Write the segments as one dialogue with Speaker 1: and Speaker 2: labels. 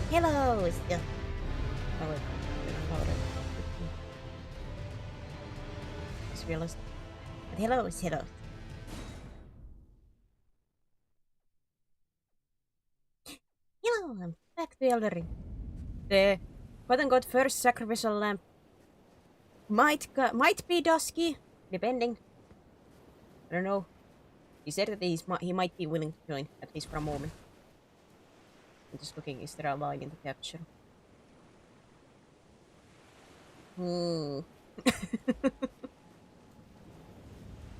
Speaker 1: Hello, still. Oh, wait. Just realized. But hello, hello. Hello, I'm back to Elden Ring. The quote-unquote first sacrificial lamb might be dusky, depending. I don't know. He said that he might be willing to join, at least for a moment. I'm just looking, is there a line in the capture?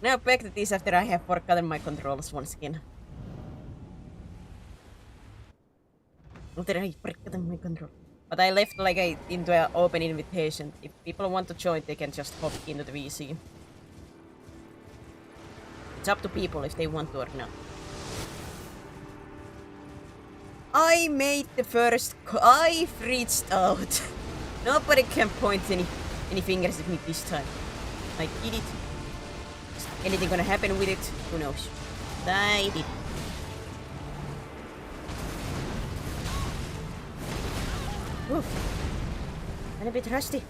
Speaker 1: Now back to this after I have forgotten my controls once again. After I forgotten my control. But I left like into an open invitation. If people want to join, they can just hop into the VC. It's up to people if they want to or not. I made the first. I've reached out. Nobody can point any fingers at me this time. I did it. Is anything gonna happen with it? Who knows? But I did. Oof. I'm a bit rusty.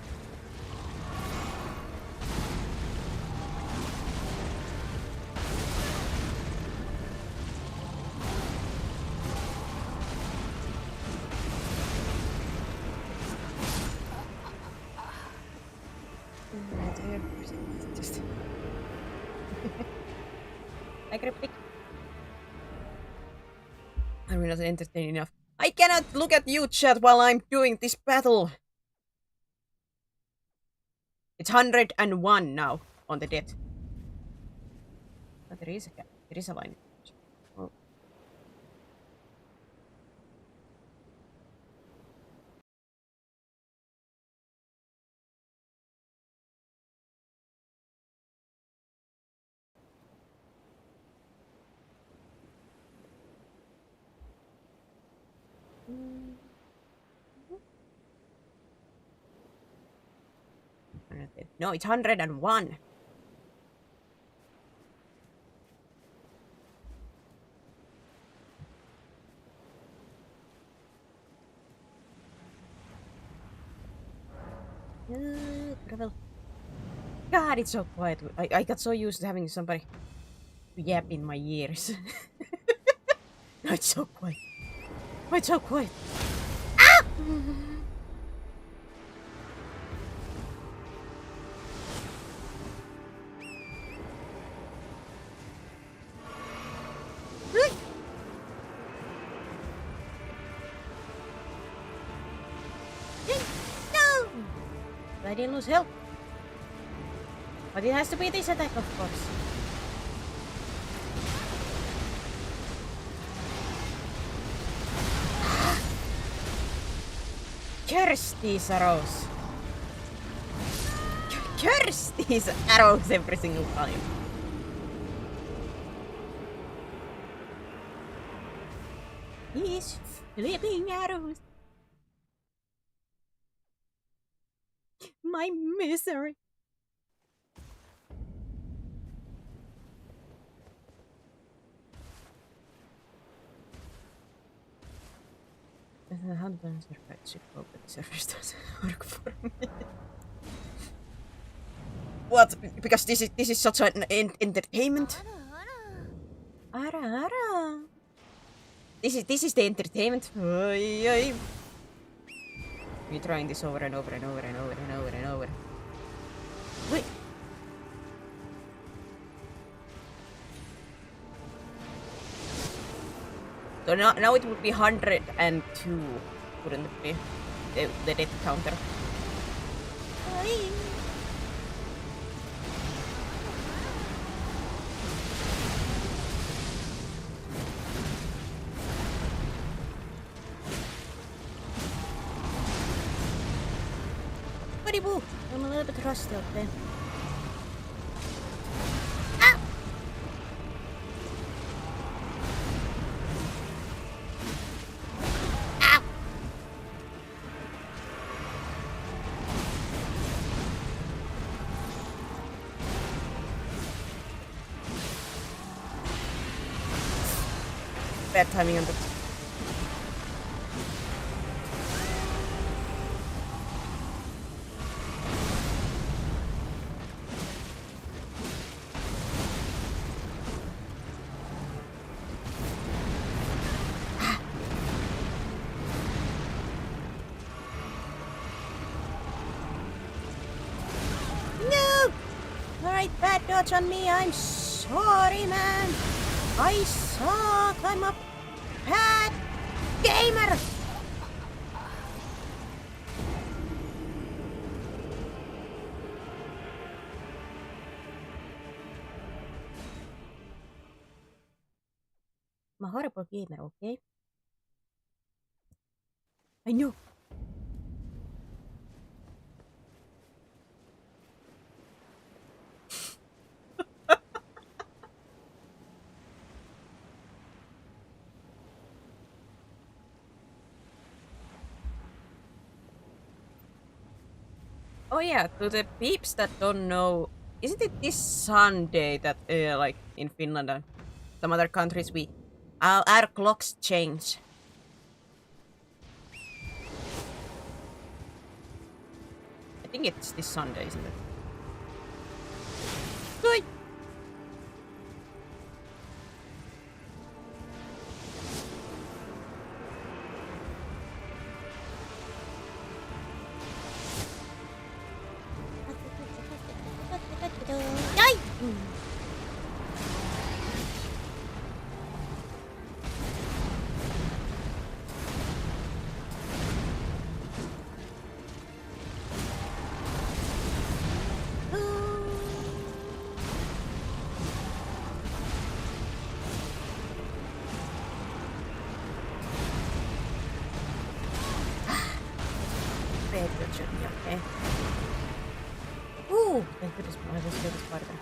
Speaker 1: Just like a pick. I'm not entertaining enough. I cannot look at you, chat, while I'm doing this battle. It's 101 now on the death. But there is a line. Oh. No, it's 101. God, it's so quiet. I got so used to having somebody yap in my ears. No, it's so quiet. Why it's so quiet? Ah! No! I didn't lose health. But it has to be this attack, of course. Curse these arrows. Curse these arrows every single time. These flipping arrows. My misery. The handbalance are quite super, but the surface doesn't work for me. What? Because this is such an entertainment. Ara ara. This is the entertainment. We're trying this over and over and over and over and over and over. Wait. So now it would be 102, wouldn't it be? The death counter. Buddy boo! I'm a little bit rusty out there. Bad timing on that. dodge on me. I'm sorry, man. I suck. I'm a bad gamer. I'm a horrible gamer, okay? I know. Oh yeah, to the peeps that don't know, isn't it this Sunday that like in Finland and some other countries our clocks change? I think it's this Sunday, isn't it? Oi! Ay! That should be okay. Ooh, thank goodness I was good as part of it.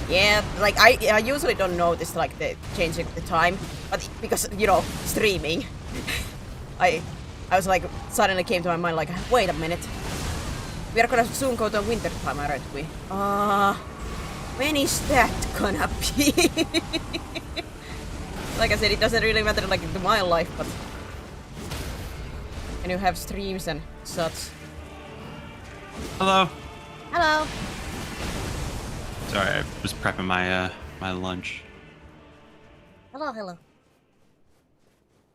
Speaker 1: Yeah, like I usually don't notice like the changing the time, but because you know streaming, I was like suddenly came to my mind like wait a minute, we are gonna soon go to winter time, aren't we? When is that gonna be? Like I said, it doesn't really matter like into my life, but when you have streams and such.
Speaker 2: Hello.
Speaker 1: Hello.
Speaker 2: Sorry, I was prepping my my lunch.
Speaker 1: Hello, hello.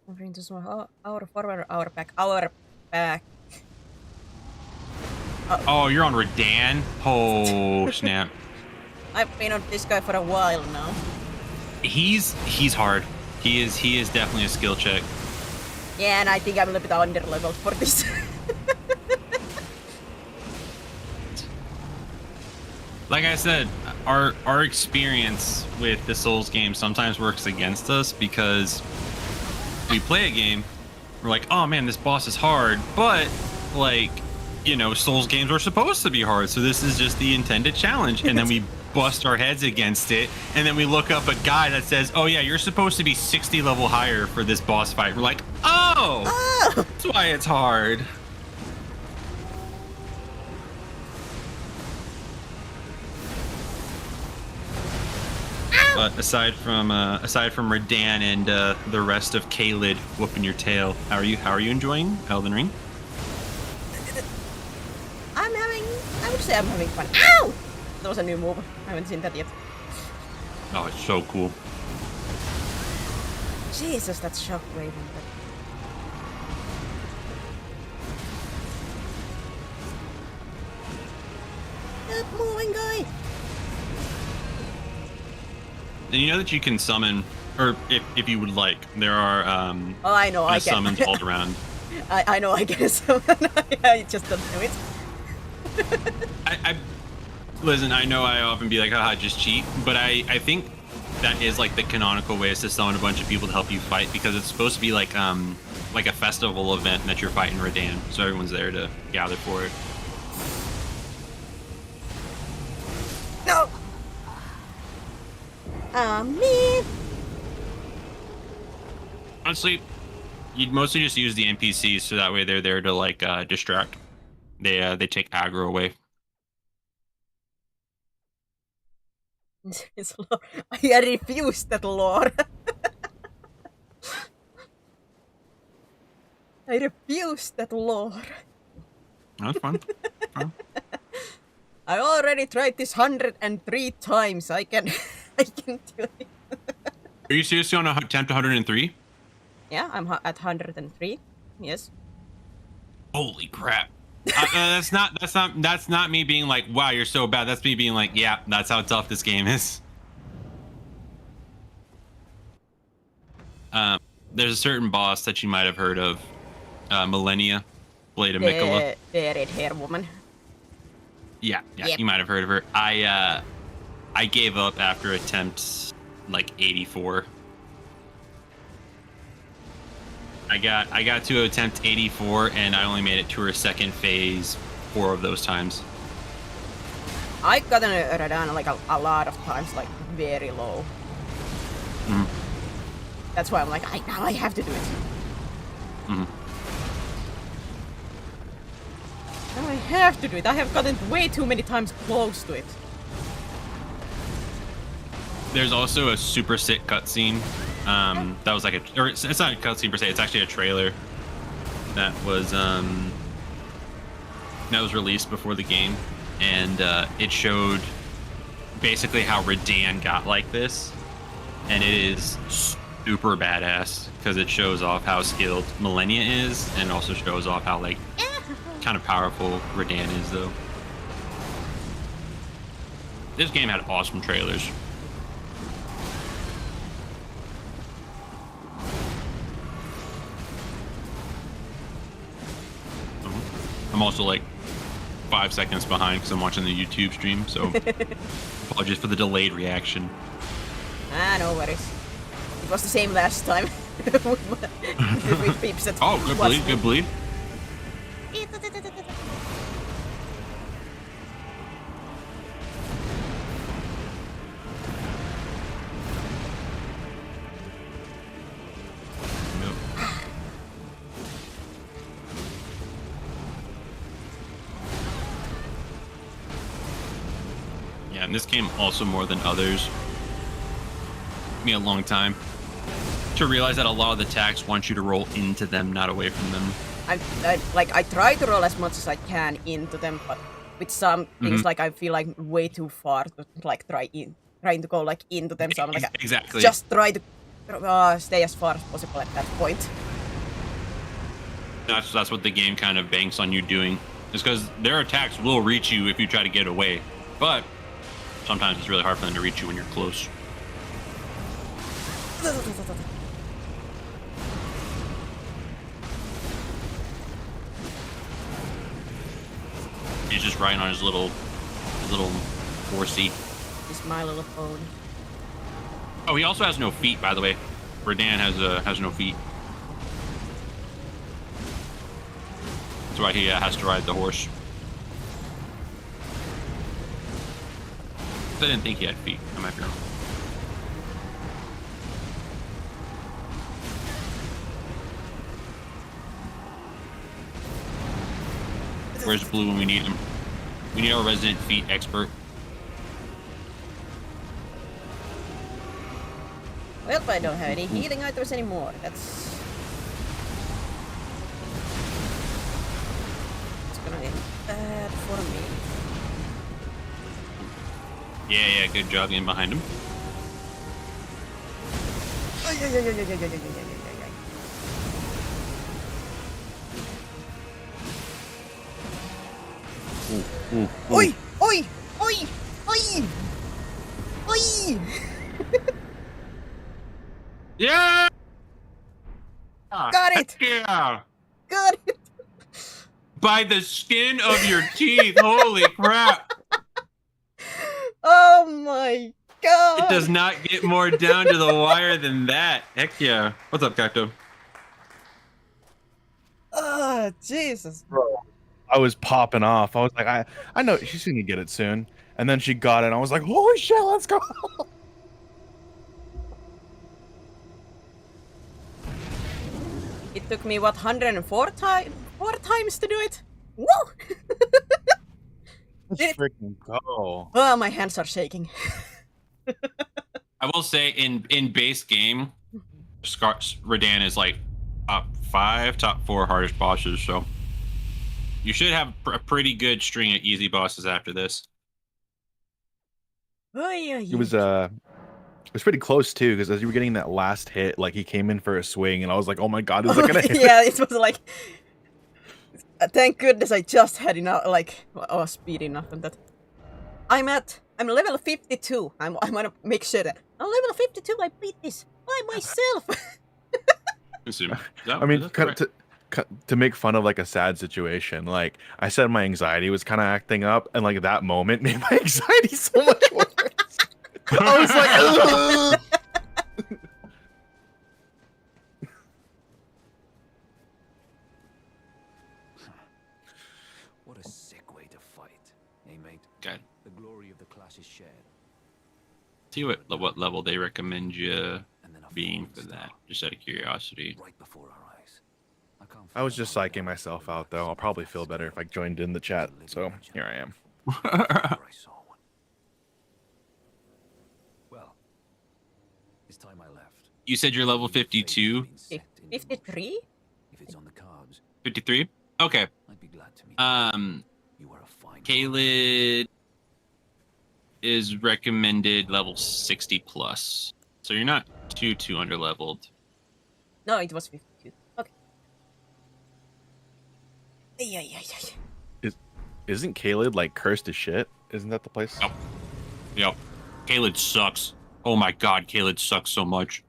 Speaker 1: I'm going to small hour forward, hour back, hour back.
Speaker 2: Oh, you're on Redan? Oh, snap.
Speaker 1: I've been on this guy for a while now.
Speaker 2: He's hard. He is definitely a skill check.
Speaker 1: Yeah, and I think I'm a little bit under leveled for this.
Speaker 2: Like I said, our experience with the Souls game sometimes works against us because we play a game, we're like, oh man, this boss is hard, but like, you know, Souls games are supposed to be hard, so this is just the intended challenge, and then we bust our heads against it, and then we look up a guy that says, oh yeah, you're supposed to be 60 level higher for this boss fight. We're like, oh! That's why it's hard. But aside from Redan and the rest of Kalid whooping your tail, how are you enjoying Elden Ring?
Speaker 1: I would say I'm having fun. Ow! That was a new move. I haven't seen that yet.
Speaker 2: Oh, it's so cool.
Speaker 1: Jesus, that's shockwave. Keep moving, guy.
Speaker 2: And you know that you can summon, or if you would like, there are
Speaker 1: oh, I know, I can.
Speaker 2: summons all around.
Speaker 1: I know I can summon. I just don't do it.
Speaker 2: I listen, I know I often be like, haha, just cheat, but I think that is like the canonical way is to summon a bunch of people to help you fight, because it's supposed to be like a festival event that you're fighting Redan, so everyone's there to gather for it.
Speaker 1: No! Me!
Speaker 2: Honestly, you'd mostly just use the NPCs, so that way they're there to like distract. They take aggro away.
Speaker 1: I refuse that lore. I refuse that lore.
Speaker 2: That's fun. Fun.
Speaker 1: I already tried this 103 times. I can do it.
Speaker 2: Are you seriously on attempt 103?
Speaker 1: Yeah, I'm at 103. Yes.
Speaker 2: Holy crap. That's not me being like, wow, you're so bad. That's me being like, yeah, that's how tough this game is. There's a certain boss that you might have heard of, Millennia, Blade of Mikola.
Speaker 1: The red hair woman.
Speaker 2: Yeah,
Speaker 1: Yep.
Speaker 2: you might have heard of her. I gave up after attempt like 84. I got to attempt 84 and I only made it to her second phase 4 of those times.
Speaker 1: I got an Radana like a lot of times, like very low.
Speaker 2: Mm-hmm.
Speaker 1: That's why I'm like, now I have to do it.
Speaker 2: Mm-hmm.
Speaker 1: Now I have to do it. I have gotten way too many times close to it.
Speaker 2: There's also a super sick cutscene. That was like it's not a cutscene per se. It's actually a trailer that was released before the game, and it showed basically how Radahn got like this, and it is super badass because it shows off how skilled Millennia is, and also shows off how like kind of powerful Radahn is though. This game had awesome trailers. I'm also like 5 seconds behind because I'm watching the YouTube stream, so apologies for the delayed reaction.
Speaker 1: No worries. It was the same last time. With peeps that
Speaker 2: Oh, good bleed, good bleed. Yeah, and this game also more than others took me a long time to realize that a lot of the attacks want you to roll into them, not away from them.
Speaker 1: I try to roll as much as I can into them, but with some things like I feel like way too far to like trying to go like into them. So I'm like,
Speaker 2: exactly.
Speaker 1: Just try to stay as far as possible at that point.
Speaker 2: That's what the game kind of banks on you doing, is because their attacks will reach you if you try to get away, but sometimes it's really hard for them to reach you when you're close. He's just riding on his little horsey.
Speaker 1: It's my little phone.
Speaker 2: Oh, he also has no feet, by the way. Radahn has no feet. That's why he has to ride the horse. I didn't think he had feet. I might be wrong. Where's Blue when we need him? We need our resident feet expert.
Speaker 1: Well, I don't have any healing items anymore. That's gonna be bad for me.
Speaker 2: Yeah, good job getting behind him.
Speaker 1: Oi! Oi! Oi! Oi! Oi!
Speaker 2: Yeah!
Speaker 1: Got it!
Speaker 2: Yeah!
Speaker 1: Got it!
Speaker 2: By the skin of your teeth! Holy crap!
Speaker 1: Oh my god!
Speaker 2: It does not get more down to the wire than that. Heck yeah. What's up, Cacto?
Speaker 1: Oh, Jesus.
Speaker 3: Bro, I was popping off. I was like, I know she's gonna get it soon. And then she got it, and I was like, holy shit, let's go!
Speaker 1: It took me, what, 104 times to do it? Woo!
Speaker 3: Let's freaking go.
Speaker 1: Oh, my hands are shaking.
Speaker 2: I will say, in base game, Radahn is like top 5, top 4 hardest bosses, so you should have a pretty good string of easy bosses after this.
Speaker 3: It was It was pretty close too, because as you were getting that last hit, like he came in for a swing, and I was like, "Oh my god, is it gonna hit?"
Speaker 1: Yeah, it was like, thank goodness I just had enough, like, oh, speed enough and that. I'm level 52. I wanna make sure that I'm level 52. I beat this by myself.
Speaker 3: I mean, to make fun of like a sad situation, like I said, my anxiety was kind of acting up, and like that moment made my anxiety so much worse. I was like, ugh!
Speaker 4: What a sick way to fight, eh, mate?
Speaker 2: Okay.
Speaker 4: The glory of the clash is shared.
Speaker 2: See what level they recommend you
Speaker 4: And then a
Speaker 2: being
Speaker 4: falling
Speaker 2: for
Speaker 4: star,
Speaker 2: that, just out of curiosity.
Speaker 4: right before our eyes.
Speaker 3: I was just psyching myself out, though. I'll probably feel better if I joined in the chat. So here I am.
Speaker 4: I saw one. Well, it's time I left.
Speaker 2: You said you're level 52,
Speaker 1: 53?
Speaker 4: If it's on the cards,
Speaker 2: 53? Okay.
Speaker 4: I'd be glad to meet you are a fine
Speaker 2: Kaled is recommended level 60 plus. So you're not too under leveled.
Speaker 1: No, it was 52. Okay. Yeah.
Speaker 3: Isn't Kaled like cursed as shit? Isn't that the place?
Speaker 2: Yep. Kaled sucks. Oh my god, Kaled sucks so much.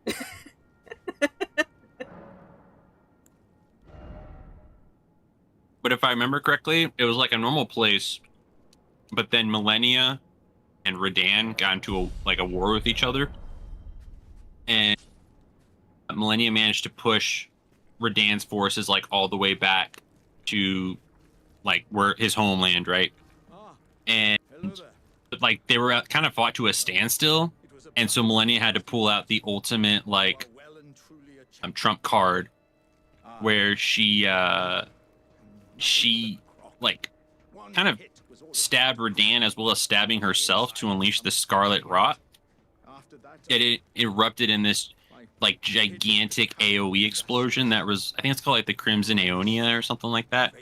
Speaker 2: But if I remember correctly, it was like a normal place, but then Millennia and Radan got into a war with each other, and Millennia managed to push Radan's forces like all the way back to like where his homeland, right? And like they were kind of fought to a standstill, and so Millennia had to pull out the ultimate like trump card, where she like kind of stabbed Radan as well as stabbing herself to unleash the Scarlet Rot. It erupted in this like gigantic AoE explosion that was, I think it's called like the Crimson Aeonia or something like that.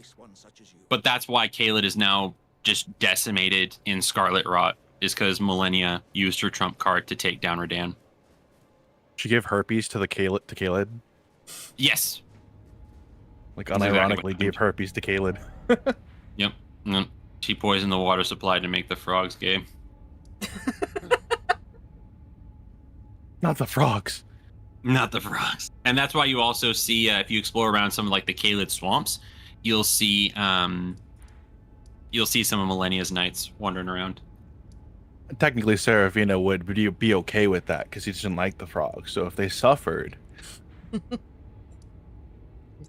Speaker 2: But that's why Kaled is now just decimated in Scarlet Rot, is because Millennia used her trump card to take down Radan.
Speaker 3: She gave herpes to Kaled.
Speaker 2: Yes.
Speaker 3: Like
Speaker 2: That's exactly
Speaker 3: unironically
Speaker 2: what
Speaker 3: gave herpes to Kaled.
Speaker 2: Yep. She poisoned the water supply to make the frogs gay.
Speaker 3: Not the frogs.
Speaker 2: Not the frogs. And that's why you also see, if you explore around some of like the Kaled swamps, you'll see some of Millennia's knights wandering around.
Speaker 3: Technically, Seraphina would be okay with that because he doesn't like the frogs. So if they suffered,
Speaker 1: If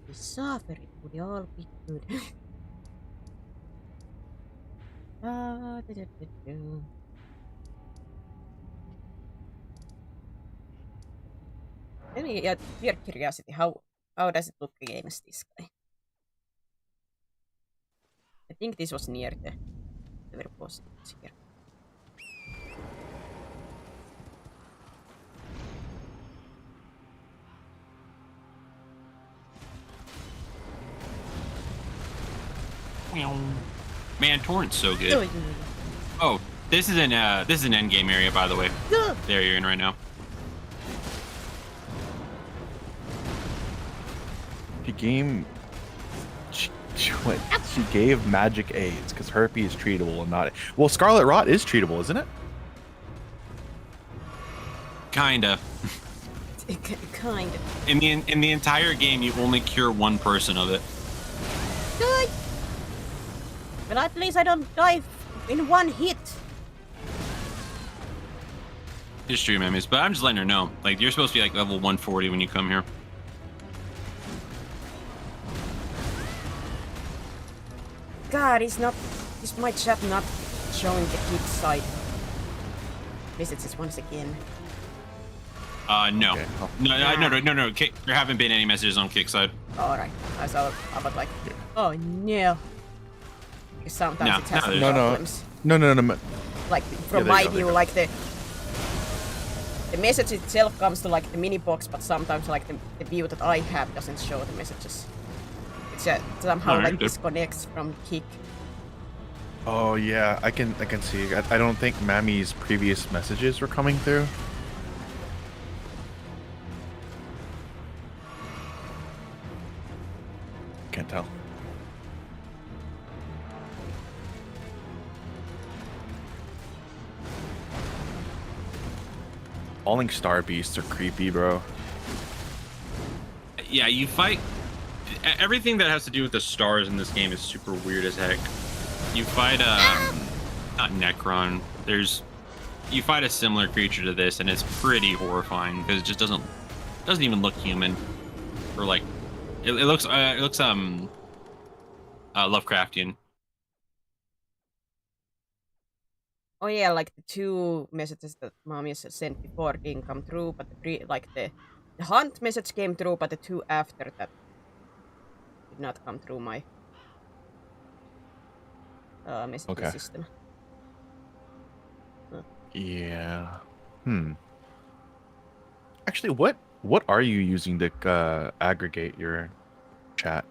Speaker 1: they suffer, it would all be good. Let me get pure curiosity. How does it look against this guy? I think this was near the very boss here.
Speaker 2: Man, Torrent's so good. Oh, this is an end game area, by the way. There you're in right now.
Speaker 3: She gave magic aids because herpes is treatable and not. Well, Scarlet Rot is treatable, isn't it?
Speaker 2: Kinda.
Speaker 1: Kind of.
Speaker 2: In the entire game, you only cure one person of it.
Speaker 1: Good. But at least I don't die in one hit.
Speaker 2: It's true, memories, but I'm just letting her know. Like, you're supposed to be like level 140 when you come here.
Speaker 1: God, is my chat not showing the kick side messages once again?
Speaker 2: No.
Speaker 3: Okay.
Speaker 2: No. There haven't been any messages on Kickside.
Speaker 1: Alright. I was like, oh no. Because sometimes it has
Speaker 3: No.
Speaker 1: problems.
Speaker 3: No.
Speaker 1: Like, from my view, like the message itself comes to like the mini box, but sometimes like the view that I have doesn't show the messages. It's somehow like disconnects from Kick.
Speaker 3: Oh yeah, I can see. I don't think Mammy's previous messages were coming through. Falling star beasts are creepy, bro.
Speaker 2: Yeah, you fight. Everything that has to do with the stars in this game is super weird as heck. You fight not Necron. You fight a similar creature to this, and it's pretty horrifying because it just doesn't even look human, or like it looks Lovecraftian.
Speaker 1: Oh yeah, like the 2 messages that mommy sent before didn't come through, but the hunt message came through, but the 2 after that did not come through my messaging system.
Speaker 3: Yeah. Actually, what are you using to aggregate your chat?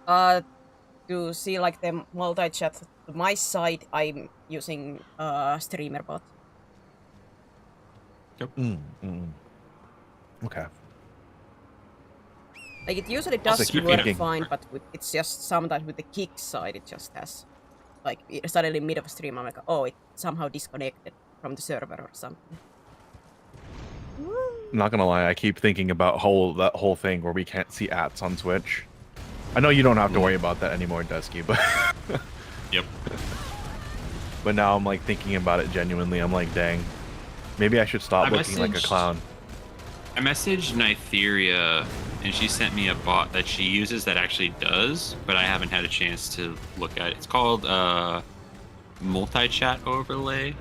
Speaker 1: To see like the multi-chat to my side, I'm using streamer bot.
Speaker 2: Yep.
Speaker 3: Okay.
Speaker 1: Like it usually does
Speaker 3: keep
Speaker 1: work
Speaker 3: thinking.
Speaker 1: fine, but it's just sometimes with the kick side, it just has like suddenly mid of a stream, I'm like, oh, it somehow disconnected from the server or something.
Speaker 3: I'm not gonna lie, I keep thinking about that whole thing where we can't see ads on Twitch. I know you don't have to worry about that anymore, Dusky, but
Speaker 2: Yep.
Speaker 3: but now I'm like thinking about it genuinely. I'm like, dang, maybe I should stop looking like a clown.
Speaker 2: I messaged Nytheria, and she sent me a bot that she uses that actually does, but I haven't had a chance to look at it. It's called multi-chat overlay.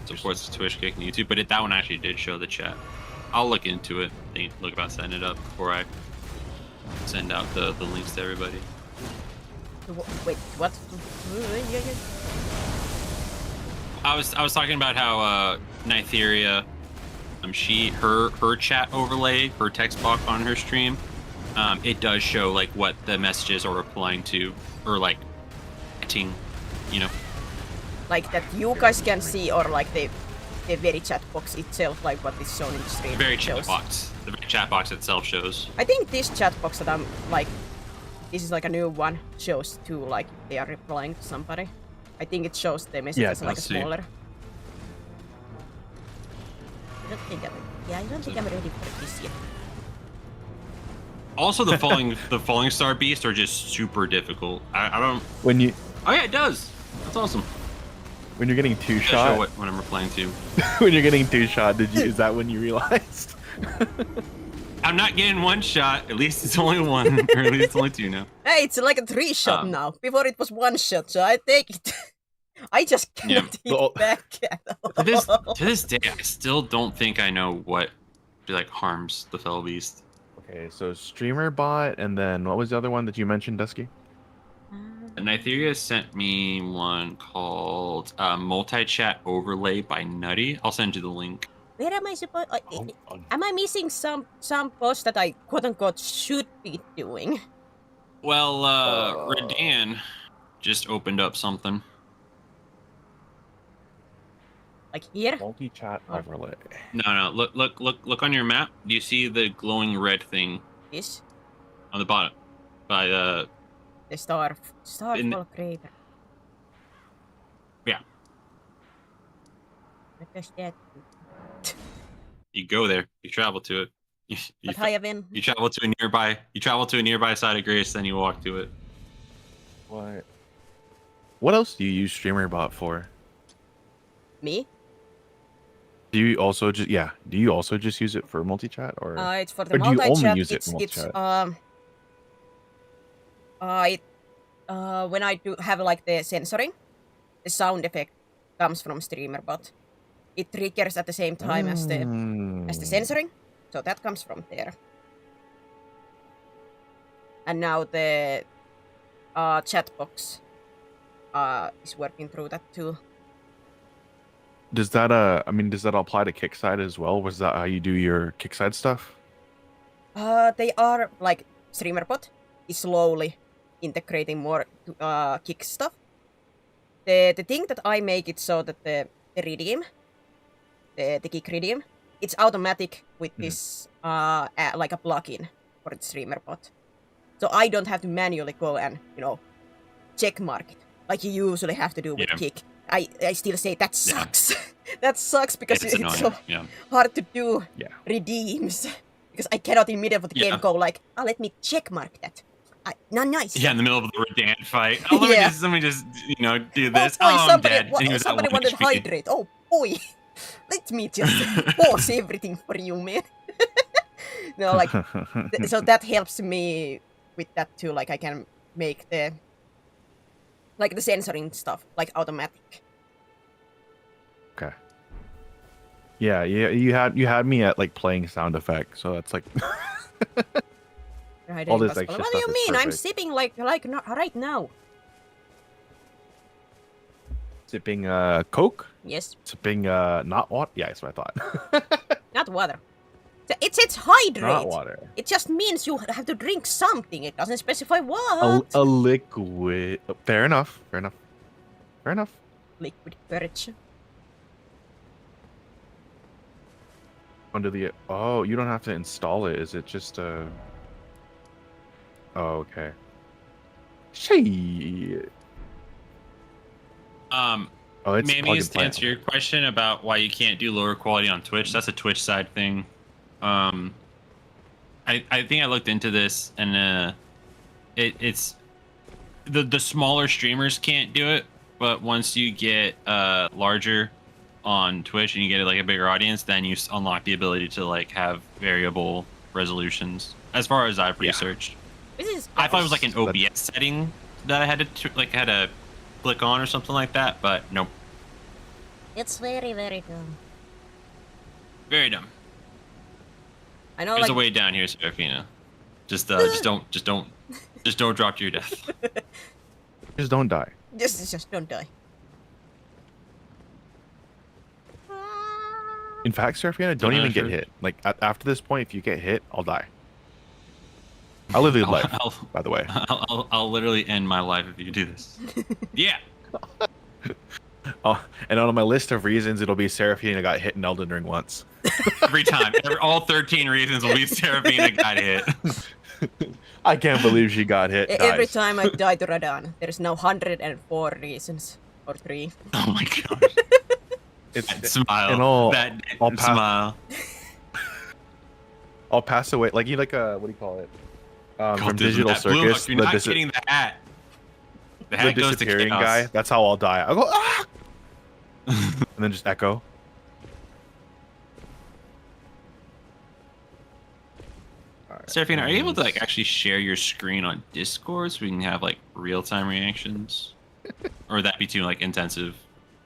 Speaker 2: Supports Twitch, Kick, and YouTube, but that one actually did show the chat. I'll look into it. Look about setting it up before I send out the links to everybody.
Speaker 1: Wait, what?
Speaker 2: I was talking about how Nytheria, her chat overlay, her text box on her stream, it does show like what the messages are replying to, or like acting, you know.
Speaker 1: Like that you guys can see, or like the very chat box itself, like what is shown in the stream.
Speaker 2: The very chat box itself shows.
Speaker 1: I think this chat box that I'm like, this is like a new one, shows too, like if they are replying to somebody. I think it shows the messages like smaller. I don't think I'm ready for this yet.
Speaker 2: Also, the falling star beasts are just super difficult. I don't.
Speaker 3: When you.
Speaker 2: Oh yeah, it does. That's awesome.
Speaker 3: When you're getting two
Speaker 2: Show
Speaker 3: shot.
Speaker 2: what I'm replying to.
Speaker 3: When you're getting two shot, is that when you realized?
Speaker 2: I'm not getting one shot. At least it's only one, or at least it's only two now.
Speaker 1: Hey, it's like a 3 shot now. Before it was 1 shot, so I take it. I just can't hit back at all.
Speaker 2: To this day, I still don't think I know what like harms the fell beast.
Speaker 3: Okay, so streamer bot, and then what was the other one that you mentioned, Dusky?
Speaker 2: Nytheria sent me one called multi-chat overlay by Nutty. I'll send you the link.
Speaker 1: Where am I supposed? Am I missing some post that I quote unquote should be doing?
Speaker 2: Well, Redan just opened up something.
Speaker 1: Like here?
Speaker 3: Multi-chat overlay.
Speaker 2: No. Look on your map. Do you see the glowing red thing?
Speaker 1: This?
Speaker 2: On the bottom, by the
Speaker 1: Starfall Crater.
Speaker 2: Yeah.
Speaker 1: What does that do?
Speaker 2: You go there. You travel to it. You travel to a nearby. You travel to a nearby side of Grace, then you walk to it.
Speaker 3: What else do you use streamer bot for?
Speaker 1: Me?
Speaker 3: Do you also just use it for multi-chat, or
Speaker 1: it's for the
Speaker 3: do you
Speaker 1: multi-chat.
Speaker 3: only use it for multi-chat?
Speaker 1: When I do have like the censoring, the sound effect comes from streamer bot. It triggers at the same time as the censoring, so that comes from there. And now the chat box is working through that too.
Speaker 3: Does that apply to Kickside as well? Was that how you do your Kickside stuff?
Speaker 1: They are like StreamerBot is slowly integrating more Kick stuff. The thing that I make it so that the redeem, the Kick redeem, it's automatic with this like a plugin for the StreamerBot. So I don't have to manually go and check mark it like you usually have to do with Kick. I still say that sucks. That sucks because
Speaker 2: It's
Speaker 1: it's
Speaker 2: annoying.
Speaker 1: so
Speaker 2: Yeah.
Speaker 1: hard to do
Speaker 3: Yeah.
Speaker 1: redeems. Because I cannot in the middle of the
Speaker 2: Yeah.
Speaker 1: game go like, let me check mark that. Not nice.
Speaker 2: Yeah, in the middle of the Redan fight. Oh, let
Speaker 1: Yeah.
Speaker 2: me just, you know, do
Speaker 1: Oh
Speaker 2: this.
Speaker 1: boy,
Speaker 2: I'm dead. And he was at
Speaker 1: somebody
Speaker 2: 1
Speaker 1: wanted
Speaker 2: HP.
Speaker 1: hydrate. Oh boy. Let me just pause everything for you, man. No, like, so that helps me with that too. Like, I can make the censoring stuff, like, automatic.
Speaker 3: Okay. Yeah, you had me at like playing sound effects, so that's like
Speaker 1: Right,
Speaker 3: all this
Speaker 1: impossible.
Speaker 3: extra
Speaker 1: What do
Speaker 3: stuff
Speaker 1: you
Speaker 3: is
Speaker 1: mean? I'm
Speaker 3: perfect.
Speaker 1: sipping like right now.
Speaker 3: sipping Coke,
Speaker 1: Yes,
Speaker 3: sipping not water. Yeah, that's what I thought.
Speaker 1: not water. It's hydrate.
Speaker 3: Not water.
Speaker 1: It just means you have to drink something. It doesn't specify
Speaker 3: A
Speaker 1: what.
Speaker 3: liquid. Fair enough. Fair enough. Fair enough.
Speaker 1: Liquid courage.
Speaker 3: Under the oh, you don't have to install it. Is it just Oh, okay. Shit. Oh, it's
Speaker 2: Maybe
Speaker 3: plug
Speaker 2: is
Speaker 3: and
Speaker 2: to
Speaker 3: play.
Speaker 2: answer your question about why you can't do lower quality on Twitch. That's a Twitch side thing. I think I looked into this, and it's the smaller streamers can't do it, but once you get larger on Twitch and you get like a bigger audience, then you unlock the ability to like have variable resolutions. As far as I've researched,
Speaker 1: This is.
Speaker 2: I thought it was like an OBS setting that I had to click on or something like that, but nope.
Speaker 1: It's very dumb.
Speaker 2: Very dumb.
Speaker 1: I know,
Speaker 2: There's
Speaker 1: like,
Speaker 2: a way down here, Serafina. Just don't drop to your death.
Speaker 3: Just don't die.
Speaker 1: just don't die.
Speaker 3: In fact, Serafina, don't
Speaker 2: Yeah,
Speaker 3: even get
Speaker 2: sure.
Speaker 3: hit. Like after this point, if you get hit, I'll die. I'll live a good life, by the way.
Speaker 2: I'll literally end my life if you do this. Yeah.
Speaker 3: Oh, and on my list of reasons, it'll be Serafina got hit in Elden Ring once.
Speaker 2: Every time. All 13 reasons will be Serafina got hit.
Speaker 3: I can't believe she got hit.
Speaker 1: Every
Speaker 3: Guys.
Speaker 1: time I die to Radan, there is now 104 reasons. Or 3.
Speaker 2: Oh my gosh.
Speaker 3: It's,
Speaker 2: That smile.
Speaker 3: and I'll
Speaker 2: That smile.
Speaker 3: I'll pass away. Like you like what do you call it?
Speaker 2: God,
Speaker 3: From
Speaker 2: this is
Speaker 3: Digital
Speaker 2: that blue
Speaker 3: Circus,
Speaker 2: hook, you're not getting the hat. The
Speaker 3: the
Speaker 2: hat goes to
Speaker 3: disappearing
Speaker 2: chaos.
Speaker 3: guy. That's how I'll die. I'll go ah, and then just echo.
Speaker 2: Serafina, are you able to like actually share your screen on Discord so we can have like real-time reactions? Or would that be too like intensive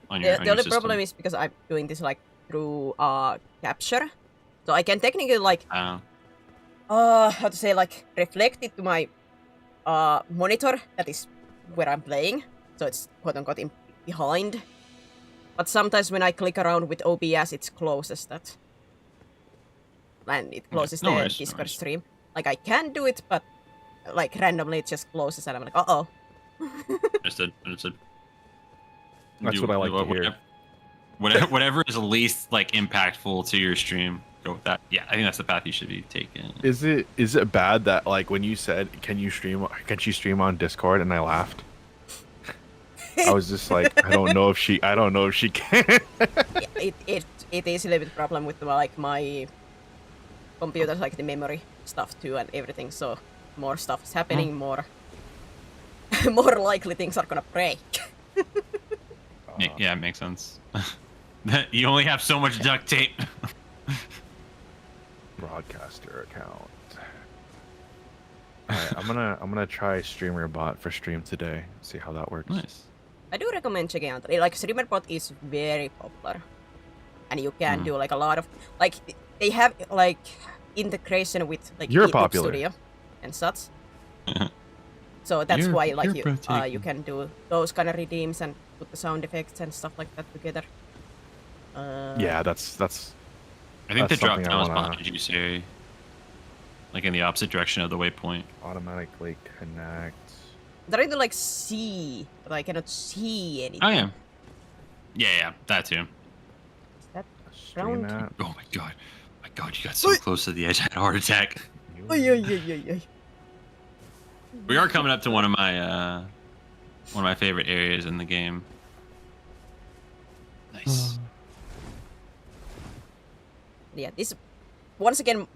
Speaker 2: on your,
Speaker 1: The only problem is because I'm doing this like through capture, so I can technically like how to say, like, reflect it to my monitor that is where I'm playing, so it's quote-unquote behind. But sometimes when I click around with OBS, it closes that. And it closes
Speaker 2: No
Speaker 1: the
Speaker 2: worries, no
Speaker 1: Discord
Speaker 2: worries.
Speaker 1: stream. Like, I can do it, but like randomly it just closes and I'm like, uh-oh.
Speaker 2: Understood.
Speaker 3: That's what I like to hear.
Speaker 2: Whatever is least like impactful to your stream, go with that. Yeah, I think that's the path you should be taking.
Speaker 3: Is it bad that like when you said can you stream on Discord and I laughed? I was just like I don't know if she can.
Speaker 1: Yeah, it is a little bit problem with my computer, like the memory stuff too and everything, so more stuff is happening, more likely things are gonna break.
Speaker 2: Yeah, it makes sense. You only have so much duct tape.
Speaker 3: Broadcaster account. Alright, I'm gonna try streamer bot for stream today. See how that works.
Speaker 2: Nice.
Speaker 1: I do recommend checking out. Like, StreamerBot is very popular, and you can do like a lot of like they have like integration with like
Speaker 3: You're
Speaker 1: YouTube
Speaker 3: popular.
Speaker 1: Studio and such. So that's
Speaker 2: You're-
Speaker 1: why like
Speaker 2: you're
Speaker 1: you
Speaker 2: breathtaking.
Speaker 1: can do those kind of redeems and put the sound effects and stuff like that together.
Speaker 3: Yeah, that's
Speaker 2: I think the
Speaker 3: That's
Speaker 2: drop
Speaker 3: something I
Speaker 2: down was
Speaker 3: wanna-
Speaker 2: behind you, Siri. Like in the opposite direction of the waypoint.
Speaker 3: automatically connect.
Speaker 1: I'm trying to like see, but I cannot see anything.
Speaker 2: Oh yeah. Yeah, that too.
Speaker 1: Is that
Speaker 3: Stream
Speaker 1: Round-
Speaker 3: app.
Speaker 2: Oh my god. My god, you got so close to the edge. I had a heart attack.
Speaker 1: Oy, oy, oy, oy, oy.
Speaker 2: We are coming up to one of my favorite areas in the game. Nice.
Speaker 1: Yeah, this once again.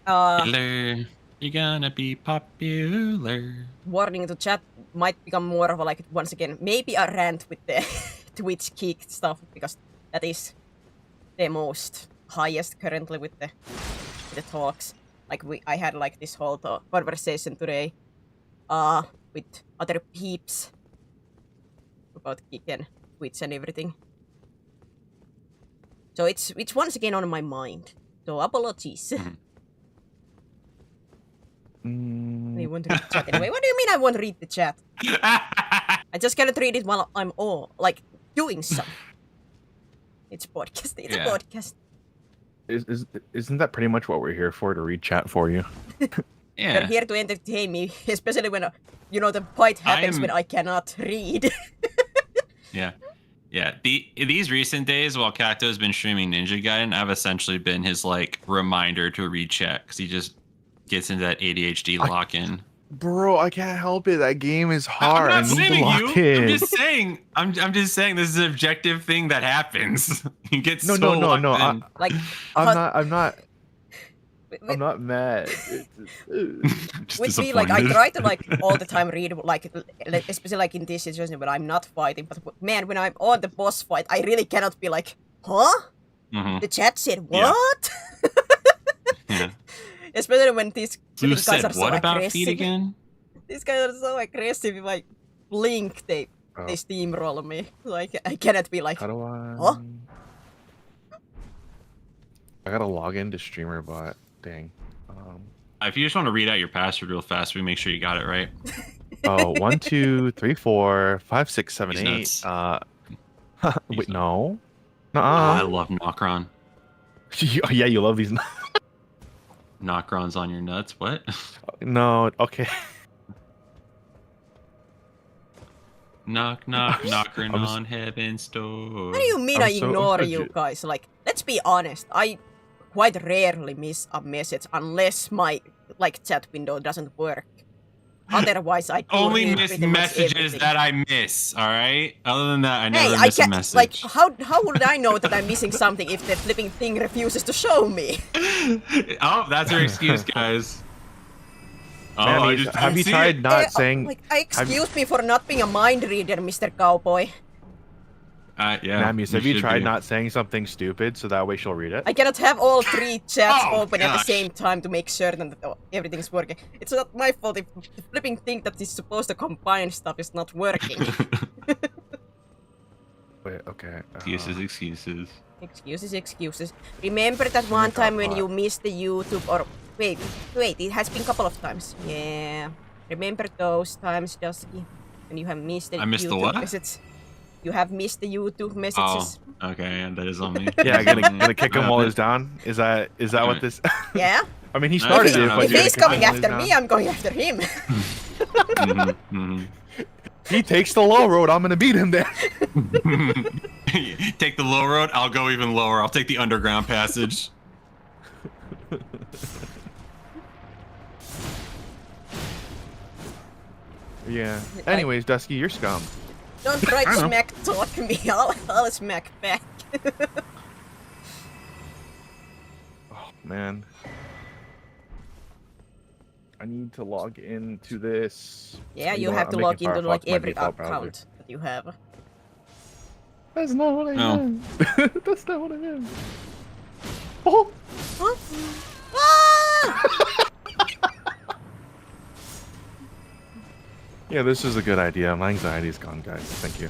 Speaker 2: Popular. You're gonna be popular.
Speaker 1: Warning to chat might become more of a, like, once again, maybe a rant with the Twitch kick stuff, because that is the most highest currently with the talks. Like I had like this whole conversation today with other peeps about kick and Twitch and everything. So it's once again on my mind. So apologies. I want to read the chat anyway. What do you mean I want to read the chat? I just cannot read it while I'm all like doing something. It's podcast. It's a podcast.
Speaker 3: Isn't that pretty much what we're here for, to read chat for you?
Speaker 2: Yeah.
Speaker 1: You're here to entertain me, especially when the fight happens when I cannot read.
Speaker 2: Yeah. Yeah. These recent days, while Cacto's been streaming Ninja Gaiden, I've essentially been his like reminder to read chat, because he just gets into that ADHD lock-in.
Speaker 3: Bro, I can't help it. That game is hard.
Speaker 2: I'm not blaming you.
Speaker 3: In.
Speaker 2: I'm just saying this is an objective thing that happens. You get
Speaker 3: no.
Speaker 2: I'm
Speaker 3: not mad.
Speaker 1: With me, like, I try to like all the time read, like especially like in this situation when I'm not fighting. But man, when I'm on the boss fight, I really cannot be like, huh?
Speaker 2: Mm-hmm.
Speaker 1: The chat said what?
Speaker 2: Yeah.
Speaker 1: Especially when these
Speaker 2: Who
Speaker 1: guys
Speaker 2: said
Speaker 1: are so
Speaker 2: what about
Speaker 1: aggressive.
Speaker 2: feet again?
Speaker 1: These guys are so aggressive. If I blink, they steamroll me. Like I cannot be like,
Speaker 3: how do I?
Speaker 1: huh?
Speaker 3: I gotta log into StreamerBot. Dang.
Speaker 2: If you just want to read out your password real fast, we make sure you got it right.
Speaker 3: Oh, 1, 2, 3, 4, 5, 6, 7,
Speaker 2: He's
Speaker 3: 8. Wait, no.
Speaker 2: Oh, I love Knockron.
Speaker 3: Yeah, you love these.
Speaker 2: Knockrons on your nuts. What?
Speaker 3: No. Okay.
Speaker 2: Knock, knock, knocking on heaven's door.
Speaker 1: What do you mean I ignore you guys? Like, let's be honest. I quite rarely miss a message unless my like chat window doesn't work. Otherwise, I
Speaker 2: only miss messages that I miss. All right. Other than that, I never miss a message.
Speaker 1: Like, how would I know that I'm missing something if the flipping thing refuses to show me?
Speaker 2: Oh, that's your excuse, guys. Oh,
Speaker 3: Mammy, have you tried not saying?
Speaker 1: Like, excuse me for not being a mind reader, Mr. Cowboy.
Speaker 2: Yeah.
Speaker 3: Mammies, have you tried not saying something stupid so that way she'll read it?
Speaker 1: I cannot have all 3 chats open at the same time to make certain that everything's working. It's not my fault if the flipping thing that is supposed to combine stuff is not working.
Speaker 3: Wait, okay.
Speaker 2: Excuses.
Speaker 1: Excuses. Remember that one time when you missed the YouTube or... Wait, it has been a couple of times. Yeah. Remember those times, Dusky? When you have missed the
Speaker 2: I missed
Speaker 1: YouTube
Speaker 2: the what?
Speaker 1: messages. You have missed the YouTube messages.
Speaker 2: Oh, okay, that is on me.
Speaker 3: Yeah, gonna kick him while he's down. Is that what this?
Speaker 1: Yeah.
Speaker 3: I mean, he started it, but
Speaker 1: if he's coming after me, I'm going after him.
Speaker 3: He takes the low road. I'm gonna beat him there.
Speaker 2: Take the low road. I'll go even lower. I'll take the underground passage.
Speaker 3: Yeah. Anyways, Dusky, you're scum.
Speaker 1: Don't try to smack talk me. I'll smack back.
Speaker 3: Oh man. I need to log into this.
Speaker 1: Yeah, you have to log into like every account that you have.
Speaker 3: That's not what I meant. That's not what I meant. Oh!
Speaker 1: Huh? Ah!
Speaker 3: Yeah, this is a good idea. My anxiety's gone, guys. Thank you.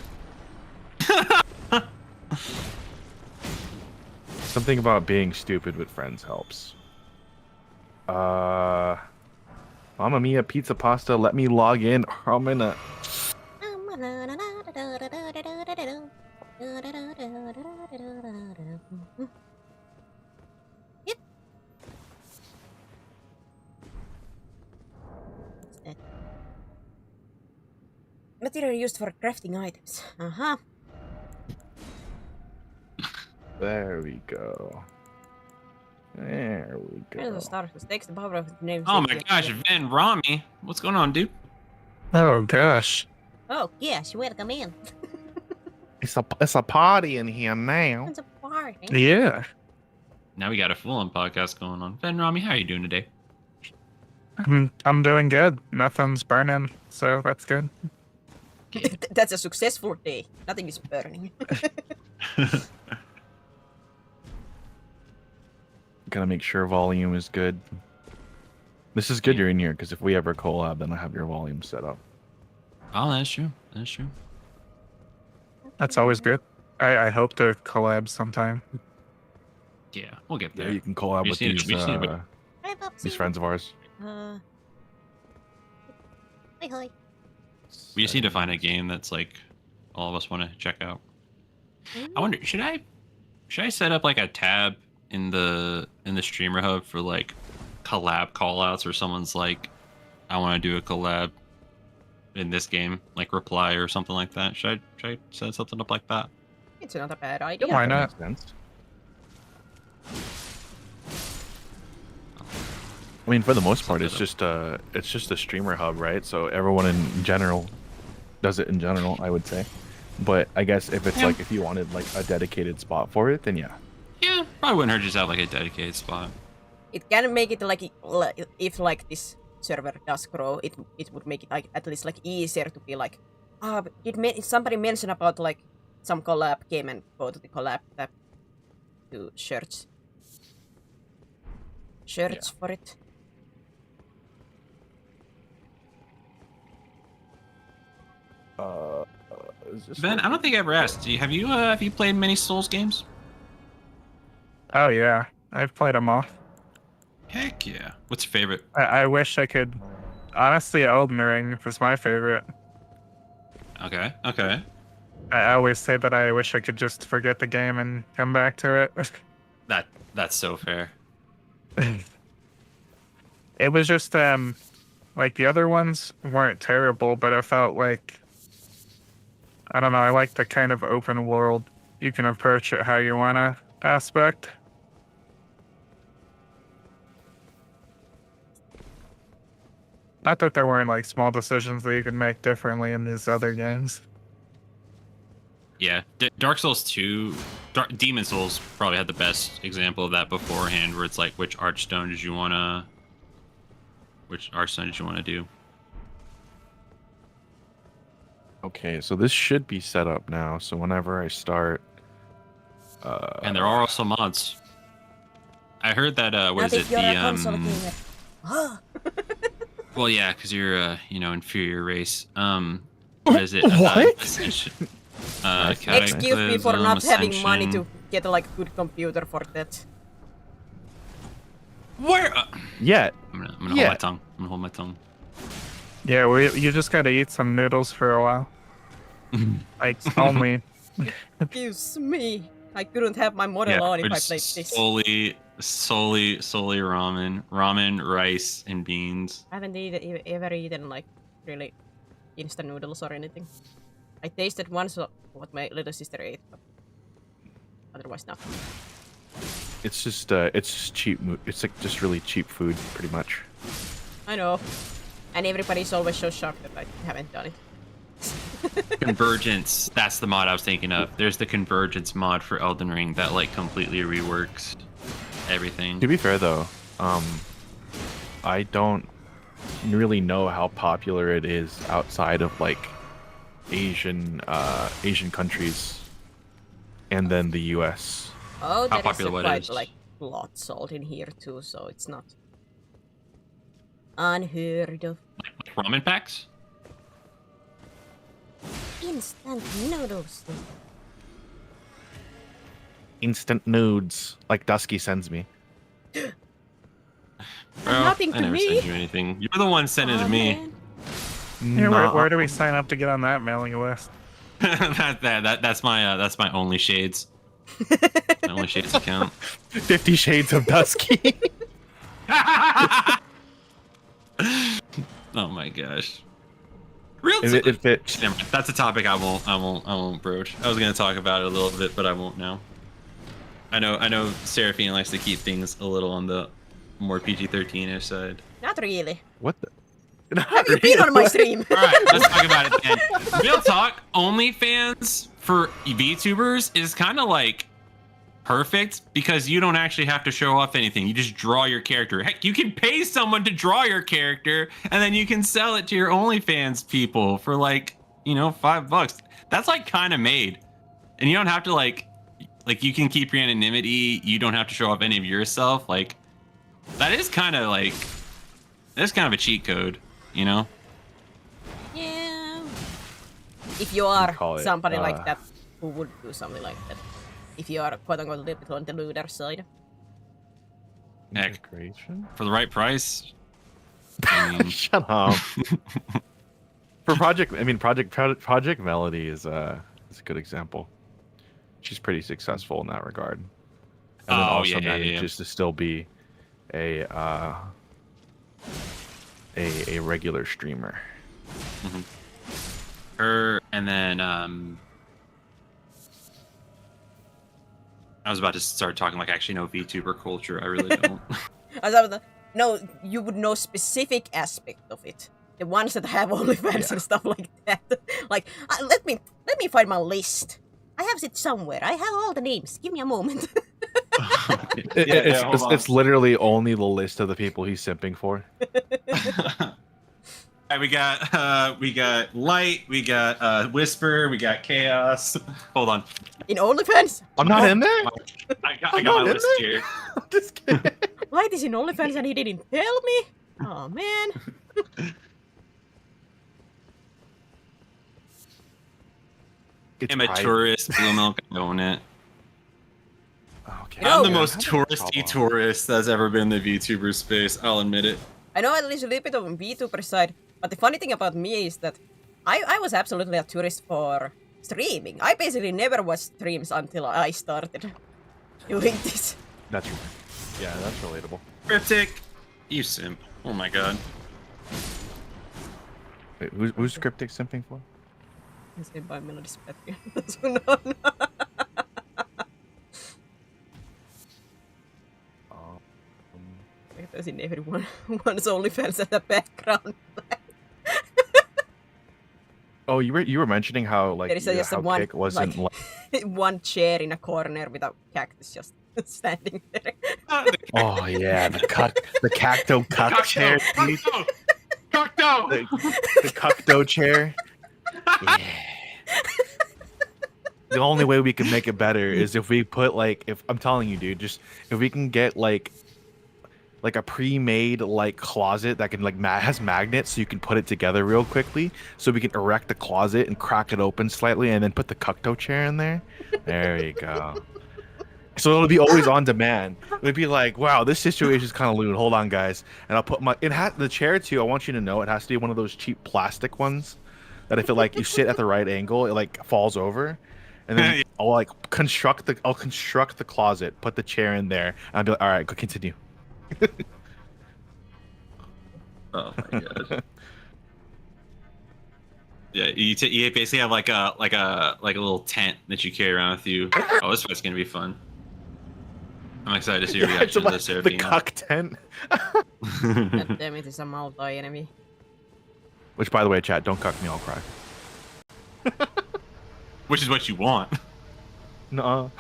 Speaker 3: Something about being stupid with friends helps. Mamma Mia Pizza Pasta, let me log in or I'm gonna...
Speaker 1: Yep. Material used for crafting items. Uh-huh.
Speaker 3: There we go. There we go.
Speaker 1: Takes the power of the name.
Speaker 2: Oh my gosh, Vin Rami. What's going on, dude?
Speaker 5: Oh gosh.
Speaker 1: Oh, yes, welcome in.
Speaker 3: It's a party in here now.
Speaker 1: It's a party.
Speaker 5: Yeah.
Speaker 2: Now we got a full-on podcast going on. Ben Rami, how are you doing today?
Speaker 5: I'm doing good. Nothing's burning, so that's good.
Speaker 1: That's a successful day. Nothing is burning.
Speaker 3: Gotta make sure volume is good. This is good you're in here, because if we ever collab, then I have your volume set up.
Speaker 2: Oh, that's true. That's true.
Speaker 5: That's always good. I hope to collab sometime.
Speaker 2: Yeah, we'll get
Speaker 3: Yeah,
Speaker 2: there.
Speaker 3: you can collab
Speaker 2: We
Speaker 3: with
Speaker 2: just need to-
Speaker 1: Hi, Popsy.
Speaker 3: these friends of ours.
Speaker 1: Hi, hi.
Speaker 2: We just need to find a game that's like all of us want to check out. I wonder, should I set up like a tab in the streamer hub for like collab callouts, or someone's like, I want to do a collab in this game, like reply or something like that? Should I set something up like that?
Speaker 1: It's not a bad idea.
Speaker 5: Why
Speaker 3: That
Speaker 5: not?
Speaker 3: makes sense. I mean, for the most part, it's just a streamer hub, right? So everyone in general does it in general, I would say. But I guess if it's like, if you wanted like a dedicated spot for it, then yeah.
Speaker 2: Yeah, probably wouldn't hurt just to have like a dedicated spot.
Speaker 1: It can make it like if like this server does grow, it would make it like at least like easier to be like, did somebody mention about like some collab game, and go to the collab tab to search for it.
Speaker 3: Is this
Speaker 2: Ben, I don't think I ever asked. Have you played many Souls games?
Speaker 5: Oh yeah, I've played them all.
Speaker 2: Heck yeah. What's your favorite?
Speaker 5: I wish I could. Honestly, Elden Ring was my favorite.
Speaker 2: Okay. Okay.
Speaker 5: I always say that I wish I could just forget the game and come back to it.
Speaker 2: That's so fair.
Speaker 5: It was just like the other ones weren't terrible, but it felt like, I don't know, I like the kind of open world, you can approach it how you wanna aspect. Not that there weren't like small decisions that you could make differently in these other games.
Speaker 2: Yeah, Dark Souls 2, Demon Souls probably had the best example of that beforehand, where it's like, which archstone did you want to do?
Speaker 3: Okay, so this should be set up now. So whenever I start,
Speaker 2: And there are also mods. I heard that what
Speaker 1: Not
Speaker 2: is
Speaker 1: if
Speaker 2: it?
Speaker 1: you're a
Speaker 2: The
Speaker 1: console gamer.
Speaker 2: well, yeah, because you're inferior race. What is it?
Speaker 3: What?
Speaker 2: Excuse
Speaker 1: Excuse me for not having money to get a like good computer for that.
Speaker 2: Where?
Speaker 3: yeah,
Speaker 2: I'm gonna hold
Speaker 3: Yeah.
Speaker 2: my tongue. I'm gonna hold my tongue.
Speaker 5: Yeah, you just gotta eat some noodles for a while. Like, only.
Speaker 1: Excuse me. I couldn't have my model on if I
Speaker 2: it's
Speaker 1: played this.
Speaker 2: solely ramen, rice, and beans.
Speaker 1: I haven't ever eaten like really instant noodles or anything. I tasted once what my little sister ate, but otherwise not.
Speaker 3: it's just cheap. It's like just really cheap food, pretty much.
Speaker 1: I know. And everybody's always so shocked that I haven't done it.
Speaker 2: Convergence. That's the mod I was thinking of. There's the Convergence mod for Elden Ring that like completely reworks everything.
Speaker 3: To be fair though, I don't really know how popular it is outside of like Asian countries, and then the U.S.
Speaker 1: Oh, there is
Speaker 2: popular what
Speaker 1: quite
Speaker 2: is?
Speaker 1: like lot sold in here too, so it's not unheard of.
Speaker 2: Like ramen packs.
Speaker 1: Instant noodles.
Speaker 3: Instant nudes, like Dusky sends me.
Speaker 2: Bro,
Speaker 1: Nothing
Speaker 2: I
Speaker 1: to
Speaker 2: never
Speaker 1: me.
Speaker 2: send you anything. You're the one sending it to me.
Speaker 1: man.
Speaker 5: Yeah,
Speaker 3: Nah.
Speaker 5: where do we sign up to get on that mailing list?
Speaker 2: That's my Only Shades. My Only Shades account.
Speaker 3: 50 Shades of Dusky.
Speaker 2: Oh my gosh. Real
Speaker 3: if it
Speaker 2: Never mind. That's a topic I won't broach. I was gonna talk about it a little bit, but I won't now. I know Seraphine likes to keep things a little on the more PG-13ish side.
Speaker 1: Not really.
Speaker 3: what the?
Speaker 1: Have you been on my stream?
Speaker 2: Alright, let's talk about it then. Real talk, OnlyFans for VTubers is kind of like perfect because you don't actually have to show off anything. You just draw your character. Heck, you can pay someone to draw your character and then you can sell it to your OnlyFans people for like, you know, $5. That's like kind of made. And you don't have to like you can keep your anonymity. You don't have to show off any of yourself. Like that is kind of like, that's kind of a cheat code, you know?
Speaker 1: Yeah. If you are
Speaker 3: Call it,
Speaker 1: somebody like that who would do something like that. If you are quote unquote a little bit on the looter side.
Speaker 2: Heck,
Speaker 3: Integration?
Speaker 2: for the right price. I mean,
Speaker 3: Shut up. For Project Melody is a good example. She's pretty successful in that regard. And then also manages to still be a regular streamer.
Speaker 2: Mm-hmm. Her and then I was about to start talking like actually no VTuber culture. I really don't.
Speaker 1: No, you would know specific aspect of it. The ones that have OnlyFans and stuff like that. Like, let me find my list. I have it somewhere. I have all the names. Give me a moment.
Speaker 3: It's literally only the list of the people he's simping for.
Speaker 2: We got Light, we got Whisper, we got Chaos. Hold on.
Speaker 1: In OnlyFans?
Speaker 3: I'm not in there?
Speaker 2: I got my list here.
Speaker 3: I'm just kidding.
Speaker 1: Light is in OnlyFans and he didn't tell me? Oh, man.
Speaker 2: I'm a tourist, Blue Milk, I own it.
Speaker 3: Okay.
Speaker 2: I'm the most touristy tourist that's ever been in the VTuber space, I'll admit it.
Speaker 1: I know at least a little bit of a VTuber side, but the funny thing about me is that I was absolutely a tourist for streaming. I basically never watched streams until I started doing this.
Speaker 3: That's relatable.
Speaker 2: Cryptic, you simp. Oh my god.
Speaker 3: Wait, who's Cryptic simping for?
Speaker 1: I say by Melody Spectre. So no. There's in everyone. One's OnlyFans at the background.
Speaker 3: Oh, you were mentioning how like
Speaker 1: There is
Speaker 3: your
Speaker 1: just
Speaker 3: how
Speaker 1: one
Speaker 3: Kick wasn't like...
Speaker 1: one chair in a corner with a cactus just standing there.
Speaker 3: Oh yeah, the cacto cuck chair. dude.
Speaker 2: Cocto!
Speaker 3: The cuckdo chair. Yeah. The only way we can make it better is if we put like, if I'm telling you, dude, just if we can get like a pre-made like closet that can like has magnets, so you can put it together real quickly, so we can erect the closet and crack it open slightly, and then put the cuckto chair in there. There you go. So it'll be always on demand. It'd be like, wow, this situation is kind of lewd. Hold on, guys, and I'll put the chair too. I want you to know it has to be one of those cheap plastic ones that if it like you sit at the right angle, it like falls over. And then I'll construct the closet, put the chair in there, and I'll be like, all right, go continue.
Speaker 2: Oh my god. Yeah, you basically have like a little tent that you carry around with you. Oh, this fight's gonna be fun. I'm excited to see your reaction to this,
Speaker 3: The
Speaker 2: Serafina.
Speaker 3: cuck tent.
Speaker 1: God damn it, it's a multi-enemy.
Speaker 3: Which, by the way, chat, don't cuck me, I'll cry.
Speaker 2: Which is what you want.
Speaker 3: No.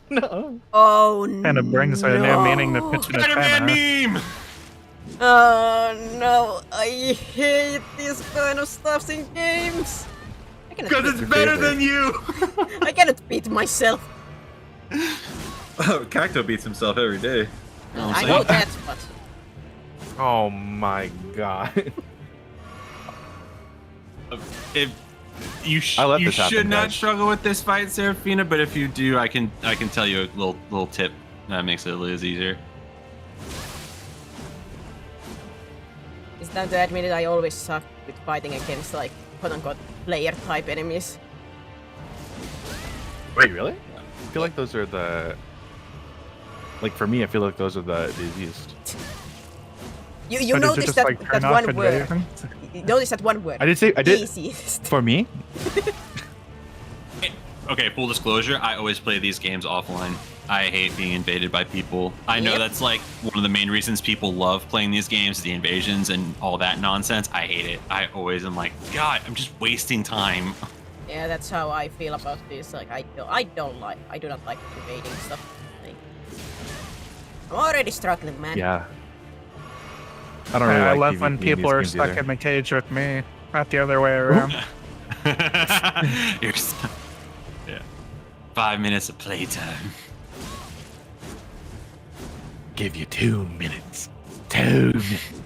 Speaker 3: No.
Speaker 1: Oh no.
Speaker 5: Kind of brings a new meaning to pitch in a
Speaker 2: Spider-Man meme!
Speaker 1: Oh no, I hate this kind of stuff in games.
Speaker 2: Because it's better than you!
Speaker 1: I cannot beat myself.
Speaker 2: Oh, Cacto beats himself every day.
Speaker 1: I know that, but
Speaker 3: Oh my god.
Speaker 2: If you
Speaker 3: I let
Speaker 2: you
Speaker 3: this happen,
Speaker 2: should not
Speaker 3: guys.
Speaker 2: struggle with this fight, Serafina, but if you do, I can tell you a little tip that makes it a little easier.
Speaker 1: it's time to admit it, I always suck with fighting against like quote-unquote player type enemies.
Speaker 3: Wait, really? I feel like those are the... Like, for me, I feel like those are the easiest.
Speaker 1: You
Speaker 5: So did
Speaker 1: notice
Speaker 5: just,
Speaker 1: that,
Speaker 5: like,
Speaker 1: that
Speaker 5: turn off
Speaker 1: one word.
Speaker 5: invasion?
Speaker 1: You notice that one word.
Speaker 3: I did.
Speaker 1: Easiest.
Speaker 3: For me?
Speaker 2: Okay, full disclosure, I always play these games offline. I hate being invaded by people. I know
Speaker 1: Yep.
Speaker 2: that's like one of the main reasons people love playing these games, the invasions and all that nonsense. I hate it. I always am like, God, I'm just wasting time.
Speaker 1: Yeah, that's how I feel about this. Like, I do not like invading stuff. Like, I'm already struggling, man.
Speaker 3: Yeah. I don't really
Speaker 5: I
Speaker 3: like
Speaker 5: love
Speaker 3: PvP
Speaker 5: when
Speaker 3: in
Speaker 5: people
Speaker 3: these
Speaker 5: are
Speaker 3: games
Speaker 5: stuck
Speaker 3: either.
Speaker 5: in the cage with me, not the other way around.
Speaker 2: You're stuck. Yeah. 5 minutes of playtime.
Speaker 3: Give you 2 minutes. 2 minutes.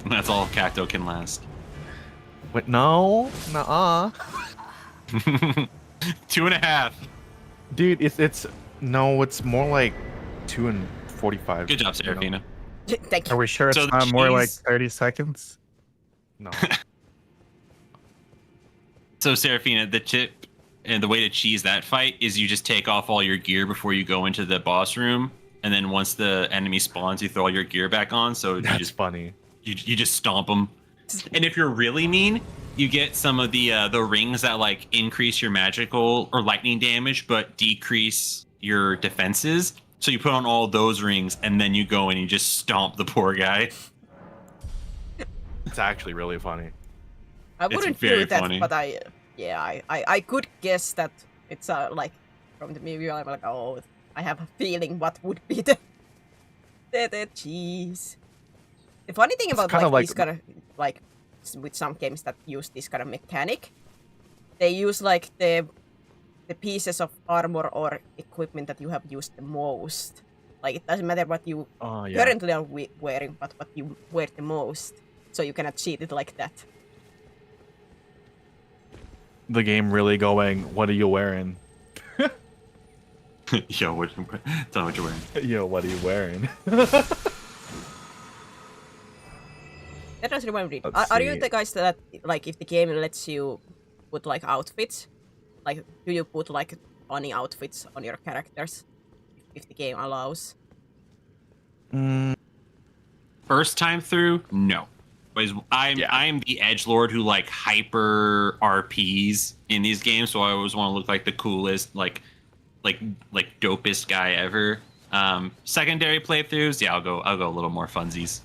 Speaker 2: That's all Cacto can last.
Speaker 3: Wait, no. Nuh-uh.
Speaker 2: 2.5.
Speaker 3: Dude, it's no, it's more like 2 and 45.
Speaker 2: Good job,
Speaker 3: you know?
Speaker 2: Serafina.
Speaker 1: Thank
Speaker 5: Are
Speaker 1: you.
Speaker 5: we sure it's
Speaker 2: So the
Speaker 5: not more like
Speaker 2: cheese-
Speaker 5: 30 seconds?
Speaker 3: No.
Speaker 2: So Serafina, the tip and the way to cheese that fight is you just take off all your gear before you go into the boss room, and then once the enemy spawns, you throw all your gear back on. So
Speaker 3: That's
Speaker 2: you just
Speaker 3: funny.
Speaker 2: you just stomp them. And if you're really mean, you get some of the rings that like increase your magical or lightning damage, but decrease your defenses. So you put on all those rings, and then you go and you just stomp the poor guy.
Speaker 3: It's actually really funny.
Speaker 1: I
Speaker 2: It's
Speaker 1: wouldn't
Speaker 2: very
Speaker 1: do that,
Speaker 2: funny.
Speaker 1: but I could guess that it's like from the movie. I'm like, oh, I have a feeling what would be the cheese. The funny thing about
Speaker 3: kind of like-
Speaker 1: this kind of like with some games that use this kind of mechanic, they use like the pieces of armor or equipment that you have used the most. Like it doesn't matter what you
Speaker 3: Oh yeah.
Speaker 1: currently are wearing, but what you wear the most. So you cannot cheat it like that.
Speaker 3: The game really going, what are you wearing?
Speaker 2: Yo, tell me what you're wearing.
Speaker 3: Yo, what are you wearing?
Speaker 1: That does remind me.
Speaker 3: Let's
Speaker 1: Are you
Speaker 3: see.
Speaker 1: the guys that like if the game lets you put like outfits, like do you put like funny outfits on your characters if the game allows?
Speaker 2: First time through, no. Because I'm the edgelord who like hyper RPs in these games, so I always want to look like the coolest, like dopest guy ever. Secondary playthroughs, yeah, I'll go a little more funsies.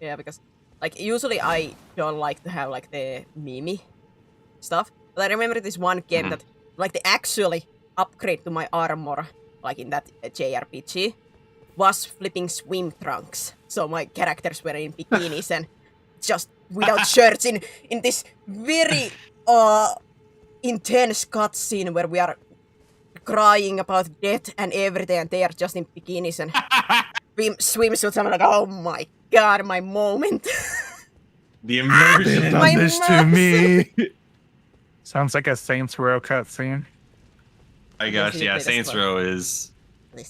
Speaker 1: Yeah, because like usually I don't like to have like the meme stuff. But I remember this one game that like the actually upgrade to my armor, like in that JRPG, was flipping swim trunks. So my characters were in bikinis and just without shirts in this very intense cutscene where we are crying about death and everything, and they are just in bikinis and swimsuits. I'm like, oh my god, my moment.
Speaker 2: The immersion.
Speaker 3: They've
Speaker 1: My
Speaker 3: done this to me.
Speaker 5: Sounds like a Saints Row cutscene.
Speaker 2: I gosh,
Speaker 1: Basically,
Speaker 2: yeah,
Speaker 1: that's
Speaker 2: Saints
Speaker 1: fun.
Speaker 2: Row is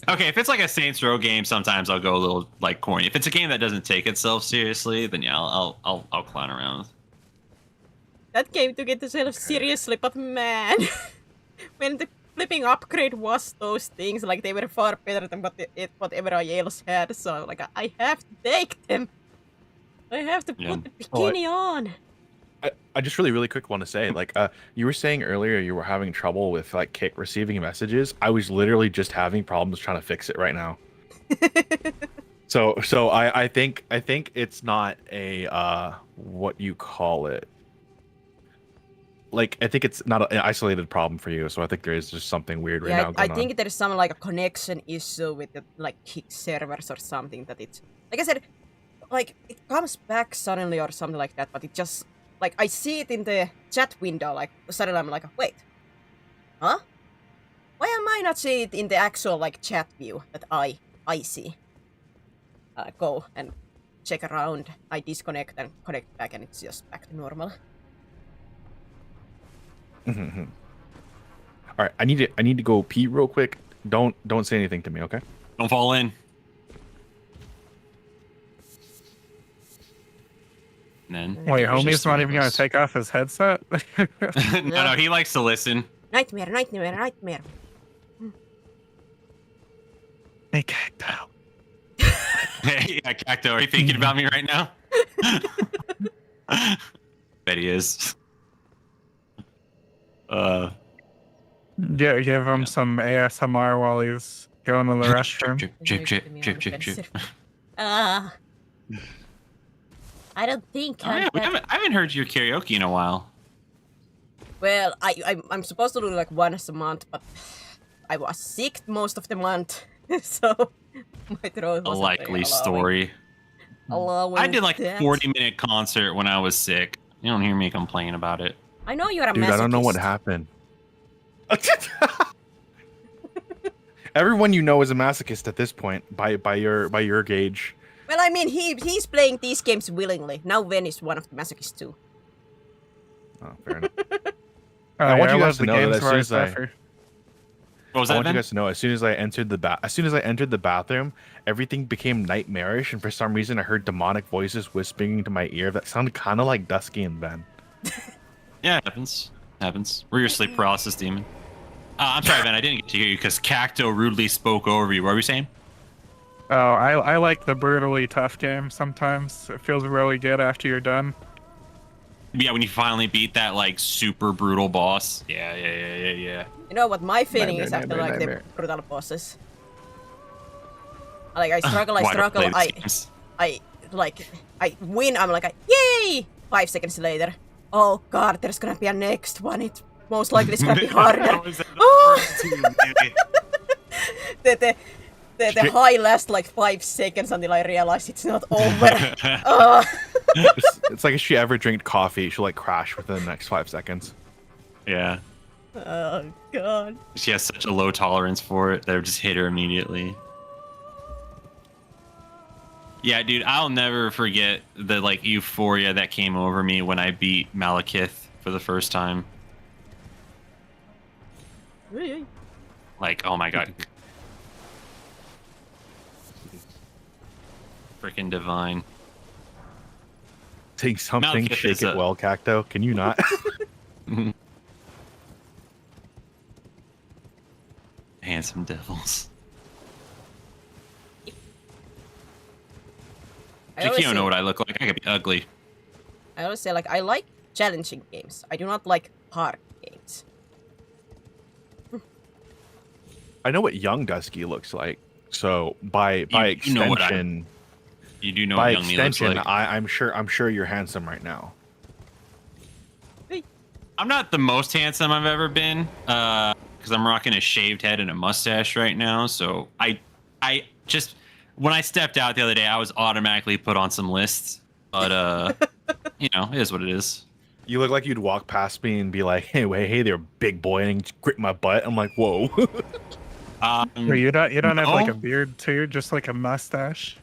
Speaker 2: okay. If it's like a Saints Row game, sometimes I'll go a little like corny. If it's a game that doesn't take itself seriously, then yeah, I'll clown around.
Speaker 1: That game took itself seriously, but man, when the flipping upgrade was those things, like they were far better than whatever I else had. So like I have to take them. I have to
Speaker 2: Yeah.
Speaker 1: put the bikini on.
Speaker 3: I just really quick want to say, like, you were saying earlier you were having trouble with like Kit receiving messages. I was literally just having problems trying to fix it right now. So I think it's not a what you call it. Like I think it's not an isolated problem for you. So I think there is just something weird right
Speaker 1: Yeah,
Speaker 3: now
Speaker 1: I
Speaker 3: going
Speaker 1: think there's some like a connection issue with the like Kick servers or something that it's like I said, like it comes back suddenly or something like that, but it just like I see it in the chat window, like suddenly I'm like, wait, huh? Why am I not seeing it in the actual like chat view that I see? Go and check around. I disconnect and connect back, and it's just back to normal.
Speaker 3: on. All right, I need to go pee real quick. Don't say anything to me, okay?
Speaker 2: Don't fall in. And then
Speaker 5: Wait,
Speaker 2: there's
Speaker 5: homie's
Speaker 2: just
Speaker 5: not
Speaker 2: three
Speaker 5: even
Speaker 2: of
Speaker 5: gonna
Speaker 2: us.
Speaker 5: take off his headset?
Speaker 2: no, he likes to listen.
Speaker 1: Nightmare.
Speaker 5: Hey, Cacto.
Speaker 2: Yeah, Cacto, are you thinking about me right now? Bet he is.
Speaker 5: Yeah, give him some ASMR while he's going to the restroom.
Speaker 2: Chip.
Speaker 1: I don't think
Speaker 2: Oh, yeah, I haven't heard your karaoke in a while.
Speaker 1: Well, I'm supposed to do like once a month, but I was sick most of the month, so my throat
Speaker 2: A
Speaker 1: wasn't
Speaker 2: likely story.
Speaker 1: allowing
Speaker 2: I did like a
Speaker 1: that.
Speaker 2: 40-minute concert when I was sick. You don't hear me complain about it.
Speaker 1: I know you're a
Speaker 3: Dude,
Speaker 1: masochist.
Speaker 3: I don't know what happened. Everyone you know is a masochist at this point, by your gauge.
Speaker 1: Well, I mean, he's playing these games willingly. Now Ven is one of the masochists too.
Speaker 3: Oh, fair enough.
Speaker 5: I
Speaker 3: want you guys
Speaker 5: love
Speaker 3: to
Speaker 5: the
Speaker 3: know that
Speaker 5: games
Speaker 3: as
Speaker 5: where
Speaker 3: soon
Speaker 5: I
Speaker 3: as I-
Speaker 5: suffer.
Speaker 2: What was
Speaker 3: I
Speaker 2: that,
Speaker 3: want you
Speaker 2: Ben?
Speaker 3: guys to know, as soon as I entered the bathroom, everything became nightmarish, and for some reason I heard demonic voices whispering into my ear that sounded kind of like Dusky and Ben.
Speaker 2: Yeah, it happens. Happens. We're your sleep paralysis demon. I'm sorry, Ben. I didn't get to hear you because Cacto rudely spoke over you. What were you saying?
Speaker 5: Oh, I like the brutally tough game sometimes. It feels really good after you're done.
Speaker 2: Yeah, when you finally beat that like super brutal boss. Yeah.
Speaker 1: You know what my feeling
Speaker 3: Nightmare,
Speaker 1: is after
Speaker 3: nightmare,
Speaker 1: like
Speaker 3: nightmare.
Speaker 1: the brutal bosses? Like I struggle,
Speaker 2: Why do I play these games?
Speaker 1: I win. I'm like, yay! 5 seconds later, oh god, there's gonna be a next one. It most likely is gonna be harder.
Speaker 2: That was
Speaker 1: Oh!
Speaker 2: the
Speaker 1: The high lasts like 5 seconds until I realize it's not over. Oh.
Speaker 3: It's like if she ever drank coffee, she'll like crash within the next 5 seconds.
Speaker 2: Yeah.
Speaker 1: Oh god.
Speaker 2: She has such a low tolerance for it that it just hit her immediately. Yeah, dude, I'll never forget the like euphoria that came over me when I beat Malekith for the first time. Like, oh my god. Freaking divine.
Speaker 3: Take something,
Speaker 2: Malekith
Speaker 3: shake
Speaker 2: is
Speaker 3: it well, Cacto. Can you not?
Speaker 2: Handsome devils.
Speaker 1: I
Speaker 2: If
Speaker 1: always
Speaker 2: you don't know
Speaker 1: say-
Speaker 2: what I look like, I could be ugly.
Speaker 1: I always say like I like challenging games. I do not like hard games.
Speaker 3: I know what young Dusky looks like. So by
Speaker 2: You know what
Speaker 3: extension,
Speaker 2: You do know
Speaker 3: by
Speaker 2: what young me looks
Speaker 3: extension,
Speaker 2: like.
Speaker 3: I'm sure you're handsome right now.
Speaker 2: I'm not the most handsome I've ever been, because I'm rocking a shaved head and a mustache right now. So I just when I stepped out the other day, I was automatically put on some lists. But you know, it is what it is.
Speaker 3: You look like you'd walk past me and be like, hey there, big boy, and grip my butt. I'm like, whoa.
Speaker 5: Wait, you don't have like
Speaker 2: no.
Speaker 5: a beard too, just like a mustache.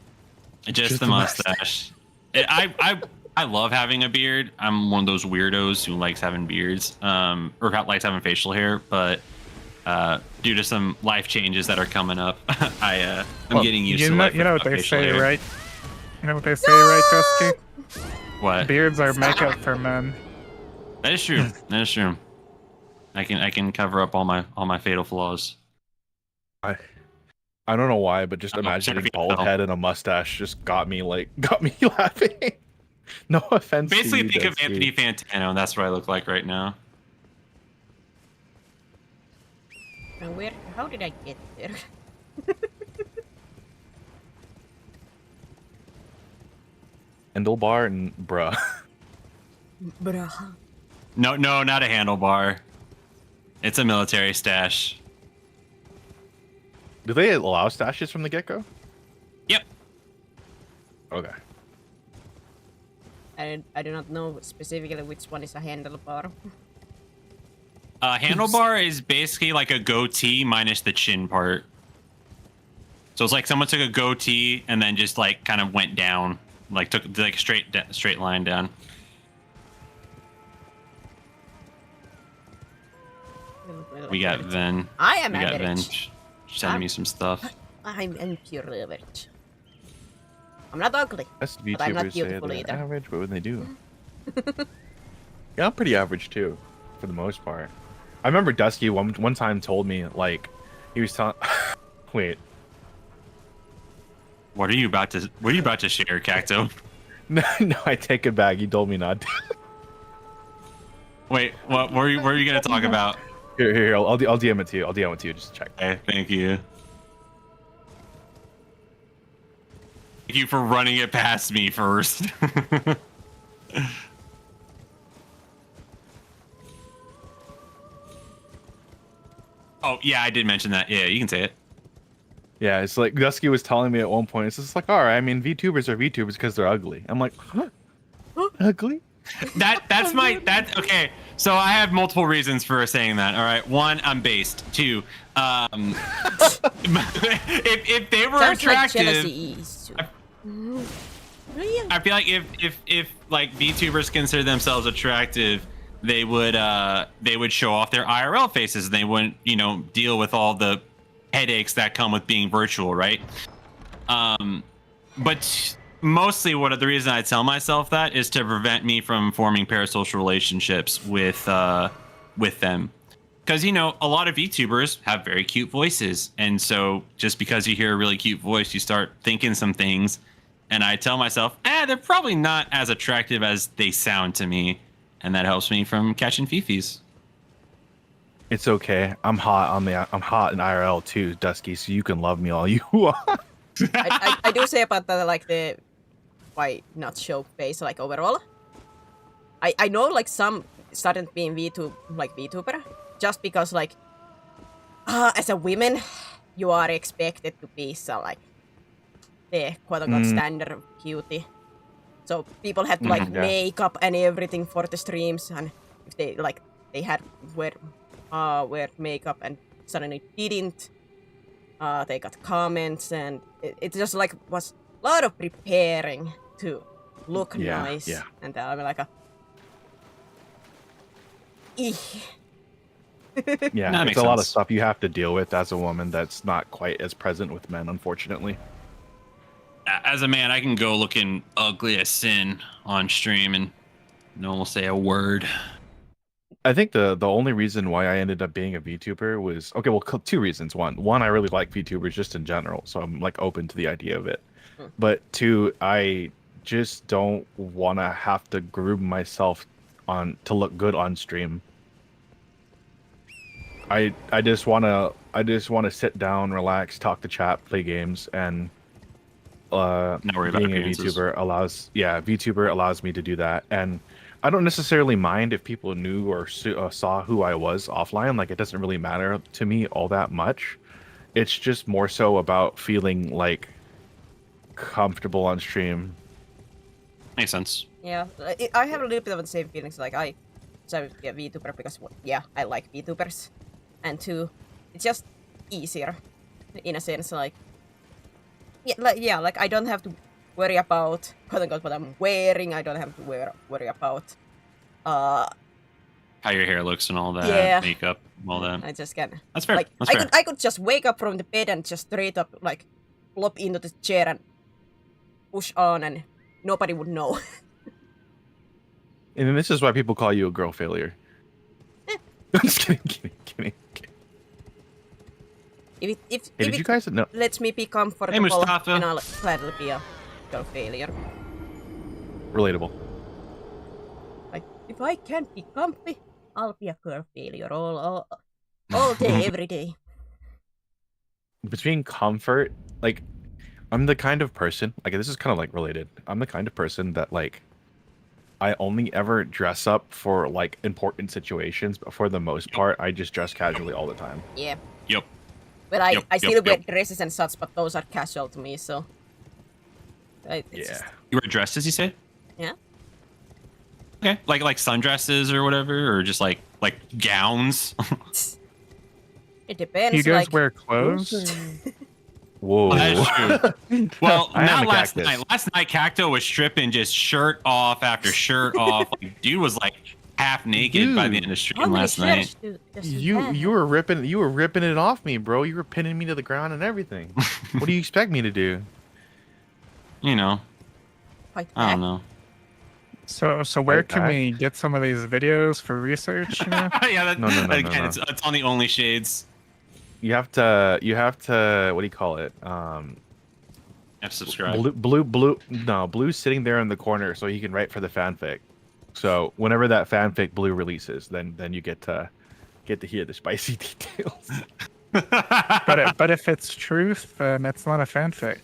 Speaker 2: Just the mustache. I love having a beard. I'm one of those weirdos who likes having beards, or likes having facial hair. But due to some life changes that are coming up, I'm getting used to life
Speaker 5: You know
Speaker 2: with
Speaker 5: what they
Speaker 2: facial
Speaker 5: say,
Speaker 2: hair.
Speaker 5: right? You know what they say, right, Dusky?
Speaker 2: What?
Speaker 5: Beards are makeup for men.
Speaker 2: That is true. That is true. I can cover up all my fatal flaws.
Speaker 3: I don't know why, but just
Speaker 2: Oh,
Speaker 3: imagining
Speaker 2: sorry,
Speaker 3: a bald
Speaker 2: Phil.
Speaker 3: head and a mustache just got me laughing. No offense.
Speaker 2: Basically,
Speaker 3: to you,
Speaker 2: think of
Speaker 3: Dusky.
Speaker 2: Anthony Fantano, and that's what I look like right now.
Speaker 1: And how did I get there?
Speaker 3: Handlebar and bruh.
Speaker 1: Bruh.
Speaker 2: No, not a handlebar. It's a military stash.
Speaker 3: Do they allow stashes from the get-go?
Speaker 2: Yep.
Speaker 3: Okay.
Speaker 1: I do not know specifically which one is a handlebar.
Speaker 2: Handlebar is basically like a goatee minus the chin part. So it's like someone took a goatee and then just like kind of went down, like took like a straight line down. We got Ven.
Speaker 1: I am
Speaker 2: We got Ven
Speaker 1: average.
Speaker 2: sending me some stuff.
Speaker 1: I'm purely average. I'm not ugly.
Speaker 3: That's
Speaker 1: But I'm not
Speaker 3: VTubers say
Speaker 1: beautiful
Speaker 3: they're
Speaker 1: either.
Speaker 3: average, but when they do. Yeah, I'm pretty average too, for the most part. I remember Dusky one time told me, like, he was telling... Wait.
Speaker 2: What are you about to share, Cacto?
Speaker 3: No, I take it back. He told me not to.
Speaker 2: Wait, what were you gonna talk about?
Speaker 3: Here, I'll DM it to you. I'll DM it to you, just check.
Speaker 2: Okay, thank you. Thank you for running it past me first. Oh yeah, I did mention that. Yeah, you can say it.
Speaker 3: Yeah, it's like Dusky was telling me at one point. It's just like, all right, I mean, VTubers are VTubers because they're ugly. I'm like, huh? Ugly?
Speaker 2: Okay. So I have multiple reasons for saying that. All right. One, I'm based. Two, if they were
Speaker 1: Sounds like
Speaker 2: attractive,
Speaker 1: jealousy is. Really?
Speaker 2: I feel like if like VTubers consider themselves attractive, they would show off their IRL faces and they wouldn't, deal with all the headaches that come with being virtual, right? But mostly the reason I tell myself that is to prevent me from forming parasocial relationships with them. Because, a lot of VTubers have very cute voices. And so just because you hear a really cute voice, you start thinking some things. And I tell myself, they're probably not as attractive as they sound to me. And that helps me from catching fifis.
Speaker 3: It's okay. I'm hot in IRL too, Dusky, so you can love me all you want.
Speaker 1: I do say about that, like, the why not show face, like, overall. I know, like, some started being VTuber just because, like, as a woman, you are expected to be so, like, the quote-unquote standard of beauty. So people had to, like, makeup and everything for the streams, and if they had wear makeup and suddenly didn't, they got comments, and it just, like, was a lot of preparing to look nice. Yeah. And I'm like
Speaker 3: yeah,
Speaker 2: that
Speaker 3: it's a lot of stuff you have to deal with as a woman that's not quite as present with men, unfortunately.
Speaker 2: As a man, I can go looking ugly as sin on stream and no one will say a word.
Speaker 3: I think the only reason why I ended up being a VTuber was two reasons. One, I really like VTubers just in general, so I'm like open to the idea of it. But two, I just don't want to have to groom myself to look good on stream. I just want to sit down, relax, talk to chat, play games, and being a VTuber allows me to do that. And I don't necessarily mind if people knew or saw who I was offline. Like, it doesn't really matter to me all that much. It's just more so about feeling like comfortable on stream.
Speaker 2: Makes sense.
Speaker 1: Yeah, I have a little bit of the same feelings. Like, I decided to be a VTuber because, I like VTubers. And two, it's just easier in a sense. Like, like, I don't have to worry about quote-unquote what I'm wearing. I don't have to worry about
Speaker 2: how your hair looks and all that, makeup, all that.
Speaker 1: I just can.
Speaker 2: That's fair.
Speaker 1: Like,
Speaker 2: That's fair.
Speaker 1: I could just wake up from the bed and just straight up, like, flop into the chair and push on, and nobody would know.
Speaker 3: And this is why people call you a girl failure. I'm just kidding.
Speaker 1: If
Speaker 3: did you guys know?
Speaker 1: Lets me be comfortable, then I'll gladly be a girl failure.
Speaker 3: Relatable.
Speaker 1: Like, if I can't be comfy, I'll be a girl failure all day, every day.
Speaker 3: Between comfort, like, I'm the kind of person, like, this is kind of like related. I'm the kind of person that, like, I only ever dress up for, like, important situations, but for the most part, I just dress casually all the time.
Speaker 1: Yeah.
Speaker 2: Yep.
Speaker 1: But I still wear dresses and such, but those are casual to me, so.
Speaker 3: Just...
Speaker 2: You wear dresses, you say?
Speaker 1: Yeah.
Speaker 2: Okay. Like sundresses or whatever, or just like gowns?
Speaker 1: It depends.
Speaker 5: You guys wear clothes?
Speaker 3: Whoa.
Speaker 2: That's true. Well, not last
Speaker 3: cactus.
Speaker 2: night. Last night, Cacto was stripping just shirt off after shirt off. Like, dude was like half naked by the end of stream last night.
Speaker 3: You were ripping it off me, bro. You were pinning me to the ground and everything. What do you expect me to do?
Speaker 2: I don't know.
Speaker 5: So where can we get some of these videos for research? You know?
Speaker 2: Yeah,
Speaker 3: No.
Speaker 2: It's on the Only Shades.
Speaker 3: You have to. What do you call it?
Speaker 2: Subscribe.
Speaker 3: Blue's sitting there in the corner so he can write for the fanfic. So whenever that fanfic Blue releases, then you get to hear the spicy details.
Speaker 5: but if it's truth, then it's not a fanfic.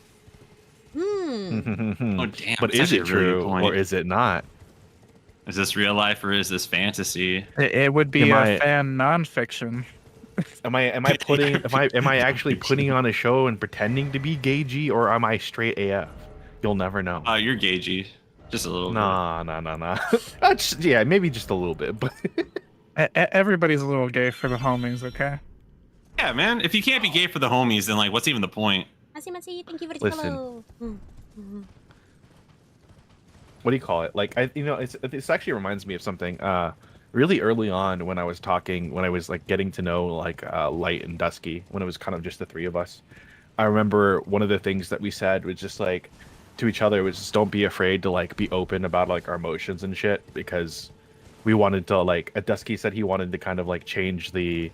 Speaker 2: Oh damn!
Speaker 3: But is it true or is it not?
Speaker 2: Is this real life or is this fantasy?
Speaker 5: It would be a fan nonfiction.
Speaker 3: Am I putting am I actually putting on a show and pretending to be gagey, or am I straight AF? You'll never know.
Speaker 2: You're gagey, just a little bit.
Speaker 3: Nah. Yeah, maybe just a little bit, but
Speaker 5: Everybody's a little gay for the homies, okay?
Speaker 2: Yeah, man. If you can't be gay for the homies, then like, what's even the point?
Speaker 1: Masi, thank you for the
Speaker 3: Listen.
Speaker 1: follow.
Speaker 3: what do you call it? Like this actually reminds me of something. Really early on when I was like getting to know like Light and Dusky, when it was kind of just the three of us. I remember one of the things that we said was just like to each other was just don't be afraid to like be open about like our emotions and shit, because we wanted to like Dusky said he wanted to kind of like change the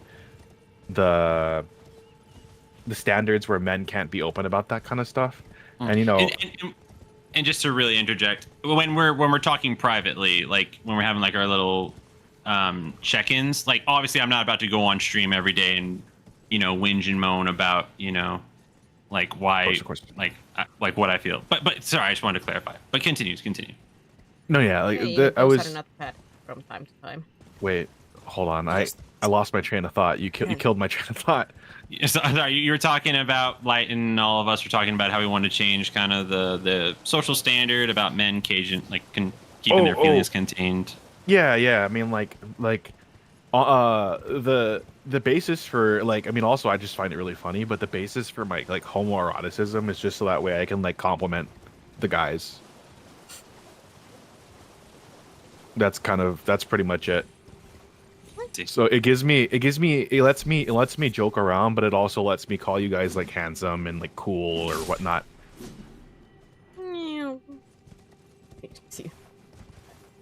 Speaker 3: standards where men can't be open about that kind of stuff. And you know,
Speaker 2: and just to really interject, when we're talking privately, like when we're having like our little check-ins, like obviously I'm not about to go on stream every day and whinge and moan about like why
Speaker 3: of course.
Speaker 2: like what I feel. But sorry, I just wanted to clarify. But continue.
Speaker 3: No, yeah, like
Speaker 1: Hey,
Speaker 3: I was.
Speaker 1: are not bad from time to time.
Speaker 3: Wait, hold on. I lost my train of thought. You killed my train of thought.
Speaker 2: Sorry, you were talking about Light, and all of us were talking about how we wanted to change kind of the social standard about men keeping their feelings contained.
Speaker 3: Yeah. I mean, the basis for like, I mean, also I just find it really funny, but the basis for my like homoeroticism is just so that way I can like compliment the guys. That's pretty much it. So it lets me joke around, but it also lets me call you guys like handsome and like cool or whatnot.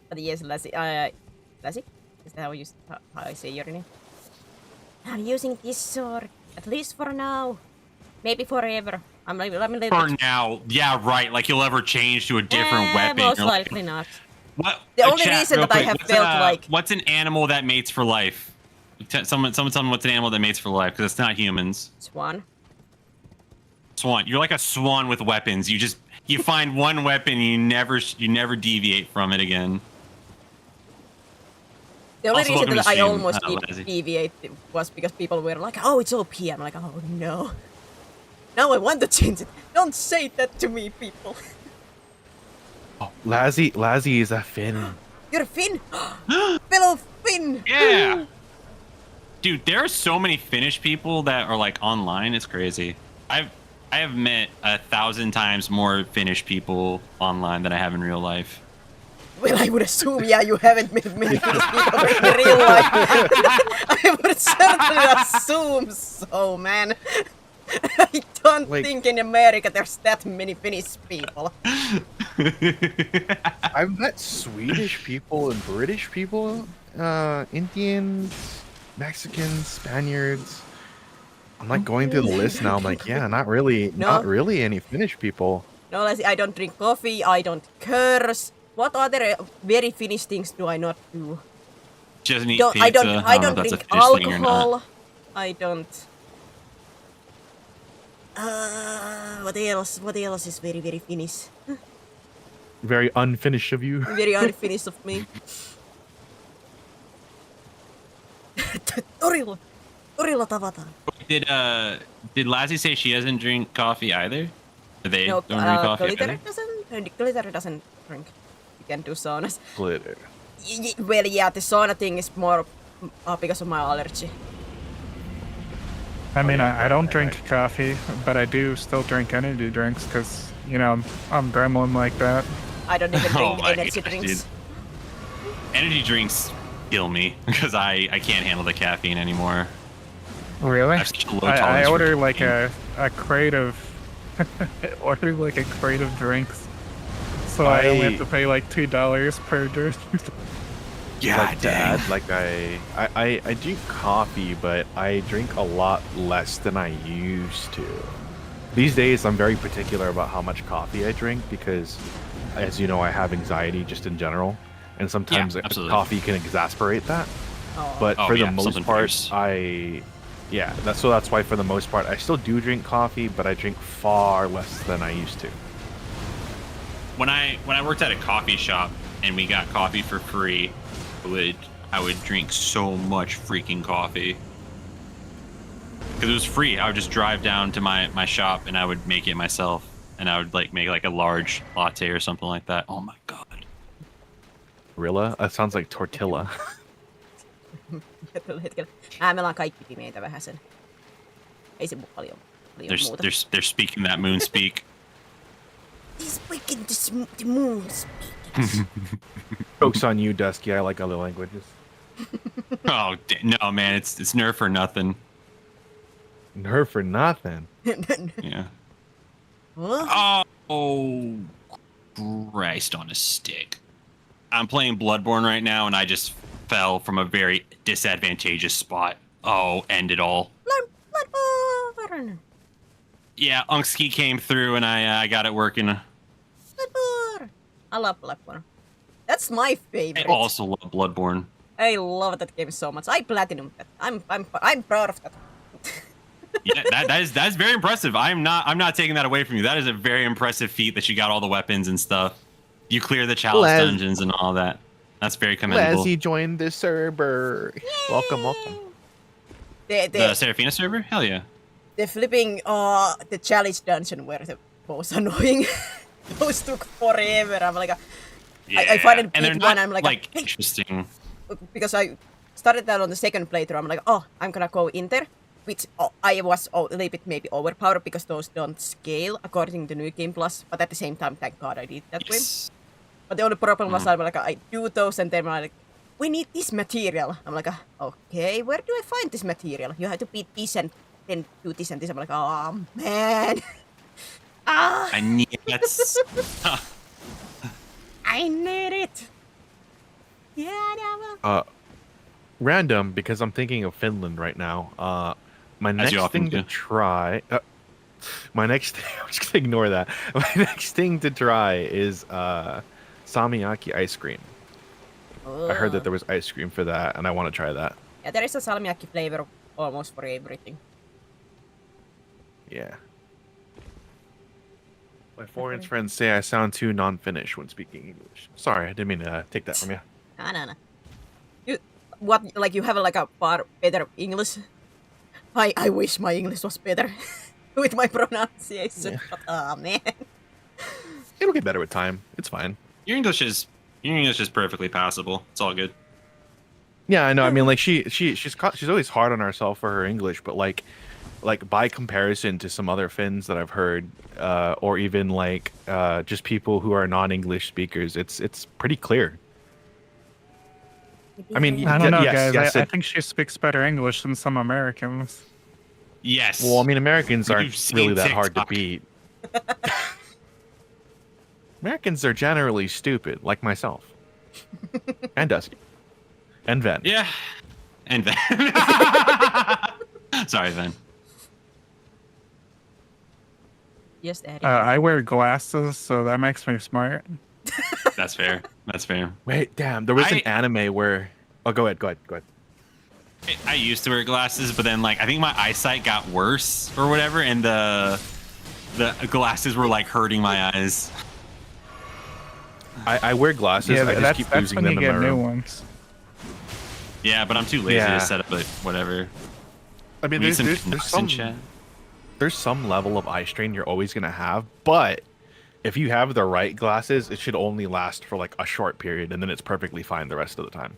Speaker 1: But yes, Lassie, Lassie? Is that how I say your name? I'm using this sword, at least for now. Maybe forever.
Speaker 2: For now, yeah, right. Like you'll ever change to a different weapon.
Speaker 1: Most
Speaker 2: You're
Speaker 1: likely
Speaker 2: like,
Speaker 1: not.
Speaker 2: What?
Speaker 1: The only
Speaker 2: Chat,
Speaker 1: reason
Speaker 2: real
Speaker 1: that I
Speaker 2: quick,
Speaker 1: have
Speaker 2: what's
Speaker 1: felt like...
Speaker 2: what's an animal that mates for life? Someone tell me what's an animal that mates for life, because it's not humans.
Speaker 1: Swan.
Speaker 2: Swan. You're like a swan with weapons. You find one weapon and you never deviate from it again.
Speaker 1: The only
Speaker 2: Also,
Speaker 1: reason
Speaker 2: welcome
Speaker 1: that
Speaker 2: to
Speaker 1: I
Speaker 2: stream,
Speaker 1: almost
Speaker 2: Lassie.
Speaker 1: deviate was because people were like, oh, it's OP. I'm like, oh no. Now I want to change it. Don't say that to me, people.
Speaker 3: Oh, Lassie is a Finn.
Speaker 1: You're a Finn? Fellow Finn!
Speaker 2: Yeah. Dude, there are so many Finnish people that are like online. It's crazy. I have met 1,000 times more Finnish people online than I have in real life.
Speaker 1: Well, I would assume, yeah, you haven't met many Finnish people in real life. I would certainly assume so, man. I don't think in America there's that many Finnish people.
Speaker 3: I've met Swedish people and British people, Indians, Mexicans, Spaniards. I'm like going through the list now. I'm like, yeah, not really any Finnish people.
Speaker 1: No, I don't drink coffee. I don't curse. What other very Finnish things do I not do?
Speaker 2: Just eat pizza.
Speaker 1: I don't drink alcohol. I don't. What else? What else is very, very Finnish?
Speaker 3: Very unfinished of you.
Speaker 1: Very unfinished of me. Torilla tavataan.
Speaker 2: Did Lassie say she doesn't drink coffee either? They
Speaker 1: No,
Speaker 2: don't drink coffee
Speaker 1: Glitter
Speaker 2: either?
Speaker 1: Glitter doesn't drink. You can do saunas.
Speaker 3: Glitter.
Speaker 1: Well, yeah, the sauna thing is more because of my allergy.
Speaker 5: I mean, I don't drink coffee, but I do still drink energy drinks because, I'm gremlin like that.
Speaker 1: I don't even drink
Speaker 2: my
Speaker 1: energy
Speaker 2: gosh,
Speaker 1: drinks.
Speaker 2: dude. Energy drinks kill me because I can't handle the caffeine anymore.
Speaker 5: Really?
Speaker 2: I have such a low
Speaker 5: I
Speaker 2: tolerance for
Speaker 5: order like
Speaker 2: caffeine.
Speaker 5: a crate of drinks, so I only have to pay like $2 per drink.
Speaker 2: Yeah,
Speaker 3: like I drink coffee, but I drink a lot less than I used to. These days, I'm very particular about how much coffee I drink because, as you know, I have anxiety just in general, and sometimes coffee can exasperate that.
Speaker 1: Oh.
Speaker 3: But for the most
Speaker 2: something
Speaker 3: part,
Speaker 2: fierce.
Speaker 3: that's why for the most part I still do drink coffee, but I drink far less than I used to.
Speaker 2: When I worked at a coffee shop and we got coffee for free, I would drink so much freaking coffee. because it was free. I would just drive down to my shop and I would make it myself, and I would like make like a large latte or something like that. Oh my god.
Speaker 3: Rilla? That sounds like tortilla.
Speaker 1: Tällä hetkellä. Me ollaan kaikki pimeitä vähäsen. Ei se paljon muuta.
Speaker 2: They're speaking that moon speak.
Speaker 1: He's speaking the moon speaking.
Speaker 3: Jokes on you, Dusky. I like other languages.
Speaker 2: Oh no, man! It's nerf for nothing.
Speaker 3: Nerf for nothing.
Speaker 2: Yeah.
Speaker 1: What?
Speaker 2: Oh, Christ on a stick. I'm playing Bloodborne right now, and I just fell from a very disadvantageous spot. Oh, end it all.
Speaker 1: Bloodborne.
Speaker 2: Yeah, Unkski came through, and I got it working.
Speaker 1: Bloodborne. I love Bloodborne. That's my
Speaker 2: I
Speaker 1: favorite.
Speaker 2: also love Bloodborne.
Speaker 1: I love that game so much. I platinumed that. I'm proud of that.
Speaker 2: Yeah, that's very impressive. I'm not taking that away from you. That is a very impressive feat that you got all the weapons and stuff. You clear the chalice dungeons and all that. That's very commendable.
Speaker 3: Leslie joined the server. Welcome.
Speaker 2: The Serafina server? Hell yeah.
Speaker 1: The flipping the challenge dungeon were the most annoying. Those took forever. I'm like,
Speaker 2: Yeah.
Speaker 1: I finally
Speaker 2: and they're
Speaker 1: beat
Speaker 2: not
Speaker 1: one. I'm like, hey,
Speaker 2: interesting.
Speaker 1: because I started that on the second playthrough. I'm like, oh, I'm gonna go in there, which I was a little bit maybe overpowered because those don't scale according to New Game Plus. But at the same time, thank God I did that way. But the only problem was I'm like, I do those and then I'm like, we need this material. I'm like, okay, where do I find this material? You have to beat this and then do this and this. I'm like, oh man.
Speaker 2: I need it.
Speaker 1: I need it. Yeah,
Speaker 3: Random, because I'm thinking of Finland right now. My next
Speaker 2: you often
Speaker 3: thing to
Speaker 2: do.
Speaker 3: try. I'm just gonna ignore that. My next thing to try is salmiakki ice cream. I heard that there was ice cream for that, and I want to try that.
Speaker 1: Yeah, there is a salmiakki flavor almost for everything.
Speaker 3: Yeah. My foreign friends say I sound too non-Finnish when speaking English. Sorry, I didn't mean to take that from you.
Speaker 1: No. You have like a far better English? I wish my English was better with my pronunciation.
Speaker 3: Yeah.
Speaker 1: But, man.
Speaker 3: It'll get better with time. It's fine.
Speaker 2: Your English is perfectly passable. It's all good.
Speaker 3: Yeah, I know. I mean, like she's always hard on herself for her English, but like by comparison to some other Finns that I've heard, or even like just people who are non-English speakers, it's pretty clear. I mean,
Speaker 5: I don't know,
Speaker 3: yes,
Speaker 5: guys. I
Speaker 3: it-
Speaker 5: think she speaks better English than some Americans.
Speaker 2: Yes.
Speaker 3: Well, I mean, Americans
Speaker 2: You've
Speaker 3: aren't
Speaker 2: seen
Speaker 3: really that hard to
Speaker 2: TikTok.
Speaker 3: beat. Americans are generally stupid, like myself, and Dusty, and Ven.
Speaker 2: Yeah. And then. Sorry, Ven.
Speaker 1: Yes, Daddy.
Speaker 5: I wear glasses, so that makes me smart.
Speaker 2: That's fair. That's fair.
Speaker 3: Wait, damn! There was an anime where. Oh, go ahead.
Speaker 2: I used to wear glasses, but then like I think my eyesight got worse or whatever, and the glasses were like hurting my eyes.
Speaker 3: I wear glasses.
Speaker 5: Yeah,
Speaker 3: I just
Speaker 5: that's
Speaker 3: keep
Speaker 5: that's
Speaker 3: losing
Speaker 5: when
Speaker 3: them
Speaker 5: you
Speaker 3: in
Speaker 5: get
Speaker 3: my
Speaker 5: new
Speaker 3: room.
Speaker 5: ones.
Speaker 2: Yeah, but I'm too lazy
Speaker 3: Yeah.
Speaker 2: to set up. But whatever.
Speaker 3: I mean,
Speaker 2: We need
Speaker 3: there's
Speaker 2: some
Speaker 3: some
Speaker 2: in chat.
Speaker 3: there's some level of eye strain you're always gonna have, but if you have the right glasses, it should only last for like a short period, and then it's perfectly fine the rest of the time.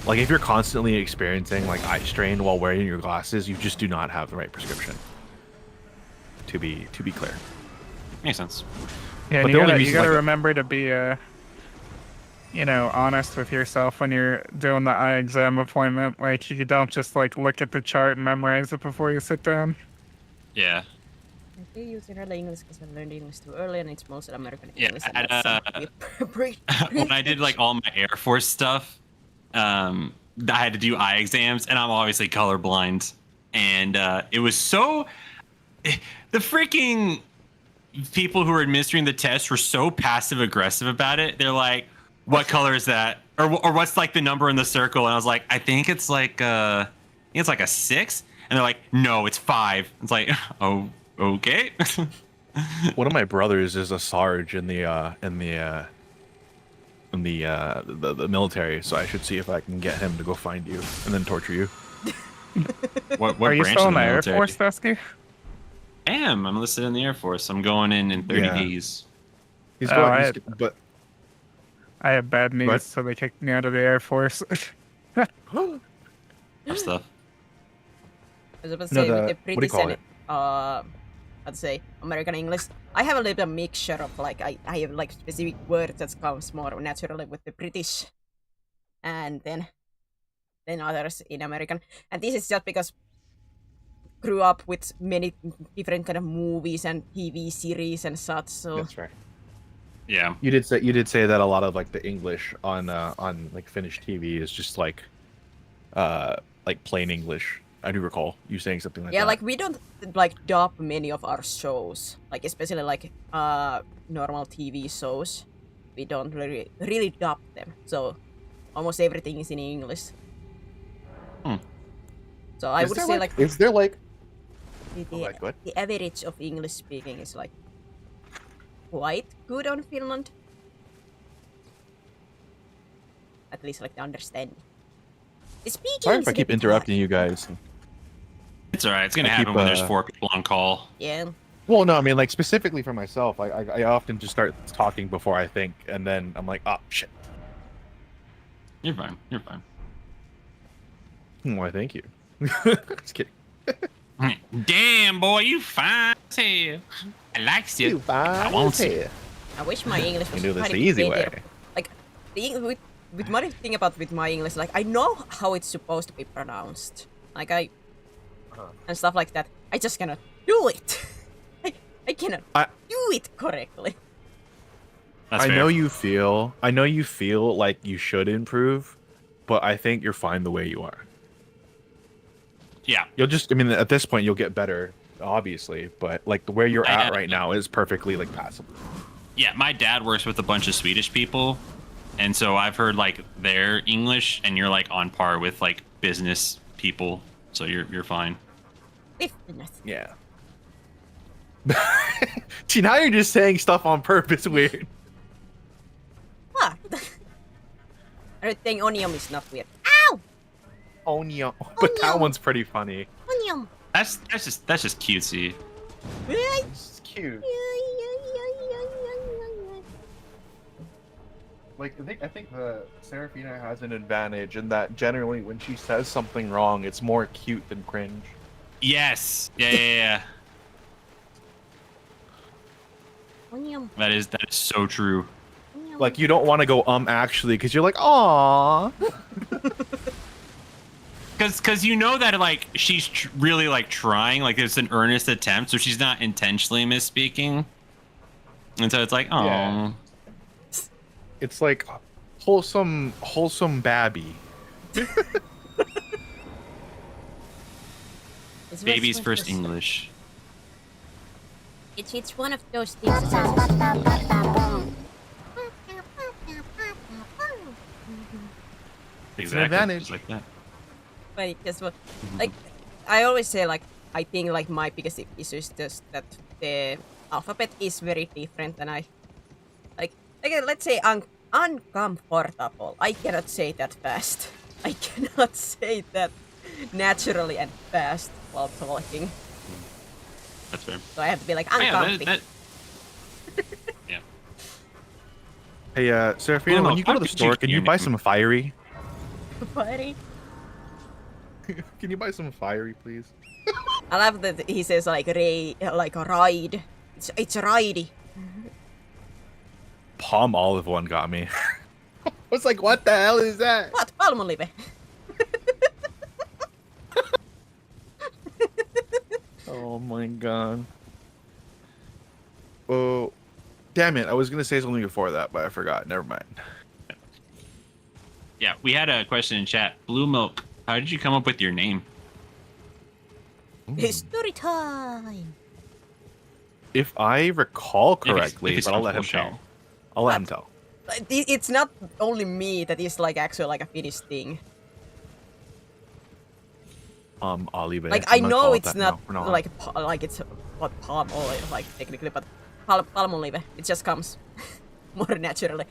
Speaker 3: Like if you're constantly experiencing like eye strain while wearing your glasses, you just do not have the right prescription. To be clear.
Speaker 2: Makes sense.
Speaker 5: Yeah,
Speaker 3: But
Speaker 5: and
Speaker 3: the
Speaker 5: you
Speaker 3: only
Speaker 5: gotta,
Speaker 3: reason,
Speaker 5: you gotta
Speaker 3: like-
Speaker 5: remember to be, honest with yourself when you're doing the eye exam appointment. Like, you don't just like look at the chart and memorize it before you sit down.
Speaker 2: Yeah.
Speaker 1: I do use early English because I learned English too early and it's mostly American
Speaker 2: Yeah,
Speaker 1: English.
Speaker 2: I
Speaker 1: And
Speaker 2: had,
Speaker 1: that's
Speaker 2: When I did like all my Air Force stuff, I had to do eye exams, and I'm obviously colorblind, and it was so the freaking people who were administering the test were so passive aggressive about it. They're like, "What color is that?" Or what's like the number in the circle? And I was like, "I think it's like a 6." And they're like, "No, it's 5." It's like, "Oh, okay."
Speaker 3: One of my brothers is a sarge in the military, so I should see if I can get him to go find you and then torture you.
Speaker 2: What
Speaker 5: Are you
Speaker 2: branch
Speaker 5: still
Speaker 2: of
Speaker 5: in
Speaker 2: the
Speaker 5: the Air
Speaker 2: military?
Speaker 5: Force, Dusty?
Speaker 2: I am. I'm enlisted in the Air Force. I'm going in 30
Speaker 3: Yeah.
Speaker 2: days.
Speaker 3: He's
Speaker 5: Oh,
Speaker 3: going. But
Speaker 5: I had bad news,
Speaker 3: What?
Speaker 5: so they kicked me out of the Air Force.
Speaker 2: Tough stuff.
Speaker 1: I was about to
Speaker 3: No,
Speaker 1: say with
Speaker 3: the-
Speaker 1: the
Speaker 3: what do you
Speaker 1: British
Speaker 3: call
Speaker 1: and
Speaker 3: it?
Speaker 1: I'd say American English. I have a little bit of mixture of like I have like specific words that comes more naturally with the British, and then others in American. And this is just because grew up with many different kind of movies and TV series and such. So
Speaker 3: that's right.
Speaker 2: Yeah.
Speaker 3: You did say that a lot of like the English on like Finnish TV is just like plain English. I do recall you saying something like
Speaker 1: yeah,
Speaker 3: that.
Speaker 1: like we don't like dub many of our shows, like especially like normal TV shows. We don't really dub them, so almost everything is in English.
Speaker 2: Hmm.
Speaker 1: So I would say like
Speaker 3: is there like
Speaker 1: the,
Speaker 3: Oh, like what?
Speaker 1: the average of English speaking is like quite good on Finland. At least like the understanding. The speaking
Speaker 3: Sorry
Speaker 1: is
Speaker 3: if I
Speaker 1: a
Speaker 3: keep
Speaker 1: bit
Speaker 3: interrupting you guys.
Speaker 2: It's all right. It's gonna
Speaker 3: I
Speaker 2: happen
Speaker 3: keep,
Speaker 2: when there's 4 people on call.
Speaker 1: hard. Yeah.
Speaker 3: Well, no, I mean like specifically for myself. I often just start talking before I think, and then I'm like, oh shit.
Speaker 2: You're fine. You're fine.
Speaker 3: Why? Thank you. Just kidding.
Speaker 2: Damn, boy, you fine as hell. I like you. I want you.
Speaker 1: I wish my English was
Speaker 3: You do this
Speaker 1: kind
Speaker 3: the
Speaker 1: of
Speaker 3: easy
Speaker 1: better.
Speaker 3: way.
Speaker 1: Like with my thing about with my English, like I know how it's supposed to be pronounced, like and stuff like that. I just cannot do it. I cannot do it correctly.
Speaker 2: That's
Speaker 3: I
Speaker 2: fair.
Speaker 3: know you feel like you should improve, but I think you're fine the way you are.
Speaker 2: Yeah.
Speaker 3: I mean, at this point you'll get better, obviously, but like the where you're
Speaker 2: I-
Speaker 3: at right now is perfectly like passable.
Speaker 2: Yeah, my dad works with a bunch of Swedish people, and so I've heard like their English, and you're like on par with like business people, so you're fine.
Speaker 3: Yeah. See, now you're just saying stuff on purpose weird.
Speaker 1: What? I don't think onion is not weird. Ow!
Speaker 3: Onion. But that
Speaker 1: Onion.
Speaker 3: one's pretty funny.
Speaker 1: Onion.
Speaker 2: That's just cutesy.
Speaker 3: It's cute. Like I think the Serafina has an advantage in that generally when she says something wrong, it's more cute than cringe.
Speaker 2: Yes. Yeah.
Speaker 1: Onion.
Speaker 2: That is so true.
Speaker 3: Like you don't want to go actually because you're like aww.
Speaker 2: Cause you know that like she's really like trying, like it's an earnest attempt, so she's not intentionally misspeaking, and so it's like, oh,
Speaker 3: Yeah. It's like wholesome babby.
Speaker 2: baby's first English.
Speaker 1: It's one of those things that
Speaker 2: Exactly.
Speaker 3: advantage.
Speaker 2: Just like that.
Speaker 1: Like, guess what? Like, I always say, like, I think, like, my biggest issue is just that the alphabet is very different, and like, let's say uncomfortable. I cannot say that fast. I cannot say that naturally and fast while talking.
Speaker 2: That's fair.
Speaker 1: So I have to be like,
Speaker 2: Yeah,
Speaker 1: uncomfy.
Speaker 2: yeah.
Speaker 3: Hey, Serafina,
Speaker 2: Well,
Speaker 3: when you go to the
Speaker 2: how could
Speaker 3: store,
Speaker 2: you
Speaker 3: can you
Speaker 2: hear
Speaker 3: buy
Speaker 2: me?
Speaker 3: some fiery?
Speaker 1: Buddy.
Speaker 3: Can you buy some fiery, please?
Speaker 1: I love that he says, like, ride. It's ridey.
Speaker 3: Palm olive one got me. I was like, what the hell is that?
Speaker 1: What? Palmolive.
Speaker 3: Oh my god. Oh, damn it. I was going to say something before that, but I forgot. Never mind.
Speaker 2: Yeah, we had a question in chat. Blue Milk, how did you come up with your name?
Speaker 1: Story time.
Speaker 3: If I recall correctly,
Speaker 2: if it's
Speaker 3: but I'll let him
Speaker 2: comfortable,
Speaker 3: tell. I'll let him tell.
Speaker 1: It's not only me that is like actually like a Finnish thing.
Speaker 3: Olive.
Speaker 1: Like
Speaker 3: I'm
Speaker 1: I
Speaker 3: gonna
Speaker 1: know
Speaker 3: call it
Speaker 1: it's
Speaker 3: that
Speaker 1: not
Speaker 3: now.
Speaker 1: like it's what palm oil like technically, but palmolive. It just comes more naturally,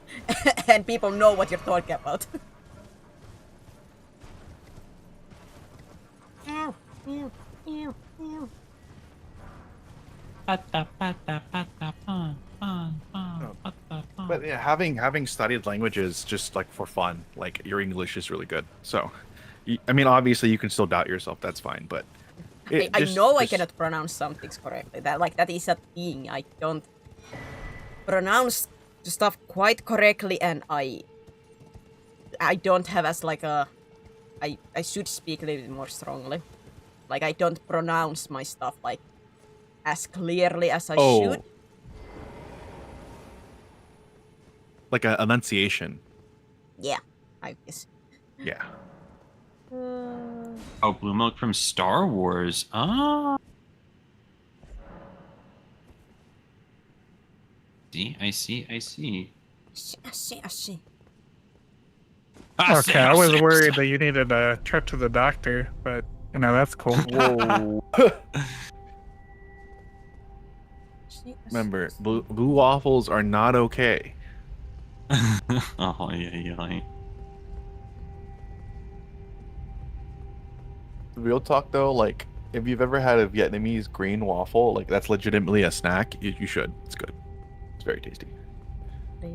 Speaker 1: and people know what you're talking about. Ew, ew, ew.
Speaker 3: But yeah, having studied languages just like for fun, like your English is really good. So, I mean, obviously you can still doubt yourself. That's fine, but
Speaker 1: I know I cannot pronounce some things correctly. That is a thing. I don't pronounce the stuff quite correctly, and I don't have as like a I should speak a little bit more strongly. Like I don't pronounce my stuff like as clearly as I should.
Speaker 3: like a enunciation.
Speaker 1: Yeah, I guess.
Speaker 3: Yeah.
Speaker 2: Oh, blue milk from Star Wars. Ah. See, I see.
Speaker 1: I see.
Speaker 5: Okay, I was worried that you needed a trip to the doctor, but you know that's cool.
Speaker 3: Whoa. Remember, blue waffles are not okay.
Speaker 2: Oh yeah.
Speaker 3: Real talk though, like if you've ever had a Vietnamese green waffle, like that's legitimately a snack. You should. It's good. It's very tasty.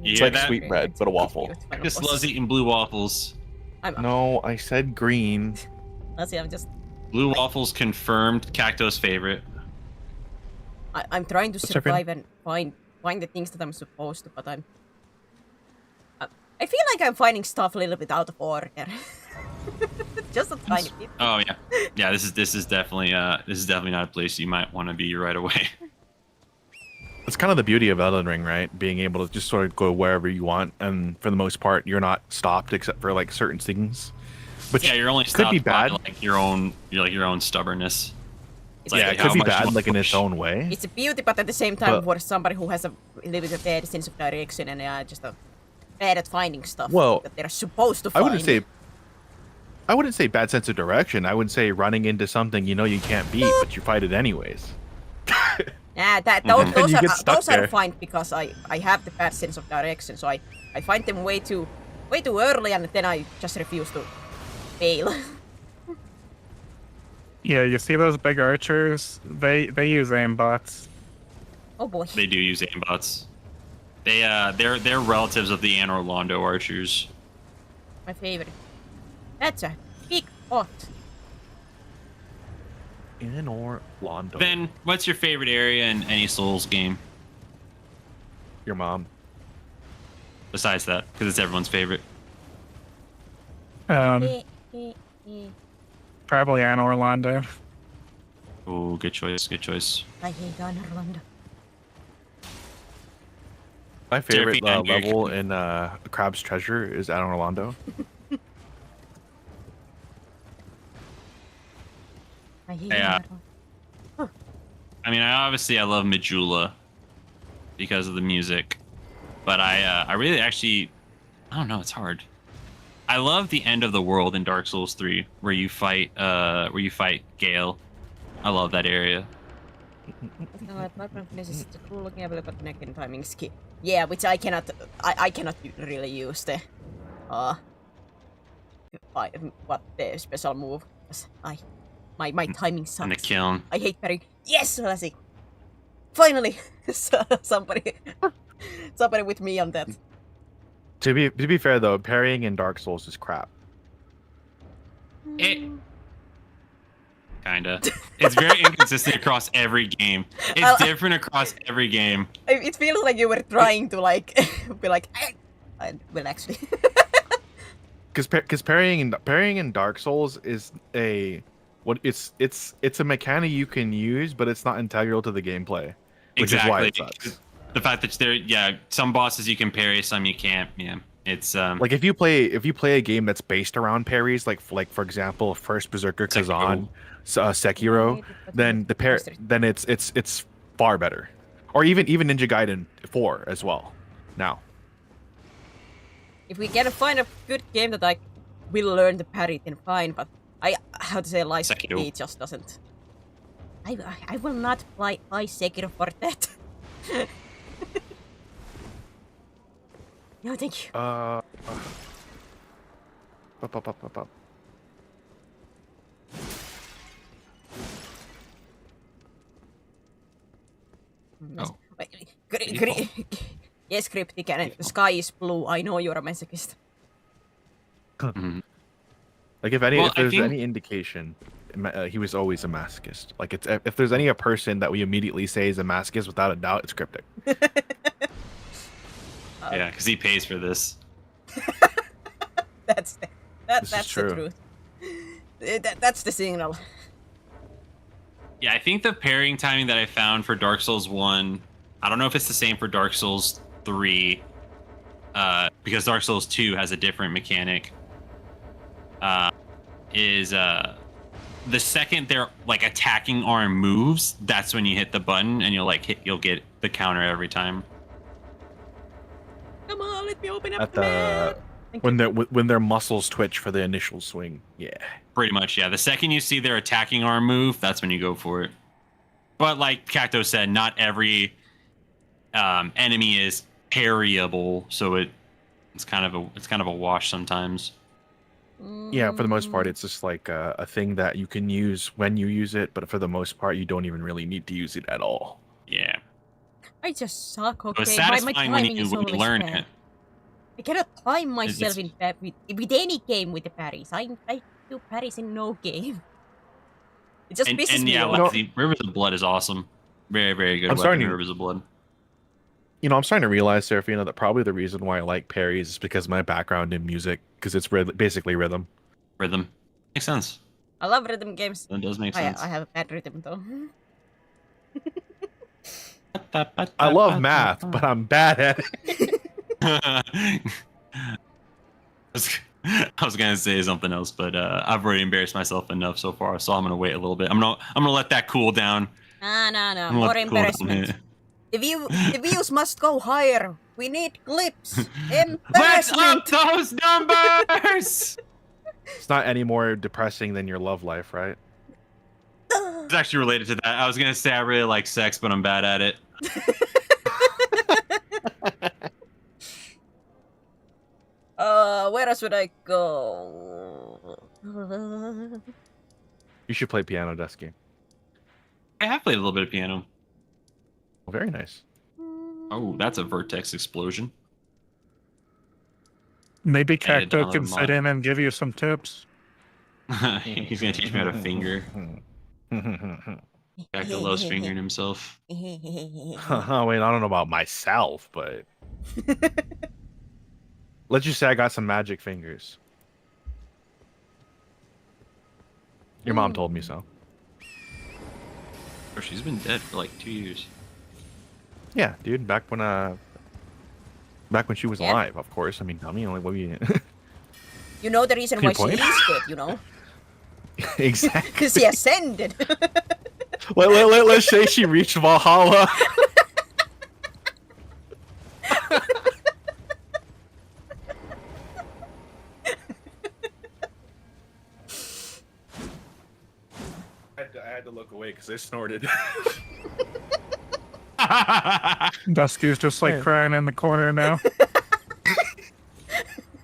Speaker 3: It's
Speaker 2: Yeah,
Speaker 3: like
Speaker 2: that-
Speaker 3: sweet bread, but a waffle.
Speaker 2: Just loves eating blue waffles.
Speaker 3: No, I said green.
Speaker 1: Let's see. I'm just.
Speaker 2: Blue waffles confirmed. Cacto's favorite.
Speaker 1: I'm trying to
Speaker 3: What's your
Speaker 1: survive and find the things that I'm supposed to, but I feel like I'm finding stuff a little bit out of order. Just a tiny bit.
Speaker 2: Oh yeah. This is definitely not a place you might want to be right away.
Speaker 3: It's kind of the beauty of Elden Ring, right? Being able to just sort of go wherever you want, and for the most part, you're not stopped except for like certain things. But
Speaker 2: Yeah, you're only
Speaker 3: could
Speaker 2: stopped
Speaker 3: be
Speaker 2: by
Speaker 3: bad.
Speaker 2: like your own stubbornness. It's
Speaker 3: Yeah,
Speaker 2: like,
Speaker 3: it
Speaker 2: how
Speaker 3: could be
Speaker 2: much you
Speaker 3: bad,
Speaker 2: wanna
Speaker 3: like in its
Speaker 2: push.
Speaker 3: own way.
Speaker 1: It's a beauty, but at the same time,
Speaker 3: But-
Speaker 1: for somebody who has a little bit of bad sense of direction and just a bad at finding stuff
Speaker 3: Well,
Speaker 1: that they're supposed to
Speaker 3: I
Speaker 1: find.
Speaker 3: wouldn't say bad sense of direction. I would say running into something you know you can't beat, but you fight it anyways.
Speaker 1: Yeah,
Speaker 2: Mhm.
Speaker 1: those
Speaker 3: You
Speaker 1: are
Speaker 3: get stuck
Speaker 1: those are
Speaker 3: there.
Speaker 1: fine because I have the bad sense of direction, so I find them way too early, and then I just refuse to fail.
Speaker 5: Yeah, you see those big archers? They use aimbots.
Speaker 1: Oh boy.
Speaker 2: They do use aimbots. They're relatives of the Anne Orlando archers.
Speaker 1: My favorite. That's a big pot.
Speaker 3: In Orlando.
Speaker 2: Ben, what's your favorite area in any Souls game
Speaker 3: Your mom.
Speaker 2: besides that? Because it's everyone's favorite.
Speaker 1: Eh, eh, eh.
Speaker 5: Probably Anne Orlando.
Speaker 2: Oh, good choice. Good choice.
Speaker 1: I hate Anne Orlando.
Speaker 3: My favorite
Speaker 2: Jeremy,
Speaker 3: level in Crab's Treasure is Anne Orlando.
Speaker 1: I hate
Speaker 2: Yeah.
Speaker 1: Anne Orlando.
Speaker 2: I mean, I love Majula because of the music, but I really actually, I don't know. It's hard. I love the end of the world in Dark Souls 3 where you fight Gale. I love that area.
Speaker 1: This is the cool looking ability, but neck and timing skill. Yeah, which I cannot really use the what the special move. 'Cause my timing sucks.
Speaker 2: And the kiln.
Speaker 1: I hate parrying. Yes, let's see. Finally, somebody with me on that.
Speaker 3: To be fair though, parrying in Dark Souls is crap.
Speaker 2: It kinda. It's very inconsistent across every game. It's
Speaker 1: Well,
Speaker 2: different across every game.
Speaker 1: It feels like you were trying to like be like, well, actually.
Speaker 3: Because parrying in Dark Souls is it's a mechanic you can use, but it's not integral to the gameplay, which is why it sucks.
Speaker 2: The fact that some bosses you can parry, some you can't. Yeah, it's
Speaker 3: Like if you play a game that's based around parries, like for example, First Berserker Kazan, Sekiro, then then it's far better, or even Ninja Gaiden 4 as well. Now,
Speaker 1: If we can find a good game that I will learn the parry, then fine. But I how to say, Lies of
Speaker 2: Sekiro.
Speaker 1: P just doesn't. I will not buy Sekiro for that. No, thank you.
Speaker 3: up.
Speaker 2: Oh.
Speaker 1: Yes, Cryptic, and the sky is blue. I know you're a masochist.
Speaker 2: Mhm.
Speaker 3: Like if there's any indication, he was always a masochist. Like if there's any person that we immediately say is a masochist without a doubt, it's Cryptic.
Speaker 2: Yeah, because he pays for this.
Speaker 1: That's the
Speaker 3: true.
Speaker 1: truth. That's the signal.
Speaker 2: Yeah, I think the pairing timing that I found for Dark Souls 1, I don't know if it's the same for Dark Souls 3, because Dark Souls 2 has a different mechanic. The second their like attacking arm moves, that's when you hit the button and you'll get the counter every time.
Speaker 1: Come on, let me open up
Speaker 3: At
Speaker 1: the map.
Speaker 3: when their muscles twitch for the initial swing. Yeah.
Speaker 2: Pretty much, yeah. The second you see their attacking arm move, that's when you go for it. But like Cacto said, not every enemy is parryable, so it's kind of a wash sometimes.
Speaker 3: Yeah, for the most part, it's just like a thing that you can use when you use it, but for the most part, you don't even really need to use it at all.
Speaker 2: Yeah.
Speaker 1: I just suck,
Speaker 2: So
Speaker 1: okay?
Speaker 2: it's
Speaker 1: My
Speaker 2: satisfying when
Speaker 1: timing
Speaker 2: you
Speaker 1: is always
Speaker 2: learn
Speaker 1: bad.
Speaker 2: it.
Speaker 1: I cannot time myself
Speaker 2: It's-
Speaker 1: with any game with the parries. I do parries in no game. It just pisses
Speaker 2: And
Speaker 1: me
Speaker 2: yeah,
Speaker 1: off.
Speaker 2: Rivers of Blood is awesome. Very, very good
Speaker 3: I'm
Speaker 2: weapon,
Speaker 3: starting to-
Speaker 2: Rivers of Blood.
Speaker 3: I'm starting to realize, Serafina, that probably the reason why I like parries is because of my background in music, because it's basically rhythm.
Speaker 2: Rhythm. Makes sense.
Speaker 1: I love rhythm games.
Speaker 2: That does make sense.
Speaker 1: I have a bad rhythm though.
Speaker 3: I love math, but I'm bad at it.
Speaker 2: I was gonna say something else, but I've already embarrassed myself enough so far, so I'm gonna wait a little bit. I'm gonna let that cool down.
Speaker 1: No.
Speaker 2: I'm gonna
Speaker 1: More
Speaker 2: let the cool down
Speaker 1: embarrassment.
Speaker 2: hit.
Speaker 1: The views must go higher. We need clips.
Speaker 2: Let's
Speaker 1: Embarrassment.
Speaker 2: up those numbers.
Speaker 3: It's not any more depressing than your love life, right?
Speaker 2: It's actually related to that. I was gonna say I really like sex, but I'm bad at it.
Speaker 1: Where else would I go?
Speaker 3: You should play piano, Dusky.
Speaker 2: I have played a little bit of piano.
Speaker 3: Well, very nice.
Speaker 2: Oh, that's a vertex explosion.
Speaker 5: Maybe
Speaker 2: I did
Speaker 5: Cacto
Speaker 2: download
Speaker 5: can
Speaker 2: a
Speaker 5: sit
Speaker 2: mod.
Speaker 5: in and give you some tips.
Speaker 2: He's gonna teach me how to finger. Cacto loves fingering himself.
Speaker 3: Wait, I don't know about myself, but let's just say I got some magic fingers. Your mom told me so.
Speaker 2: Oh, she's been dead for like 2 years.
Speaker 3: Yeah, dude, back when she was
Speaker 1: Yeah.
Speaker 3: alive, of course. I mean, dummy, only what we
Speaker 1: You know the reason
Speaker 3: Good
Speaker 1: why she
Speaker 3: point.
Speaker 1: is dead, you know?
Speaker 3: exactly.
Speaker 1: Because she ascended.
Speaker 3: Let's say she reached Valhalla. I had to look away because I snorted.
Speaker 5: Dusky's just like
Speaker 3: Yeah.
Speaker 5: crying in the corner now.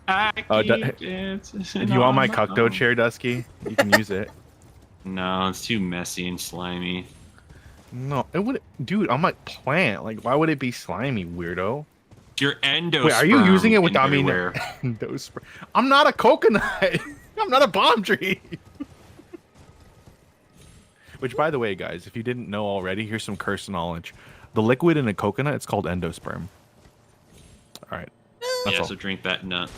Speaker 3: If you want my Cocteau chair, Dusky, you can use it.
Speaker 2: No, it's too messy and slimy.
Speaker 3: No, it would, dude. I'm like plant. Like, why would it be slimy, weirdo?
Speaker 2: Your endosperm.
Speaker 3: Wait, are you using it without me?
Speaker 2: everywhere.
Speaker 3: I'm not a coconut. I'm not a palm tree. Which, by the way, guys, if you didn't know already, here's some curse knowledge. The liquid in a coconut, it's called endosperm. All right. That's
Speaker 2: Yeah,
Speaker 3: all.
Speaker 2: so drink that nut.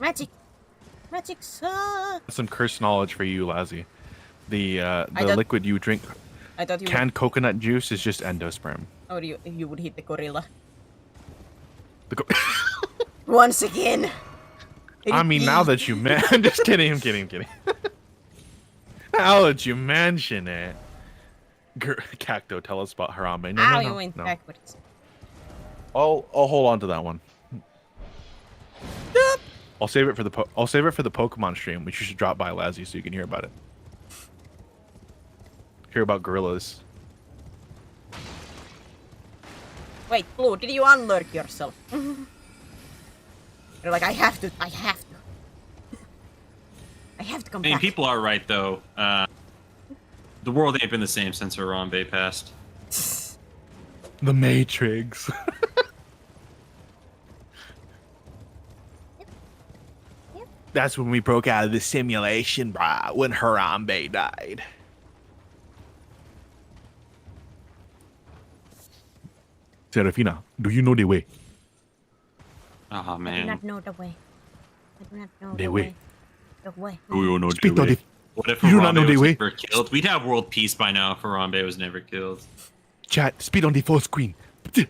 Speaker 1: Magic. Magic sucks.
Speaker 3: Some curse knowledge for you, Lazzy. The
Speaker 1: thought-
Speaker 3: liquid you drink,
Speaker 1: I thought you
Speaker 3: canned coconut juice, is just endosperm.
Speaker 1: would, you would hit the gorilla.
Speaker 3: The
Speaker 1: Once again.
Speaker 3: I mean, now that you I'm just kidding. I'm kidding. Now that you mention it, Cacto, tell us about Harambe.
Speaker 1: Ow,
Speaker 3: No.
Speaker 1: you went backwards.
Speaker 3: I'll hold on to that one. I'll save it for the Pokemon stream, which you should drop by, Lazzy, so you can hear about it. Hear about gorillas.
Speaker 1: Wait, Blue, did you unlurk yourself? You're like, I have to I have to come
Speaker 2: I mean,
Speaker 1: back.
Speaker 2: people are right though. The world ain't been the same since Harambe passed.
Speaker 3: The Matrix. That's when we broke out of the simulation, brah, when Harambe died. Serafina, do you know the way?
Speaker 2: Oh
Speaker 1: I do
Speaker 2: man.
Speaker 1: not know the way. I do not know
Speaker 3: The way.
Speaker 1: The way.
Speaker 2: We know
Speaker 3: Speak on the...
Speaker 2: What if
Speaker 3: You do not know
Speaker 2: Harambe
Speaker 3: the
Speaker 2: was
Speaker 3: way?
Speaker 2: never killed? We'd have world peace by now if Harambe was never killed.
Speaker 3: Chat, speed on the full screen.
Speaker 2: Dude,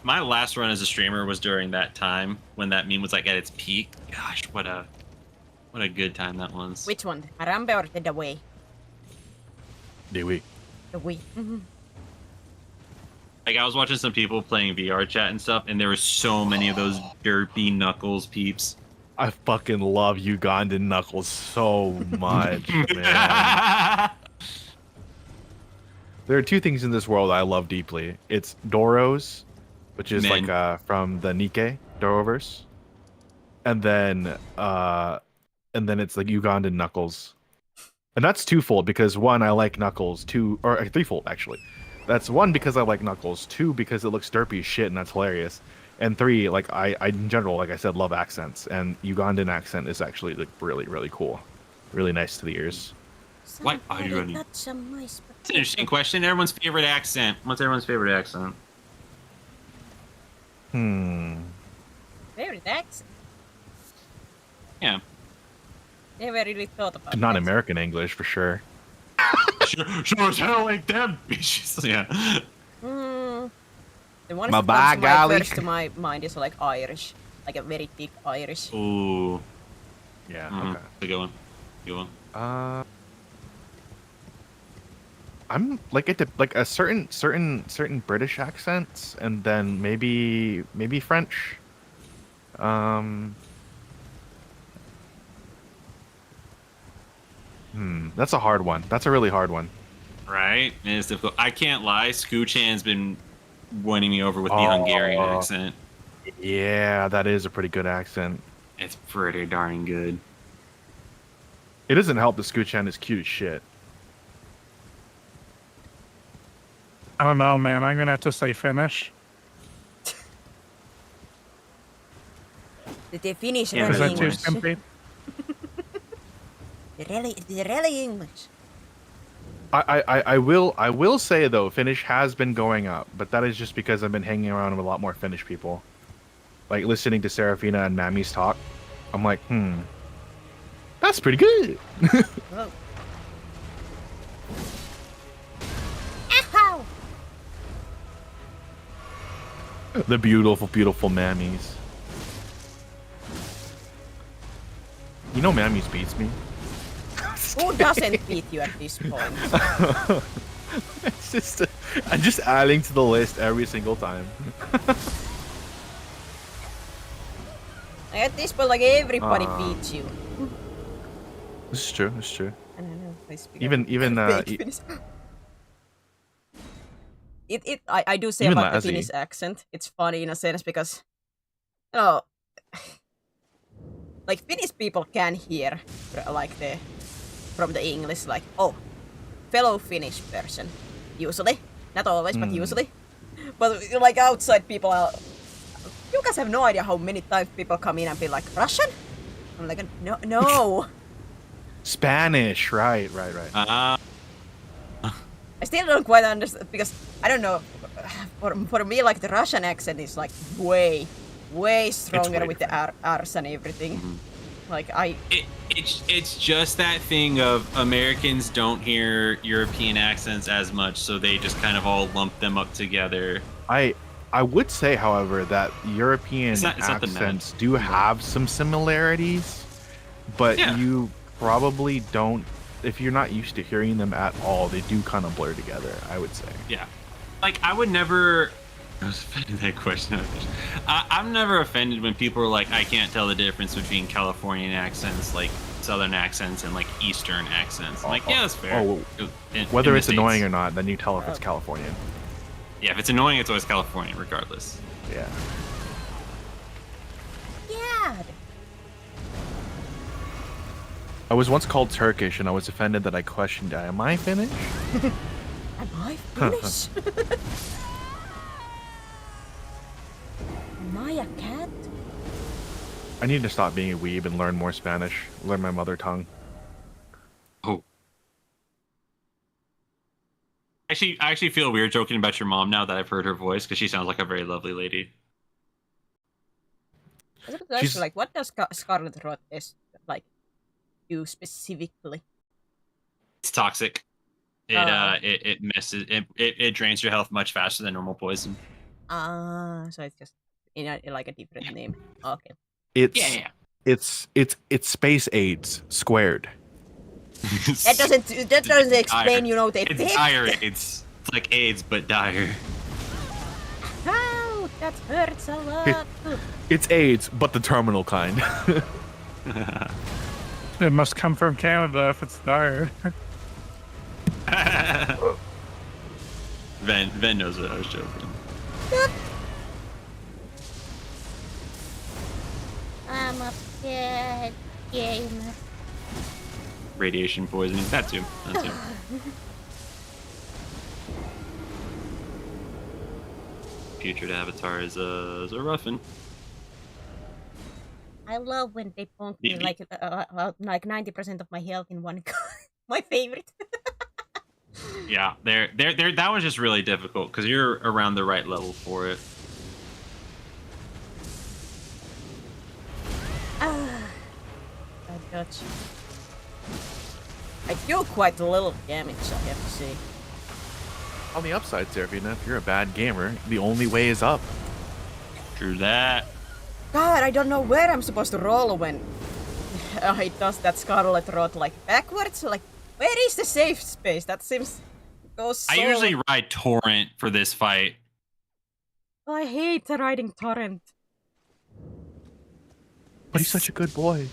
Speaker 2: my last run as a streamer was during that time when that meme was like at its peak. Gosh, what a good time that was.
Speaker 1: Which one? Harambe or the way?
Speaker 3: The way.
Speaker 1: The way.
Speaker 2: Like I was watching some people playing VR chat and stuff, and there were so many of those derpy Knuckles peeps.
Speaker 3: I fucking love Ugandan Knuckles so much, man. There are two things in this world I love deeply. It's Doros, which is
Speaker 2: Men.
Speaker 3: like from the Nikkei Doroverse, and then it's like Ugandan Knuckles, and that's twofold because one, I like Knuckles. Two, or threefold actually. That's one because I like Knuckles. Two, because it looks derpy as shit and that's hilarious. And three, like I in general, like I said, love accents, and Ugandan accent is actually like really, really cool, really nice to the ears.
Speaker 2: Why are you running?
Speaker 1: That's an
Speaker 2: Interesting question. Everyone's favorite accent. What's everyone's favorite accent?
Speaker 1: Favorite accent?
Speaker 2: Yeah.
Speaker 1: Never really thought about
Speaker 3: Not
Speaker 1: that.
Speaker 3: American English for sure.
Speaker 2: Sure as hell like them bitches. Yeah.
Speaker 1: The one
Speaker 3: My
Speaker 1: that
Speaker 3: by
Speaker 1: comes
Speaker 3: golly.
Speaker 1: first to my mind is like Irish, like a very thick Irish.
Speaker 2: Ooh.
Speaker 3: Yeah.
Speaker 2: Mhm.
Speaker 3: Okay.
Speaker 2: Good one. Good one.
Speaker 3: I'm like like a certain British accents, and then maybe French. That's a hard one. That's a really hard one.
Speaker 2: Right? It is difficult. I can't lie. Scoochan's been winning me over with the Hungarian accent.
Speaker 3: Yeah, that is a pretty good accent.
Speaker 2: It's pretty darn good.
Speaker 3: It doesn't help that Scoochan is cute as shit.
Speaker 5: I don't know, man. I'm gonna have to say Finnish.
Speaker 1: The Finnish
Speaker 2: Yeah,
Speaker 5: Is
Speaker 1: really
Speaker 5: that too
Speaker 2: English.
Speaker 5: simpy?
Speaker 1: The really English.
Speaker 3: I will say though, Finnish has been going up, but that is just because I've been hanging around with a lot more Finnish people. Like listening to Serafina and Mammy's talk, I'm like, that's pretty good.
Speaker 1: Whoa. Ow!
Speaker 3: The beautiful, beautiful Mammies. You know Mammies beats me.
Speaker 1: Who doesn't beat you at this point?
Speaker 3: It's just I'm just adding to the list every single time.
Speaker 1: Like, at this point, like everybody beats you.
Speaker 3: This is true. This is true.
Speaker 1: I don't know. I speak
Speaker 3: Even
Speaker 1: fake Finnish. I do say
Speaker 3: Even
Speaker 1: about the
Speaker 3: Lassie.
Speaker 1: Finnish accent. It's funny in a sense because, oh, like Finnish people can hear like from the English, like, oh, fellow Finnish person, usually, not always, but usually. But like outside people are, you guys have no idea how many times people come in and be like, Russian? I'm like, no.
Speaker 3: Spanish, right.
Speaker 1: I still don't quite understand because I don't know. For me, like the Russian accent is like way stronger
Speaker 3: way
Speaker 1: with the R's and everything. Like
Speaker 2: It's just that thing of Americans don't hear European accents as much, so they just kind of all lump them up together.
Speaker 3: I would say, however, that European
Speaker 2: It's not the
Speaker 3: accents do have some similarities, but
Speaker 2: Yeah.
Speaker 3: you probably don't. If you're not used to hearing them at all, they do kind of blur together, I would say.
Speaker 2: Yeah. Like, I would never... I was offended that question. I'm never offended when people are like, I can't tell the difference between Californian accents, like Southern accents, and like Eastern accents. I'm like, yeah, that's fair.
Speaker 3: Whether it's annoying or not, then you tell if it's Californian.
Speaker 2: Yeah, if it's annoying, it's always California, regardless.
Speaker 3: Yeah.
Speaker 1: yeah.
Speaker 3: I was once called Turkish, and I was offended that I questioned, am I Finnish?
Speaker 1: Am I Finnish? Am I a cat?
Speaker 3: I need to stop being a weeb and learn more Spanish. Learn my mother tongue.
Speaker 2: Oh. I actually feel weird joking about your mom now that I've heard her voice because she sounds like a very lovely lady.
Speaker 1: I was gonna ask you, like, what does Scarlet Rot is like do specifically?
Speaker 2: It's toxic.
Speaker 1: Oh.
Speaker 2: It messes it drains your health much faster than normal poison.
Speaker 1: So it's just in like a different name. Okay.
Speaker 3: It's space AIDS squared.
Speaker 1: That doesn't explain, you know, the
Speaker 2: It's
Speaker 1: effect.
Speaker 2: dire AIDS. It's like AIDS but dire.
Speaker 1: Ow, that hurts a lot.
Speaker 3: It's AIDS, but the terminal kind.
Speaker 5: It must come from Canada if it's dire.
Speaker 2: Ven knows what I was joking.
Speaker 1: I'm a bad gamer.
Speaker 2: Radiation poisoning. That too. Putrid Avatar is a roughin'.
Speaker 1: I love when they bonk me like 90% of my health in one. My favorite.
Speaker 2: Yeah, that was just really difficult because you're around the right level for it.
Speaker 1: I dodge. I do quite a little damage, I have to say.
Speaker 3: On the upside, Serafina, if you're a bad gamer, the only way is up.
Speaker 2: True that.
Speaker 1: God, I don't know where I'm supposed to roll when it does that Scarlet Rot like backwards. Like, where is the safe space? That seems goes so...
Speaker 2: I usually ride Torrent for this fight.
Speaker 1: I hate riding Torrent.
Speaker 3: But he's such a good boy.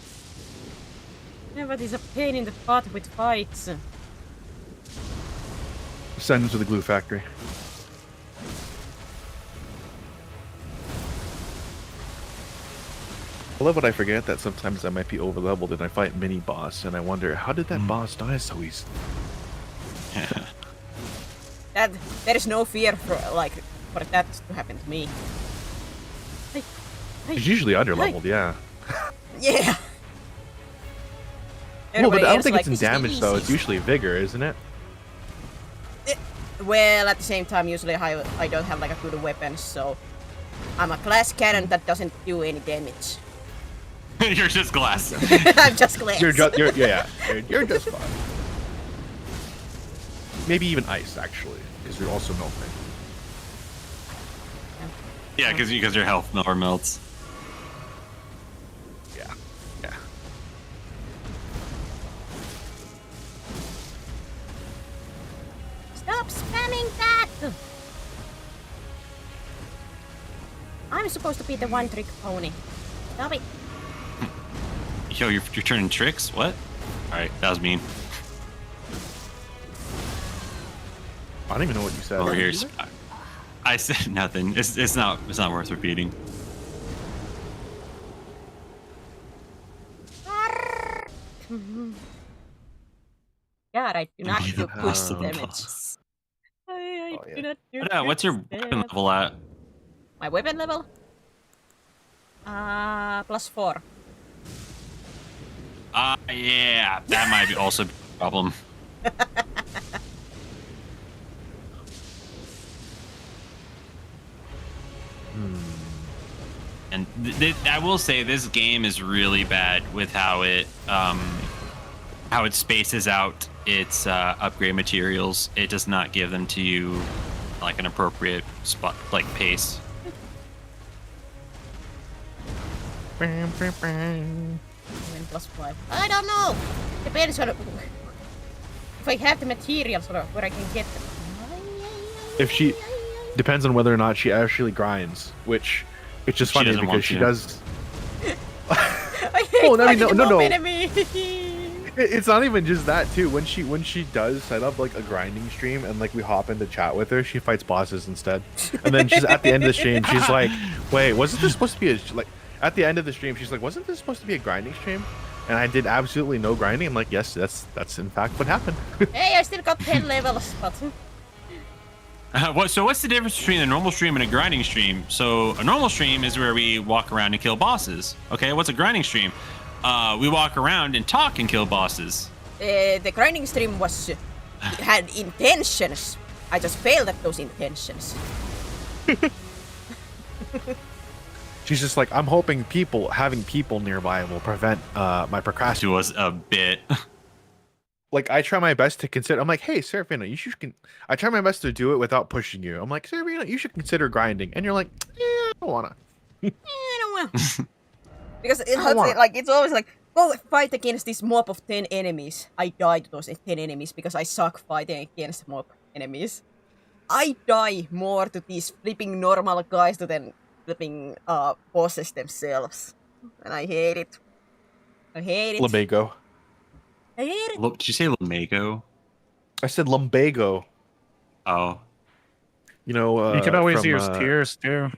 Speaker 1: Yeah, but he's a pain in the butt with fights.
Speaker 3: Send him to the glue factory. I love what I forget that sometimes I might be overleveled and I fight mini boss and I wonder how did that boss die so easily?
Speaker 1: There is no fear for that to happen to me.
Speaker 3: He's usually underleveled, yeah.
Speaker 1: Yeah.
Speaker 3: Well, but I don't think
Speaker 1: like,
Speaker 3: it's in damage though. It's usually vigor, isn't it?
Speaker 1: Well, at the same time, usually I don't have like a good weapon, so I'm a glass cannon that doesn't do any damage.
Speaker 2: You're just glass.
Speaker 1: I'm just glass.
Speaker 3: You're just fine. Maybe even ice, actually, because you're also melting.
Speaker 2: Yeah, because your health never melts.
Speaker 3: Yeah.
Speaker 1: Stop spamming that! I'm supposed to be the one-trick pony. Stop it.
Speaker 2: Yo, you're turning tricks? What? Alright, that was mean.
Speaker 3: I don't even know what you said.
Speaker 2: Over here. I said nothing. It's not worth repeating.
Speaker 1: God, I do not do push
Speaker 3: Oh,
Speaker 1: damage. I do not do
Speaker 2: What's your
Speaker 1: push
Speaker 2: weapon
Speaker 1: damage.
Speaker 2: level at?
Speaker 1: My weapon level? +4.
Speaker 2: Yeah, that might be also be a problem. And I will say this game is really bad with how it spaces out its upgrade materials. It does not give them to you like an appropriate spot, like pace.
Speaker 1: +5. I don't know. Depends on if I have the materials or where I can get them.
Speaker 3: If she depends on whether or not she actually grinds, which it's just funny
Speaker 2: doesn't
Speaker 3: because
Speaker 2: want
Speaker 3: she
Speaker 2: to.
Speaker 3: does.
Speaker 1: I hate
Speaker 3: Oh, I mean, no.
Speaker 1: enemy.
Speaker 3: It's not even just that too. When she does set up like a grinding stream and like we hop into chat with her, she fights bosses instead. And then she's at the end of the stream, she's like, "Wait, wasn't this supposed to be a like?" At the end of the stream, she's like, "Wasn't this supposed to be a grinding stream?" and I did absolutely no grinding. I'm like, yes, that's in fact what happened.
Speaker 1: Hey, I still got 10 levels, but
Speaker 2: So what's the difference between a normal stream and a grinding stream? So a normal stream is where we walk around and kill bosses. Okay, what's a grinding stream? We walk around and talk and kill bosses.
Speaker 1: the grinding stream was had intentions. I just failed at those intentions.
Speaker 3: She's just like, I'm hoping having people nearby will prevent my
Speaker 2: It
Speaker 3: procrastination.
Speaker 2: was a bit.
Speaker 3: Like, I try my best to consider. I'm like, hey, Serafina, you should. I try my best to do it without pushing you. I'm like, Serafina, you should consider grinding, and you're like, I don't wanna.
Speaker 1: I don't know. Because
Speaker 3: wanna.
Speaker 1: it's always like, go fight against this mob of 10 enemies. I die to those 10 enemies because I suck fighting against mob enemies. I die more to these flipping normal guys than flipping bosses themselves. And I hate it. I hate it.
Speaker 3: Lumbago.
Speaker 1: I hate it.
Speaker 2: Did you say Lumago?
Speaker 3: I said lumbago.
Speaker 2: Oh.
Speaker 3: You know,
Speaker 5: You could always
Speaker 3: from,
Speaker 5: use tears too.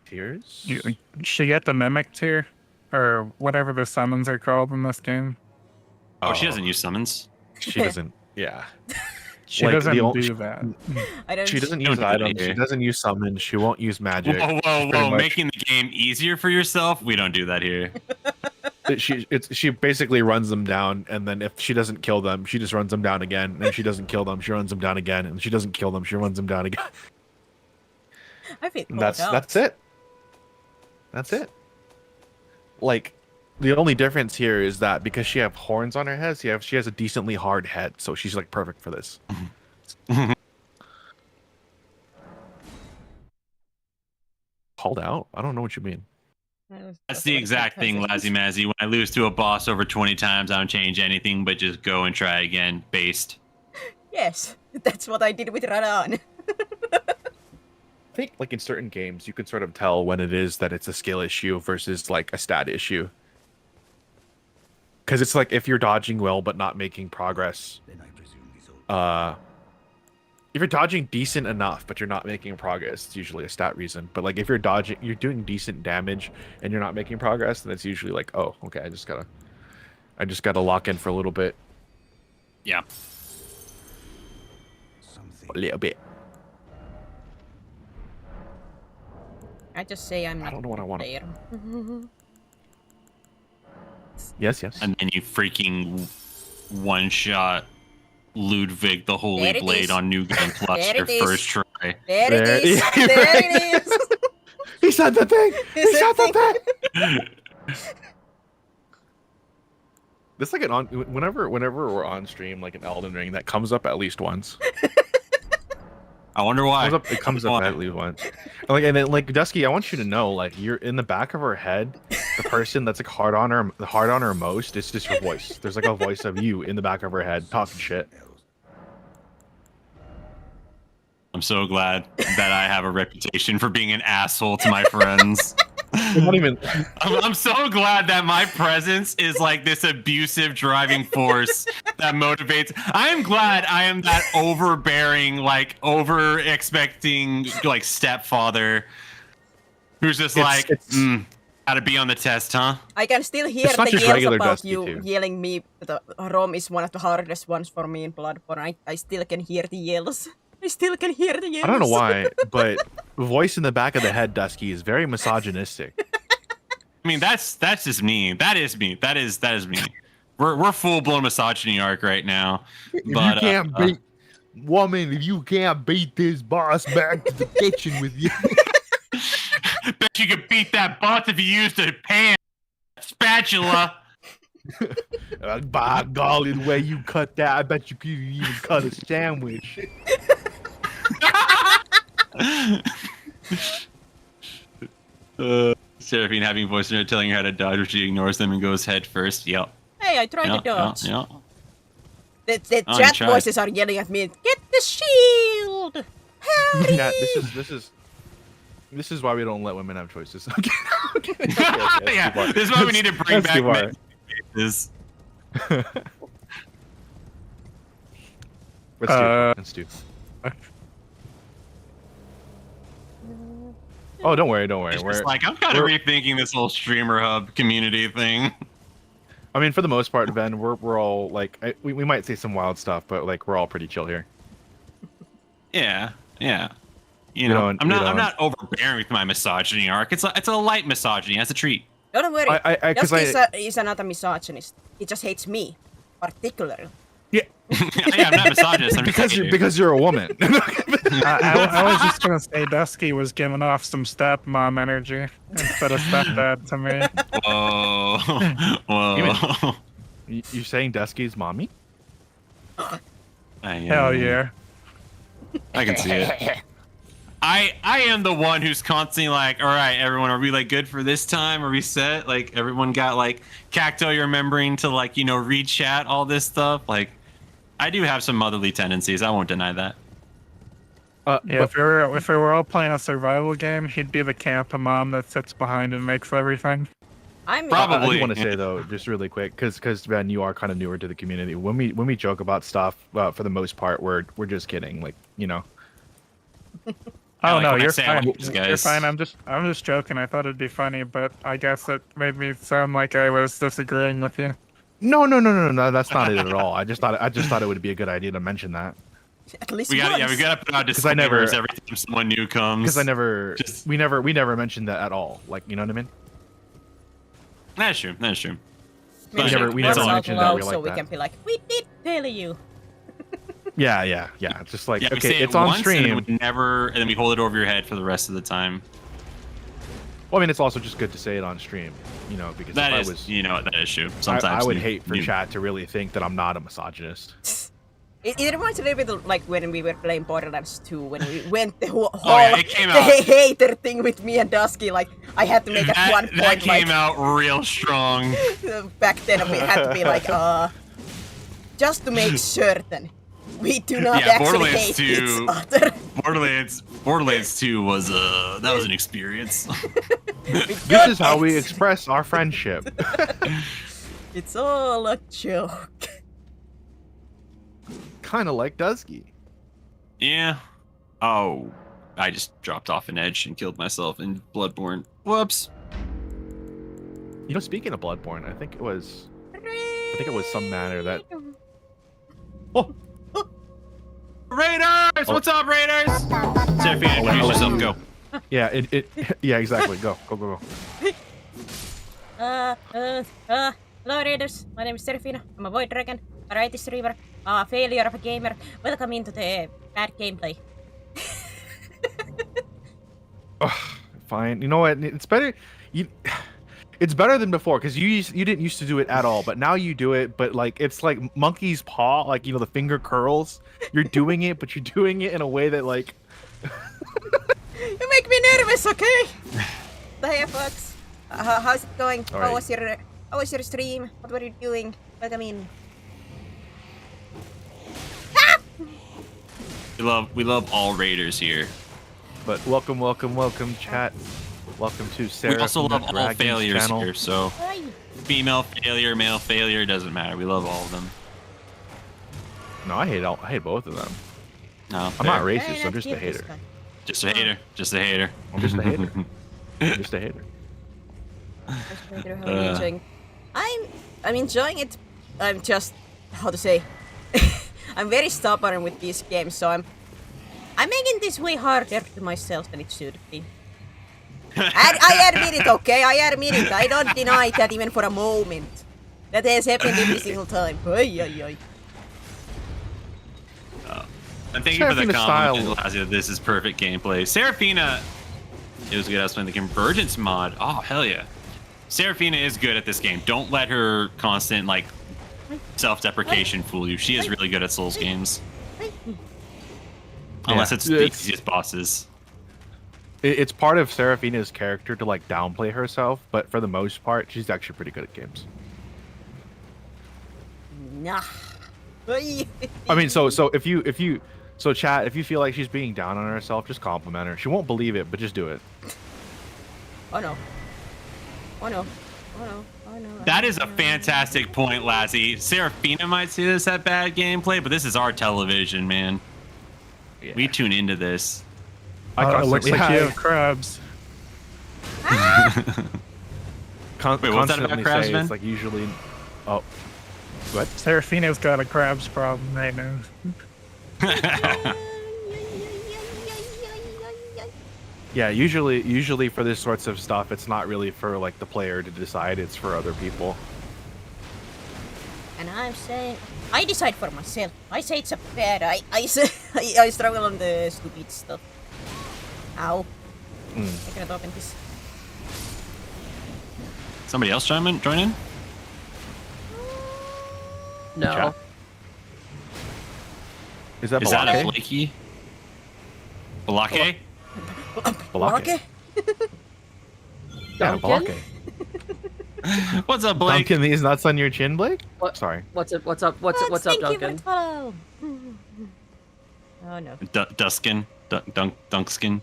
Speaker 3: Tears.
Speaker 5: You should get the mimic tier, or whatever the summons are called in this game.
Speaker 2: Oh, she doesn't use summons.
Speaker 3: She doesn't. Yeah.
Speaker 5: She
Speaker 3: Like,
Speaker 5: doesn't
Speaker 3: the
Speaker 5: do that.
Speaker 1: I don't.
Speaker 3: She doesn't
Speaker 2: Don't
Speaker 3: use
Speaker 2: do that
Speaker 3: items. She
Speaker 2: here.
Speaker 3: doesn't use summons. She won't use magic.
Speaker 2: Whoa,
Speaker 3: Pretty much.
Speaker 2: making the game easier for yourself? We don't do that here.
Speaker 3: She basically runs them down, and then if she doesn't kill them, she just runs them down again. And if she doesn't kill them, she runs them down again. And if she doesn't kill them, she runs them down again.
Speaker 1: I feel
Speaker 3: And
Speaker 1: called out.
Speaker 3: that's it. That's it. Like, the only difference here is that because she has horns on her head, she has a decently hard head, so she's like perfect for this. Called out? I don't know what you mean.
Speaker 2: That's the exact thing, Lazzy Mazzy. When I lose to a boss over 20 times, I don't change anything, but just go and try again, based.
Speaker 1: Yes, that's what I did with Radan.
Speaker 3: I think like in certain games you can sort of tell when it is that it's a skill issue versus like a stat issue. Because it's like if you're dodging well but not making progress,
Speaker 4: Then I presume these old
Speaker 3: if you're dodging decent enough but you're not making progress, it's usually a stat reason. But like if you're doing decent damage and you're not making progress, then it's usually like, oh, okay, I just gotta lock in for a little bit,
Speaker 2: Yeah.
Speaker 4: something.
Speaker 3: a little bit.
Speaker 1: I just say I'm not
Speaker 3: I don't know what I want.
Speaker 1: there.
Speaker 3: Yes, yes.
Speaker 2: And then you freaking one-shot Ludwig the Holy
Speaker 1: There it
Speaker 2: Blade
Speaker 1: is.
Speaker 2: on New Game Plus
Speaker 1: There
Speaker 2: your
Speaker 1: it is.
Speaker 2: first try.
Speaker 1: There
Speaker 3: There-
Speaker 1: it is.
Speaker 3: Yeah,
Speaker 1: There it is.
Speaker 3: He said the thing. He
Speaker 1: He
Speaker 3: said
Speaker 1: said
Speaker 3: the thing. This like whenever we're on stream, like an Elden Ring, that comes up at least once.
Speaker 2: I wonder why.
Speaker 3: It comes up at least once. And then like Dusky, I want you to know, like you're in the back of her head, the person that's like hard on her most, it's just your voice. There's like a voice of you in the back of her head talking shit.
Speaker 2: I'm so glad that I have a reputation for being an asshole to my friends.
Speaker 3: You're not even.
Speaker 2: I'm so glad that my presence is like this abusive driving force that motivates. I am glad I am that overbearing, like over expecting, like stepfather who's just gotta be on the test, huh?
Speaker 1: I can still hear
Speaker 3: It's not
Speaker 1: the
Speaker 3: just
Speaker 1: yells
Speaker 3: regular
Speaker 1: about
Speaker 3: Dusty,
Speaker 1: you
Speaker 3: too.
Speaker 1: yelling me. The ROM is one of the hardest ones for me in Bloodborne. I still can hear the yells. I still can hear the yells.
Speaker 3: I don't know why, but the voice in the back of the head, Dusky, is very misogynistic.
Speaker 2: I mean, that's just me. That is me. That is me. We're full blown misogyny arc right now. But
Speaker 3: you can't beat woman, if you can't beat this boss back to the kitchen with you.
Speaker 2: bet you could beat that boss if you used a pan spatula.
Speaker 3: By golly, the way you cut that, I bet you could even cut a sandwich.
Speaker 2: Seraphine having voice in her telling her how to dodge, but she ignores them and goes head first. Yep.
Speaker 1: Hey, I tried
Speaker 2: Yep.
Speaker 1: to dodge.
Speaker 2: Yep.
Speaker 1: The
Speaker 2: Oh, you
Speaker 1: chat
Speaker 2: tried.
Speaker 1: voices are yelling at me. Get the shield. Hurry!
Speaker 3: Yeah, this is why we don't let women have choices. Okay.
Speaker 2: Yeah, this is why we need to bring
Speaker 3: That's
Speaker 2: back
Speaker 3: too far.
Speaker 2: men faces.
Speaker 3: Let's do. Let's do. Oh, don't worry, don't worry.
Speaker 2: It's just like, I'm kind of rethinking this whole streamer hub community thing.
Speaker 3: I mean, for the most part, Ben, we're all like, we might say some wild stuff, but like, we're all pretty chill here.
Speaker 2: Yeah, yeah. You know, I'm not overbearing with my misogyny arc. It's a light misogyny as a treat.
Speaker 1: Don't worry.
Speaker 3: Because
Speaker 1: He's another misogynist. He just hates me, particularly.
Speaker 3: Yeah.
Speaker 2: Yeah, I'm not misogynist. I'm
Speaker 3: because you're a woman.
Speaker 5: I was just gonna say Dusky was giving off some stepmom energy instead of stepdad to me.
Speaker 2: Whoa. Whoa.
Speaker 3: You're saying Dusky's mommy?
Speaker 5: Hell yeah.
Speaker 2: I can see it. I am the one who's constantly like, all right, everyone, are we like good for this time? Are we set? Like everyone got like Cacto, you're remembering to like, you know, read chat, all this stuff. Like I do have some motherly tendencies. I won't deny that.
Speaker 5: Yeah, if we were all playing a survival game, he'd be the camp mom that sits behind and makes everything.
Speaker 1: I'm
Speaker 2: Probably.
Speaker 3: I do want to say though, just really quick, because Ben, you are kind of newer to the community. When we joke about stuff, for the most part, we're just kidding. Like, you know.
Speaker 5: Oh
Speaker 2: like
Speaker 5: no,
Speaker 2: when I
Speaker 5: you're
Speaker 2: say
Speaker 5: fine.
Speaker 2: guys.
Speaker 5: You're fine. I'm just joking. I thought it'd be funny, but I guess it made me sound like I was disagreeing with you.
Speaker 3: No, that's not it at all. I just thought it would be a good idea to mention that.
Speaker 1: at least
Speaker 2: We
Speaker 1: once.
Speaker 2: gotta put out
Speaker 3: Because I never-
Speaker 2: disclaimers every time someone new comes.
Speaker 3: Because
Speaker 2: Just-
Speaker 3: we never mentioned that at all. Like, you know what I mean?
Speaker 2: That's true. That's true.
Speaker 1: Maybe
Speaker 2: We
Speaker 3: never
Speaker 1: once out
Speaker 3: mentioned that
Speaker 1: loud
Speaker 3: we like
Speaker 1: so we
Speaker 3: that.
Speaker 1: can be like, we did tell you.
Speaker 3: Yeah. It's just like,
Speaker 2: Yeah, we
Speaker 3: okay,
Speaker 2: say it
Speaker 3: it's on
Speaker 2: once,
Speaker 3: stream.
Speaker 2: and then we hold it over your head for the rest of the time.
Speaker 3: Well, I mean, it's also just good to say it on stream, you know, because
Speaker 2: That
Speaker 3: if
Speaker 2: is,
Speaker 3: I was,
Speaker 2: you know, that is true. Sometimes
Speaker 3: I would
Speaker 2: you-
Speaker 3: hate for
Speaker 2: you-
Speaker 3: chat to really think that I'm not a misogynist.
Speaker 1: It reminds a little bit of like when we were playing Borderlands 2, when we went the whole
Speaker 2: yeah, it came
Speaker 1: the
Speaker 2: out.
Speaker 1: hater thing with me and Dusky. Like I had to make at one
Speaker 2: That
Speaker 1: point
Speaker 2: came
Speaker 1: like
Speaker 2: out real strong.
Speaker 1: back then we had to be like just to make certain we do not
Speaker 2: Yeah,
Speaker 1: actually
Speaker 2: Borderlands
Speaker 1: hate
Speaker 2: 2
Speaker 1: each other.
Speaker 2: Borderlands 2 was that was an experience.
Speaker 3: This is how we express our friendship.
Speaker 1: It's all a joke.
Speaker 3: Kind of like Dusky.
Speaker 2: Yeah. Oh, I just dropped off an edge and killed myself in Bloodborne. Whoops.
Speaker 3: You know, speaking of Bloodborne, I think it was some manner that. Oh,
Speaker 2: Raiders! What's up, Raiders? Seraphina, introduce yourself. Go.
Speaker 3: yeah, yeah, exactly. Go.
Speaker 1: Hello Raiders, my name is Seraphina, I'm a Void Dragon, a variety streamer, a failure of a gamer. Welcome into the bad gameplay.
Speaker 3: Fine. You know what? It's better. It's better than before because you didn't used to do it at all, but now you do it. But like it's like monkey's paw, like you know the finger curls. You're doing it, but you're doing it in a way that like.
Speaker 1: You make me nervous, okay? The hey, folks. How's it going?
Speaker 3: All
Speaker 1: How
Speaker 3: right.
Speaker 1: was your stream? What were you doing? Welcome in.
Speaker 2: We love all Raiders here.
Speaker 3: But welcome, chat. Welcome to Sarah.
Speaker 2: We also love all
Speaker 3: Dragon's
Speaker 2: failures
Speaker 3: channel.
Speaker 2: here. So
Speaker 1: Hi.
Speaker 2: female failure, male failure, doesn't matter. We love all of them.
Speaker 3: No, I hate both of them.
Speaker 2: No,
Speaker 3: I'm not
Speaker 2: fair.
Speaker 3: racist. I'm just a hater.
Speaker 2: Just a hater. Just a hater.
Speaker 3: I'm just a hater. Just a hater.
Speaker 1: I'm enjoying it. I'm just how to say. I'm very stubborn with these games, so I'm making this way harder to myself than it should be. I admit it, okay? I admit it. I don't deny that even for a moment. That has happened every single time. Ay.
Speaker 2: And thank you for the
Speaker 3: Seraphina
Speaker 2: compliment,
Speaker 3: style.
Speaker 2: Lazio. This is perfect gameplay. Seraphina, it was good. I was playing the Convergence mod. Oh, hell yeah. Seraphina is good at this game. Don't let her constant, like, self-deprecation fool you. She is really good at Souls games. Unless it's the easiest bosses.
Speaker 3: It's part of Seraphina's character to like downplay herself, but for the most part, she's actually pretty good at games.
Speaker 1: Nah.
Speaker 3: I mean, so chat, if you feel like she's being down on herself, just compliment her. She won't believe it, but just do it.
Speaker 1: Oh no.
Speaker 2: That is a fantastic point, Lassie. Seraphina might see this at bad gameplay, but this is our television, man.
Speaker 3: Yeah.
Speaker 2: We tune into this.
Speaker 5: It looks like you have crabs.
Speaker 2: Wait, what was that about
Speaker 3: constantly
Speaker 2: crabs,
Speaker 3: say
Speaker 2: man?
Speaker 3: it's like usually. Oh, what?
Speaker 5: Serafino's got a crabs problem, I know.
Speaker 3: Yeah, usually for this sorts of stuff, it's not really for like the player to decide. It's for other people.
Speaker 1: And I'm saying, I decide for myself. I say it's a bad. I struggle on the stupid stuff. Ow. I cannot open this.
Speaker 2: Somebody else join in?
Speaker 6: No.
Speaker 3: Chat? Is that
Speaker 2: Is that a
Speaker 3: Balake?
Speaker 2: Blakey? Balake?
Speaker 3: Balake? Yeah,
Speaker 6: Duncan?
Speaker 3: Balake.
Speaker 2: What's up, Blake?
Speaker 3: Duncan these nuts on your chin, Blake?
Speaker 6: What?
Speaker 3: Sorry.
Speaker 6: What's up? What's up? What's up,
Speaker 1: Thank you for
Speaker 6: Duncan?
Speaker 1: the follow. Oh no.
Speaker 2: Duskin? Dunkskin?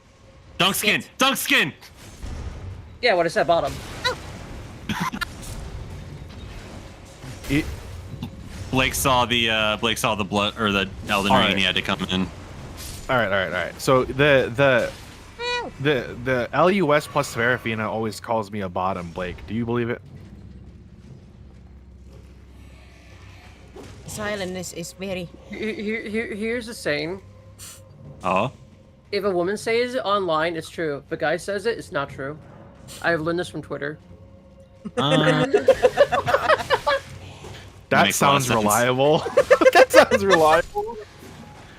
Speaker 2: Dunkskin! Dunkskin!
Speaker 6: Yeah, what is that bottom?
Speaker 3: It,
Speaker 2: Blake saw the blood or the Elden
Speaker 3: All
Speaker 2: Ring
Speaker 3: right.
Speaker 2: and he had to come in.
Speaker 3: all right. So the LUS plus Serafina always calls me a bottom, Blake. Do you believe it?
Speaker 1: Silence is very.
Speaker 6: Here's the saying:
Speaker 2: Oh?
Speaker 6: if a woman says it online, it's true. If a guy says it, it's not true. I've learned this from Twitter.
Speaker 3: That
Speaker 2: Makes a lot of
Speaker 3: sounds
Speaker 2: sense.
Speaker 3: reliable. That sounds reliable.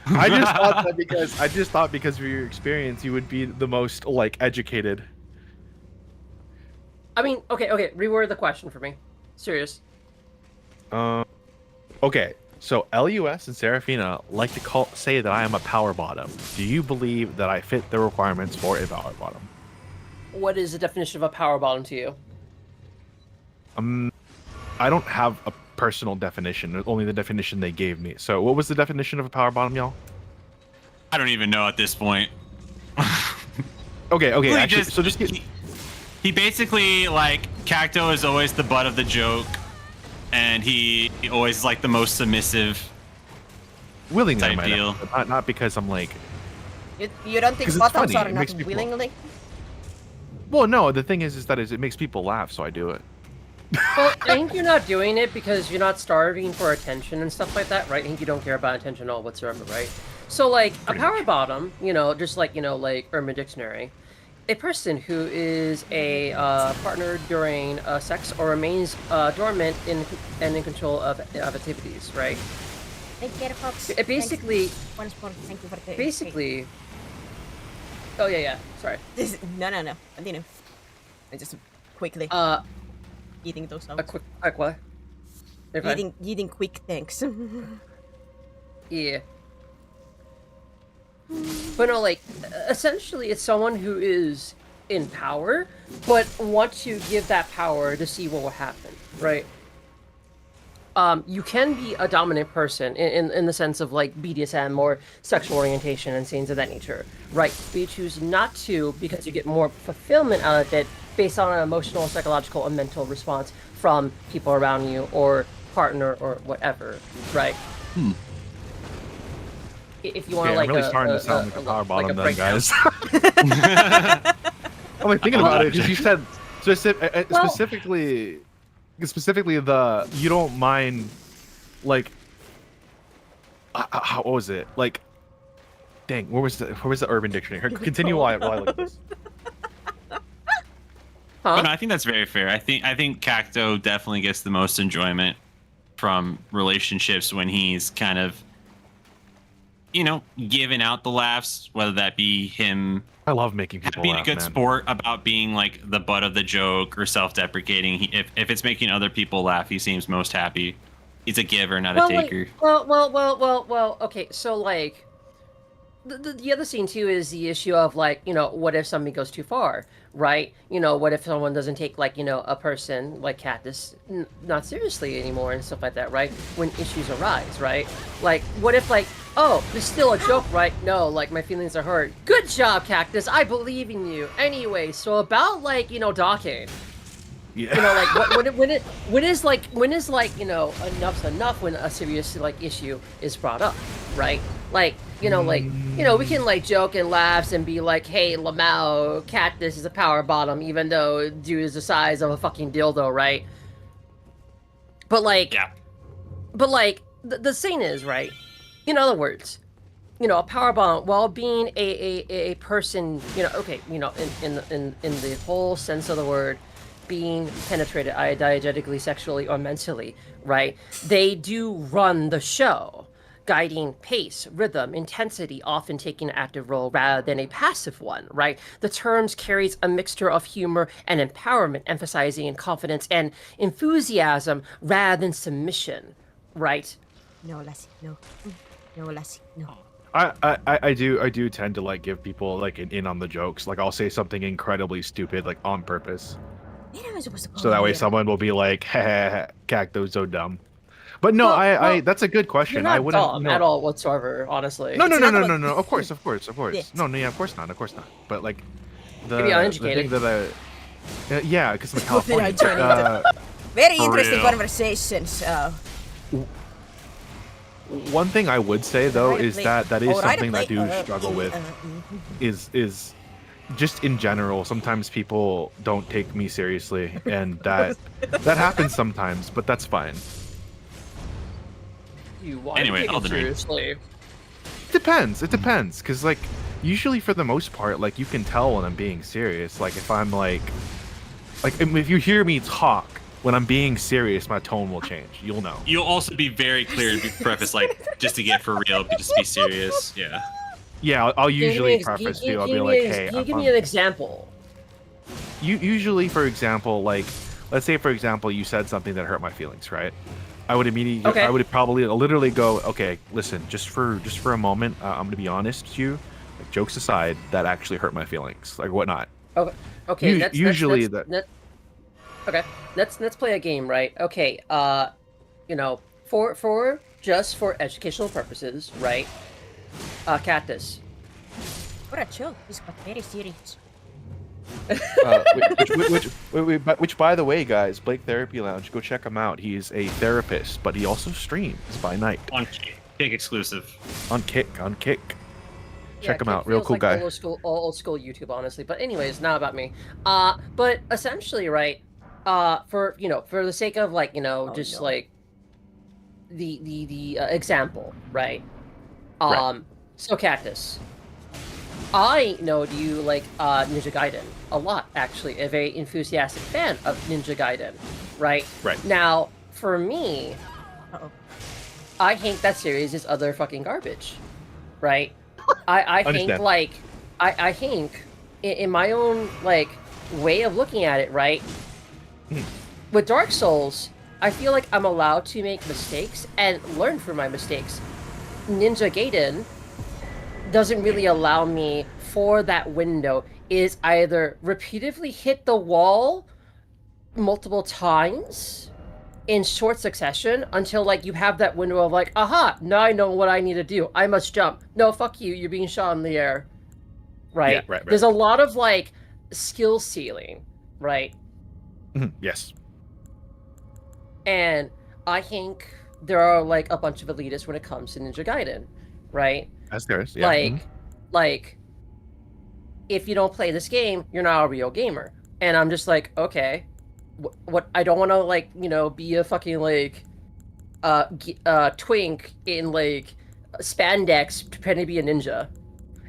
Speaker 3: I just thought because of your experience, you would be the most like educated.
Speaker 6: I mean, okay, reword the question for me. Serious.
Speaker 3: Okay, so LUS and Serafina like to say that I am a power bottom. Do you believe that I fit the requirements for a power bottom?
Speaker 6: What is the definition of a power bottom to you?
Speaker 3: I don't have a personal definition, only the definition they gave me. So what was the definition of a power bottom, y'all?
Speaker 2: I don't even know at this point.
Speaker 3: Okay,
Speaker 2: He
Speaker 3: actually,
Speaker 2: just-
Speaker 3: so just get...
Speaker 2: He basically, like, Cacto is always the butt of the joke, and he always like the most submissive.
Speaker 3: willingly,
Speaker 2: type
Speaker 3: I might
Speaker 2: deal.
Speaker 3: add, not because I'm like...
Speaker 1: You don't think
Speaker 3: 'Cause it's
Speaker 1: bottoms
Speaker 3: funny,
Speaker 1: are
Speaker 3: it
Speaker 1: not
Speaker 3: makes people-
Speaker 1: willingly?
Speaker 3: Well, no, the thing is that it makes people laugh, so I do it.
Speaker 6: Well, I think you're not doing it because you're not starving for attention and stuff like that, right? I think you don't care about attention at all whatsoever, right? So, like, a power bottom, just like, like Urban Dictionary, a person who is a partner during sex or remains dormant and in control of activities, right?
Speaker 1: Take care, folks.
Speaker 6: It basically,
Speaker 1: Once more, thank you for the.
Speaker 6: basically... Oh, yeah, sorry.
Speaker 1: No. Continue. I just quickly eating those out.
Speaker 6: A quick what? You're fine.
Speaker 1: Eating quick, thanks.
Speaker 6: Yeah. But no, like, essentially it's someone who is in power, but want to give that power to see what will happen, right? You can be a dominant person in the sense of, like, BDSM or sexual orientation and things of that nature, right? But you choose not to because you get more fulfillment out of it based on an emotional, psychological, and mental response from people around you or partner or whatever, right? If you want
Speaker 3: Okay,
Speaker 6: to, like,
Speaker 3: I'm really starting to sound like a power bottom then,
Speaker 6: breakdown.
Speaker 3: guys. I'm like thinking about it because you said specifically the you don't mind like how what was it like? Dang, where was the Urban Dictionary? Continue while I look at this.
Speaker 2: But no, I think that's very fair. I think Cacto definitely gets the most enjoyment from relationships when he's kind of, giving out the laughs, whether that be him
Speaker 3: I love making people
Speaker 2: being
Speaker 3: laugh,
Speaker 2: a good
Speaker 3: man.
Speaker 2: sport about being like the butt of the joke or self-deprecating. If it's making other people laugh, he seems most happy. He's a giver, not a taker.
Speaker 6: Well. Okay, so, like, the other scene too is the issue of, like, what if something goes too far, right? What if someone doesn't take, like, a person like Cactus not seriously anymore and stuff like that, right? When issues arise, right? Like, what if, like, oh, it's still a joke, right? No, like, my feelings are hurt. Good job, Cactus. I believe in you. Anyway, so about, like, docking.
Speaker 3: Yeah.
Speaker 6: Like, when is enough's enough when a serious, like, issue is brought up, right? Like, we can like joke and laugh and be like, hey, Lamau, Cactus is a power bottom, even though dude is the size of a fucking dildo, right? But like,
Speaker 2: Yeah.
Speaker 6: but like, the thing is, right? In other words, a power bomb, while being a person, in the whole sense of the word, being penetrated either diegetically, sexually, or mentally, right? They do run the show, guiding pace, rhythm, intensity, often taking an active role rather than a passive one, right? The terms carries a mixture of humor and empowerment, emphasizing confidence and enthusiasm rather than submission, right?
Speaker 1: No, Lassie, no. No, Lassie, no.
Speaker 3: I do tend to like give people like an in on the jokes. Like I'll say something incredibly stupid like on purpose,
Speaker 1: What am I supposed to call
Speaker 3: so that way
Speaker 1: you?
Speaker 3: someone will be like, "Cacto's so dumb." But no,
Speaker 6: Well,
Speaker 3: that's a good
Speaker 6: You're
Speaker 3: question.
Speaker 6: not
Speaker 3: I wouldn't
Speaker 6: dumb at all whatsoever, honestly.
Speaker 3: No, no,
Speaker 1: It's
Speaker 3: no,
Speaker 1: not
Speaker 3: no,
Speaker 1: about-
Speaker 3: no, no. Of course.
Speaker 1: Yes.
Speaker 3: No, yeah, of course not. But like the
Speaker 6: Maybe
Speaker 3: the
Speaker 6: uneducated.
Speaker 3: thing that yeah, because I'm
Speaker 1: What did I
Speaker 3: California.
Speaker 1: join Very
Speaker 2: For
Speaker 1: interesting
Speaker 2: real.
Speaker 1: conversations.
Speaker 3: One thing I would say though is that is something that I do
Speaker 1: uh,
Speaker 3: struggle with is just in general. Sometimes people don't take me seriously, and that happens sometimes, but that's fine.
Speaker 6: You want
Speaker 2: Anyway,
Speaker 6: to take it
Speaker 2: Elden Ring.
Speaker 6: seriously.
Speaker 3: It depends, because like usually for the most part, like you can tell when I'm being serious. Like if I'm like if you hear me talk when I'm being serious, my tone will change. You'll know.
Speaker 2: You'll also be very clear to preface, like, just to get for real, just be serious. Yeah.
Speaker 3: Yeah, I'll usually preface too. I'll be like, hey,
Speaker 6: can you give me an example?
Speaker 3: usually, for example, like, let's say, for example, you said something that hurt my feelings, right? I would immediately,
Speaker 6: Okay.
Speaker 3: I would probably literally go, okay, listen, just for a moment, I'm gonna be honest with you. Like, jokes aside, that actually hurt my feelings, like whatnot.
Speaker 6: Okay. Okay.
Speaker 3: Usually
Speaker 6: Okay. Let's play a game, right? Okay. For just for educational purposes, right? Cactus.
Speaker 1: What a joke. This got very serious.
Speaker 3: Which, by the way, guys, Blake Therapy Lounge, go check him out. He's a therapist, but he also streams by night
Speaker 2: On Kick exclusive.
Speaker 3: on Kick. Check him
Speaker 6: Kid
Speaker 3: out, real
Speaker 6: feels
Speaker 3: cool
Speaker 6: like
Speaker 3: guy.
Speaker 6: Old school YouTube, honestly. But anyways, not about me. But essentially, right? For the sake of like just
Speaker 1: no.
Speaker 6: like the example, right?
Speaker 3: Right.
Speaker 6: So Cactus, I know you like Ninja Gaiden a lot, actually. A very enthusiastic fan of Ninja Gaiden, right?
Speaker 3: Right.
Speaker 6: Now, for me,
Speaker 1: Uh-oh.
Speaker 6: I think that series is other fucking garbage, right? I think
Speaker 3: Understand.
Speaker 6: like I think in my own like way of looking at it, right? With Dark Souls, I feel like I'm allowed to make mistakes and learn from my mistakes. Ninja Gaiden doesn't really allow me for that window. Is either repeatedly hit the wall multiple times in short succession until like you have that window of like, aha, now I know what I need to do. I must jump. No, fuck you. You're being shot in the air. Right?
Speaker 3: Yeah, right.
Speaker 6: There's a lot of like skill ceiling, right?
Speaker 3: Yes.
Speaker 6: And I think there are like a bunch of elitists when it comes to Ninja Gaiden, right?
Speaker 3: That's theirs. Yeah. mhm.
Speaker 6: Like, if you don't play this game, you're not a real gamer. And I'm just like, okay, what? I don't want to like, be a fucking like, twink in like spandex pretending to be a ninja.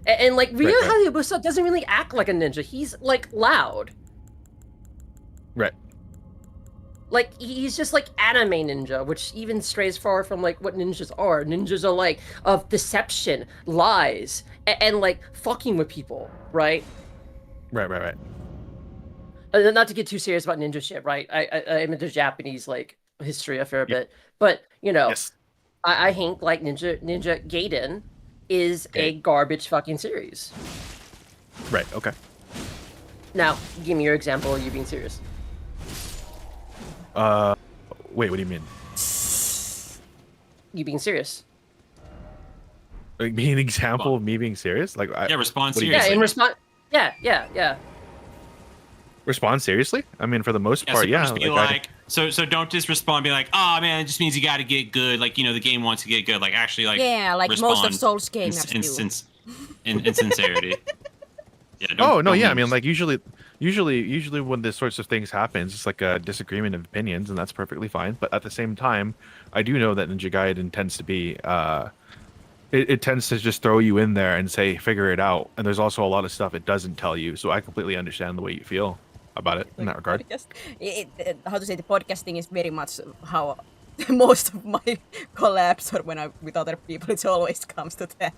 Speaker 6: And like Ryo
Speaker 3: Right.
Speaker 6: Hayabusa doesn't really act like a ninja. He's like loud.
Speaker 3: Right.
Speaker 6: Like, he's just like anime ninja, which even strays far from like what ninjas are. Ninjas are like of deception, lies, and like fucking with people, right?
Speaker 3: Right.
Speaker 6: Not to get too serious about ninja shit, right? I'm into Japanese like history a fair bit, but
Speaker 3: Yes.
Speaker 6: I think like Ninja Gaiden is a garbage fucking series.
Speaker 3: Right. Okay.
Speaker 6: Now, give me your example of you being serious.
Speaker 3: Wait. What do you mean?
Speaker 6: You being serious?
Speaker 3: Like, me an example of me being serious? Like,
Speaker 2: Yeah, respond
Speaker 3: what do you
Speaker 6: Yeah,
Speaker 2: seriously.
Speaker 6: in response. Yeah.
Speaker 3: respond seriously? I mean, for the most
Speaker 2: Yeah,
Speaker 3: part,
Speaker 2: so
Speaker 3: yeah.
Speaker 2: just be
Speaker 3: Like,
Speaker 2: like, So don't just respond, be like, oh man, it just means you got to get good. Like, the game wants to get good. Like, actually, like,
Speaker 1: Yeah, like most of
Speaker 2: respond
Speaker 1: Souls games do.
Speaker 2: in sincerity. Yeah.
Speaker 3: Oh no,
Speaker 2: don't
Speaker 3: yeah. I
Speaker 2: lose.
Speaker 3: mean, like usually when this sorts of things happens, it's like a disagreement of opinions, and that's perfectly fine. But at the same time, I do know that Ninja Gaiden tends to be, it tends to just throw you in there and say, figure it out. And there's also a lot of stuff it doesn't tell you. So I completely understand the way you feel about it in that regard.
Speaker 1: Podcast. How to say, the podcasting is very much how most of my collabs or when I'm with other people, it always comes to that.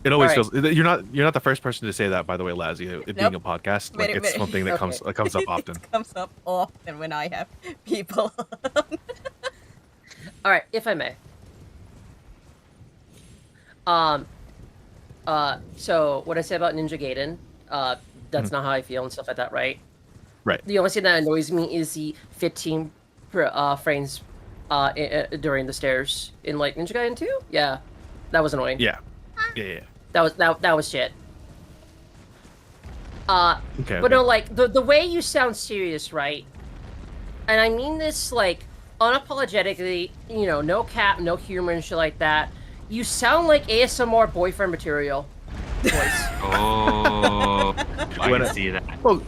Speaker 3: It always
Speaker 6: Alright.
Speaker 3: feels. You're not the first person to say that, by the way, Lazzy. It being a podcast, like
Speaker 1: Very,
Speaker 3: it's
Speaker 1: very-
Speaker 3: something that comes up often.
Speaker 1: It comes up often when I have people.
Speaker 6: All right, if I may. So what I said about Ninja Gaiden, that's not how I feel and stuff like that, right?
Speaker 3: Right.
Speaker 6: The only thing that annoys me is the 15 frames during the stairs in like Ninja Gaiden 2. Yeah, that was annoying.
Speaker 3: Yeah. Yeah.
Speaker 6: That was shit.
Speaker 3: Okay.
Speaker 6: But no, like the way you sound serious, right? And I mean this like unapologetically, no cap, no humor and shit like that. You sound like ASMR boyfriend material. Voice.
Speaker 2: Oh, I
Speaker 3: When
Speaker 2: can
Speaker 3: I-
Speaker 2: see that.
Speaker 3: Well,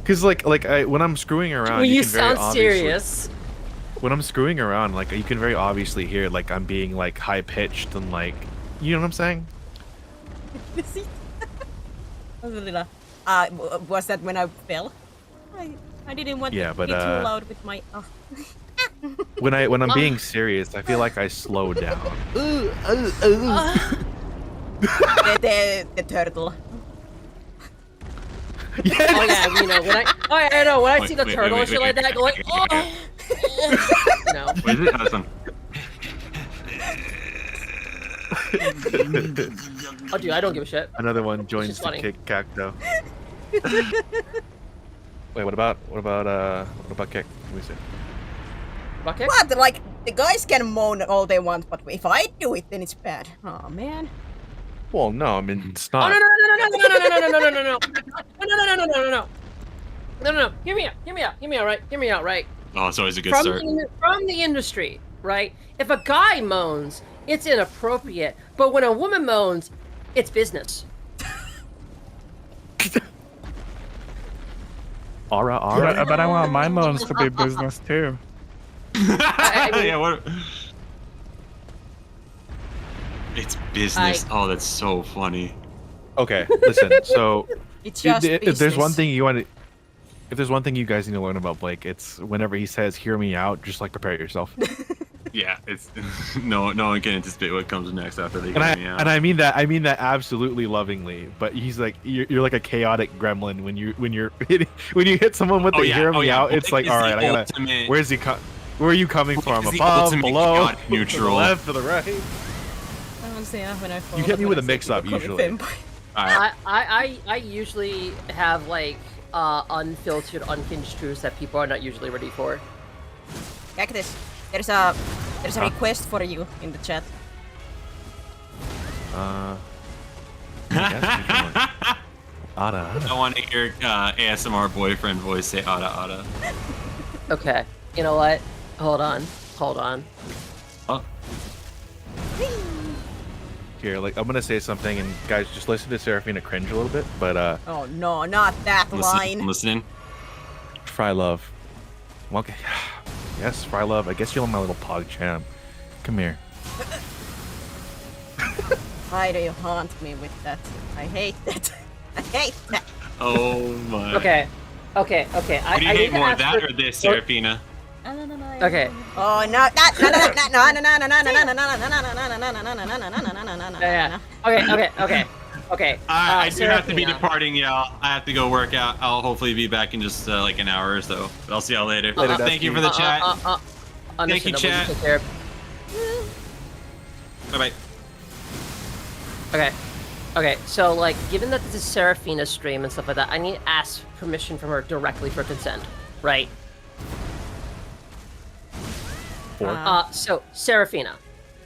Speaker 3: because when I'm screwing around,
Speaker 6: When you
Speaker 3: can very
Speaker 6: sound
Speaker 3: obviously-
Speaker 6: serious.
Speaker 3: When I'm screwing around, like you can very obviously hear like I'm being like high pitched and like, you know what I'm saying?
Speaker 1: Was that when I fell? I didn't want
Speaker 3: Yeah,
Speaker 1: to
Speaker 3: but,
Speaker 1: be too loud with my.
Speaker 3: When I'm being serious, I feel like I slow down.
Speaker 1: The turtle.
Speaker 6: Oh yeah, when I know when I see the
Speaker 2: Wait,
Speaker 6: turtle
Speaker 2: wait,
Speaker 6: and shit
Speaker 2: wait,
Speaker 6: like that, go like, oh. No.
Speaker 2: What is it? Oh, this one.
Speaker 6: Oh, dude, I don't give a shit.
Speaker 3: Another one joins
Speaker 6: just
Speaker 3: the
Speaker 6: funny.
Speaker 3: kick cacto. Wait, what about kick? Let me see.
Speaker 6: Bucket?
Speaker 1: What? Like, the guys can moan all they want, but if I do it, then it's bad. Oh man.
Speaker 3: Well, no, I mean it's
Speaker 6: Oh
Speaker 3: not.
Speaker 6: no. No. Hear me out, right?
Speaker 2: Oh, it's always a good
Speaker 6: From
Speaker 2: start.
Speaker 6: from the industry, right? If a guy moans, it's inappropriate, but when a woman moans, it's business.
Speaker 3: Aura.
Speaker 5: But I want my moans to be business too.
Speaker 6: I mean-
Speaker 2: Yeah, what? It's business. Oh, that's so funny.
Speaker 3: Okay, listen. So
Speaker 1: It's just
Speaker 3: if there's one
Speaker 1: business.
Speaker 3: thing you want to, if there's one thing you guys need to learn about Blake, it's whenever he says "hear me out," just like prepare yourself.
Speaker 2: Yeah, it's no one can anticipate what comes next after they
Speaker 3: And I
Speaker 2: get me out.
Speaker 3: and I mean that absolutely lovingly. But he's like you're like a chaotic gremlin when you hit someone with the "hear me out." It's like,
Speaker 2: Blake
Speaker 3: all
Speaker 2: is
Speaker 3: right,
Speaker 2: the
Speaker 3: I gotta.
Speaker 2: ultimate-
Speaker 3: Where's he Where are you coming from?
Speaker 2: is the
Speaker 3: Above,
Speaker 2: ultimate
Speaker 3: below,
Speaker 2: chaotic
Speaker 3: to the
Speaker 2: neutral.
Speaker 3: left, to the right?
Speaker 1: When I fall,
Speaker 3: You hit me
Speaker 1: when
Speaker 3: with
Speaker 1: I
Speaker 3: a
Speaker 1: say
Speaker 3: mix-up
Speaker 1: people call me
Speaker 3: usually.
Speaker 1: femboy.
Speaker 2: Alright.
Speaker 6: I usually have like unfiltered, unhinged truths that people are not usually ready for.
Speaker 1: Cactus, there's a request for you in the chat.
Speaker 3: I guess we can, like, Ada.
Speaker 2: I want to hear ASMR boyfriend voice say "ada ada."
Speaker 6: Okay, you know what? Hold on.
Speaker 2: Oh,
Speaker 3: Here, like I'm gonna say something, and guys, just listen to Seraphina cringe a little bit. But
Speaker 1: Oh no, not that
Speaker 2: I'm
Speaker 1: line.
Speaker 2: listening.
Speaker 3: Fry Love. Well, okay. Yes, Fry Love. I guess you're my little pog champ. Come here.
Speaker 1: Why do you haunt me with that? I hate that. I hate that.
Speaker 2: Oh my.
Speaker 6: Okay.
Speaker 2: What do you
Speaker 6: I
Speaker 2: hate
Speaker 6: need to
Speaker 2: more,
Speaker 6: ask
Speaker 2: that
Speaker 6: for-
Speaker 2: or this, Seraphina?
Speaker 6: Okay.
Speaker 1: Oh no!
Speaker 6: Yeah. Okay.
Speaker 2: I do have to be
Speaker 6: Seraphina.
Speaker 2: departing, y'all. I have to go work out. I'll hopefully be back in just like an hour or so. But I'll see y'all later.
Speaker 3: Later,
Speaker 2: Thank you
Speaker 3: Dusty.
Speaker 2: for the chat. Thank you,
Speaker 6: Understandable.
Speaker 2: chat.
Speaker 6: Take care.
Speaker 2: Bye bye.
Speaker 6: Okay, so like, given that this is Seraphina's stream and stuff like that, I need to ask permission from her directly for consent, right? So Seraphina,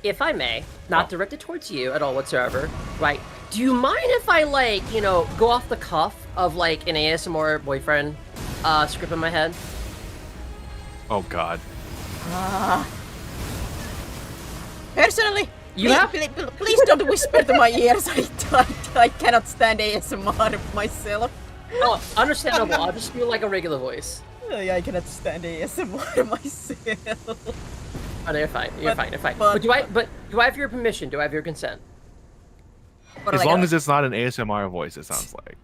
Speaker 6: if I may, not directed towards you at all whatsoever, right? Do you mind if I like, go off the cuff of like an ASMR boyfriend script in my head?
Speaker 3: Oh God.
Speaker 1: Personally,
Speaker 6: You
Speaker 1: please,
Speaker 6: have-
Speaker 1: please don't whisper to my ears. I cannot stand ASMR myself.
Speaker 6: Oh, understandable. I'll just do like a regular voice.
Speaker 1: I cannot stand ASMR myself.
Speaker 6: Oh, no, you're fine. You're
Speaker 1: But-
Speaker 6: fine. You're fine.
Speaker 1: but-
Speaker 6: But do I have your permission? Do I have your consent?
Speaker 1: Or
Speaker 3: As
Speaker 1: like
Speaker 3: long
Speaker 1: a-
Speaker 3: as it's not an ASMR voice, it sounds like.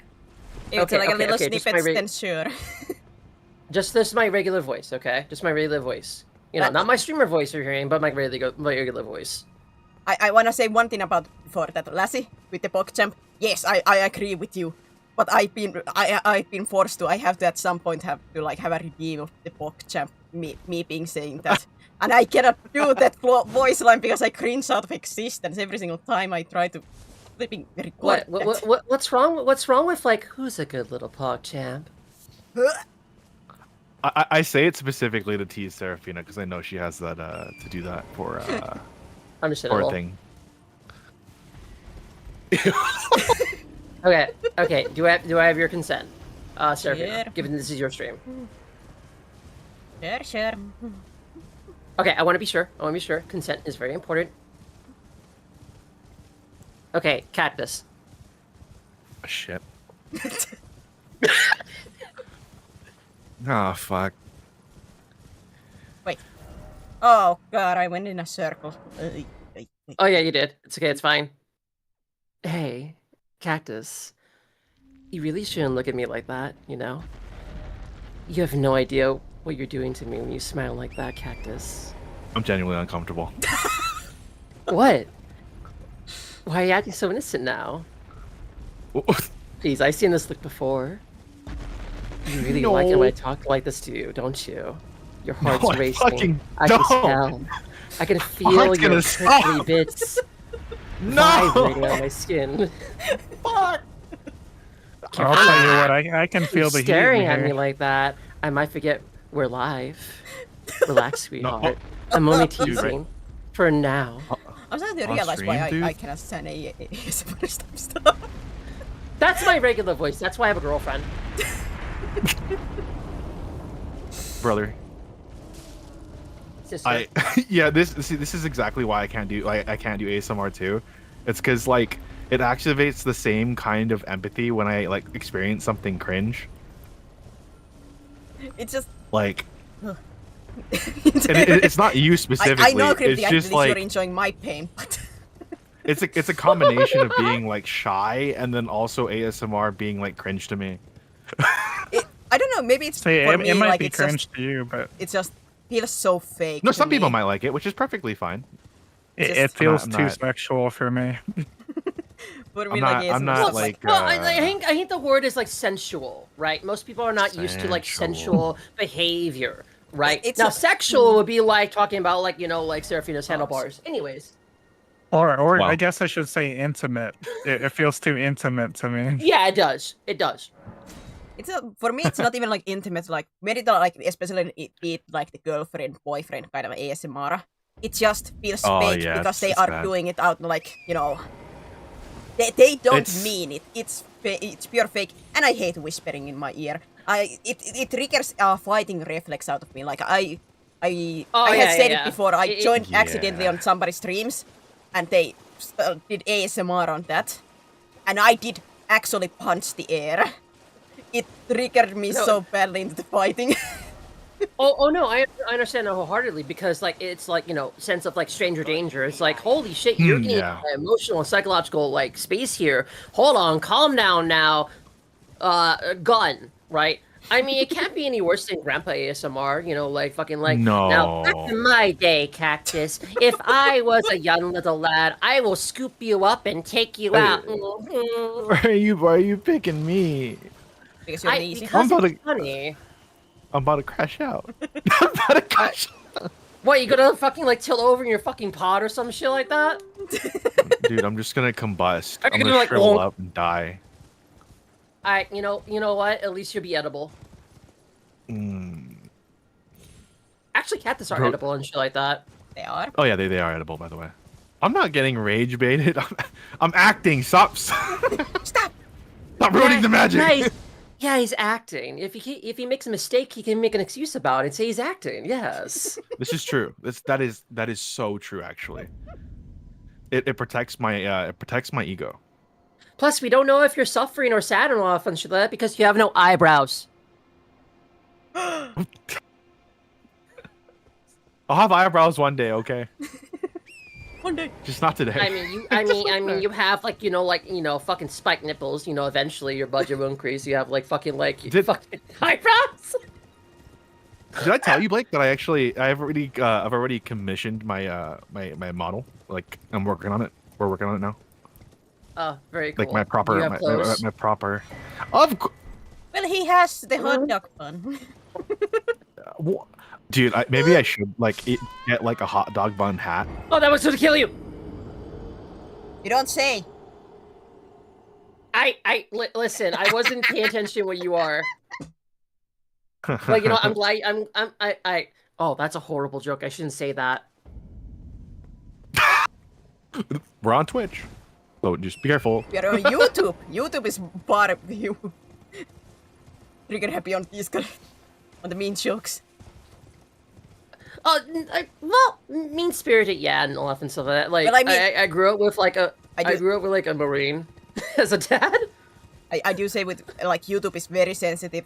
Speaker 1: if it's like a little
Speaker 6: just my
Speaker 1: snippets, then sure.
Speaker 6: Just this is my regular voice, okay? Just my regular voice. You know,
Speaker 1: But-
Speaker 6: not my streamer voice you're hearing, but my regular voice.
Speaker 1: I want to say one thing about before that, Lassie, with the PogChamp. Yes, I agree with you, but I've been forced to. I have to at some point have to like have a review of the PogChamp. Me being saying that, and I cannot do that voice line because I cringe out of existence every single time I try to flipping record.
Speaker 6: What's wrong? What's wrong with like who's a good little PogChamp?
Speaker 3: I say it specifically to tease Serafina because I know she has that to do that for for
Speaker 6: Understandable.
Speaker 3: a thing.
Speaker 6: Okay. Do I have your consent, Serafina?
Speaker 1: Sure.
Speaker 6: Given this is your stream.
Speaker 1: Sure.
Speaker 6: Okay, I want to be sure. Consent is very important. Okay, Cactus.
Speaker 3: Shit. Ah, fuck.
Speaker 1: Wait. Oh God, I went in a circle.
Speaker 6: Oh yeah, you did. It's okay. It's fine. Hey, Cactus. You really shouldn't look at me like that. You know. You have no idea what you're doing to me when you smile like that, Cactus.
Speaker 3: I'm genuinely uncomfortable.
Speaker 6: What? Why are you acting so innocent now? Please, I've seen this look before. You really like it when I talk like this to you, don't you? Your heart's
Speaker 3: I
Speaker 6: racing.
Speaker 3: fucking
Speaker 6: I can
Speaker 3: don't.
Speaker 6: tell. I can feel
Speaker 3: heart's
Speaker 6: your
Speaker 3: gonna
Speaker 6: prickly
Speaker 3: stop.
Speaker 6: bits
Speaker 3: No!
Speaker 6: vibrating on my skin.
Speaker 3: Fuck!
Speaker 5: I'll tell you what, I can feel the heat
Speaker 6: Staring
Speaker 5: in
Speaker 6: at me
Speaker 5: here.
Speaker 6: like that, I might forget we're live. Relax, sweetheart. I'm only teasing. For now.
Speaker 1: I'm starting to
Speaker 3: On
Speaker 1: realize why
Speaker 3: stream,
Speaker 1: I
Speaker 3: dude?
Speaker 1: cannot stand ASMR stuff.
Speaker 6: That's my regular voice. That's why I have a girlfriend.
Speaker 3: Brother.
Speaker 6: Sister.
Speaker 3: Yeah, this is exactly why I can't do ASMR too. It's because like it activates the same kind of empathy when I like experience something cringe.
Speaker 1: It's just.
Speaker 3: Like, and it's not you specifically.
Speaker 1: I know, Cryptic,
Speaker 3: it's just like
Speaker 1: you're enjoying my pain, but.
Speaker 3: it's a combination of being like shy and then also ASMR being like cringe to me.
Speaker 1: I don't know. Maybe it's
Speaker 5: See,
Speaker 1: for
Speaker 5: it
Speaker 1: me
Speaker 5: might
Speaker 1: like
Speaker 5: be
Speaker 1: it's
Speaker 5: cringe
Speaker 1: just
Speaker 5: to you, but
Speaker 1: it's just feels so fake.
Speaker 3: No,
Speaker 1: to
Speaker 3: some people
Speaker 1: me.
Speaker 3: might like it, which is perfectly fine.
Speaker 5: it
Speaker 1: Just-
Speaker 5: feels
Speaker 3: I'm
Speaker 5: too
Speaker 3: not-
Speaker 5: sexual for me.
Speaker 1: For
Speaker 3: I'm
Speaker 1: me,
Speaker 3: not-
Speaker 1: like
Speaker 3: I'm
Speaker 1: ASMR
Speaker 3: not
Speaker 1: stuff
Speaker 3: like,
Speaker 6: Well, I think the word is like sensual, right? Most people are not used to like
Speaker 3: Sensual.
Speaker 6: sensual behavior, right?
Speaker 1: It's
Speaker 6: now,
Speaker 1: a-
Speaker 6: sexual would be like talking about like like Serafina's handlebars. Anyways,
Speaker 5: Or
Speaker 3: Wow.
Speaker 5: I guess I should say intimate. It feels too intimate to me.
Speaker 6: yeah, it does. It does.
Speaker 1: For me, it's not even like intimate. Like maybe like especially it like the girlfriend boyfriend kind of ASMR. It just feels
Speaker 3: Oh,
Speaker 1: fake
Speaker 3: yeah,
Speaker 1: because they
Speaker 3: it's
Speaker 1: are
Speaker 3: bad.
Speaker 1: doing it out like they don't
Speaker 3: It's-
Speaker 1: mean it. It's pure fake, and I hate whispering in my ear. It triggers a fighting reflex out of me. Like I
Speaker 6: Oh,
Speaker 1: had
Speaker 6: yeah,
Speaker 1: said
Speaker 6: yeah.
Speaker 1: it before. I
Speaker 6: It-
Speaker 1: joined
Speaker 3: Yeah.
Speaker 1: accidentally on somebody's streams, and they did ASMR on that, and I did actually punch the air. It triggered me
Speaker 6: No.
Speaker 1: so badly into the fighting.
Speaker 6: Oh no, I understand that wholeheartedly because like it's like sense of like stranger danger. It's like holy shit, you're getting
Speaker 3: yeah.
Speaker 6: emotional and psychological like space here. Hold on, calm down now. Gun, right? I mean, it can't be any worse than Grandpa ASMR. Like fucking like.
Speaker 3: No.
Speaker 6: Now back in my day, Cactus. If I was a young little lad, I will scoop you up and take you out. Mhm.
Speaker 3: Why are you picking me?
Speaker 1: because you're easy.
Speaker 6: Because
Speaker 3: I'm about
Speaker 6: it's funny.
Speaker 3: I'm about to crash out. I'm about to crash out.
Speaker 6: What, you gonna fucking like tilt over in your fucking pod or some shit like that?
Speaker 3: Dude, I'm just gonna combust.
Speaker 6: Are you
Speaker 3: I'm
Speaker 6: gonna
Speaker 3: gonna
Speaker 6: like,
Speaker 3: shrivel
Speaker 6: wonk?
Speaker 3: up and die.
Speaker 6: You know what? At least you'll be edible.
Speaker 3: Mm.
Speaker 6: Actually, cactus are
Speaker 3: Bro-
Speaker 6: edible and shit like that.
Speaker 1: They are.
Speaker 3: Oh yeah, they are edible, by the way. I'm not getting rage baited. I'm acting. Stop.
Speaker 1: Stop!
Speaker 3: Stop ruining the magic.
Speaker 6: Nice. Yeah, he's acting. If he makes a mistake, he can make an excuse about it and say he's acting. Yes.
Speaker 3: This is true. That is so true. Actually, it protects my ego.
Speaker 6: Plus, we don't know if you're suffering or sad or off and shit like that because you have no eyebrows.
Speaker 3: I'll have eyebrows one day, okay?
Speaker 1: One day.
Speaker 3: Just not today.
Speaker 6: I mean, you have fucking spiked nipples. You know, eventually your budget will increase. You have fucking fucking eyebrows.
Speaker 3: Did I tell you, Blake, that I've already commissioned my my model? Like I'm working on it. We're working on it now.
Speaker 6: Oh, very cool.
Speaker 3: Like my proper
Speaker 6: You have clothes?
Speaker 3: my proper. Of course.
Speaker 1: Well, he has the hot dog bun.
Speaker 3: Dude, maybe I should get like a hot dog bun hat.
Speaker 6: Oh, that was going to kill you.
Speaker 1: You don't say.
Speaker 6: Listen. I wasn't paying attention what you are. Like, you know, I'm glad. Oh, that's a horrible joke. I shouldn't say that.
Speaker 3: We're on Twitch, so just be careful.
Speaker 1: We are on YouTube. YouTube is part of you. Trigger happy on these on the mean jokes.
Speaker 6: Well, mean spirited, yeah, and all that and stuff like that. Like,
Speaker 1: Well, I mean-
Speaker 6: I grew up with I grew up with a Marine as a dad.
Speaker 1: I do say with YouTube is very sensitive.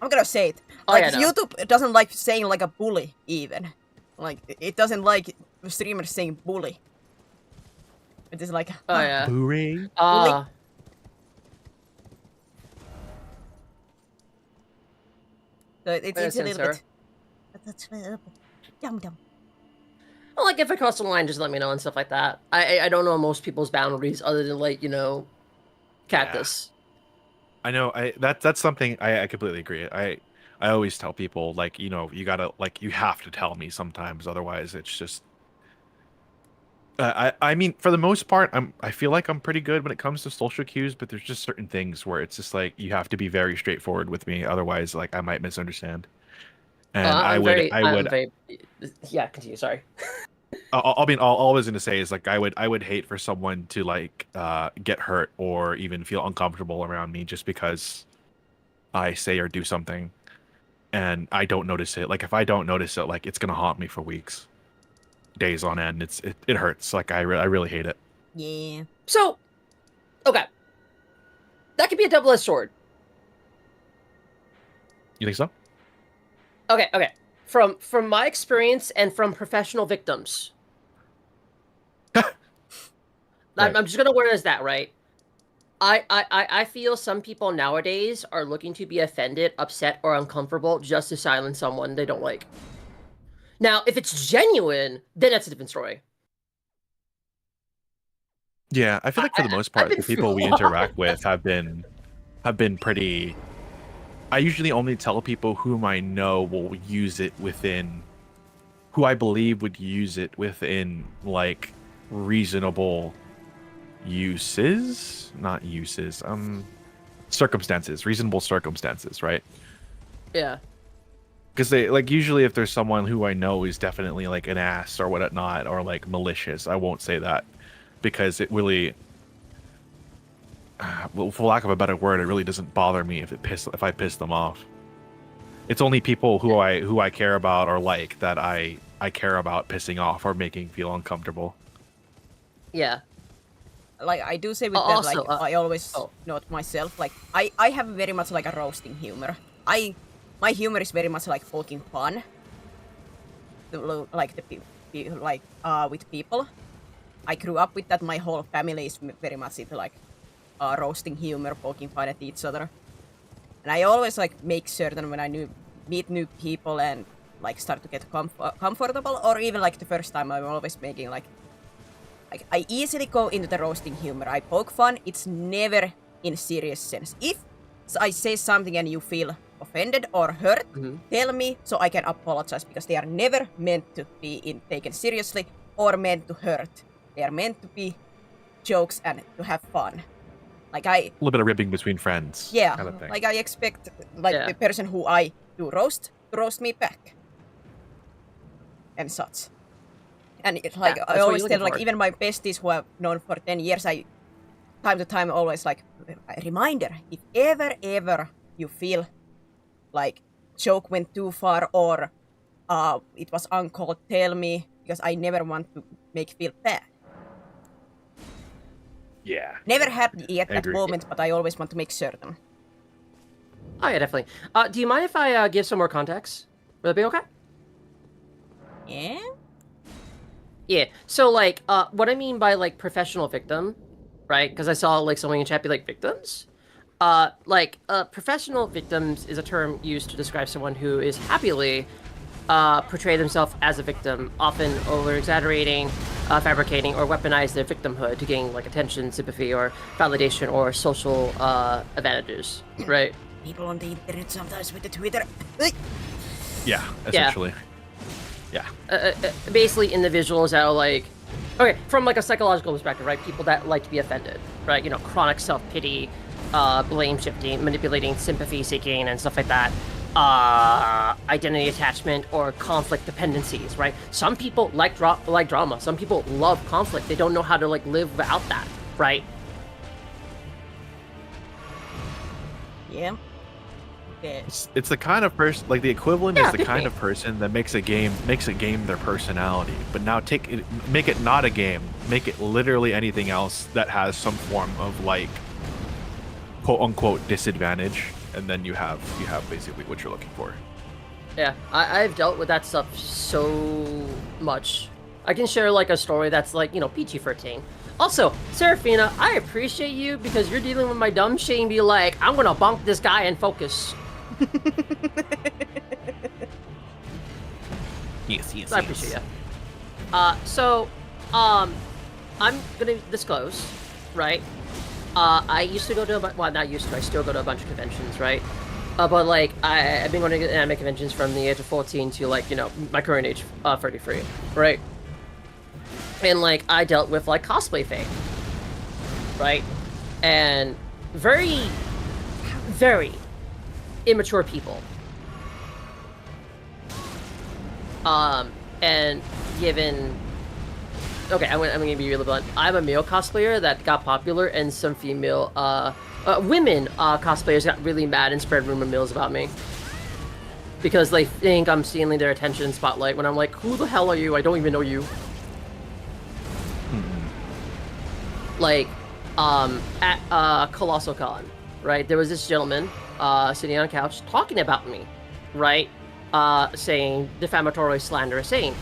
Speaker 1: I'm gonna say it.
Speaker 6: Oh, yeah, no.
Speaker 1: YouTube doesn't like saying a bully even. Like it doesn't like streamers saying bully. It is like
Speaker 6: Oh yeah.
Speaker 3: Booray.
Speaker 1: so it's a little
Speaker 6: censor.
Speaker 1: bit. That's yum yum.
Speaker 6: Well, like if I cross the line, just let me know and stuff like that. I don't know most people's boundaries other than cactus.
Speaker 3: I know. That's something I completely agree. I always tell people you gotta you have to tell me sometimes, otherwise it's just. I mean, for the most part, I feel like I'm pretty good when it comes to social cues, but there's just certain things where it's just you have to be very straightforward with me, otherwise I might misunderstand. And I would.
Speaker 6: Yeah, continue. Sorry.
Speaker 3: All I was gonna say is I would hate for someone to get hurt or even feel uncomfortable around me just because I say or do something and I don't notice it. Like if I don't notice it, it's gonna haunt me for weeks, days on end. It hurts. I really hate it.
Speaker 1: Yeah.
Speaker 6: So, okay, that could be a double-edged sword.
Speaker 3: You think so?
Speaker 6: Okay. From my experience and from professional victims,
Speaker 3: Right.
Speaker 6: I'm just gonna word it as that, right? I feel some people nowadays are looking to be offended, upset, or uncomfortable just to silence someone they don't like. Now, if it's genuine, then that's a different story.
Speaker 3: Yeah, I feel like for the most part, the people we interact with have been pretty. I usually only tell people whom I know will use it within, who I believe would use it within reasonable not uses, circumstances, reasonable circumstances, right?
Speaker 6: Yeah.
Speaker 3: Because they usually if there's someone who I know is definitely an ass or whatnot or malicious, I won't say that because it really, well, for lack of a better word, it really doesn't bother me if I piss them off. It's only people who I care about or that I care about pissing off or making feel uncomfortable.
Speaker 6: Yeah.
Speaker 1: I do say with
Speaker 6: Also,
Speaker 1: that, I always note myself, I have very much a roasting humor. My humor is very much poking fun. With people. I grew up with that. My whole family is very much into roasting humor, poking fun at each other. And I always make certain when I meet new people and start to get comfortable, or even the first time, I'm always making I easily go into the roasting humor. I poke fun. It's never in serious sense. If I say something and you feel offended or hurt, tell me so I can apologize, because they are never meant to be taken seriously or meant to hurt. They are meant to be jokes and to have fun. A
Speaker 3: little bit of ribbing between friends.
Speaker 1: Yeah,
Speaker 3: kind of thing.
Speaker 1: I expect the person who I do roast to roast me back and such. And it's I always tell even my besties who I've known for 10 years, time to time, always like a reminder: if ever you feel like joke went too far or it was uncalled, tell me, because I never want to make feel bad.
Speaker 3: Yeah.
Speaker 1: Never had yet
Speaker 3: I
Speaker 1: that
Speaker 3: agree.
Speaker 1: moment, but I always want to make certain.
Speaker 6: Oh yeah, definitely. Do you mind if I give some more context? Will that be okay?
Speaker 1: Yeah.
Speaker 6: Yeah. So like, what I mean by like professional victim, right? Because I saw like someone in chat be like victims. Professional victims is a term used to describe someone who is happily portray themselves as a victim, often over-exaggerating, fabricating, or weaponize their victimhood to gain like attention, sympathy, or validation, or social advantages, right?
Speaker 1: People on the internet sometimes with the Twitter.
Speaker 3: Yeah, essentially. Yeah.
Speaker 6: Basically, individuals that are like, okay, from like a psychological perspective, right? People that like to be offended, right? You know, chronic self-pity, blame shifting, manipulating, sympathy seeking, and stuff like that. Identity attachment or conflict dependencies, right? Some people like drama. Some people love conflict. They don't know how to like live without that, right?
Speaker 1: Yeah. Yeah.
Speaker 3: It's the kind of person, like the equivalent is the kind of person that makes a game their personality. But now make it not a game, make it literally anything else that has some form of like quote unquote disadvantage, and then you have basically what you're looking for.
Speaker 6: Yeah, I've dealt with that stuff so much. I can share like a story that's like, you know, PG-13. Also, Seraphina, I appreciate you because you're dealing with my dumb shit and be like, I'm gonna bonk this guy and focus.
Speaker 3: Yes.
Speaker 6: So I appreciate you. I'm gonna disclose, right? I used to go to I still go to a bunch of conventions, right? But like I've been going to anime conventions from the age of 14 to like, you know, my current age, 33, right? And like I dealt with like cosplay fame, right? And very, very immature people. And given, okay, I'm gonna be really blunt. I'm a male cosplayer that got popular, and some female, women cosplayers got really mad and spread rumor mills about me because they think I'm stealing their attention spotlight. When I'm like, who the hell are you? I don't even know you. Like, at Colossal Con, right? There was this gentleman sitting on a couch talking about me, right? Saying defamatory, slanderous saying,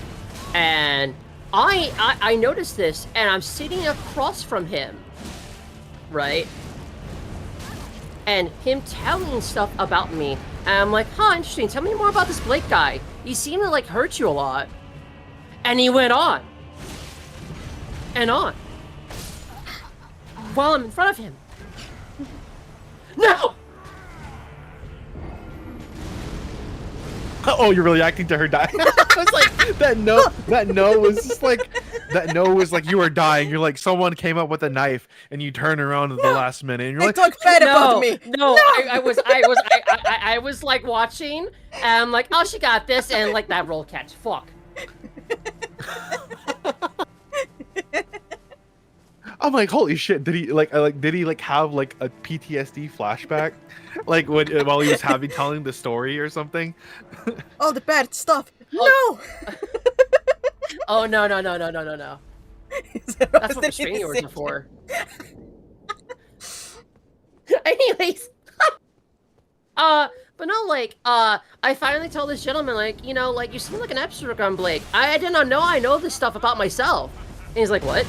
Speaker 6: and I noticed this, and I'm sitting across from him, right? And him telling stuff about me, and I'm like, huh, interesting. Tell me more about this Blake guy. He seemed to like hurt you a lot, and he went on and on while I'm in front of him. No.
Speaker 3: Oh, you're really acting to her dying. I was like, that no was just like, that no was like you were dying. You're like, someone came up with a knife and you turn around at the last minute and you're
Speaker 1: They
Speaker 3: like,
Speaker 1: talk bad about me.
Speaker 6: No, I was like watching, and I'm like, oh, she got this, and like that roll catch. Fuck.
Speaker 3: I'm like, holy shit! Did he have like a PTSD flashback, like while he was telling the story or something?
Speaker 1: All the bad stuff. No.
Speaker 6: Oh no. That's what restraining orders are for. Anyways, but no, like, I finally told this gentleman, like, you know, like, you seem like an abstract on Blake. I did not know I know this stuff about myself. And he's like, what?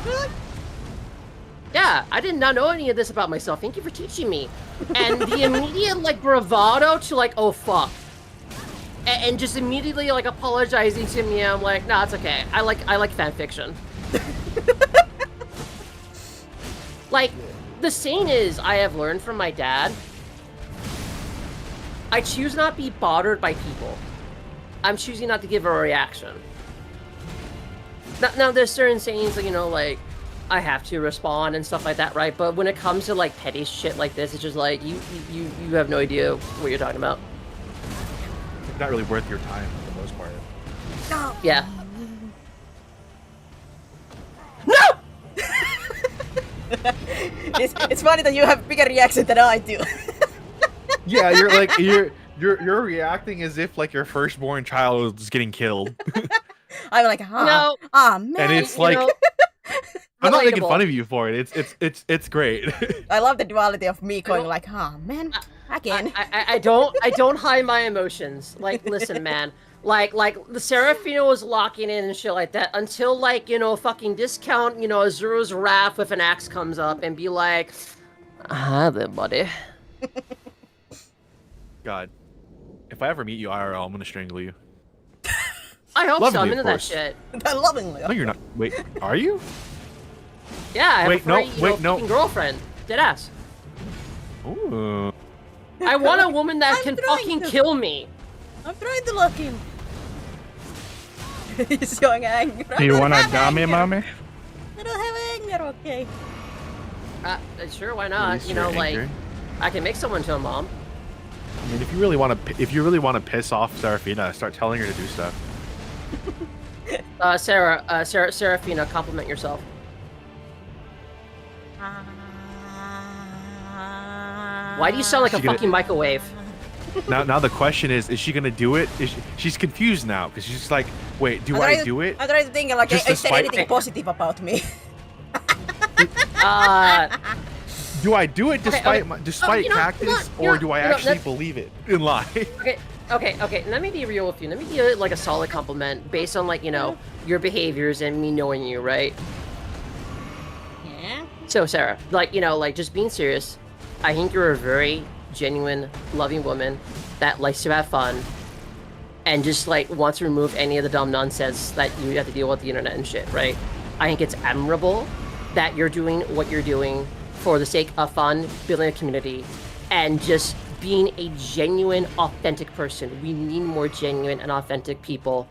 Speaker 1: Really?
Speaker 6: Yeah, I did not know any of this about myself. Thank you for teaching me. And the immediate, like, bravado to, like, oh, fuck. And just immediately, like, apologizing to me, I'm like, nah, it's okay. I like fan fiction. Like, the saying is, I have learned from my dad, I choose not to be bothered by people. I'm choosing not to give a reaction. Now there's certain sayings, you know, like, I have to respond and stuff like that, right? But when it comes to, like, petty shit like this, it's just like, you have no idea what you're talking about.
Speaker 3: It's not really worth your time for the most part.
Speaker 1: No.
Speaker 6: Yeah. No!
Speaker 1: It's funny that you have bigger reaction than I do.
Speaker 3: Yeah, you're like you're reacting as if like your firstborn child is getting killed,
Speaker 1: I'm like,
Speaker 6: No.
Speaker 1: man.
Speaker 3: and it's
Speaker 6: You
Speaker 3: like
Speaker 6: know,
Speaker 3: I'm not making
Speaker 6: relatable.
Speaker 3: fun of you for it. It's great.
Speaker 1: I love the duality of me going
Speaker 6: don't-
Speaker 1: like, man, again.
Speaker 6: I don't hide my emotions. Like, listen, man. Like the Seraphina was locking in and shit like that until like, you know, fucking discount, you know, Azuro's Wrath with an axe comes up and be like, hi there, buddy.
Speaker 3: God, if I ever meet you IRL, I'm gonna strangle you.
Speaker 6: I hope so.
Speaker 3: Lovingly,
Speaker 6: I'm
Speaker 3: of
Speaker 6: into that
Speaker 3: course.
Speaker 6: shit.
Speaker 1: Lovingly.
Speaker 3: No, you're not. Wait, are you?
Speaker 6: Yeah, I have
Speaker 3: Wait,
Speaker 6: a
Speaker 3: no,
Speaker 6: free, you know,
Speaker 3: wait, no.
Speaker 6: fucking girlfriend. Deadass.
Speaker 3: Ooh.
Speaker 6: I want a woman that
Speaker 1: I'm
Speaker 6: can
Speaker 1: trying
Speaker 6: fucking
Speaker 1: to-
Speaker 6: kill me.
Speaker 1: I'm trying to lock him. He's going angry.
Speaker 5: Do you want a dummy, mommy?
Speaker 1: I don't have anger, okay.
Speaker 6: Sure, why not?
Speaker 3: Release
Speaker 6: You know,
Speaker 3: your
Speaker 6: like,
Speaker 3: anger.
Speaker 6: I can make someone to a mom.
Speaker 3: I mean, if you really want to piss off Seraphina, start telling her to do stuff.
Speaker 6: Seraphina, compliment yourself. Why do you sound like a
Speaker 3: She gonna-
Speaker 6: fucking microwave?
Speaker 3: Now the question is she gonna do it? She's confused now because she's just like, wait, do I do it?
Speaker 1: I tried to think like,
Speaker 3: Just
Speaker 1: is there
Speaker 3: despite-
Speaker 1: anything positive about me?
Speaker 3: Do I do it despite
Speaker 6: okay.
Speaker 3: despite
Speaker 6: you know,
Speaker 3: Cactus,
Speaker 6: you know,
Speaker 3: or do I
Speaker 6: you know,
Speaker 3: actually
Speaker 6: that-
Speaker 3: believe it and lie?
Speaker 6: Okay. Let me be real with you. Let me give it like a solid compliment based on like, you know, your behaviors and me knowing you, right?
Speaker 1: Yeah.
Speaker 6: So Sarah, like, you know, like just being serious, I think you're a very genuine, loving woman that likes to have fun and just like wants to remove any of the dumb nonsense that you have to deal with the internet and shit, right? I think it's admirable that you're doing what you're doing for the sake of fun, building a community, and just being a genuine, authentic person. We need more genuine and authentic people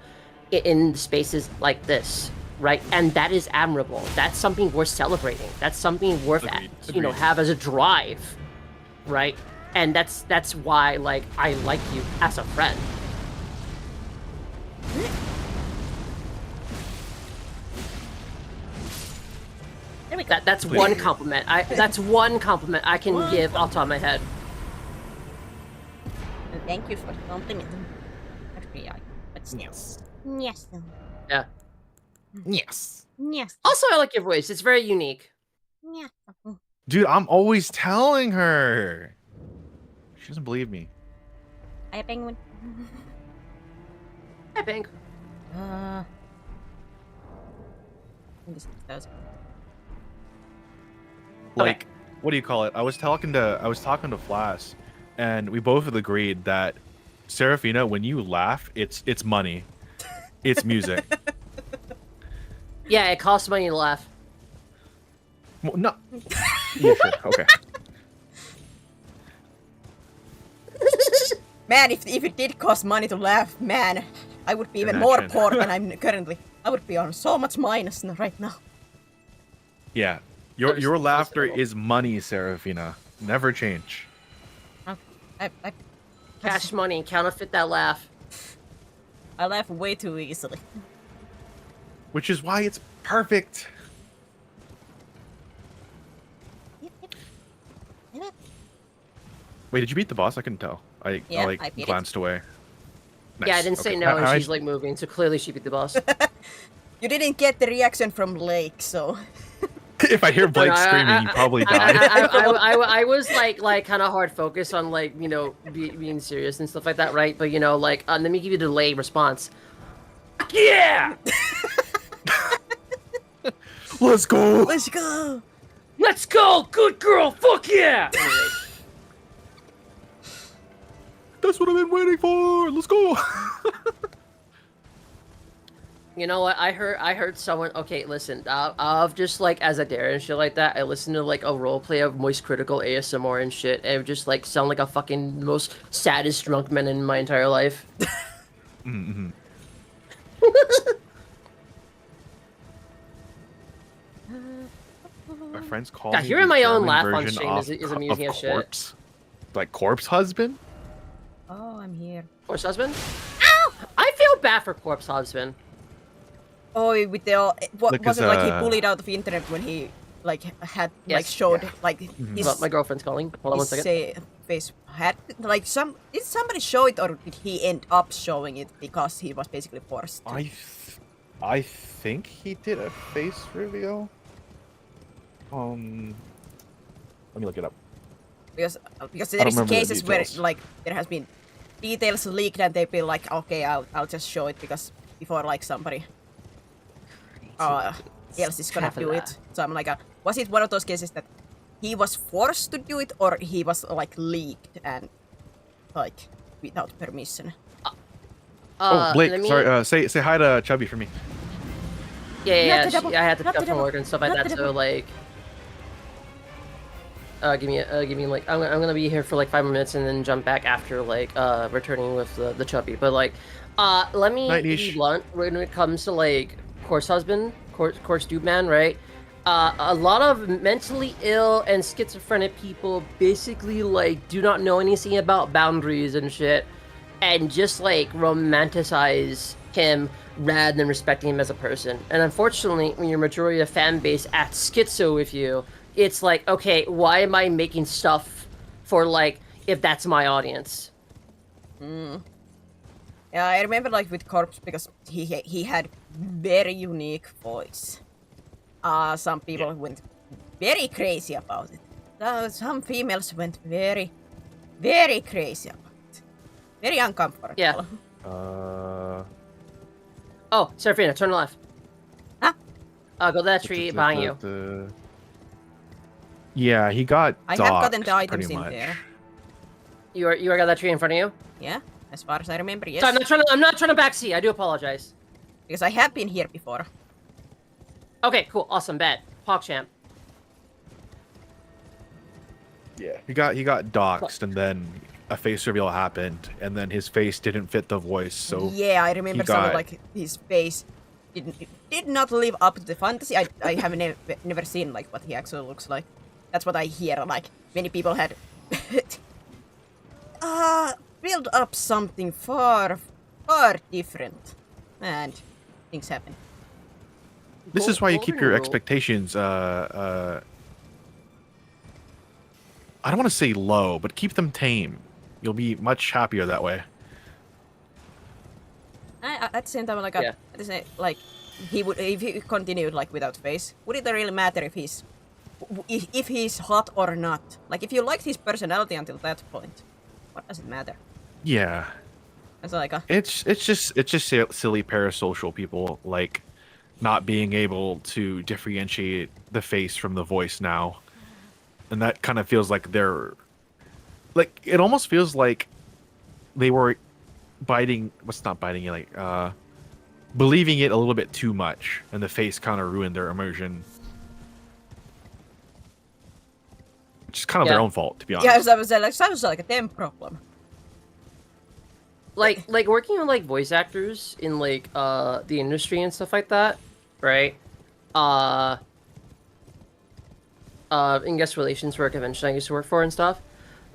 Speaker 6: in spaces like this, right? And that is admirable. That's something worth celebrating. That's something worth,
Speaker 3: Agreed.
Speaker 6: you know,
Speaker 3: Agreed.
Speaker 6: have as a drive, right? And that's why, like, I like you as a friend.
Speaker 1: There we go.
Speaker 6: That's one compliment. That's one compliment I can give off the top of my head.
Speaker 1: Thank you for the compliment. Actually, but still.
Speaker 3: Yes.
Speaker 1: Yes.
Speaker 6: Yeah.
Speaker 3: Yes.
Speaker 1: Yes.
Speaker 6: Also, I like your voice. It's very unique.
Speaker 1: Yes.
Speaker 3: Dude, I'm always telling her. She doesn't believe me.
Speaker 1: Hi, penguin.
Speaker 6: I think.
Speaker 1: I think it's 6,000.
Speaker 3: Like, what do you call it? I was talking to Flass, and we both agreed that Seraphina, when you laugh, it's money, it's music.
Speaker 6: Yeah, it costs money to laugh.
Speaker 3: Well, no. Yeah, sure. Okay.
Speaker 1: Man, if it did cost money to laugh, man, I would be even more
Speaker 3: Imagine.
Speaker 1: poor than I'm currently. I would be on so much minus right now.
Speaker 3: Yeah. Your laughter
Speaker 6: understandable.
Speaker 3: is money, Seraphina. Never change.
Speaker 1: I
Speaker 6: Cash money, counterfeit that laugh.
Speaker 1: I laugh way too easily.
Speaker 3: Which is why it's perfect. Wait, did you beat the boss? I couldn't tell. I
Speaker 1: Yeah,
Speaker 3: like
Speaker 1: I beat it.
Speaker 3: glanced away.
Speaker 6: Yeah, I
Speaker 3: Nice.
Speaker 6: didn't say
Speaker 3: Okay.
Speaker 6: no, and
Speaker 5: I-
Speaker 6: she's like moving, so clearly she beat the boss.
Speaker 1: You didn't get the reaction from Lake, so
Speaker 3: If I hear Blake screaming, you probably die.
Speaker 6: I was like kind of hard focused on like, you know, being serious and stuff like that, right? But you know, like let me give you the delayed response. Yeah,
Speaker 3: Let's go.
Speaker 1: let's go.
Speaker 6: let's go, good girl, fuck yeah. Anyway,
Speaker 3: That's what I've been waiting for. Let's go.
Speaker 6: you know what? I heard someone. Okay, listen. I've just like as a dare and shit like that. I listened to like a roleplay of Moist Critical ASMR and shit, and it would just like sound like a fucking most saddest drunk man in my entire life.
Speaker 3: Mm-hmm. My friends call
Speaker 6: God,
Speaker 3: me
Speaker 6: hearing
Speaker 3: the
Speaker 6: my own
Speaker 3: German
Speaker 6: laugh on
Speaker 3: version
Speaker 6: stream
Speaker 3: of
Speaker 6: is amusing as shit.
Speaker 3: corpse. Like corpse husband.
Speaker 1: Oh, I'm here.
Speaker 6: Corpse husband? Ow! I feel bad for corpse husband.
Speaker 1: Oh, with the what
Speaker 3: Look,
Speaker 1: was it like he
Speaker 3: it's,
Speaker 1: bullied out of the internet when he like had
Speaker 6: Yes.
Speaker 1: like showed like his
Speaker 6: Well, my girlfriend's calling. Hold on one
Speaker 1: his
Speaker 6: second.
Speaker 1: face had like some. Did somebody show it or did he end up showing it because he was basically forced? To?
Speaker 3: I think he did a face reveal. Let me look it up.
Speaker 1: Because
Speaker 3: I
Speaker 1: there
Speaker 3: don't
Speaker 1: is
Speaker 3: remember the
Speaker 1: cases where
Speaker 3: details.
Speaker 1: like there has been details leaked and they've been like, okay, I'll just show it because before like somebody else is gonna
Speaker 6: Half of
Speaker 1: do
Speaker 6: that.
Speaker 1: it. So I'm like, was it one of those cases that he was forced to do it or he was like leaked and like without permission?
Speaker 3: Oh, Blake,
Speaker 6: let me-
Speaker 3: sorry. Say hi to Chubby for me.
Speaker 6: Yeah,
Speaker 1: Not the double-
Speaker 6: I had to
Speaker 1: not
Speaker 6: jump
Speaker 1: the
Speaker 6: from
Speaker 1: double-
Speaker 6: work and stuff like
Speaker 1: not
Speaker 6: that.
Speaker 1: the
Speaker 6: So
Speaker 1: double-
Speaker 6: like, give me like I'm gonna be here for like 5 more minutes and then jump back after like returning with the chubby. But like, let me
Speaker 3: Night,
Speaker 6: be
Speaker 3: Niche.
Speaker 6: blunt when it comes to like course husband, course dude man, right? A lot of mentally ill and schizophrenic people basically like do not know anything about boundaries and shit, and just like romanticize him rather than respecting him as a person. And unfortunately, when your majority of fan base acts schizo with you, it's like, okay, why am I making stuff for like if that's my audience?
Speaker 1: Yeah, I remember like with Corpse because he had very unique voice. Some people went very crazy about it. Some females went very, very crazy about it. Very uncomfortable.
Speaker 6: Yeah. Oh, Serafina, turn left.
Speaker 1: Huh?
Speaker 6: Go to that tree behind you.
Speaker 3: Yeah, he got.
Speaker 1: I have gotten the
Speaker 3: doxxed
Speaker 1: items
Speaker 3: pretty
Speaker 1: in
Speaker 3: much.
Speaker 1: there.
Speaker 6: You got that tree in front of you?
Speaker 1: Yeah, as far as I remember, yes.
Speaker 6: Sorry, I'm not trying to backseat. I do apologize.
Speaker 1: Because I have been here before.
Speaker 6: Okay, cool, awesome, bet. PogChamp.
Speaker 3: Yeah, he got doxxed, and then a face reveal happened, and then his face didn't fit the voice. So
Speaker 1: Yeah, I remember
Speaker 3: he
Speaker 1: some of
Speaker 3: got-
Speaker 1: like his face did not live up to the fantasy. I have never seen like what he actually looks like. That's what I hear. Like many people had build up something far different, and things happen.
Speaker 3: this is why you keep your
Speaker 6: Cool.
Speaker 3: expectations. I don't want to say low, but keep them tame. You'll be much happier that way.
Speaker 1: At the same time, like
Speaker 6: Yeah.
Speaker 1: at the same, like he would if he continued like without face. Would it really matter if he's hot or not? Like if you liked his personality until that point, what does it matter?
Speaker 3: Yeah,
Speaker 1: It's like
Speaker 3: it's just silly parasocial people like not being able to differentiate the face from the voice now, and that kind of feels like they're like it almost feels like they were believing it a little bit too much, and the face kind of ruined their immersion. Which is kind of their
Speaker 6: Yeah.
Speaker 3: own fault, to be honest.
Speaker 1: yeah, sounds like a them problem.
Speaker 6: Like working with like voice actors in like the industry and stuff like that, right? In guest relations for a convention I used to work for and stuff.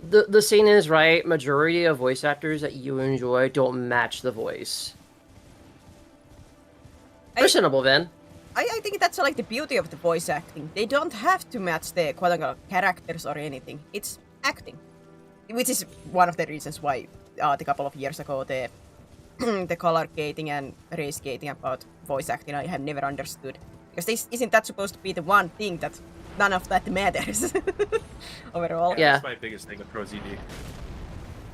Speaker 6: The scene is right, majority of voice actors that you enjoy don't match the voice. Understandable, Vin.
Speaker 1: I think that's like the beauty of the voice acting. They don't have to match the quote-unquote characters or anything. It's acting, which is one of the reasons why a couple of years ago the the color gating and race gating about voice acting I have never understood, because isn't that supposed to be the one thing that none of that matters overall?
Speaker 6: Yeah.
Speaker 3: That's my biggest thing with Pro ZD.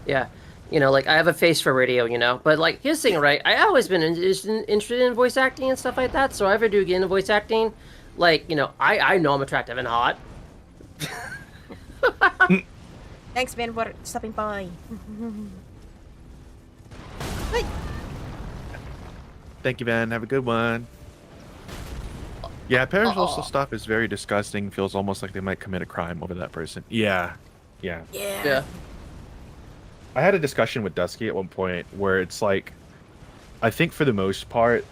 Speaker 6: Yeah. You know, like, I have a face for radio, you know? But, like, here's the thing, right? I always been interested in voice acting and stuff like that, so if I do get into voice acting, like, you know, I know I'm attractive and hot.
Speaker 1: Thanks, Ben, for stopping by. Hey.
Speaker 3: Thank you, Van. Have a good one. Yeah, parasocial stuff is very disgusting. Feels almost like they might commit a crime over that person. Yeah.
Speaker 1: Yeah.
Speaker 6: Yeah.
Speaker 3: I had a discussion with Dusky at one point where it's like, I think for the most part,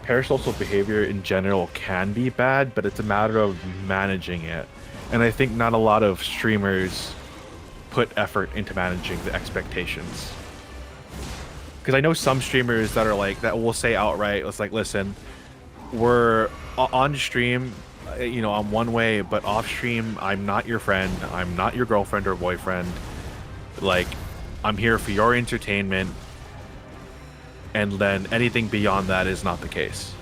Speaker 3: parasocial behavior in general can be bad, but it's a matter of managing it. And I think not a lot of streamers put effort into managing the expectations. Because I know some streamers that are like, that will say outright, it's like, listen, we're on stream, I'm one way, but off stream, I'm not your friend. I'm not your girlfriend or boyfriend. Like, I'm here for your entertainment, and then anything beyond that is not the case.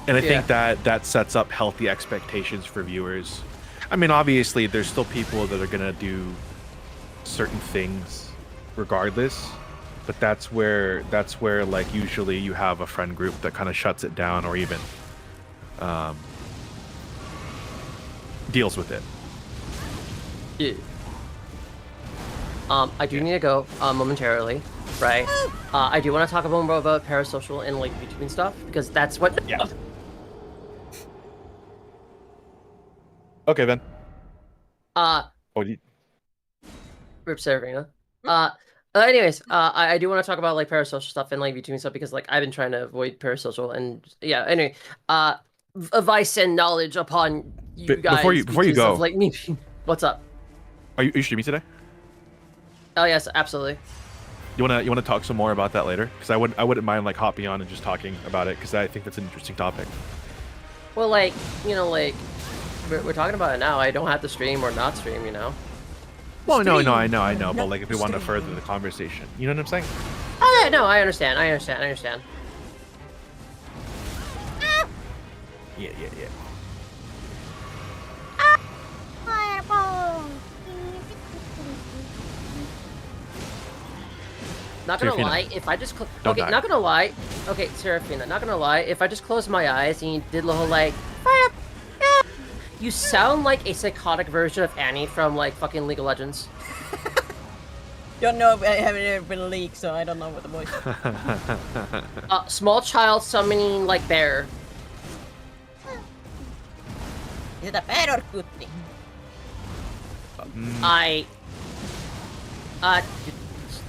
Speaker 3: And I think that sets up healthy expectations for viewers. I mean, obviously, there's still people that are gonna do certain things regardless, but that's where like usually you have a friend group that kind of shuts it down or even deals with it.
Speaker 6: Yeah. I do need to go momentarily, right? I do want to talk a little more about parasocial and like YouTube and stuff because that's what.
Speaker 3: Yeah. Okay then.
Speaker 6: Rip Serena. Anyways, I do want to talk about like parasocial stuff and like YouTube and stuff because like I've been trying to avoid parasocial and yeah. Anyway, advice and knowledge upon you guys.
Speaker 3: Before you go,
Speaker 6: of, like me. What's up?
Speaker 3: Are you streaming today?
Speaker 6: Oh yes, absolutely.
Speaker 3: You wanna talk some more about that later? Because I wouldn't mind like hopping on and just talking about it because I think that's an interesting topic.
Speaker 6: Well, like like we're talking about it now. I don't have to stream or not stream,
Speaker 3: Well, no, I know, but like if we want to further the conversation, you know what I'm saying?
Speaker 6: Oh yeah, no, I understand.
Speaker 3: Yeah.
Speaker 6: Not gonna
Speaker 3: Serafina.
Speaker 6: lie, if I just
Speaker 3: Don't
Speaker 6: okay,
Speaker 3: die.
Speaker 6: not gonna lie. Okay, Serafina, not gonna lie. If I just close my eyes and you did the whole like, fire, yeah, you sound like a psychotic version of Annie from like fucking League of Legends.
Speaker 1: Don't know. I haven't ever been leaked, so I don't know what the voice.
Speaker 6: Small child summoning like bear.
Speaker 1: Is it a bad or good thing?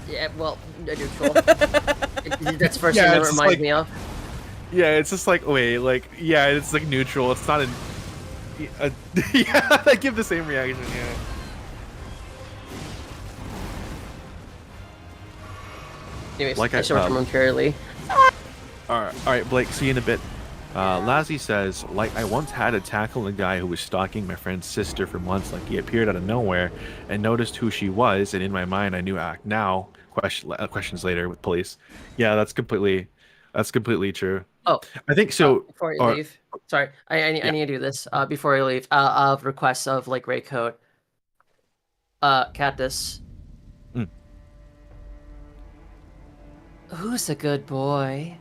Speaker 6: Yeah, well, neutral. That's the first thing that
Speaker 3: it's
Speaker 6: reminds
Speaker 3: like-
Speaker 6: me of.
Speaker 3: Yeah, it's just like it's like neutral. It's not yeah, I give the same reaction. Yeah.
Speaker 6: Anyways,
Speaker 3: Like
Speaker 6: I
Speaker 3: I-
Speaker 6: shall return momentarily.
Speaker 3: All right, Blake. See you in a bit. Lazzy says, like, I once had to tackle a guy who was stalking my friend's sister for months. Like, he appeared out of nowhere and noticed who she was, and in my mind, I knew act now. Questions later with police. Yeah, that's completely true.
Speaker 6: Oh,
Speaker 3: I think so.
Speaker 6: before you leave, sorry, I need to do this. Before you leave, of requests of like Ray Code. Cactus.
Speaker 3: Mm.
Speaker 6: Who's a good boy?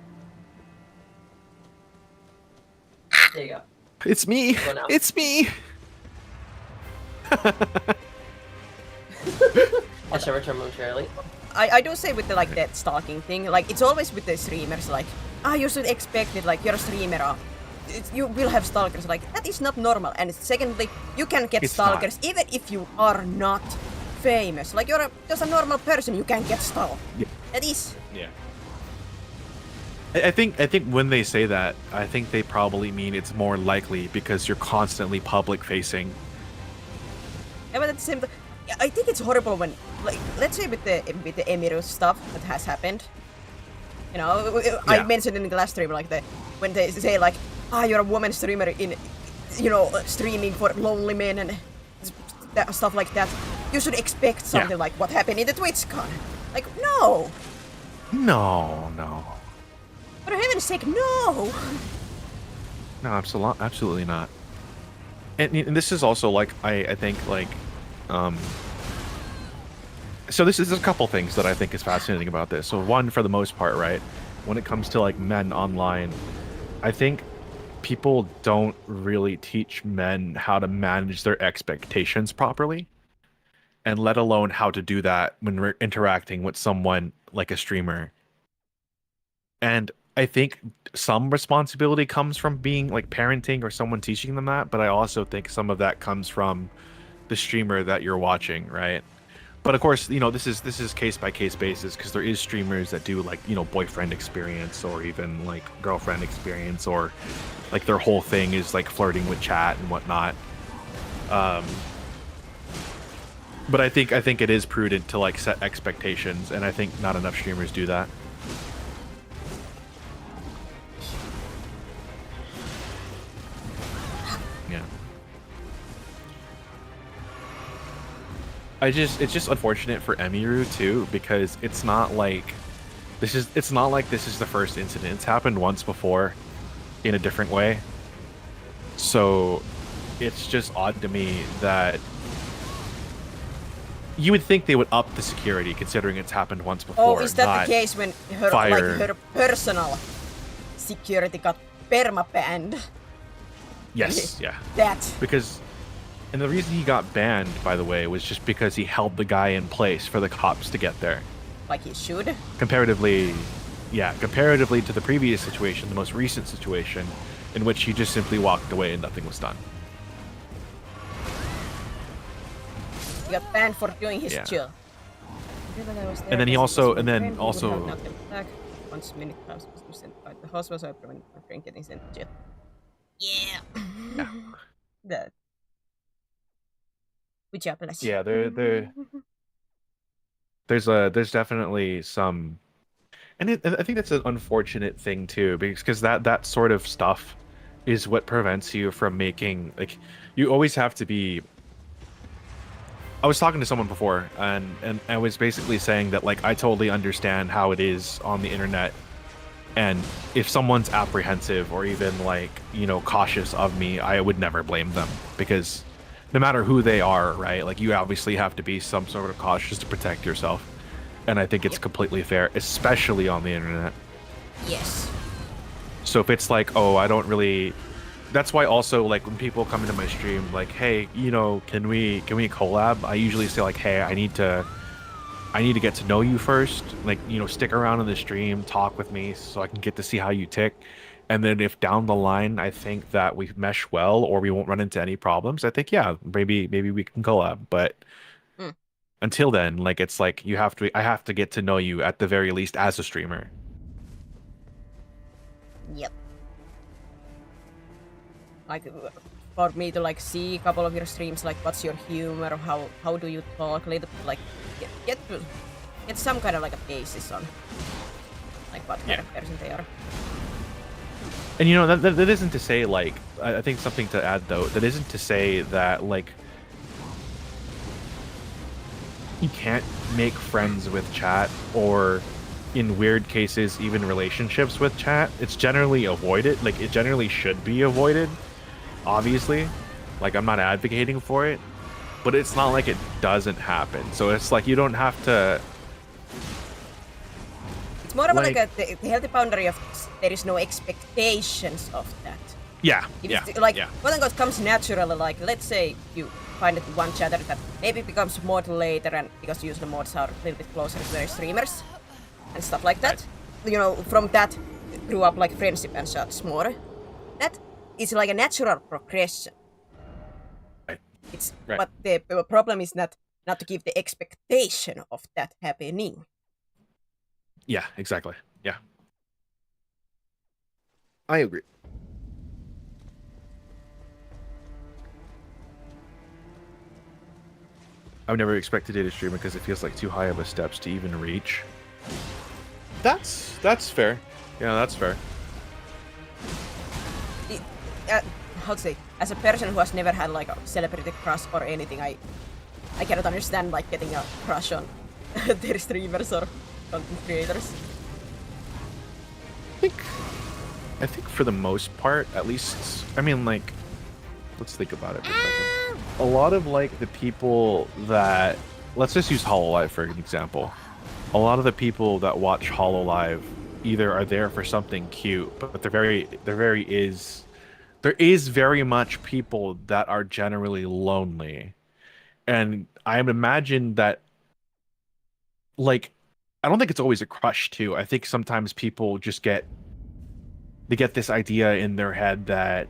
Speaker 6: There you go.
Speaker 3: It's me.
Speaker 6: Go now.
Speaker 3: It's me.
Speaker 6: I shall return momentarily.
Speaker 1: I do say with the like that stalking thing, like it's always with the streamers, like you should expect it, like you're a streamer, you will have stalkers, like that is not normal. And secondly, you can get
Speaker 3: It's
Speaker 1: stalkers even if you are not famous, like you're just a normal person, you can get stalked.
Speaker 3: Yeah.
Speaker 1: That is.
Speaker 3: Yeah. I think when they say that, I think they probably mean it's more likely because you're constantly public facing.
Speaker 1: Yeah, but at the same time, I think it's horrible when, like, let's say with the Emirus stuff that has happened. I
Speaker 3: Yeah.
Speaker 1: mentioned in the last stream, like when they say like, you're a woman streamer in, streaming for lonely men and stuff like that. You should expect something like what happened in the TwitchCon. Like, no.
Speaker 3: No.
Speaker 1: For heaven's sake, no.
Speaker 3: No, absolutely not. And this is also like I think like so this is a couple things that I think is fascinating about this. So one, for the most part, right, when it comes to like men online, I think people don't really teach men how to manage their expectations properly, and let alone how to do that when we're interacting with someone like a streamer. And I think some responsibility comes from being like parenting or someone teaching them that, but I also think some of that comes from the streamer that you're watching, right? But of course, this is case by case basis because there is streamers that do like boyfriend experience or even like girlfriend experience, or like their whole thing is like flirting with chat and whatnot. But I think it is prudent to like set expectations, and I think not enough streamers do that. it's just unfortunate for Emiru too, because it's not like this is the first incident. It's happened once before in a different way. So it's just odd to me that you would think they would up the security considering it's happened once before.
Speaker 1: Oh, is that
Speaker 3: not
Speaker 1: the case when her
Speaker 3: fire.
Speaker 1: her personal security got perma-banned?
Speaker 3: Yes, yeah.
Speaker 1: That.
Speaker 3: Because, and the reason he got banned, by the way, was just because he held the guy in place for the cops to get there.
Speaker 1: Like he should.
Speaker 3: Comparatively to the previous situation, the most recent situation, in which he just simply walked away and nothing was done.
Speaker 1: He got banned for doing his
Speaker 3: Yeah.
Speaker 1: chill.
Speaker 3: And then he also, and then also,
Speaker 1: Once minute house was sent by the house was I prevented my friend getting sent to jail. Yeah.
Speaker 3: Yeah.
Speaker 1: That. Good job, bless.
Speaker 3: yeah, there's definitely some, and I think that's an unfortunate thing too, because that sort of stuff is what prevents you from making, like, you always have to be. I was talking to someone before, and I was basically saying that, like, I totally understand how it is on the internet, and if someone's apprehensive or even, like, you know, cautious of me, I would never blame them, because no matter who they are, right, like, you obviously have to be some sort of cautious to protect yourself, and I think it's completely fair, especially on the internet.
Speaker 1: Yes.
Speaker 3: So if it's like, oh, I don't really, that's why also, like, when people come into my stream, like, hey, you know, can we collab? I usually say, like, hey, I need to get to know you first. Like, you know, stick around in the stream, talk with me so I can get to see how you tick. And then if down the line I think that we mesh well or we won't run into any problems, I think, yeah, maybe we can collab. But until then, like, it's like I have to get to know you at the very least as a streamer.
Speaker 1: Yep. Like, for me to, like, see a couple of your streams, like, what's your humor, how do you talk, a little bit, like, get some kind of, like, a basis on, like, what kind of person they are.
Speaker 3: And, you know, that isn't to say, like, I think something to add, though, that isn't to say that, like, you can't make friends with chat, or in weird cases, even relationships with chat. It's generally avoided. Like, it generally should be avoided, obviously. Like, I'm not advocating for it, but it's not like it doesn't happen. So it's like, you don't have to...
Speaker 1: It's more of like the healthy boundary of there is no expectations of that.
Speaker 3: Yeah,
Speaker 1: If
Speaker 3: yeah,
Speaker 1: it's, like,
Speaker 3: yeah.
Speaker 1: quote unquote comes naturally, like, let's say you find it one chatter that maybe becomes mod later, and because usually mods are a little bit closer to their streamers and stuff like that. Right. You know, from that grew up like friendship and such more. That is like a natural progression.
Speaker 3: Right.
Speaker 1: It's
Speaker 3: Right.
Speaker 1: But the problem is not to give the expectation of that happening.
Speaker 3: Yeah, exactly. Yeah. I agree. I would never expect to date a streamer because it feels like too high of a steps to even reach. That's fair. Yeah, that's fair.
Speaker 1: How to say? As a person who has never had like a celebrity crush or anything, I cannot understand like getting a crush on their streamers or content creators.
Speaker 3: I think for the most part, at least, I mean, like, let's think about it for a second. A lot of, like, the people that, let's just use HoloLive for an example. A lot of the people that watch HoloLive either are there for something cute, but there is very much people that are generally lonely. And I imagine that, like, I don't think it's always a crush too. I think sometimes people just get this idea in their head that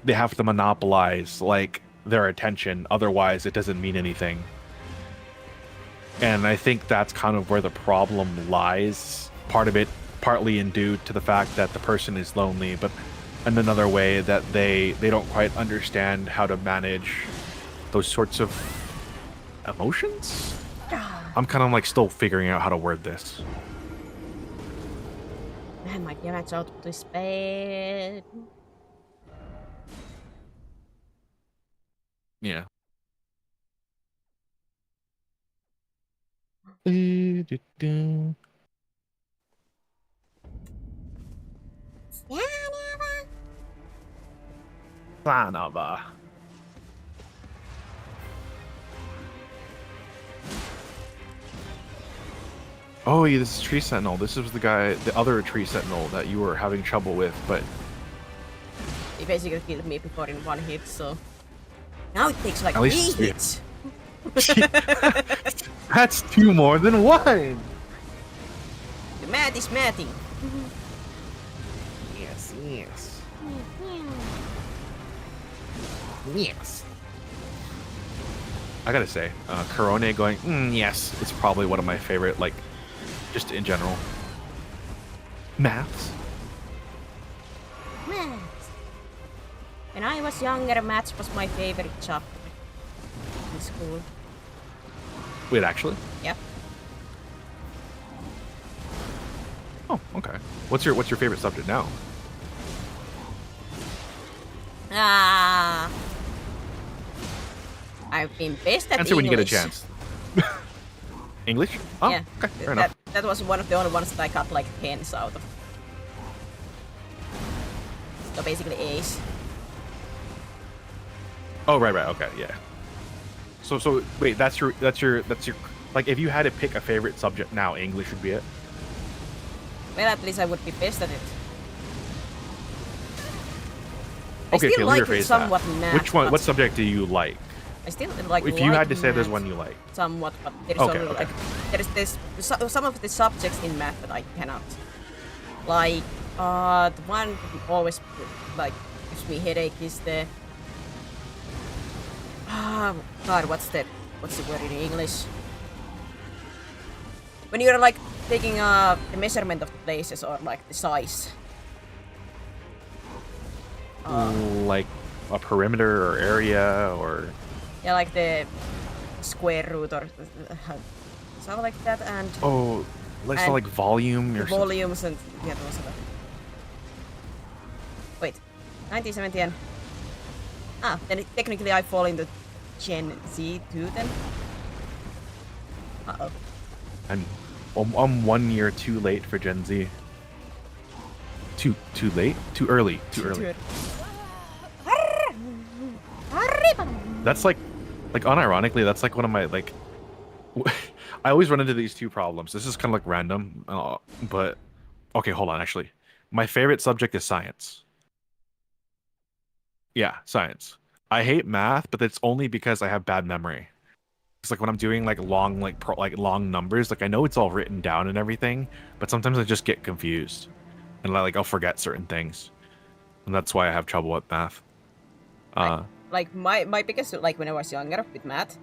Speaker 3: they have to monopolize, like, their attention, otherwise it doesn't mean anything. And I think that's kind of where the problem lies. Part of it partly due to the fact that the person is lonely, but in another way that they don't quite understand how to manage those sorts of emotions. I'm kind of like still figuring out how to word this.
Speaker 1: Man, my damage output is bad.
Speaker 3: Yeah. Do-do-do. Son of a. Oh, yeah, this is Tree Sentinel. This was the guy, the other Tree Sentinel that you were having trouble with, but
Speaker 1: He basically killed me before in one hit, so now it takes like
Speaker 3: At
Speaker 1: 3
Speaker 3: least three.
Speaker 1: hits.
Speaker 3: that's 2 more than 1.
Speaker 1: The mat is matting.
Speaker 3: Yes, yes. Yes. I gotta say, Corone going, yes, it's probably one of my favorite, like, just in general. Maths.
Speaker 1: Maths. When I was younger, maths was my favorite chapter in school.
Speaker 3: Wait, actually?
Speaker 1: Yep.
Speaker 3: Oh, okay. What's your favorite subject now?
Speaker 1: Ah. I've been best at
Speaker 3: Answer when you get a
Speaker 1: English.
Speaker 3: chance. English? Oh,
Speaker 1: Yeah.
Speaker 3: okay, fair enough.
Speaker 1: That was one of the only ones that I got like 10s out of. So basically A's.
Speaker 3: Oh, right, okay, yeah. So wait, that's your like if you had to pick a favorite subject now, English would be it.
Speaker 1: Well, at least I would be best at it. I
Speaker 3: Okay,
Speaker 1: still
Speaker 3: let me
Speaker 1: like it
Speaker 3: rephrase
Speaker 1: somewhat
Speaker 3: that.
Speaker 1: math,
Speaker 3: Which one?
Speaker 1: but
Speaker 3: What subject do you like?
Speaker 1: I still like.
Speaker 3: If you had to say there's
Speaker 1: math
Speaker 3: one you like.
Speaker 1: somewhat, but there's
Speaker 3: Okay,
Speaker 1: only
Speaker 3: okay.
Speaker 1: like there's this some of the subjects in math that I cannot. Like the one that always like gives me headache is the God, what's the word in English? When you're like taking the measurement of the places or like the size.
Speaker 3: Like a perimeter or area or
Speaker 1: Yeah, like the square root or something like that, and
Speaker 3: oh, let's
Speaker 1: And
Speaker 3: not like volume
Speaker 1: the
Speaker 3: or something.
Speaker 1: volumes and yeah, those are. Wait, 1970 and then technically I fall into Gen Z too then. Uh oh.
Speaker 3: I'm 1 year too late for Gen Z. Too late? Too early. Too early. That's like unironically, that's like one of my like. I always run into these two problems. This is kind of like random, but okay, hold on. Actually, my favorite subject is science. Yeah, science. I hate math, but it's only because I have bad memory. It's like when I'm doing like long, like long numbers, like I know it's all written down and everything, but sometimes I just get confused, and like I'll forget certain things, and that's why I have trouble with math.
Speaker 1: Like my biggest like when I was younger with math,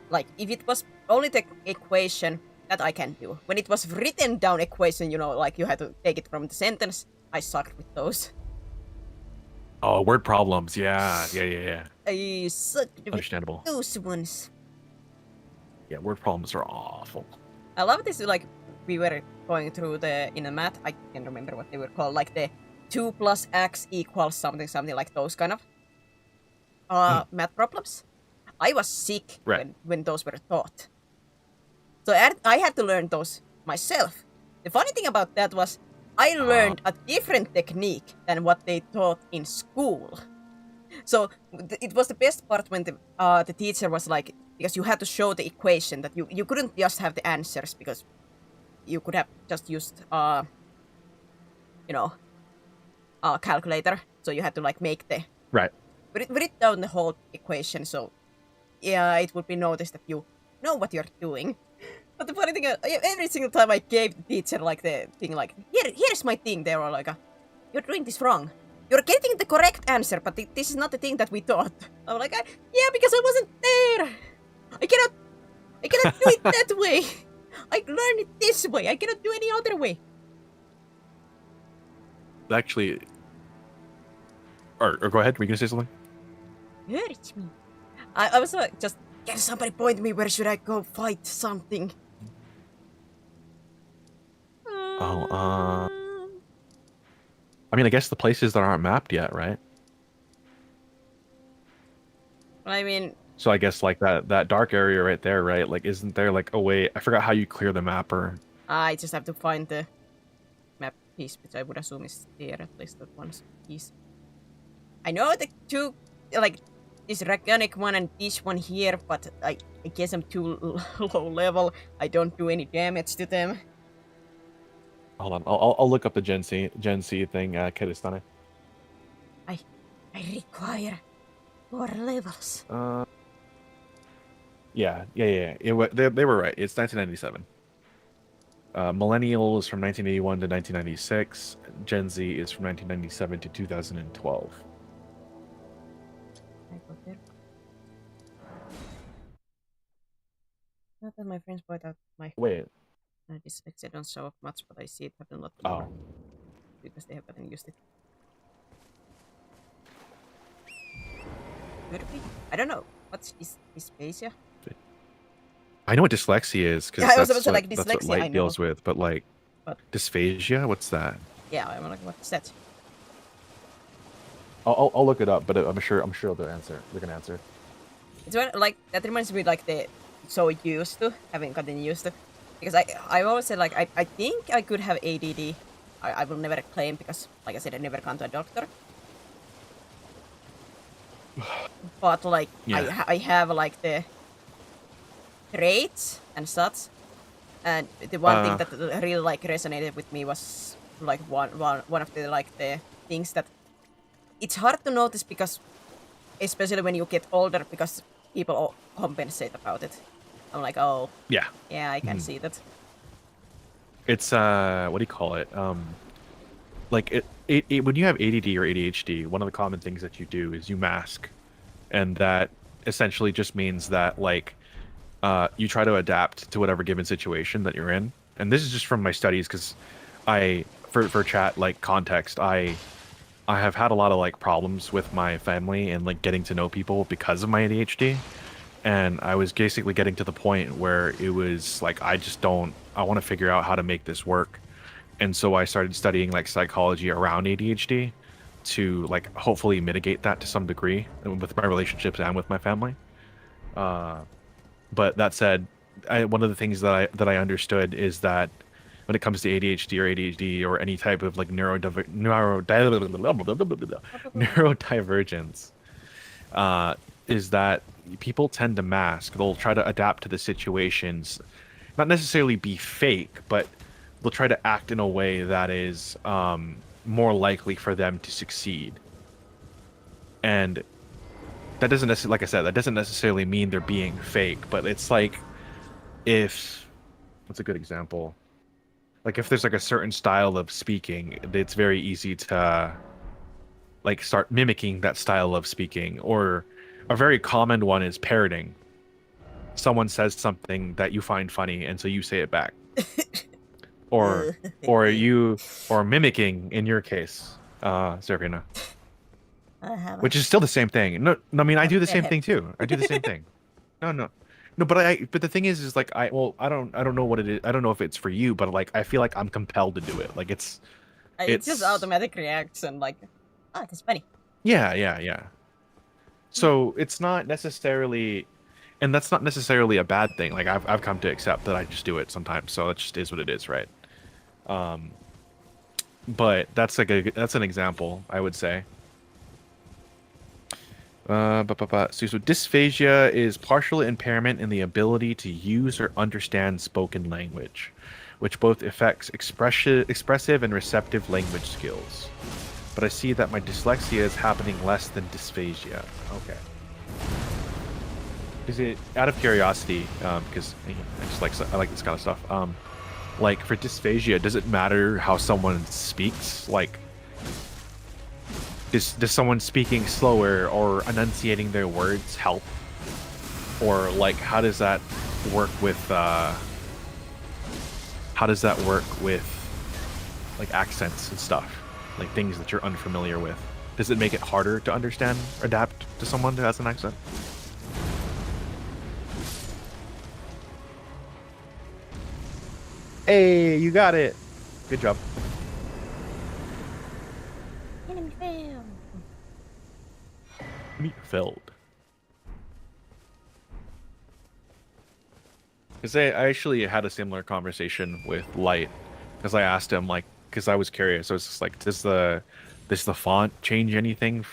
Speaker 1: like if it was only the equation that I can do. When it was written down equation, you know, like you had to take it from the sentence, I sucked with those.
Speaker 3: Oh, word problems. Yeah.
Speaker 1: I sucked with
Speaker 3: Understandable.
Speaker 1: those ones.
Speaker 3: Yeah, word problems are awful.
Speaker 1: I love this, like, we were going through in a math, I can't remember what they were called, like the 2 plus x equals something like those kind of math problems. I was sick
Speaker 3: Right.
Speaker 1: when those were taught. So I had to learn those myself. The funny thing about that was I learned a different technique than what they taught in school. So it was the best part when the teacher was like, because you had to show the equation that you couldn't just have the answers because you could have just used calculator. So you had to like make the
Speaker 3: Right.
Speaker 1: write down the whole equation. So yeah, it would be noticed that you know what you're doing. But the funny thing, every single time I gave the teacher like the thing, like here's my thing, they were like, you're doing this wrong. You're getting the correct answer, but this is not the thing that we taught. I'm like, yeah, because I wasn't there. I cannot do it that way. I learned it this way. I cannot do any other way.
Speaker 3: Actually, or go ahead. Were you gonna say something?
Speaker 1: Hurts me. I was like, just can somebody point me where should I go fight something?
Speaker 3: Oh, I mean, I guess the places that aren't mapped yet, right?
Speaker 1: I mean,
Speaker 3: So I guess like that dark area right there, right? Like, isn't there like a way? I forgot how you clear the map, or
Speaker 1: I just have to find the map piece, which I would assume is there, at least that one piece. I know the two, like, this Ragonic one and this one here, but I guess I'm too low level. I don't do any damage to them.
Speaker 3: hold on, I'll look up the Gen C thing, Kiristane.
Speaker 1: I require more levels.
Speaker 3: Yeah. They were right. It's 1997. Millennial is from 1981 to 1996. Gen Z is from 1997 to 2012.
Speaker 1: I go there. Not that my friends point out my
Speaker 3: Wait.
Speaker 1: dyslexia don't show up much, but I see it happen a lot
Speaker 3: Oh.
Speaker 1: more because they have gotten used to it. Could be. I don't know. What's dysphasia?
Speaker 3: I know what dyslexia is because
Speaker 1: Yeah, I was
Speaker 3: that's,
Speaker 1: about to say,
Speaker 3: what,
Speaker 1: like,
Speaker 3: that's what
Speaker 1: dyslexia,
Speaker 3: Light
Speaker 1: I know.
Speaker 3: deals with. But like
Speaker 1: But-
Speaker 3: dysphagia, what's that?
Speaker 1: Yeah, I'm like, what's that?
Speaker 3: I'll look it up, but I'm sure they'll answer. They're gonna answer.
Speaker 1: It's when, like, that reminds me, like, the so used to having gotten used to, because I always said, like, I think I could have ADD. I will never claim because, like I said, I never gone to a doctor. But like,
Speaker 3: Yeah.
Speaker 1: I have like the traits and such, and the one thing that really like resonated with me was like one of the like the things that it's hard to notice because, especially when you get older, because people compensate about it. I'm like, oh
Speaker 3: Yeah.
Speaker 1: yeah, I can see that.
Speaker 3: It's what do you call it? Like it when you have ADD or ADHD, one of the common things that you do is you mask, and that essentially just means that like you try to adapt to whatever given situation that you're in. And this is just from my studies because for chat like context, I have had a lot of like problems with my family and like getting to know people because of my ADHD. And I was basically getting to the point where it was like I want to figure out how to make this work. And so I started studying like psychology around ADHD to like hopefully mitigate that to some degree with my relationships and with my family. But that said, one of the things that I understood is that when it comes to ADHD or ADHD or any type of like neurodivergence, is that people tend to mask. They'll try to adapt to the situations, not necessarily be fake, but they'll try to act in a way that is more likely for them to succeed. And that doesn't necessarily, like I said, that doesn't necessarily mean they're being fake, but it's like what's a good example? Like if there's like a certain style of speaking, it's very easy to like start mimicking that style of speaking. Or a very common one is parroting. Someone says something that you find funny, and so you say it back. or mimicking in your case, Serafina. Which is still the same thing. No, I mean I do the same thing too. I do the same thing. No, but the thing is like I don't know what it is. I don't know if it's for you, but like I feel like I'm compelled to do it. Like it's
Speaker 1: just automatic reaction, like, oh, that's funny.
Speaker 3: Yeah. So it's not necessarily, and that's not necessarily a bad thing. Like I've come to accept that I just do it sometimes. So it just is what it is, right? But that's an example, I would say. So dysphagia is partial impairment in the ability to use or understand spoken language, which both affects expressive and receptive language skills. But I see that my dyslexia is happening less than dysphagia. Okay. Is it out of curiosity? Because I like this kind of stuff. Like for dysphagia, does it matter how someone speaks? Like, does someone speaking slower or enunciating their words help? Or like, how does that work with like accents and stuff? Like things that you're unfamiliar with. Does it make it harder to understand, adapt to someone who has an accent? Hey, you got it. Good job.
Speaker 1: Enemy fail.
Speaker 3: Meat filled. Because I actually had a similar conversation with Light, because I asked him like, because I was curious. I was just like, does the font change anything?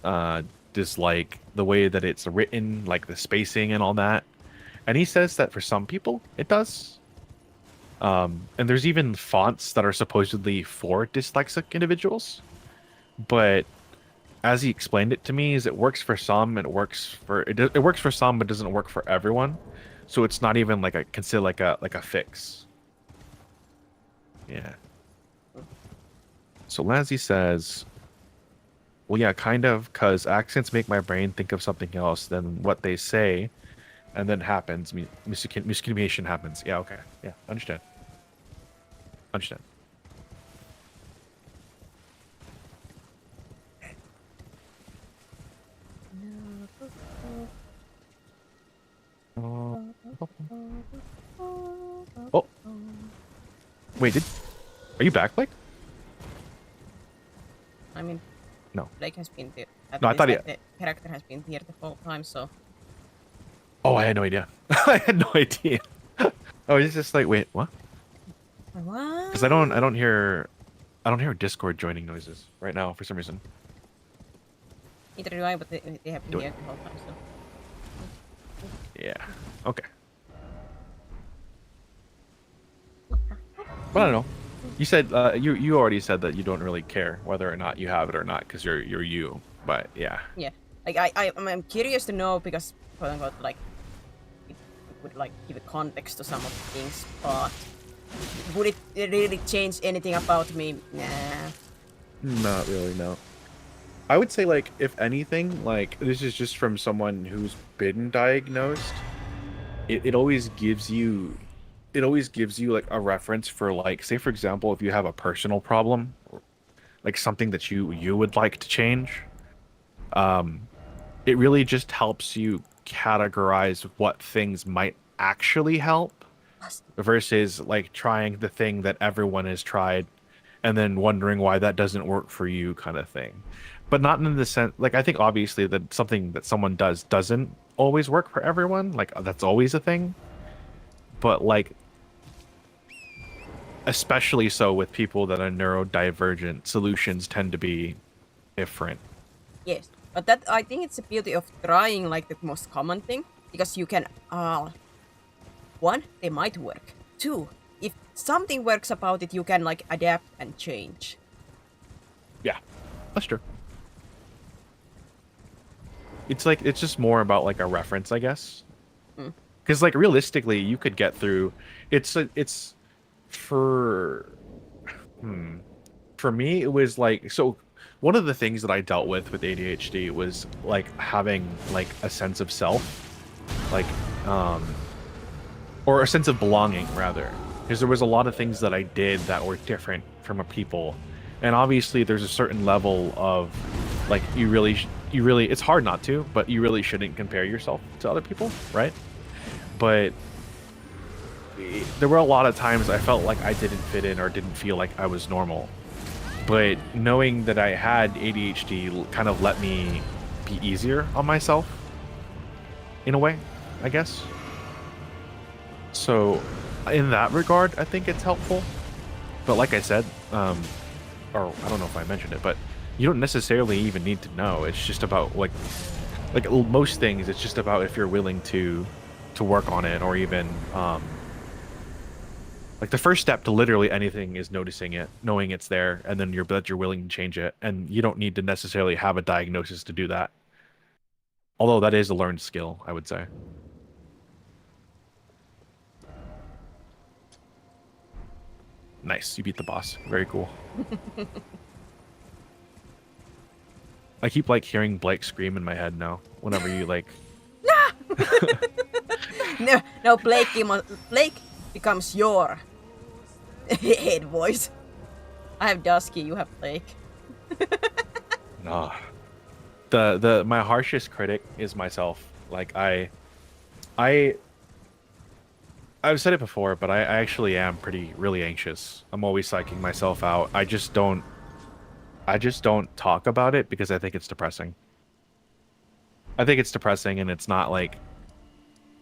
Speaker 3: Uh, does like the way that it's written, like the spacing and all that? And he says that for some people it does. And there's even fonts that are supposedly for dyslexic individuals. But as he explained it to me, is it works for some, it works for some, but doesn't work for everyone. So it's not even like consider like a fix. Yeah. So Lazzy says, well, yeah, kind of, because accents make my brain think of something else than what they say, and then happens. Miscommunication happens. Yeah, okay. Yeah, understand. Understand. Oh, wait, are you back, Blake?
Speaker 1: I mean,
Speaker 3: No.
Speaker 1: Blake has been there.
Speaker 3: No, I thought
Speaker 1: the character has been here the whole time, so.
Speaker 3: Oh, I had no idea. I had no idea. Oh, it's just like, wait, what?
Speaker 1: What?
Speaker 3: Because I don't hear Discord joining noises right now for some reason.
Speaker 1: Neither do I, but they have been
Speaker 3: Do it.
Speaker 1: here the whole time, so.
Speaker 3: Yeah. Okay. But I don't know. You said you already said that you don't really care whether or not you have it or not because you're you. But yeah.
Speaker 1: Yeah. Like I'm curious to know because quote unquote like it would like give a context to some of the things, but would it really change anything about me? Nah.
Speaker 3: Not really, no. I would say like if anything, like this is just from someone who's been diagnosed, it always gives you like a reference for like say for example if you have a personal problem like something that you would like to change, it really just helps you categorize what things might actually help versus like trying the thing that everyone has tried and then wondering why that doesn't work for you kind of thing. But not in the sense like I think obviously that something that someone doesn't always work for everyone, like that's always a thing. But like especially so with people that are neurodivergent, solutions tend to be different.
Speaker 1: Yes, but that I think it's the beauty of trying like the most common thing because you can one, they might work. Two, if something works about it, you can like adapt and change.
Speaker 3: Yeah, that's true. It's like it's just more about like a reference, I guess. Because like realistically, you could get through. It's for for me it was like so. One of the things that I dealt with ADHD was like having like a sense of self, like or a sense of belonging rather, because there was a lot of things that I did that were different from a people, and obviously there's a certain level of like you really it's hard not to, but you really shouldn't compare yourself to other people, right? But there were a lot of times I felt like I didn't fit in or didn't feel like I was normal. But knowing that I had ADHD kind of let me be easier on myself in a way, I guess. So in that regard, I think it's helpful. But like I said, or I don't know if I mentioned it, but you don't necessarily even need to know. It's just about like most things, it's just about if you're willing to work on it, or even like the first step to literally anything is noticing it, knowing it's there, and then that you're willing to change it. And you don't need to necessarily have a diagnosis to do that. Although that is a learned skill, I would say. Nice, you beat the boss. Very cool. I keep like hearing Blake scream in my head now whenever you like.
Speaker 1: No, Blake becomes your head voice. I have Dusky, you have Blake.
Speaker 3: Nah. My harshest critic is myself. Like I've said it before, but I actually am really anxious. I'm always psyching myself out. I just don't talk about it because I think it's depressing. I think it's depressing, and it's not like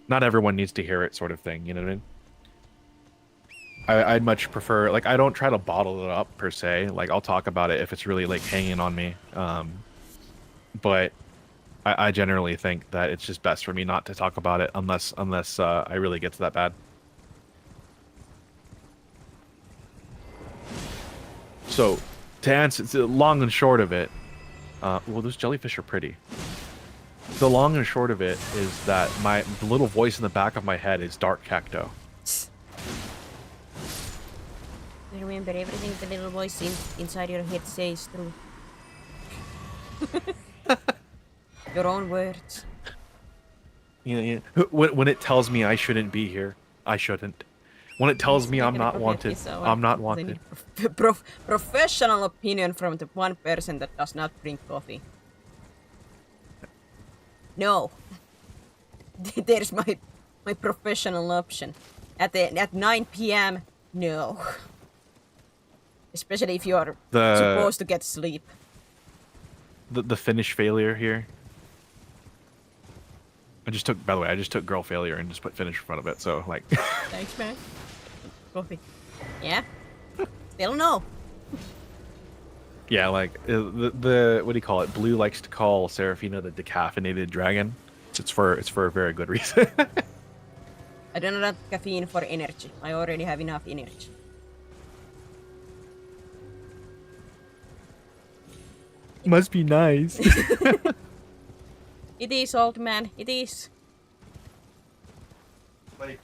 Speaker 3: not everyone needs to hear it, sort of thing. You know what I mean? I'd much prefer, like, I don't try to bottle it up per se. Like, I'll talk about it if it's really like hanging on me. But I generally think that it's just best for me not to talk about it unless I really get to that bad. So, to answer, the long and short of it, well, those jellyfish are pretty. The long and short of it is that the little voice in the back of my head is Dark Cacto.
Speaker 1: Remember, everything the little voice inside your head says true. Your own words.
Speaker 3: Yeah. When it tells me I shouldn't be here, I shouldn't. When it tells me I'm not wanted, I'm not wanted.
Speaker 1: Professional opinion from the one person that does not drink coffee. No. There's my professional option. At 9 p.m. No. Especially if you are supposed to get sleep.
Speaker 3: The Finnish failure here. By the way, I just took girl failure and just put Finnish in front of it. So like.
Speaker 1: Thanks, man. Coffee. Yeah. Still no.
Speaker 3: Yeah, like the what do you call it? Blue likes to call Seraphina the decaffeinated dragon. It's for a very good reason.
Speaker 1: I don't need caffeine for energy. I already have enough energy.
Speaker 3: Must be nice.
Speaker 1: It is, old man. It is.
Speaker 3: Like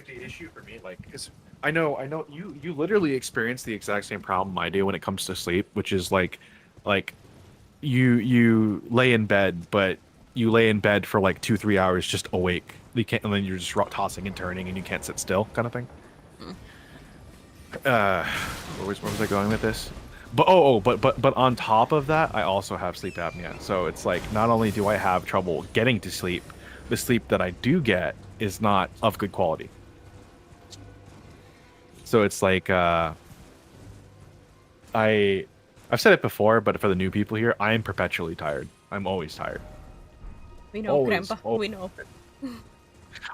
Speaker 3: the issue for me, like, because I know you literally experience the exact same problem I do when it comes to sleep, which is like you lay in bed, but you lay in bed for like 2-3 hours just awake. You can't, and then you're just tossing and turning, and you can't sit still, kind of thing. Where was I going with this? But but on top of that, I also have sleep apnea. So it's like, not only do I have trouble getting to sleep, the sleep that I do get is not of good quality. So it's like, I've said it before, but for the new people here, I am perpetually tired. I'm always tired.
Speaker 1: We know,
Speaker 3: Always,
Speaker 1: Grandpa.
Speaker 3: always.
Speaker 1: We know.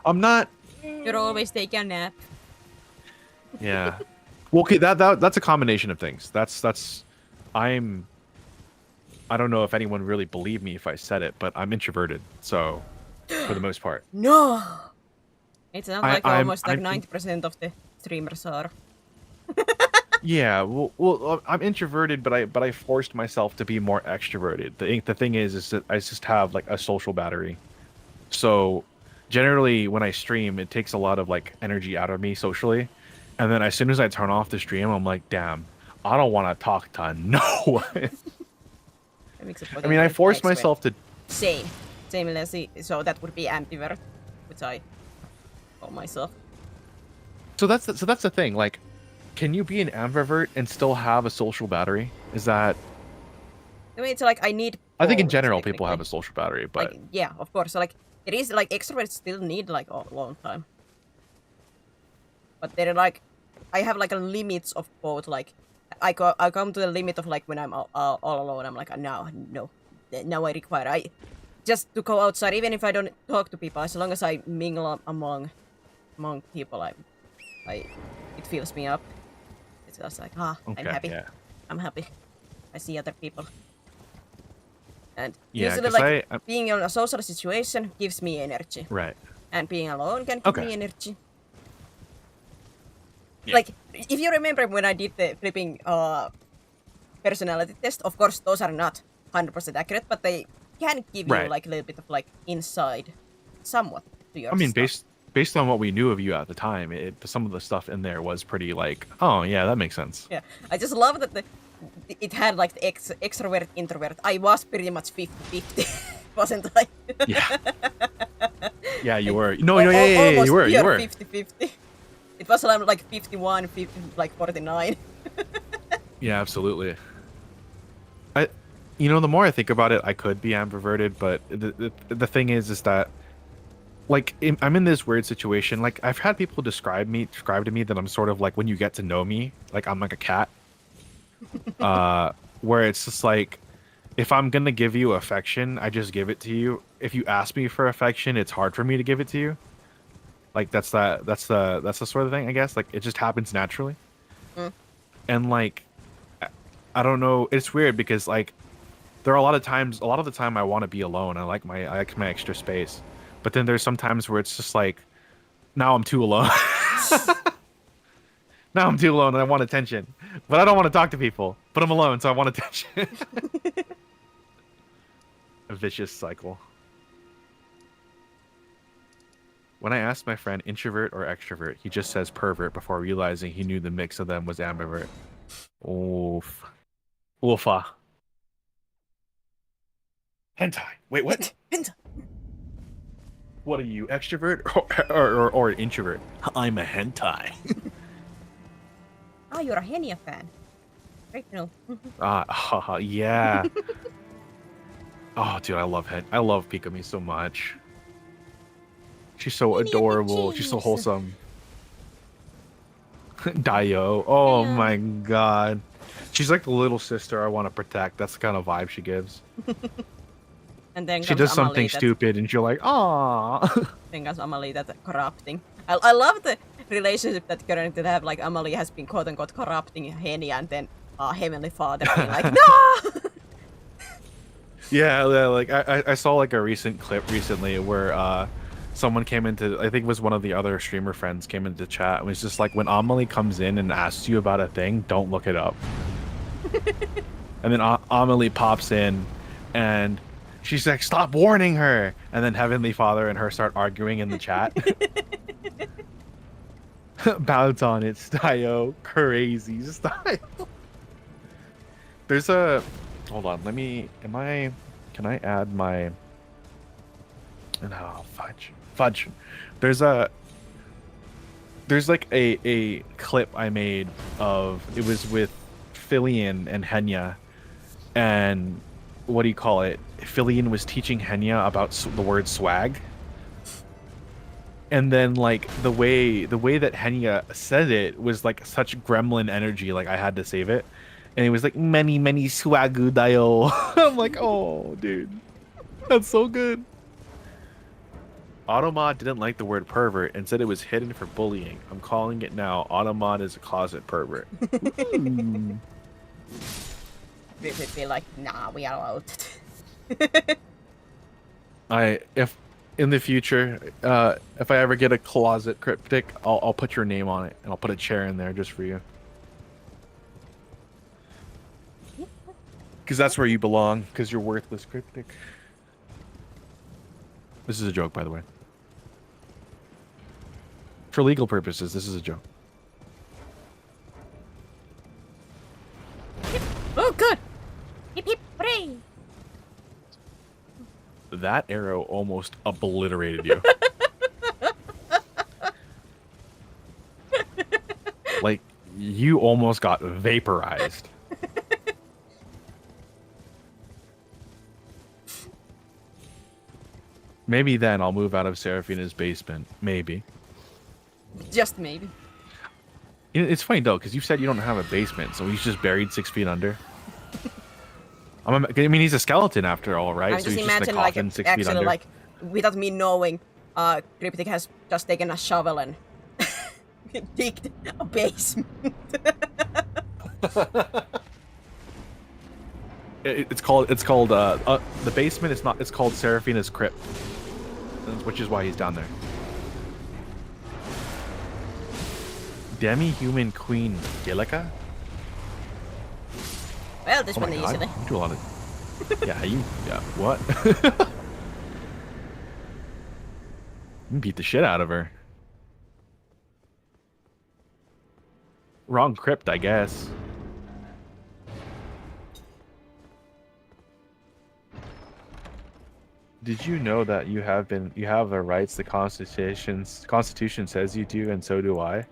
Speaker 3: I'm not.
Speaker 1: You're always taking a nap.
Speaker 3: Yeah. Well, okay, that's a combination of things. I don't know if anyone really believed me if I said it, but I'm introverted, so for the most part.
Speaker 1: No. It's not like
Speaker 3: I'm
Speaker 1: 90% of the streamers are.
Speaker 3: Yeah, well, I'm introverted, but I forced myself to be more extroverted. The thing is that I just have like a social battery. So generally when I stream, it takes a lot of like energy out of me socially. And then as soon as I turn off the stream, I'm like, damn, I don't want to talk to no one. I mean, I forced myself to...
Speaker 1: Same as so that would be ambivert, which I call myself.
Speaker 3: So that's the thing. Like, can you be an ambivert and still have a social battery? Is that...
Speaker 1: I mean, it's like I need...
Speaker 3: I think in general people have a social battery, but...
Speaker 1: Like, yeah, of course. So like, it is like extroverts still need like a long time. But they're like, I have like a limits of both. Like, I come to the limit of like when I'm all alone. I'm like, no, now I require just to go outside, even if I don't talk to people. As long as I mingle among people, it fills me up. It's just like, I'm happy. Yeah. I'm happy. I see other people. And
Speaker 3: yeah,
Speaker 1: usually, like, being in a social situation gives me energy.
Speaker 3: Right.
Speaker 1: And being alone can give me energy.
Speaker 3: Yeah.
Speaker 1: Like, if you remember when I did the flipping personality test, of course, those are not 100% accurate, but they can give you, like, a little bit of, like, insight, somewhat, to your stuff.
Speaker 3: Based on what we knew of you at the time, some of the stuff in there was pretty, like, oh, yeah, that makes sense.
Speaker 1: Yeah, I just love that it had, like, the extrovert, introvert. I was pretty much 50-50, wasn't I?
Speaker 3: Yeah. Yeah, you were. No, yeah, you were.
Speaker 1: 50-50. It was like 51, 50, like 49.
Speaker 3: Yeah, absolutely. The more I think about it, I could be ambiverted, but the thing is that, like, I'm in this weird situation. Like, I've had people describe to me that I'm sort of like, when you get to know me, like I'm like a cat, where it's just like, if I'm gonna give you affection, I just give it to you. If you ask me for affection, it's hard for me to give it to you. Like that's the sort of thing, I guess. Like it just happens naturally.
Speaker 1: Mm.
Speaker 3: And like I don't know, it's weird because like there are a lot of the time I want to be alone. I like my extra space. But then there's some times where it's just like now I'm too alone. Now I'm too alone and I want attention. But I don't want to talk to people. But I'm alone, so I want attention. A vicious cycle. When I asked my friend introvert or extrovert, he just says pervert before realizing he knew the mix of them was ambivert. Oof. Oofa. Hentai. Wait, what?
Speaker 1: Hentai.
Speaker 3: What are you, extrovert or an introvert? I'm a hentai.
Speaker 1: Oh, you're a Henia fan. Great to know.
Speaker 3: Yeah. Oh, dude, I love Pikami so much. She's so
Speaker 1: Henia
Speaker 3: adorable. She's so
Speaker 1: Cheese.
Speaker 3: wholesome. Dio. Oh
Speaker 1: Dio.
Speaker 3: my god. She's like the little sister I want to protect. That's the kind of vibe she gives.
Speaker 1: And then
Speaker 3: She
Speaker 1: comes
Speaker 3: does
Speaker 1: Amalie
Speaker 3: something
Speaker 1: that-
Speaker 3: stupid and you're like, "Aw."
Speaker 1: Then comes Amalie that corrupting. I love the relationship that currently they have. Like Amalie has been quote unquote corrupting Henia, and then Heavenly Father being like, no.
Speaker 3: Yeah, like I saw like a recent clip recently where someone came into, I think it was one of the other streamer friends came into chat and was just like, when Amelie comes in and asks you about a thing, don't look it up. And then Amelie pops in and she's like, stop warning her. And then Heavenly Father and her start arguing in the chat. Bouts on it, Style. Crazy style. There's a, hold on, can I add my, no, fudge. There's like a clip I made of, it was with Filian and Henya, and what do you call it? Filian was teaching Henya about the word swag, and then like the way that Henya said it was like such gremlin energy, like I had to save it, and it was like many swagu dayo. I'm like, oh dude, that's so good. Automod didn't like the word pervert and said it was hidden for bullying. I'm calling it now. Automod is a closet pervert. Ooh.
Speaker 1: We be like, nah, we are allowed.
Speaker 3: If in the future, if I ever get a closet cryptic, I'll put your name on it and I'll put a chair in there just for you. Because that's where you belong. Because you're worthless cryptic. This is a joke, by the way. For legal purposes, this is a joke.
Speaker 1: Oh, good. Hip hip hooray!
Speaker 3: That arrow almost obliterated you. Like, you almost got vaporized. Maybe then I'll move out of Seraphina's basement. Maybe.
Speaker 1: Just maybe.
Speaker 3: It's funny though, because you said you don't have a basement, so he's just buried 6 feet under. I mean, he's a skeleton after all, right?
Speaker 1: I'm
Speaker 3: So
Speaker 1: just
Speaker 3: he's just in a
Speaker 1: imagining like
Speaker 3: coffin 6 feet
Speaker 1: actually
Speaker 3: under.
Speaker 1: like without me knowing, Cryptic has just taken a shovel and digged a basement.
Speaker 3: It's called the basement. It's called Seraphina's crypt, which is why he's down there. Demi-human queen Gillica?
Speaker 1: Well, this
Speaker 3: Oh
Speaker 1: one
Speaker 3: my god,
Speaker 1: easily.
Speaker 3: you do a lot of. Yeah, what? You beat the shit out of her. Wrong crypt, I guess. Did you know that you have the rights the Constitution says you do, and so do I?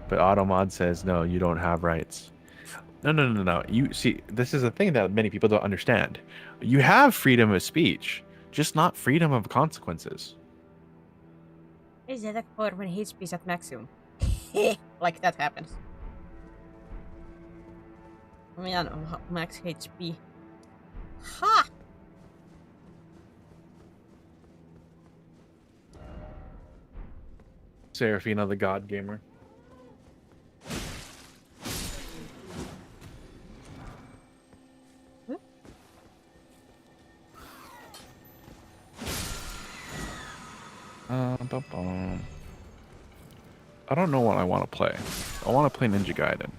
Speaker 3: But Automod says no, you don't have rights. No. You see, this is a thing that many people don't understand. You have freedom of speech, just not freedom of consequences.
Speaker 1: Is that for when HP's at maximum? Like that happens. I mean, I don't know, max HP. Ha!
Speaker 3: Seraphina the God Gamer. Bum. I don't know what I want to play. I want to play Ninja Gaiden,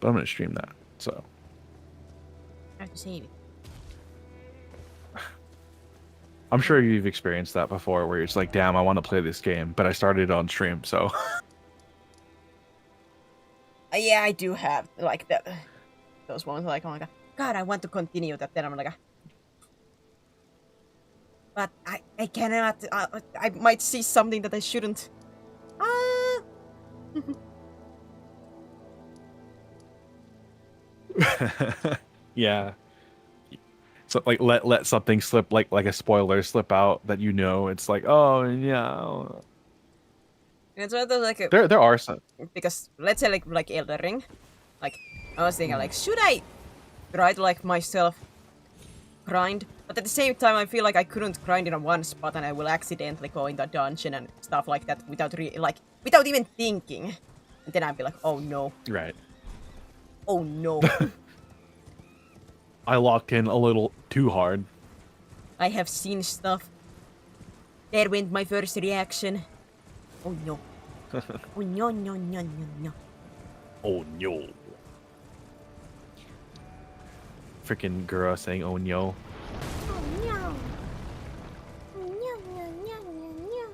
Speaker 3: but I'm gonna stream that. So
Speaker 1: I have to save it.
Speaker 3: I'm sure you've experienced that before, where it's like, damn, I want to play this game, but I started on stream, so.
Speaker 1: Yeah, I do have like that. Those moments like, oh my god, I want to continue that. Then I'm like, but I cannot. I might see something that I shouldn't.
Speaker 3: Yeah. So like let something slip, like a spoiler slip out that you know. It's like, oh yeah.
Speaker 1: It's one of those like
Speaker 3: There are some.
Speaker 1: because let's say like Elden Ring, like I was thinking like, should I try to like myself grind? But at the same time, I feel like I couldn't grind in a one spot, and I will accidentally go in the dungeon and stuff like that without without even thinking. And then I'd be like, oh no,
Speaker 3: Right.
Speaker 1: oh no.
Speaker 3: I locked in a little too hard.
Speaker 1: I have seen stuff. There went my first reaction. Oh no. Oh no, no, no, no, no.
Speaker 3: Oh no. Freaking Gura saying oh no.
Speaker 1: Oh no. Oh no, no, no, no, no.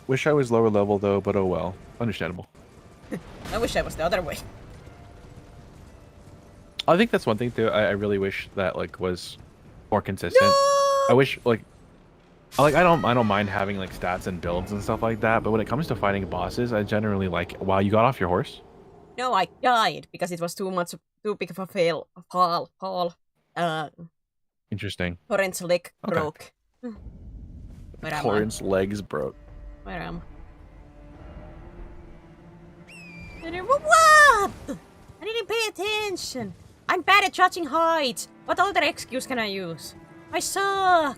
Speaker 3: Wish I was lower level though, but oh well. Understandable.
Speaker 1: I wish I was the other way.
Speaker 3: I think that's one thing too. I really wish that like was more consistent.
Speaker 1: No!
Speaker 3: I wish like I don't mind having like stats and builds and stuff like that, but when it comes to fighting bosses, I generally like, wow, you got off your horse?
Speaker 1: No, I died because it was too big of a fall.
Speaker 3: Interesting.
Speaker 1: Torrent's leg
Speaker 3: Okay.
Speaker 1: broke. Where am I?
Speaker 3: Torrent's legs broke.
Speaker 1: Where am I? What? I didn't pay attention. I'm bad at judging heights. What other excuse can I use? I suck.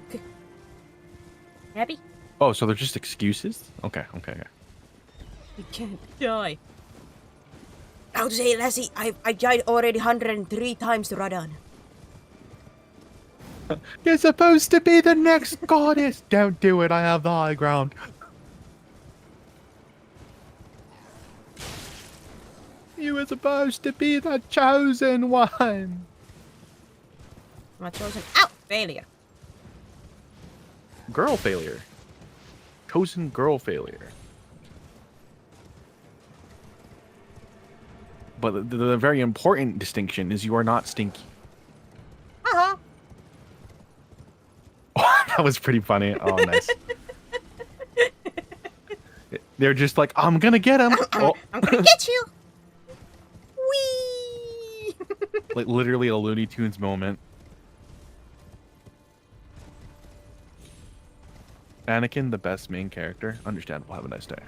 Speaker 1: Happy?
Speaker 3: Oh, so they're just excuses? Okay.
Speaker 1: You can't die. How to say, Lassie, I died already 103 times to Radon.
Speaker 3: You're supposed to be the next goddess. Don't do it. I have the high ground. You were supposed to be the chosen one.
Speaker 1: I'm chosen. Ow! Failure.
Speaker 3: Girl failure. Chosen girl failure. But the very important distinction is you are not stinky.
Speaker 1: Haha.
Speaker 3: Oh, that was pretty funny. Oh, nice. They're just like, I'm gonna get him. Oh.
Speaker 1: I'm gonna get you. Whee!
Speaker 3: Like literally a Looney Tunes moment. Anakin, the best main character. Understandable. Have a nice day.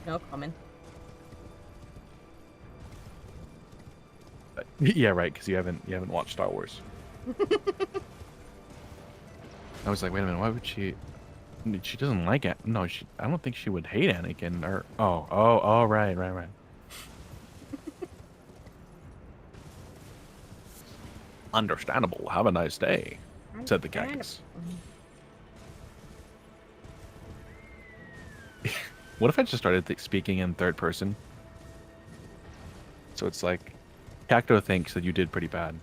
Speaker 1: No comment.
Speaker 3: Yeah, right. Because you haven't watched Star Wars. I was like, wait a minute. Why would she? She doesn't like it. No, I don't think she would hate Anakin. Or oh, right. Understandable. Have a nice day, said the cactus. What if I just started speaking in third person? So it's like, Cacto thinks that you did pretty bad.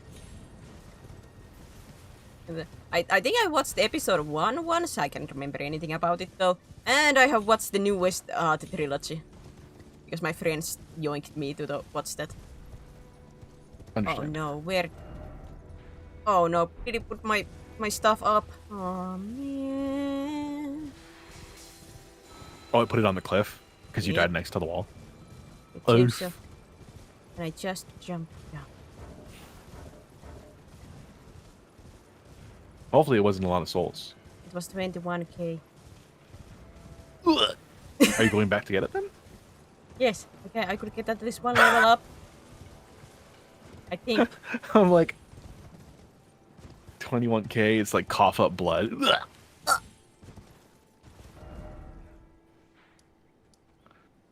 Speaker 1: I think I watched episode 1 once. I can't remember anything about it though. And I have watched the newest the trilogy. Because my friends yoinked me to watch that.
Speaker 3: Understand.
Speaker 1: Oh no, where? Oh no, did he put my stuff up? Oh man.
Speaker 3: Oh, I put it on the cliff because you
Speaker 1: Yeah.
Speaker 3: died next to the wall.
Speaker 1: I think
Speaker 3: Oof.
Speaker 1: so. And I just jumped down.
Speaker 3: Hopefully, it wasn't a lot of souls.
Speaker 1: It was 21k.
Speaker 3: Are you going back to get it then?
Speaker 1: Yes, okay, I could get at least one level up. I think.
Speaker 3: I'm like 21K, it's like cough up blood.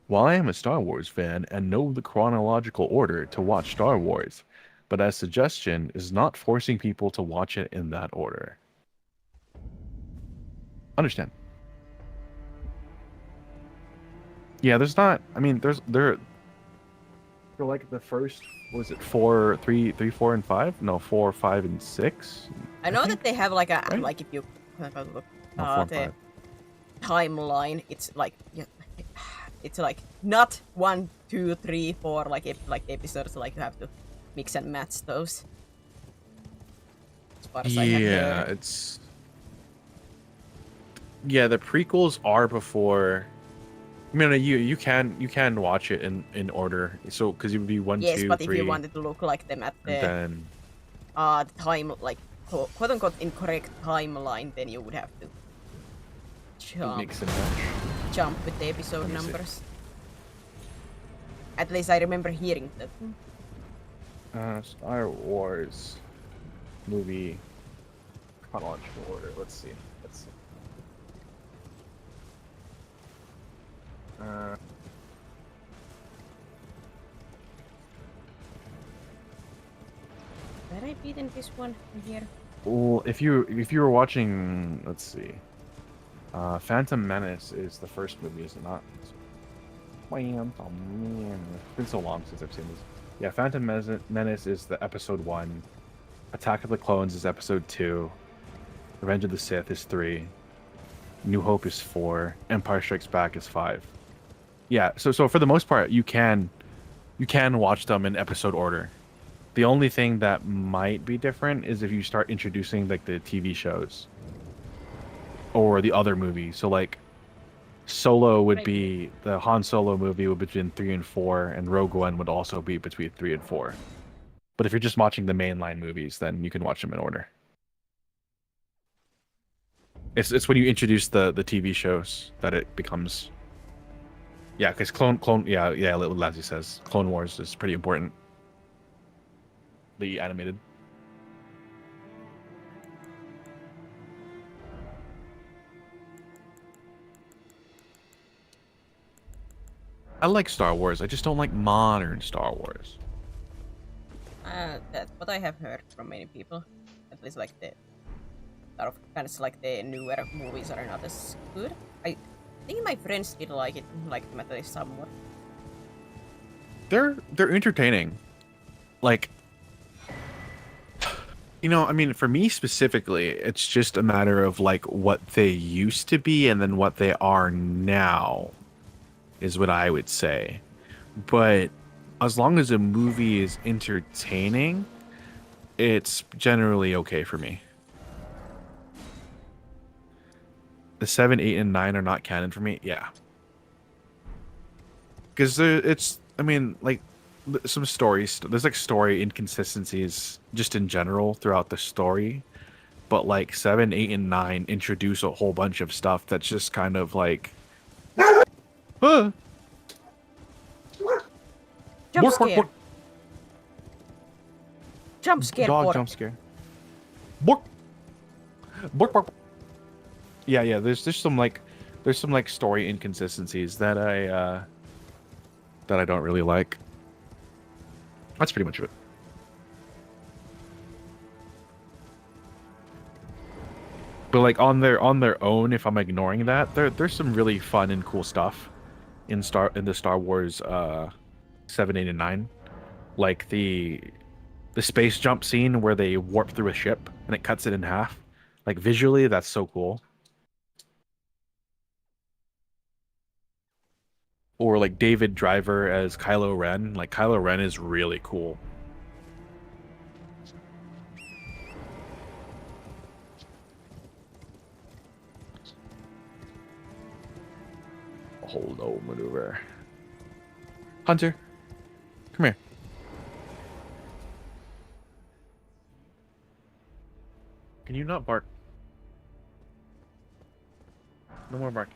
Speaker 3: While I am a Star Wars fan and know the chronological order to watch Star Wars, but as suggestion is not forcing people to watch it in that order. Understand. Yeah, there's not. I mean, there. For like the first, was it 4, 3, 3, 4, and 5? No, 4, 5, and 6.
Speaker 1: I know that they have like a
Speaker 3: Right?
Speaker 1: like if you look
Speaker 3: No, 4 and
Speaker 1: the
Speaker 3: 5.
Speaker 1: timeline, it's like it's like not 1, 2, 3, 4 like episodes. Like you have to mix and match those. As far as I have
Speaker 3: Yeah,
Speaker 1: heard.
Speaker 3: it's. Yeah, the prequels are before. I mean, you can watch it in order. So because it would be 1,
Speaker 1: Yes,
Speaker 3: 2,
Speaker 1: but
Speaker 3: 3,
Speaker 1: if you wanted to look like them at
Speaker 3: and then
Speaker 1: the time like quote unquote incorrect timeline, then you would have to
Speaker 3: mix and match.
Speaker 1: jump with the episode
Speaker 3: Let me see.
Speaker 1: numbers. At least I remember hearing that.
Speaker 3: Star Wars movie chronological order. Let's see.
Speaker 1: Where I beaten this one here?
Speaker 3: Well, if you were watching, let's see. Phantom Menace is the first movie, is it not? Man, oh man, it's been so long since I've seen this. Yeah, Phantom Menace is the episode 1. Attack of the Clones is episode 2. Revenge of the Sith is 3. New Hope is 4. Empire Strikes Back is 5. Yeah, so for the most part, you can watch them in episode order. The only thing that might be different is if you start introducing like the TV shows or the other movies. So like Solo would be the Han Solo movie would be between 3 and 4, and Rogue One would also be between 3 and 4. But if you're just watching the mainline movies, then you can watch them in order. It's when you introduce the TV shows that it becomes. Yeah, because clone yeah, Lassie says Clone Wars is pretty important. The animated. I like Star Wars. I just don't like modern Star Wars.
Speaker 1: That's what I have heard from many people. At least like the kind of like the newer movies are not as good. I think my friends did like it, like them at least somewhat.
Speaker 3: They're entertaining. Like, you know, I mean, for me specifically, it's just a matter of like what they used to be and then what they are now, is what I would say. But as long as a movie is entertaining, it's generally okay for me. The 7, 8, and 9 are not canon for me. Yeah, because it's. I mean, like some stories. There's like story inconsistencies just in general throughout the story, but like 7, 8, and 9 introduce a whole bunch of stuff that's just kind of like. Huh.
Speaker 1: Jump
Speaker 3: Bork, bork,
Speaker 1: scare.
Speaker 3: bork.
Speaker 1: Jump scare.
Speaker 3: Dog
Speaker 1: Bork.
Speaker 3: jump scare. Bork. Bork, bork. Yeah. There's some story inconsistencies that I don't really like. That's pretty much it. But like on their own, if I'm ignoring that, there's some really fun and cool stuff in the Star Wars 7, 8, and 9. Like the space jump scene where they warp through a ship and it cuts it in half. Like visually, that's so cool. Or like David Driver as Kylo Ren. Like Kylo Ren is really cool. Hold no maneuver. Hunter, come here. Can you not bark? No more barking.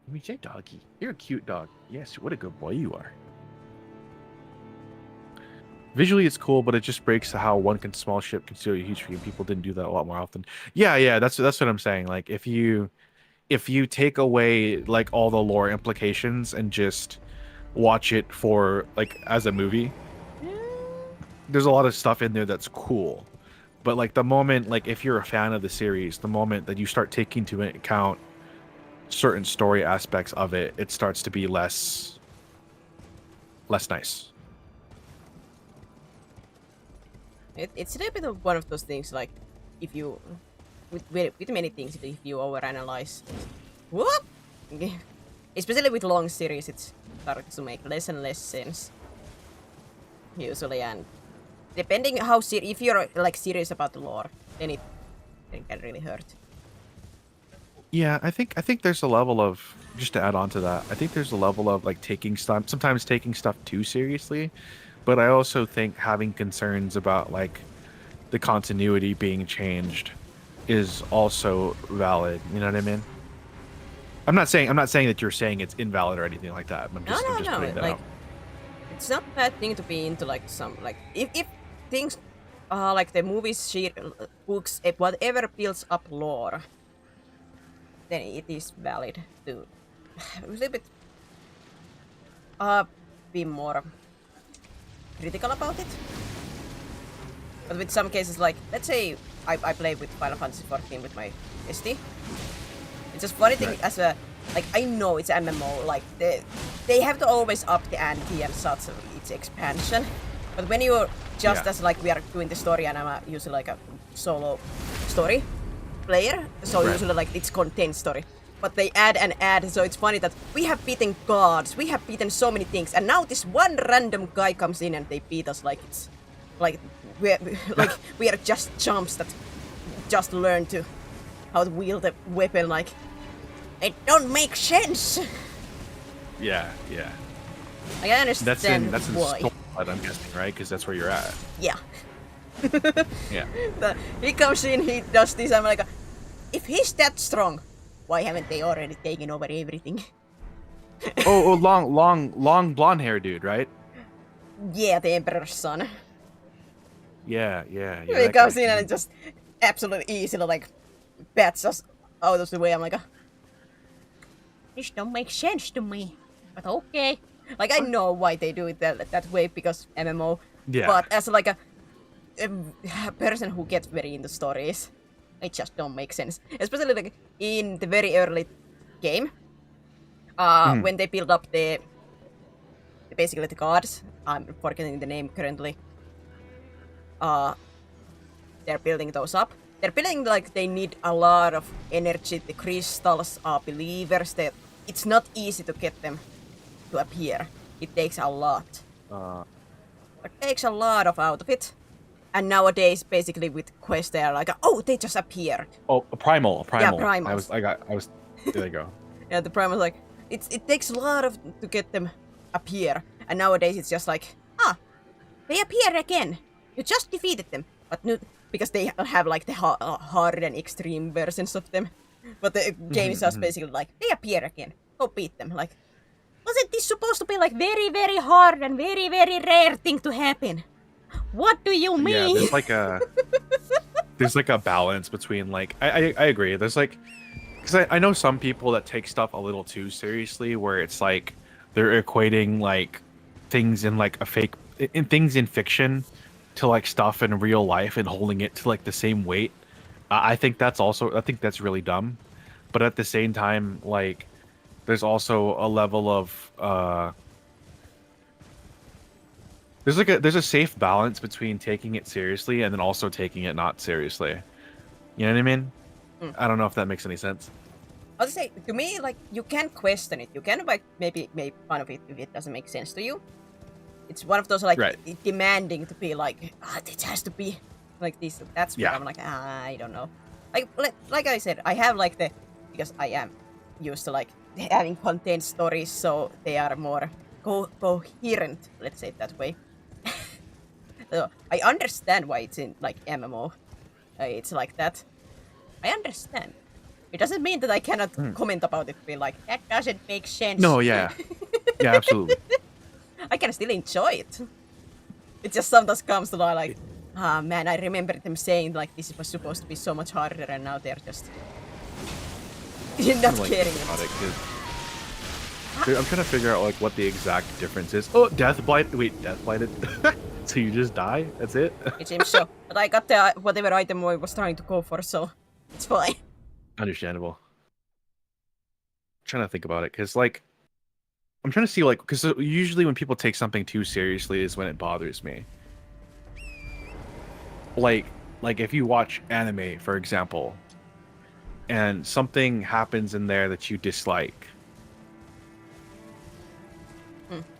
Speaker 3: Let me check, doggy. You're a cute dog. Yes, what a good boy you are. visually it's cool, but it just breaks how one small ship can steal a huge game. People didn't do that a lot more often. Yeah, that's what I'm saying. Like if you take away like all the lore implications and just watch it for like as a movie, there's a lot of stuff in there that's cool. But like the moment, like if you're a fan of the series, the moment that you start taking into account certain story aspects of it, it starts to be less nice.
Speaker 1: It's a little bit of one of those things, like, if you, with many things, if you overanalyze, whoop! Especially with long series, it's starting to make less and less sense, usually, and depending how if you're, like, serious about the lore, then it can really hurt.
Speaker 3: Yeah, I think there's a level of, just to add on to that, I think there's a level of like sometimes taking stuff too seriously, but I also think having concerns about like the continuity being changed is also valid. You know what I mean? I'm not saying that you're saying it's invalid or anything like that. I'm just putting that
Speaker 1: like,
Speaker 3: out.
Speaker 1: it's not a bad thing to be into, like, some, like, if things, like the movies, books, whatever builds up lore, then it is valid to a little bit be more critical about it. But with some cases, like, let's say I play with Final Fantasy 14 with my SD. It's just funny thing, as a, like, I know it's MMO, like, they have to always up the ante and such its expansion. But when you're just as, like, we are doing the story and I'm usually like a solo story player, so usually like it's content story. But they add and add, so it's funny that we have beaten gods, we have beaten so many things, and now this one random guy comes in and they beat us like it's like we are just chumps that just learn to how to wield a weapon. Like, it don't make sense.
Speaker 3: Yeah.
Speaker 1: Like, I understand
Speaker 3: that's in
Speaker 1: why.
Speaker 3: Stormblood, I'm guessing, right? Because that's where you're at.
Speaker 1: Yeah.
Speaker 3: Yeah.
Speaker 1: He comes in, he does this, I'm like, if he's that strong, why haven't they already taken over everything?
Speaker 3: oh, long blonde hair dude, right?
Speaker 1: Yeah, the Emperor's son.
Speaker 3: Yeah.
Speaker 1: He comes in and just absolutely easily, like, bats us out of the way. I'm like, this don't make sense to me, but okay. Like, I know why they do it that way, because MMO.
Speaker 3: Yeah.
Speaker 1: But as like a person who gets very into stories, it just don't make sense. Especially like in the very early game, when they build up basically the gods. I'm forgetting the name currently. They're building those up. They're building, like, they need a lot of energy. The crystals are believers. It's not easy to get them to appear. It takes a lot. It takes a lot out of it. And nowadays, basically with quests, they're like, oh, they just appeared.
Speaker 3: Oh, a primal.
Speaker 1: Yeah, primals.
Speaker 3: I was. There you go.
Speaker 1: Yeah, the primal, like, it takes a lot to get them appear. And nowadays, it's just like, they appear again. You just defeated them, but no, because they have like the hard and extreme versions of them. But the game is just basically like, they appear again. Go beat them. Like, wasn't this supposed to be like very, very hard and very, very rare thing to happen? What do you mean?
Speaker 3: Yeah, there's like a balance between, like, I agree. There's like, because I know some people that take stuff a little too seriously, where it's like they're equating like things in like things in fiction to like stuff in real life and holding it to like the same weight. I think that's really dumb. But at the same time, like, there's also a level of there's a safe balance between taking it seriously and then also taking it not seriously. You know what I mean? I don't know if that makes any sense.
Speaker 1: I'll just say, to me, like, you can question it. You can, like, maybe make fun of it if it doesn't make sense to you. It's one of those, like, demanding to be like, it has to be like this. That's where I'm like, I don't know. Like I said, I have like because I am used to like having content stories, so they are more coherent. Let's say it that way. So I understand why it's in like MMO. It's like that. I understand. It doesn't mean that I cannot comment about it. Be like, that doesn't make sense.
Speaker 3: No, yeah, yeah, absolutely.
Speaker 1: I can still enjoy it. it just sometimes comes to like, ah man, I remember them saying like this was supposed to be so much harder, and now they're just not
Speaker 3: like,
Speaker 1: caring.
Speaker 3: about it, 'cause- Dude, I'm trying to figure out like what the exact difference is. Oh, death blight. Wait, death blighted. So you just die? That's it?
Speaker 1: It seems so. But I got the whatever item I was trying to go for, so it's fine.
Speaker 3: Understandable. Trying to think about it, because like I'm trying to see like because usually when people take something too seriously is when it bothers me. Like if you watch anime, for example, and something happens in there that you dislike.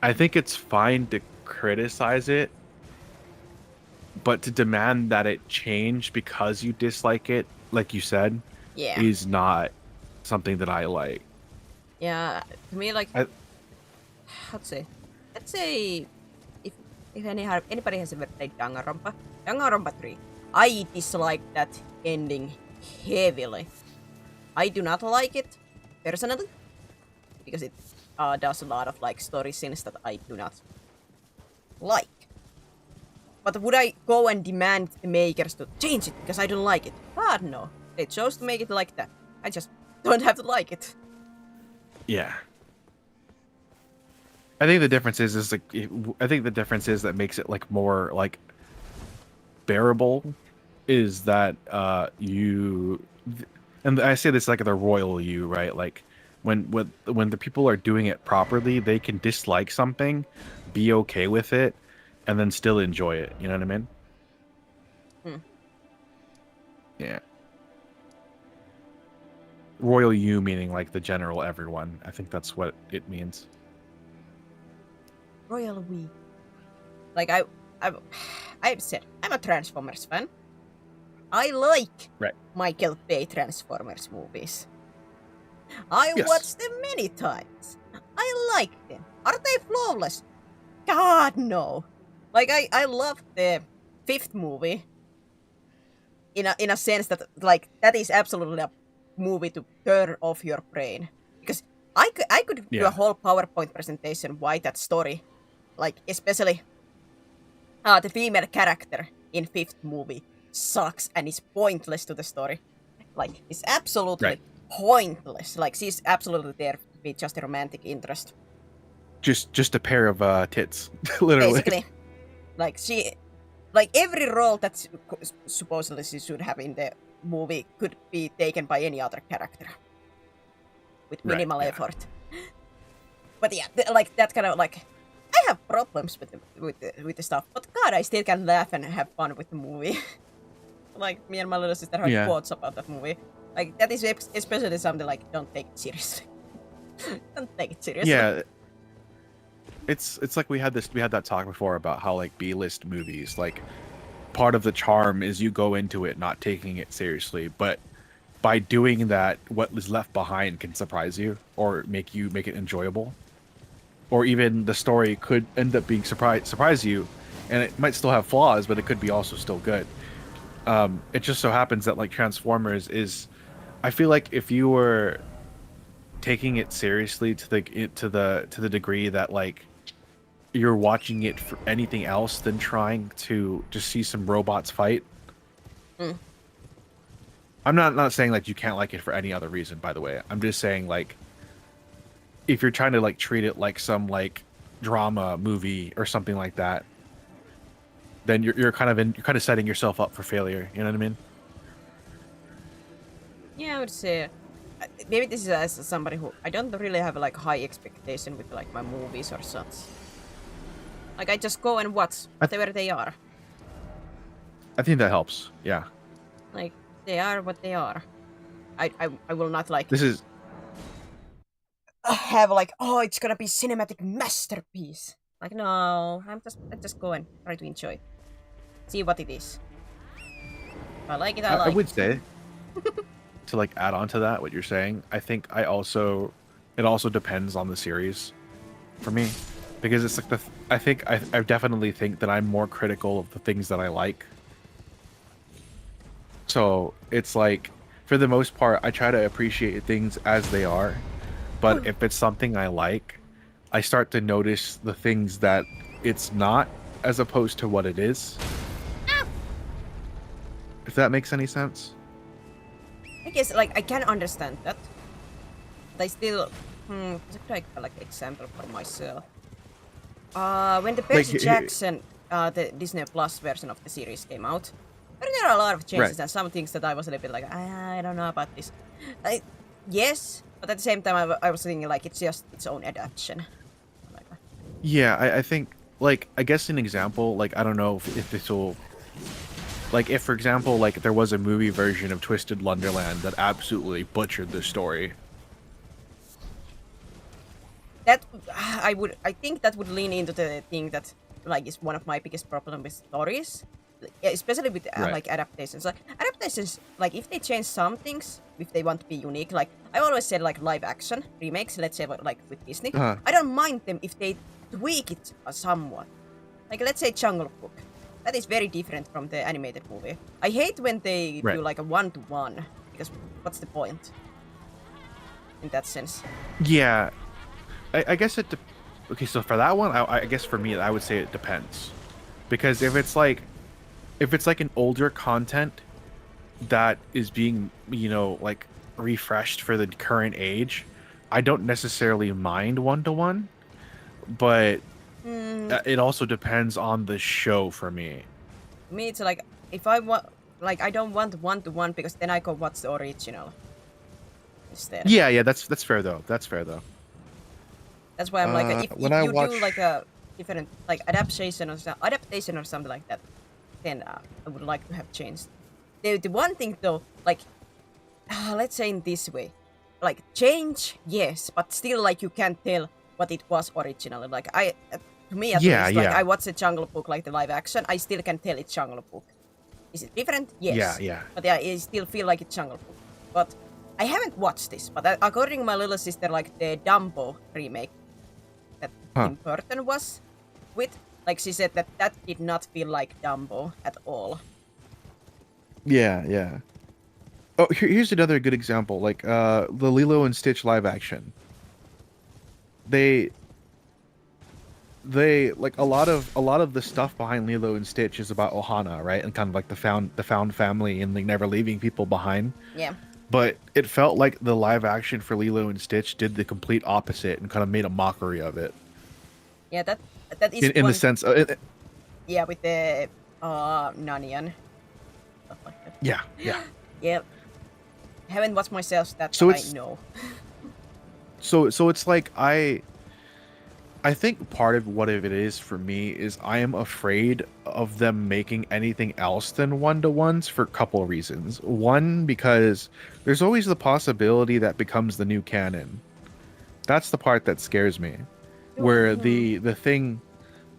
Speaker 3: I think it's fine to criticize it, but to demand that it change because you dislike it, like you said,
Speaker 1: Yeah.
Speaker 3: is not something that I like.
Speaker 1: Yeah. To me, like, let's say if anybody has ever played Danganronpa 3, I dislike that ending heavily. I do not like it personally because it does a lot of like story scenes that I do not like. But would I go and demand the makers to change it because I don't like it? God no. They chose to make it like that. I just don't have to like it.
Speaker 3: Yeah. I think the difference is like I think the difference is that makes it like more like bearable is that and I say this like the royal you, right? Like when the people are doing it properly, they can dislike something, be okay with it, and then still enjoy it. You know what I mean? Yeah. Royal you meaning like the general everyone. I think that's what it means.
Speaker 1: Royal we. Like I've said, I'm a Transformers fan. I like
Speaker 3: Right.
Speaker 1: Michael Bay Transformers movies. I
Speaker 3: Yes.
Speaker 1: watched them many times. I like them. Are they flawless? God no. Like I love the fifth movie. In a sense that like that is absolutely a movie to turn off your brain. Because I could do
Speaker 3: Yeah.
Speaker 1: a whole PowerPoint presentation why that story, like especially the female character in fifth movie sucks and is pointless to the story. Like it's absolutely
Speaker 3: Right.
Speaker 1: pointless. Like she's absolutely there to be just a romantic interest.
Speaker 3: Just a pair of tits, literally.
Speaker 1: Basically, like like every role that supposedly she should have in the movie could be taken by any other character with
Speaker 3: Right,
Speaker 1: minimal
Speaker 3: yeah.
Speaker 1: effort. But yeah, like that kind of like I have problems with the stuff, but God, I still can laugh and have fun with the movie. Like me and my little sister had
Speaker 3: Yeah.
Speaker 1: quotes about that movie. Like that is especially something like don't take it seriously. Don't take it seriously.
Speaker 3: Yeah. It's like we had that talk before about how like B-list movies, like part of the charm is you go into it not taking it seriously, but by doing that, what is left behind can surprise you or make it enjoyable. Or even the story could end up being surprise you, and it might still have flaws, but it could be also still good. It just so happens that like Transformers is, I feel like if you were taking it seriously to the degree that like you're watching it for anything else than trying to just see some robots fight. I'm not saying like you can't like it for any other reason, by the way. I'm just saying like if you're trying to like treat it like some like drama movie or something like that, then you're kind of setting yourself up for failure. You know what I mean?
Speaker 1: Yeah, I would say maybe this is as somebody who I don't really have like high expectation with like my movies or such. Like I just go and watch whatever they are.
Speaker 3: I think that helps. Yeah.
Speaker 1: Like they are what they are. I will not like
Speaker 3: This is
Speaker 1: have like oh it's gonna be cinematic masterpiece. Like no, I just go and try to enjoy it. See what it is. If I like it, I like
Speaker 3: I would
Speaker 1: it.
Speaker 3: say to like add on to that what you're saying, I think it also depends on the series for me, because it's like I definitely think that I'm more critical of the things that I like. So it's like for the most part I try to appreciate things as they are, but if it's something I like, I start to notice the things that it's not as opposed to what it is. If that makes any sense.
Speaker 1: I guess like I can understand that. But I still like example for myself. When the Percy Jackson, the Disney Plus version of the series came out, but there are a lot of changes
Speaker 3: Right.
Speaker 1: and some things that I was a little bit like, I don't know about this. Yes, but at the same time I was thinking like it's just its own adaptation. Like,
Speaker 3: Yeah, I think like I guess an example, like I don't know if this will, like if for example like there was a movie version of Twisted Wonderland that absolutely butchered the story.
Speaker 1: that I think that would lean into the thing that like is one of my biggest problem with stories, especially with
Speaker 3: Right.
Speaker 1: like adaptations. Like adaptations, like if they change some things, if they want to be unique, like I always said, like live action remakes. Let's say like with Disney,
Speaker 3: Uh-huh.
Speaker 1: I don't mind them if they tweak it somewhat. Like let's say Jungle Book, that is very different from the animated movie. I hate when they
Speaker 3: Right.
Speaker 1: do like a 1-to-1 because what's the point in that sense?
Speaker 3: Yeah, I guess it. Okay, so for that one, I guess for me, I would say it depends, because if it's like an older content that is being like refreshed for the current age, I don't necessarily mind 1-to-1, but it also depends on the show for me.
Speaker 1: Me, it's like if I want, like I don't want 1-to-1 because then I go watch the original instead.
Speaker 3: Yeah, that's fair though. That's fair though.
Speaker 1: That's why I'm like, if
Speaker 3: when I
Speaker 1: you do
Speaker 3: watch-
Speaker 1: like a different like adaptation or something like that, then I would like to have changed. The one thing though, like let's say in this way, like change, yes, but still like you can't tell what it was originally. Like to me at
Speaker 3: Yeah,
Speaker 1: least, like
Speaker 3: yeah.
Speaker 1: I watched the Jungle Book, like the live action, I still can tell it's Jungle Book. Is it different? Yes.
Speaker 3: Yeah.
Speaker 1: But I still feel like it's Jungle Book. But I haven't watched this, but according to my little sister, like the Dumbo remake that Tim Burton was with, like she said that did not feel like Dumbo at all.
Speaker 3: Yeah. Oh, here's another good example, like the Lilo and Stitch live action. They like a lot of the stuff behind Lilo and Stitch is about Ohana, right? And kind of like the found family and like never leaving people behind.
Speaker 1: Yeah.
Speaker 3: But it felt like the live action for Lilo and Stitch did the complete opposite and kind of made a mockery of it.
Speaker 1: Yeah, that is
Speaker 3: In
Speaker 1: one,
Speaker 3: the sense,
Speaker 1: yeah, with the Nanian stuff like that.
Speaker 3: yeah.
Speaker 1: Yeah. Haven't watched myself that,
Speaker 3: So
Speaker 1: but I
Speaker 3: it's-
Speaker 1: know.
Speaker 3: So it's like I think part of what it is for me is I am afraid of them making anything else than 1-to-1s for a couple of reasons. One, because there's always the possibility that becomes the new canon. That's the part that scares me, where the thing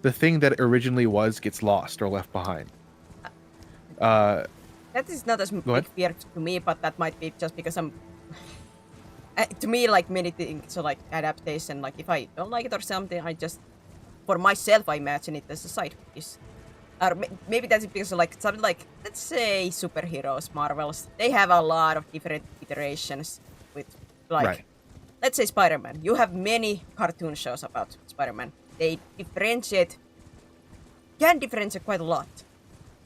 Speaker 3: that originally was gets lost or left behind.
Speaker 1: That is not as big
Speaker 3: ahead.
Speaker 1: fear to me, but that might be just because I'm. To me, like many things, so like adaptation, like if I don't like it or something, I just, for myself, I imagine it as a side piece. Or maybe that's because like something like, let's say superheroes, Marvels, they have a lot of different iterations with like,
Speaker 3: Right.
Speaker 1: let's say Spider-Man. You have many cartoon shows about Spider-Man. They can differentiate quite a lot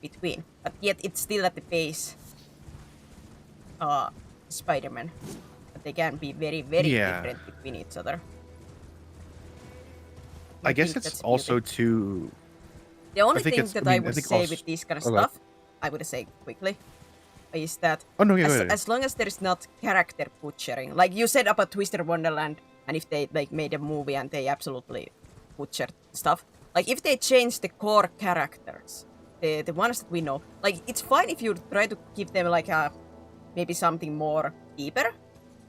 Speaker 1: between, but yet it's still at the base Spider-Man. But they can be very, very
Speaker 3: Yeah.
Speaker 1: different between each other.
Speaker 3: I guess
Speaker 1: think
Speaker 3: it's
Speaker 1: that's the
Speaker 3: also
Speaker 1: beauty.
Speaker 3: too.
Speaker 1: The only
Speaker 3: think
Speaker 1: thing
Speaker 3: it's-
Speaker 1: that
Speaker 3: I
Speaker 1: I,
Speaker 3: mean, I
Speaker 1: would
Speaker 3: think
Speaker 1: say
Speaker 3: also-
Speaker 1: with this kind of
Speaker 3: okay.
Speaker 1: stuff, I would say quickly, is that
Speaker 3: Oh no, yeah, go ahead.
Speaker 1: as long as there is not character butchering, like you said about Twisted Wonderland, and if they like made a movie and they absolutely butchered stuff, like if they change the core characters, the ones that we know, like it's fine if you try to give them like a maybe something more deeper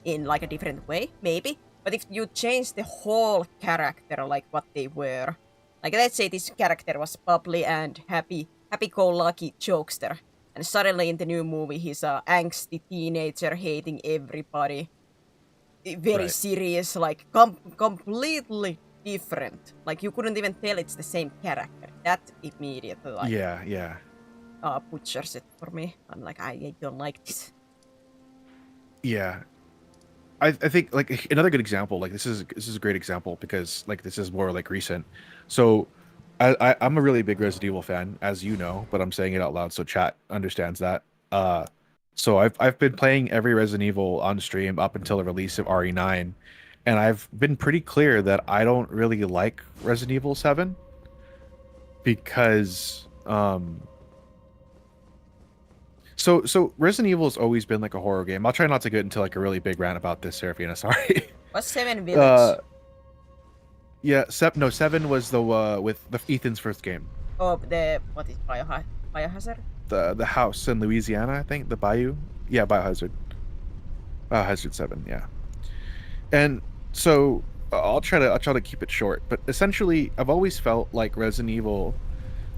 Speaker 1: in like a different way, maybe. But if you change the whole character, like what they were, like let's say this character was bubbly and happy-go-lucky jokester, and suddenly in the new movie he's a angsty teenager hating everybody, very
Speaker 3: Right.
Speaker 1: serious, like completely different. Like you couldn't even tell it's the same character. That immediately like
Speaker 3: Yeah.
Speaker 1: butchers it for me. I'm like I don't like this.
Speaker 3: Yeah. I think like another good example, like this is a great example because like this is more like recent. So I'm a really big Resident Evil fan, as you know, but I'm saying it out loud so chat understands that. So I've been playing every Resident Evil on stream up until the release of RE9, and I've been pretty clear that I don't really like Resident Evil 7 because so Resident Evil has always been like a horror game. I'll try not to get into like a really big rant about this, Serafina. Sorry.
Speaker 1: What's 7 Village?
Speaker 3: Yeah, seven was the with the Ethan's first game.
Speaker 1: Oh, what is Biohazard?
Speaker 3: The house in Louisiana, I think, the Bayou. Yeah, Biohazard. Biohazard 7, yeah. And so I'll try to keep it short, but essentially I've always felt like Resident Evil,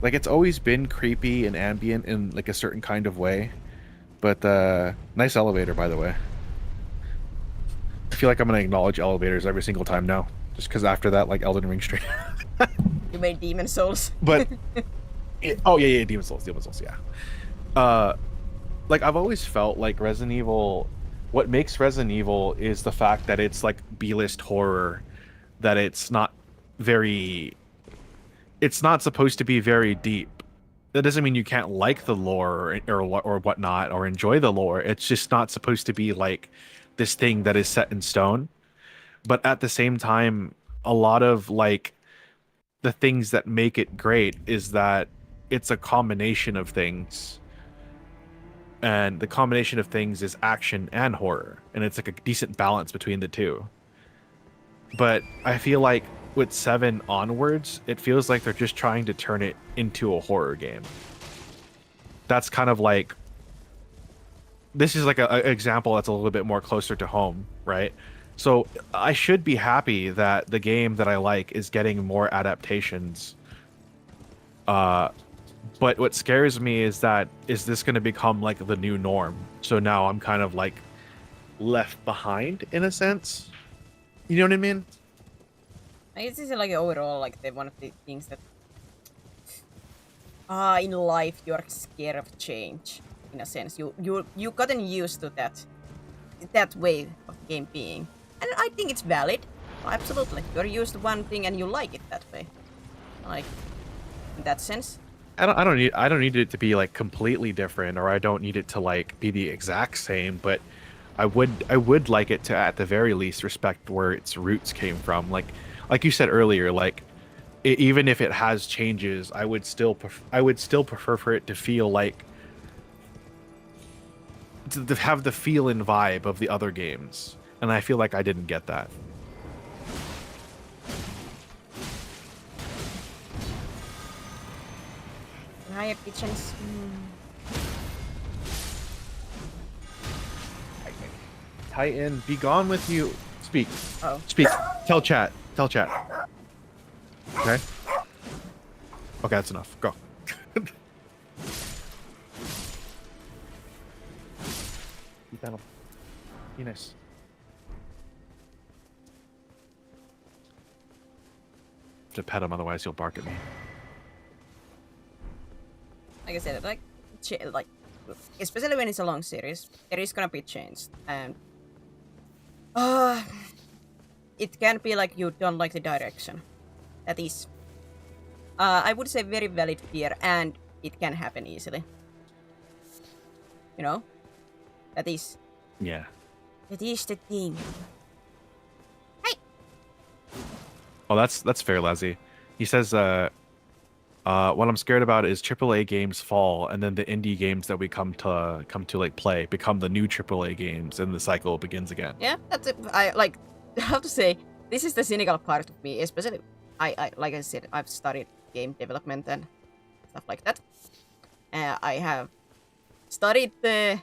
Speaker 3: like it's always been creepy and ambient in like a certain kind of way. But nice elevator, by the way. I feel like I'm gonna acknowledge elevators every single time now, just because after that, like Elden Ring stream.
Speaker 1: You made Demon Souls.
Speaker 3: But oh yeah, Demon Souls, yeah. Like I've always felt like Resident Evil, what makes Resident Evil is the fact that it's like B-list horror, that it's not supposed to be very deep. That doesn't mean you can't like the lore or whatnot or enjoy the lore. It's just not supposed to be like this thing that is set in stone. But at the same time, a lot of like the things that make it great is that it's a combination of things. And the combination of things is action and horror. And it's like a decent balance between the two. But I feel like with 7 onwards, it feels like they're just trying to turn it into a horror game. That's kind of like, this is like an example that's a little bit more closer to home, right? So I should be happy that the game that I like is getting more adaptations. But what scares me is this going to become like the new norm? So now I'm kind of like left behind in a sense. You know what I mean?
Speaker 1: I guess this is like overall like one of the things that in life you're scared of change. In a sense, you gotten used to that way of game being, and I think it's valid. Absolutely, you're used to one thing and you like it that way. Like in that sense.
Speaker 3: I don't need it to be like completely different, or I don't need it to like be the exact same, but I would like it to at the very least respect where its roots came from. Like you said earlier, like even if it has changes, I would still prefer for it to feel like to have the feel and vibe of the other games, and I feel like I didn't get that.
Speaker 1: Higher kitchens.
Speaker 3: Titan, be gone with you. Speak.
Speaker 1: Oh.
Speaker 3: Speak. Tell chat. Okay. Okay, that's enough. Go. Be nice. To pet him, otherwise he'll bark at me.
Speaker 1: Like I said, like especially when it's a long series, there is gonna be change, and it can be like you don't like the direction. That is, I would say, very valid fear, and it can happen easily. You know, that is.
Speaker 3: Yeah.
Speaker 1: That is the thing. Hey.
Speaker 3: Oh, that's fair, Leslie. He says, what I'm scared about is AAA games fall, and then the indie games that we come to like play become the new AAA games, and the cycle begins again.
Speaker 1: Yeah, that's it. I like have to say this is the cynical part of me, especially I like I said, I've studied game development and stuff like that. I have studied the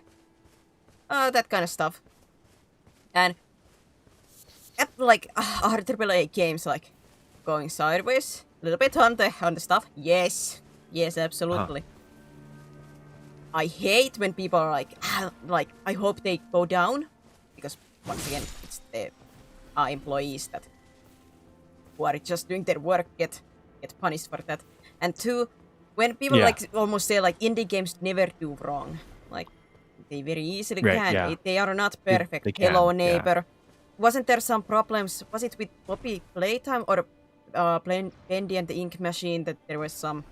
Speaker 1: that kind of stuff, and at like are AAA games like going sideways a little bit on the stuff? Yes, absolutely. I hate when people are like I hope they go down, because once again it's the employees that who are just doing their work get punished for that. And two, when people like almost say like indie games never do wrong, like they very easily can.
Speaker 3: Yeah.
Speaker 1: They are not perfect.
Speaker 3: They can,
Speaker 1: Hello neighbor. Wasn't there some problems? Was it with Poppy Playtime or Bendy and the Ink Machine, that there was some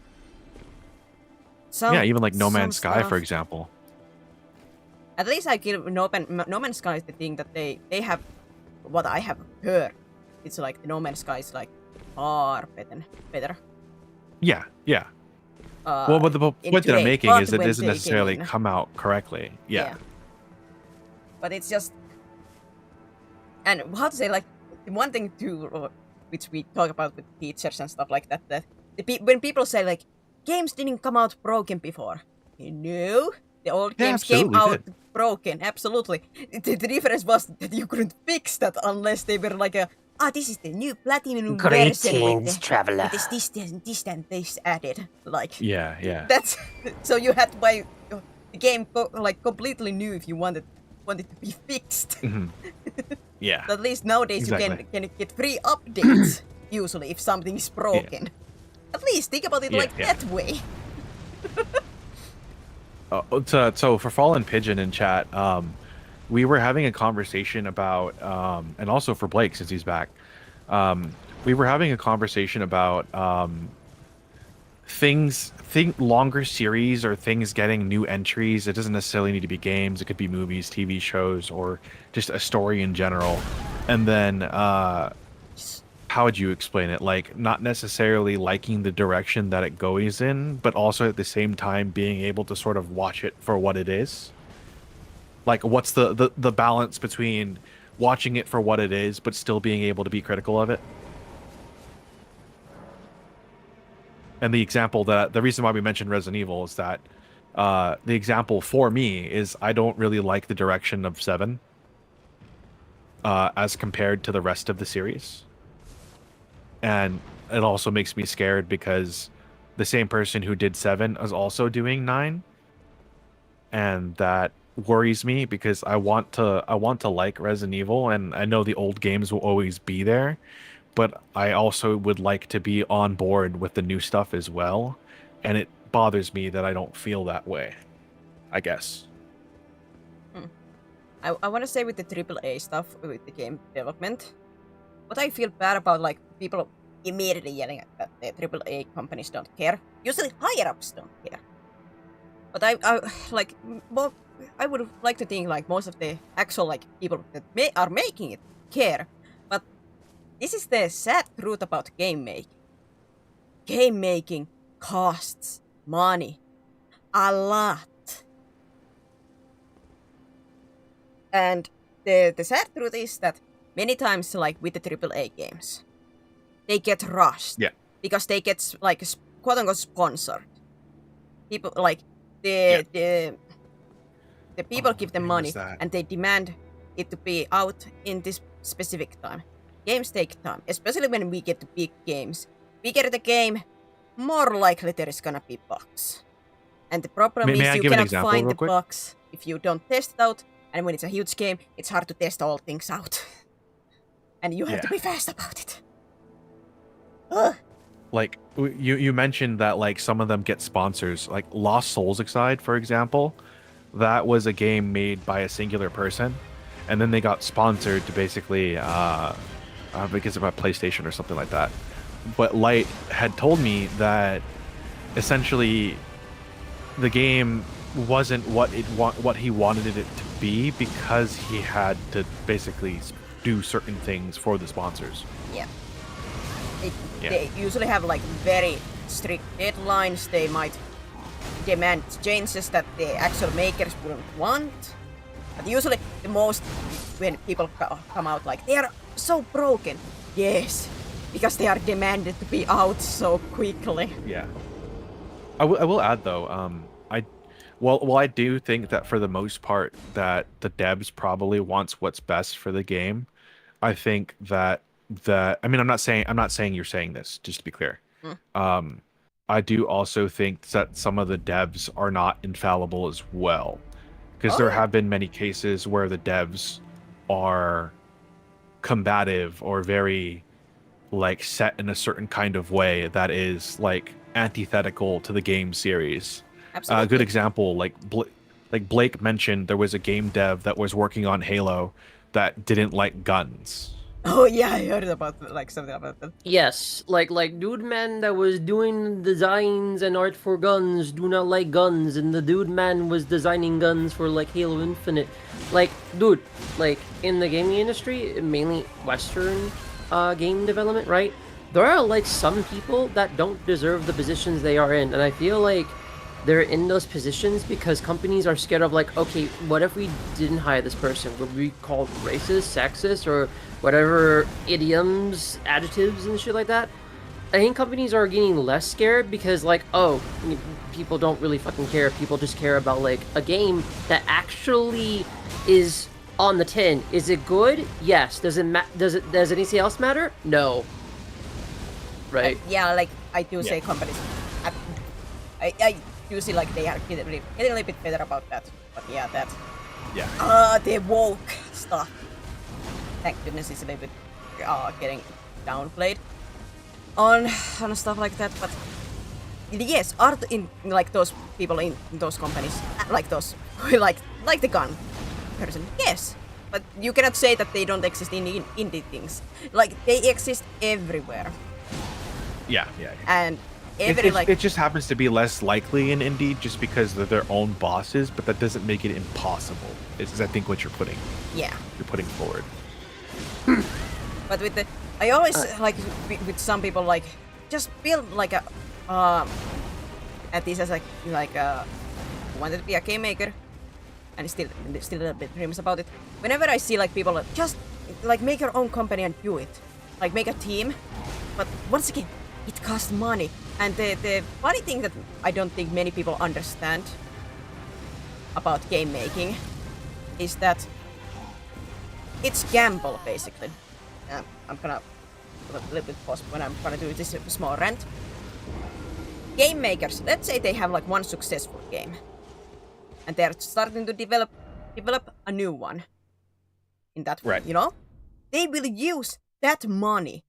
Speaker 3: Yeah, even like No
Speaker 1: some
Speaker 3: Man's Sky, for
Speaker 1: stuff.
Speaker 3: example.
Speaker 1: At least I give No Man's Sky is the thing that they have what I have heard. It's like the No Man's Sky is like far better.
Speaker 3: Yeah, yeah. Well, but the
Speaker 1: in
Speaker 3: point that I'm
Speaker 1: today,
Speaker 3: making
Speaker 1: but
Speaker 3: is it
Speaker 1: when
Speaker 3: doesn't
Speaker 1: they
Speaker 3: necessarily
Speaker 1: came in.
Speaker 3: come out correctly. Yeah.
Speaker 1: But it's just, and how to say, like, the one thing too, which we talk about with teachers and stuff like that, that when people say like games didn't come out broken before, no, the old
Speaker 3: Yeah,
Speaker 1: games came
Speaker 3: absolutely
Speaker 1: out broken, absolutely. The difference was that you couldn't fix that unless they were like this is the new platinum version with
Speaker 6: traveler.
Speaker 1: this and this added, like.
Speaker 3: Yeah, yeah.
Speaker 1: That's so you had to buy the game like completely new if you wanted it to be fixed.
Speaker 3: Mhm. Yeah.
Speaker 1: At least nowadays
Speaker 3: Exactly.
Speaker 1: you can get free updates usually if something is broken. At least think about it like that way.
Speaker 3: So for Fallen Pigeon in chat, we were having a conversation about, and also for Blake since he's back, we were having a conversation about longer series or things getting new entries. It doesn't necessarily need to be games. It could be movies, TV shows, or just a story in general. And then, how would you explain it? Like, not necessarily liking the direction that it goes in, but also at the same time being able to sort of watch it for what it is. Like, what's the balance between watching it for what it is, but still being able to be critical of it? And the reason why we mentioned Resident Evil is that the example for me is I don't really like the direction of 7 as compared to the rest of the series. And it also makes me scared because the same person who did 7 is also doing 9. And that worries me because I want to like Resident Evil, and I know the old games will always be there, but I also would like to be on board with the new stuff as well, and it bothers me that I don't feel that way, I guess.
Speaker 1: I want to say with the AAA stuff, with the game development, what I feel bad about, like, people immediately yelling at that the AAA companies don't care. Usually higher ups don't care. But I would like to think like most of the actual like people that are making it care. But this is the sad truth about game making. Game making costs money. A lot. And the sad truth is that many times, like with the AAA games, they get rushed.
Speaker 3: Yeah.
Speaker 1: Because they get like quote unquote sponsored. People like the people give them money and they demand it to be out in this specific time. Games take time, especially when we get to big games. Bigger the game, more likely there is gonna be bugs. And the problem
Speaker 3: May
Speaker 1: is
Speaker 3: I
Speaker 1: you
Speaker 3: give an
Speaker 1: cannot
Speaker 3: example
Speaker 1: find
Speaker 3: real
Speaker 1: the
Speaker 3: quick?
Speaker 1: bugs if you don't test it out. And when it's a huge game, it's hard to test all things out. And you have to be fast about it. Ugh.
Speaker 3: Like you mentioned that like some of them get sponsors, like Lost Souls Exide, for example. That was a game made by a singular person, and then they got sponsored to basically because of a PlayStation or something like that. But Light had told me that essentially the game wasn't what he wanted it to be because he had to basically do certain things for the sponsors.
Speaker 1: Yeah. They usually have like very strict deadlines. They might demand changes that the actual makers wouldn't want. But usually the most when people come out like they are so broken. Yes, because they are demanded to be out so quickly.
Speaker 3: Yeah. I will add though, while I do think that for the most part that the devs probably wants what's best for the game, I think that I mean I'm not saying you're saying this, just to be clear. I do also think that some of the devs are not infallible as well. Because there have been many cases where the devs are combative or very like set in a certain kind of way that is like antithetical to the game series.
Speaker 1: Absolutely.
Speaker 3: A good example, like Blake mentioned, there was a game dev that was working on Halo that didn't like guns.
Speaker 1: Oh yeah, I heard about like something about that.
Speaker 6: Yes, like dude man that was doing designs and art for guns do not like guns, and the dude man was designing guns for like Halo Infinite. Like, dude, like in the gaming industry, mainly Western game development, right? There are like some people that don't deserve the positions they are in, and I feel like they're in those positions because companies are scared of like, okay, what if we didn't hire this person? Would we be called racist, sexist, or whatever idioms, adjectives, and shit like that? I think companies are getting less scared because like, oh, people don't really fucking care. People just care about like a game that actually is on the tin. Is it good? Yes. Does anything else matter? No. Right.
Speaker 1: Yeah, like I do say companies. I do see like they are getting a little bit better about that. But yeah, that.
Speaker 3: Yeah.
Speaker 1: The woke stuff. Thank goodness is a little bit getting downplayed on stuff like that. But yes, are in like those people in those companies like those like the gun person? Yes, but you cannot say that they don't exist in indie things. Like they exist everywhere.
Speaker 3: Yeah.
Speaker 1: And every
Speaker 3: it just happens to be less likely in indie just because they're their own bosses, but that doesn't make it impossible. Is I think what you're putting forward.
Speaker 1: But with the, I always like with some people like just build like a at least as like wanted to be a game maker and still a little bit dreams about it. Whenever I see like people just like make your own company and do it, like make a team, but once again it costs money. And the funny thing that I don't think many people understand about game making is that it's gamble, basically. I'm gonna put a little bit pause when I'm gonna do this small rant. Game makers, let's say they have like one successful game, and they're starting to develop a new one. In that way,
Speaker 3: right.
Speaker 1: You know, they will use that money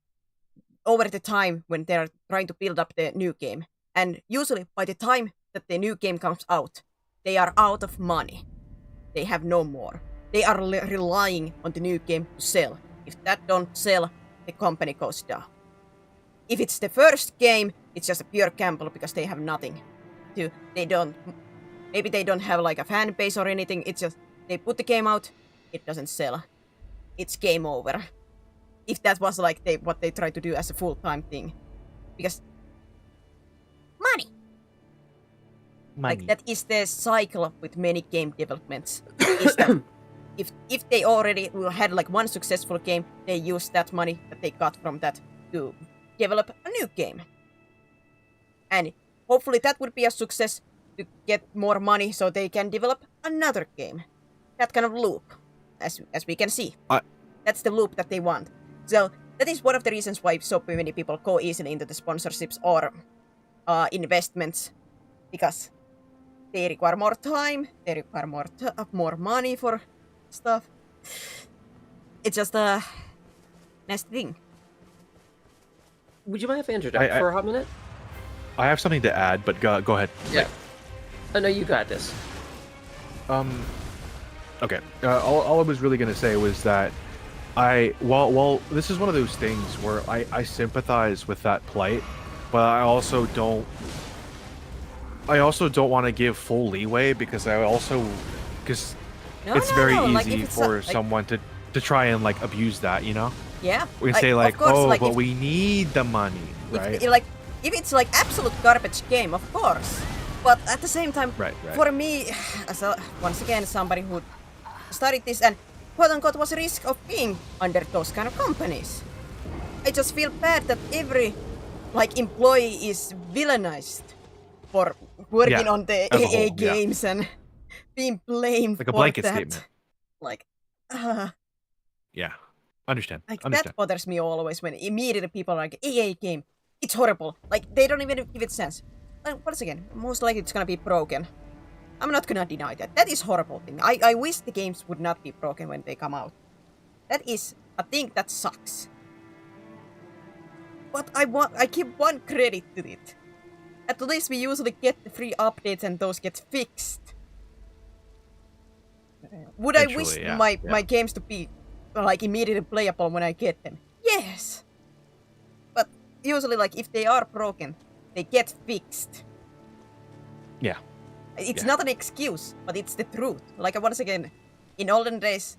Speaker 1: over the time when they're trying to build up the new game, and usually by the time that the new game comes out, they are out of money. They have no more. They are relying on the new game to sell. If that don't sell, the company goes down. If it's the first game, it's just a pure gamble because they have nothing. Maybe they don't have like a fan base or anything. It's just they put the game out, it doesn't sell. It's game over. If that was like what they try to do as a full-time thing, because money. Like that is the cycle with many game developments. Is that if they already had like one successful game, they use that money that they got from that to develop a new game, and hopefully that would be a success to get more money so they can develop another game. That kind of loop, as we can see. That's the loop that they want. So that is one of the reasons why so many people go easily into the sponsorships or investments, because they require more time, they require more money for stuff. It's just a nice thing.
Speaker 6: Would you mind if I interject for a hot minute?
Speaker 3: I have something to add, but go ahead.
Speaker 6: Yeah. I know you got this.
Speaker 3: Okay. All I was really gonna say was that well, this is one of those things where I sympathize with that plight, but I also don't want to give full leeway because it's very easy for someone to try and like abuse that, you know?
Speaker 1: Yeah.
Speaker 3: We can say like, course, oh, but we need the money, right?
Speaker 1: If it's like absolute garbage game, of course. But at the same time,
Speaker 3: right.
Speaker 1: For me, once again, somebody who started this and quote-unquote was a risk of being under those kind of companies, I just feel bad that every like employee is villainized for working on the AA games and being blamed
Speaker 3: like a
Speaker 1: for
Speaker 3: blanket
Speaker 1: that.
Speaker 3: statement.
Speaker 1: Like,
Speaker 3: yeah, understand.
Speaker 1: That bothers me always when immediately people are like, AA game, it's horrible. Like, they don't even give it sense. And once again, most likely it's gonna be broken. I'm not gonna deny that. That is horrible thing. I wish the games would not be broken when they come out. That is a thing that sucks. But I give one credit to it. At least we usually get the free updates and those get fixed. Would I wish my games to be like immediately playable when I get them? Yes. But usually, like if they are broken, they get fixed.
Speaker 3: Yeah.
Speaker 1: It's
Speaker 3: Yeah.
Speaker 1: not an excuse, but it's the truth. Like once again, in olden days,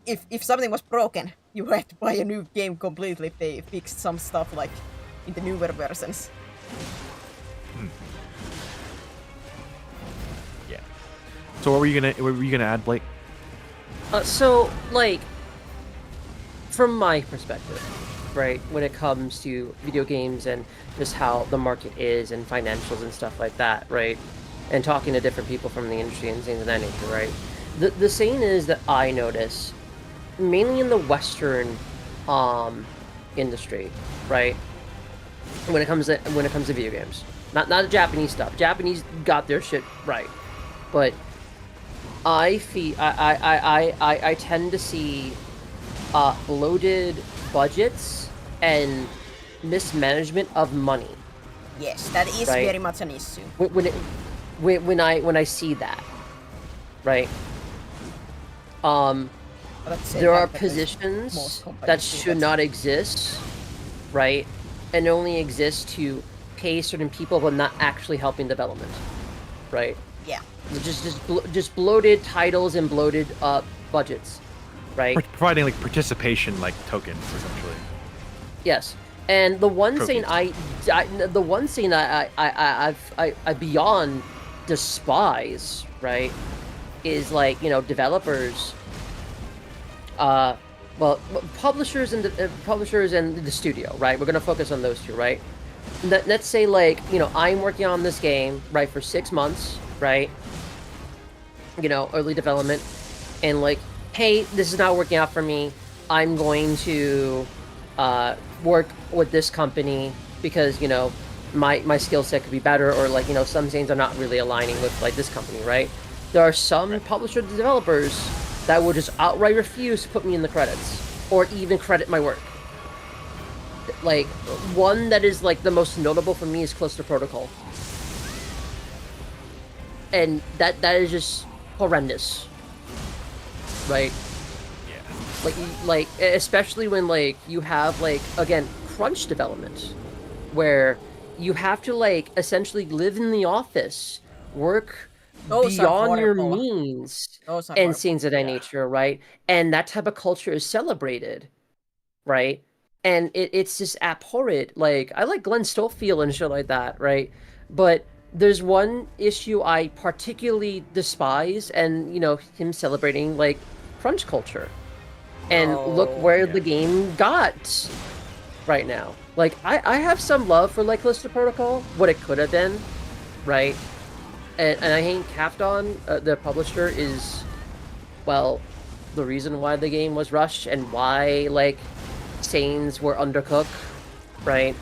Speaker 1: if something was broken, you had to buy a new game completely if they fixed some stuff like in the newer versions.
Speaker 3: Yeah. So what were you gonna add, Blake?
Speaker 6: So, like, from my perspective, right, when it comes to video games and just how the market is and financials and stuff like that, right, and talking to different people from the industry and things of that nature, right, the saying is that I notice, mainly in the Western industry, right, when it comes to video games, not the Japanese stuff. Japanese got their shit right, but I tend to see bloated budgets and mismanagement of money.
Speaker 1: Yes, that is
Speaker 6: Right.
Speaker 1: very much an issue.
Speaker 6: When I see that, right?
Speaker 1: But at the same
Speaker 6: There
Speaker 1: time,
Speaker 6: are
Speaker 1: that is-
Speaker 6: positions
Speaker 1: most companies
Speaker 6: that
Speaker 1: do
Speaker 6: should
Speaker 1: that.
Speaker 6: not exist, right? And only exist to pay certain people, but not actually helping development, right?
Speaker 1: Yeah.
Speaker 6: Just bloated titles and bloated budgets, right?
Speaker 3: Providing like participation like tokens essentially.
Speaker 6: Yes, and the one
Speaker 3: Trophies.
Speaker 6: thing I beyond despise, right, is like, you know, developers, well, publishers and the studio, right? We're gonna focus on those two, right? Let's say, like, you know, I'm working on this game, right, for 6 months, right? You know, early development, and like, hey, this is not working out for me. I'm going to work with this company because, you know, my skill set could be better, or like, you know, some things are not really aligning with like this company, right? There are some publisher developers that will just outright refuse to put me in the credits or even credit my work. Like, one that is like the most notable for me is Callisto Protocol, and that is just horrendous, right? Like especially when like you have like, again, crunch development, where you have to like essentially live in the office, work
Speaker 1: Those are
Speaker 6: beyond your
Speaker 1: horrible.
Speaker 6: means,
Speaker 1: Those are
Speaker 6: and
Speaker 1: horrible.
Speaker 6: things of that nature, right? And that type of culture is celebrated, right? And it's just abhorrent. Like, I like Glenn Stofield and shit like that, right? But there's one issue I particularly despise, and, you know, him celebrating like crunch culture. And look
Speaker 1: Oh,
Speaker 6: where
Speaker 3: yeah.
Speaker 6: the game got right now. Like, I have some love for like Callisto Protocol, what it could have been, right? And I think Capcom, the publisher, is, well, the reason why the game was rushed and why like scenes were undercooked, right?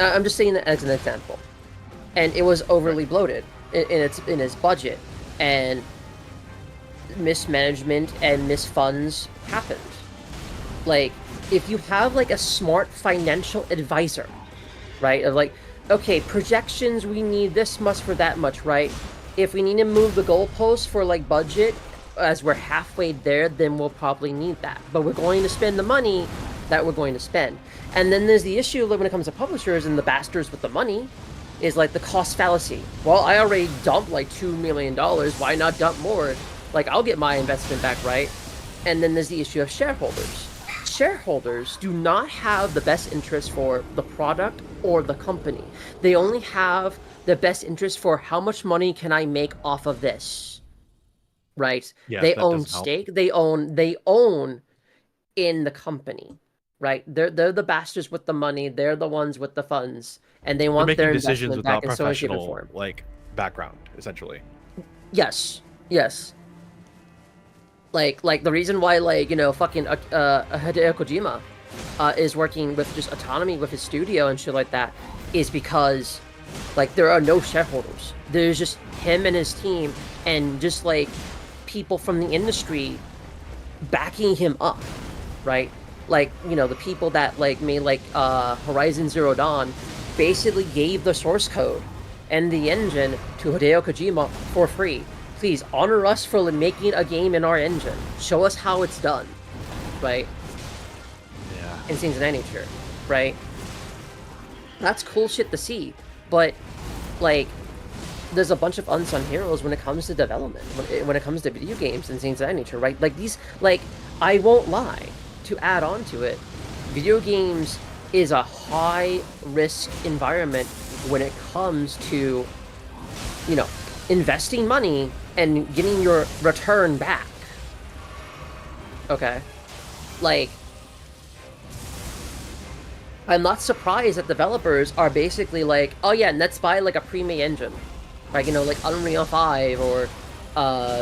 Speaker 6: I'm just saying that as an example. And it was overly bloated in its budget, and mismanagement and misfunds happened. Like, if you have like a smart financial advisor, right, of like, okay, projections, we need this much for that much, right? If we need to move the goalposts for like budget as we're halfway there, then we'll probably need that, but we're going to spend the money that we're going to spend. And then there's the issue when it comes to publishers and the bastards with the money, is like the cost fallacy. Well, I already dumped like $2 million, why not dump more? Like, I'll get my investment back, right? And then there's the issue of shareholders. Shareholders do not have the best interest for the product or the company. They only have the best interest for how much money can I make off of this, right?
Speaker 3: Yeah,
Speaker 6: They
Speaker 3: that
Speaker 6: own
Speaker 3: doesn't help.
Speaker 6: stake. They own in the company, right? They're the bastards with the money. They're the ones with the funds, and they
Speaker 3: They're
Speaker 6: want
Speaker 3: making
Speaker 6: their
Speaker 3: decisions
Speaker 6: investment back
Speaker 3: without
Speaker 6: in some way, shape, or
Speaker 3: professional
Speaker 6: form.
Speaker 3: like background, essentially.
Speaker 6: Yes. Like the reason why, like, you know, fucking Hideo Kojima is working with just autonomy with his studio and shit like that is because, like, there are no shareholders. There's just him and his team, and just like people from the industry backing him up, right? Like, you know, the people that like made like Horizon Zero Dawn basically gave the source code and the engine to Hideo Kojima for free. please honor us for making a game in our engine. Show us how it's done, right?
Speaker 3: Yeah.
Speaker 6: And things of that nature, right? That's cool shit to see, but like, there's a bunch of unsung heroes when it comes to development, when it comes to video games and things of that nature, right? Like these, like, I won't lie, to add on to it, video games is a high risk environment when it comes to, you know, investing money and getting your return back. Okay? Like, I'm not surprised that developers are basically like, oh yeah, let's buy like a pre-made engine. Like, you know, like Unreal 5 or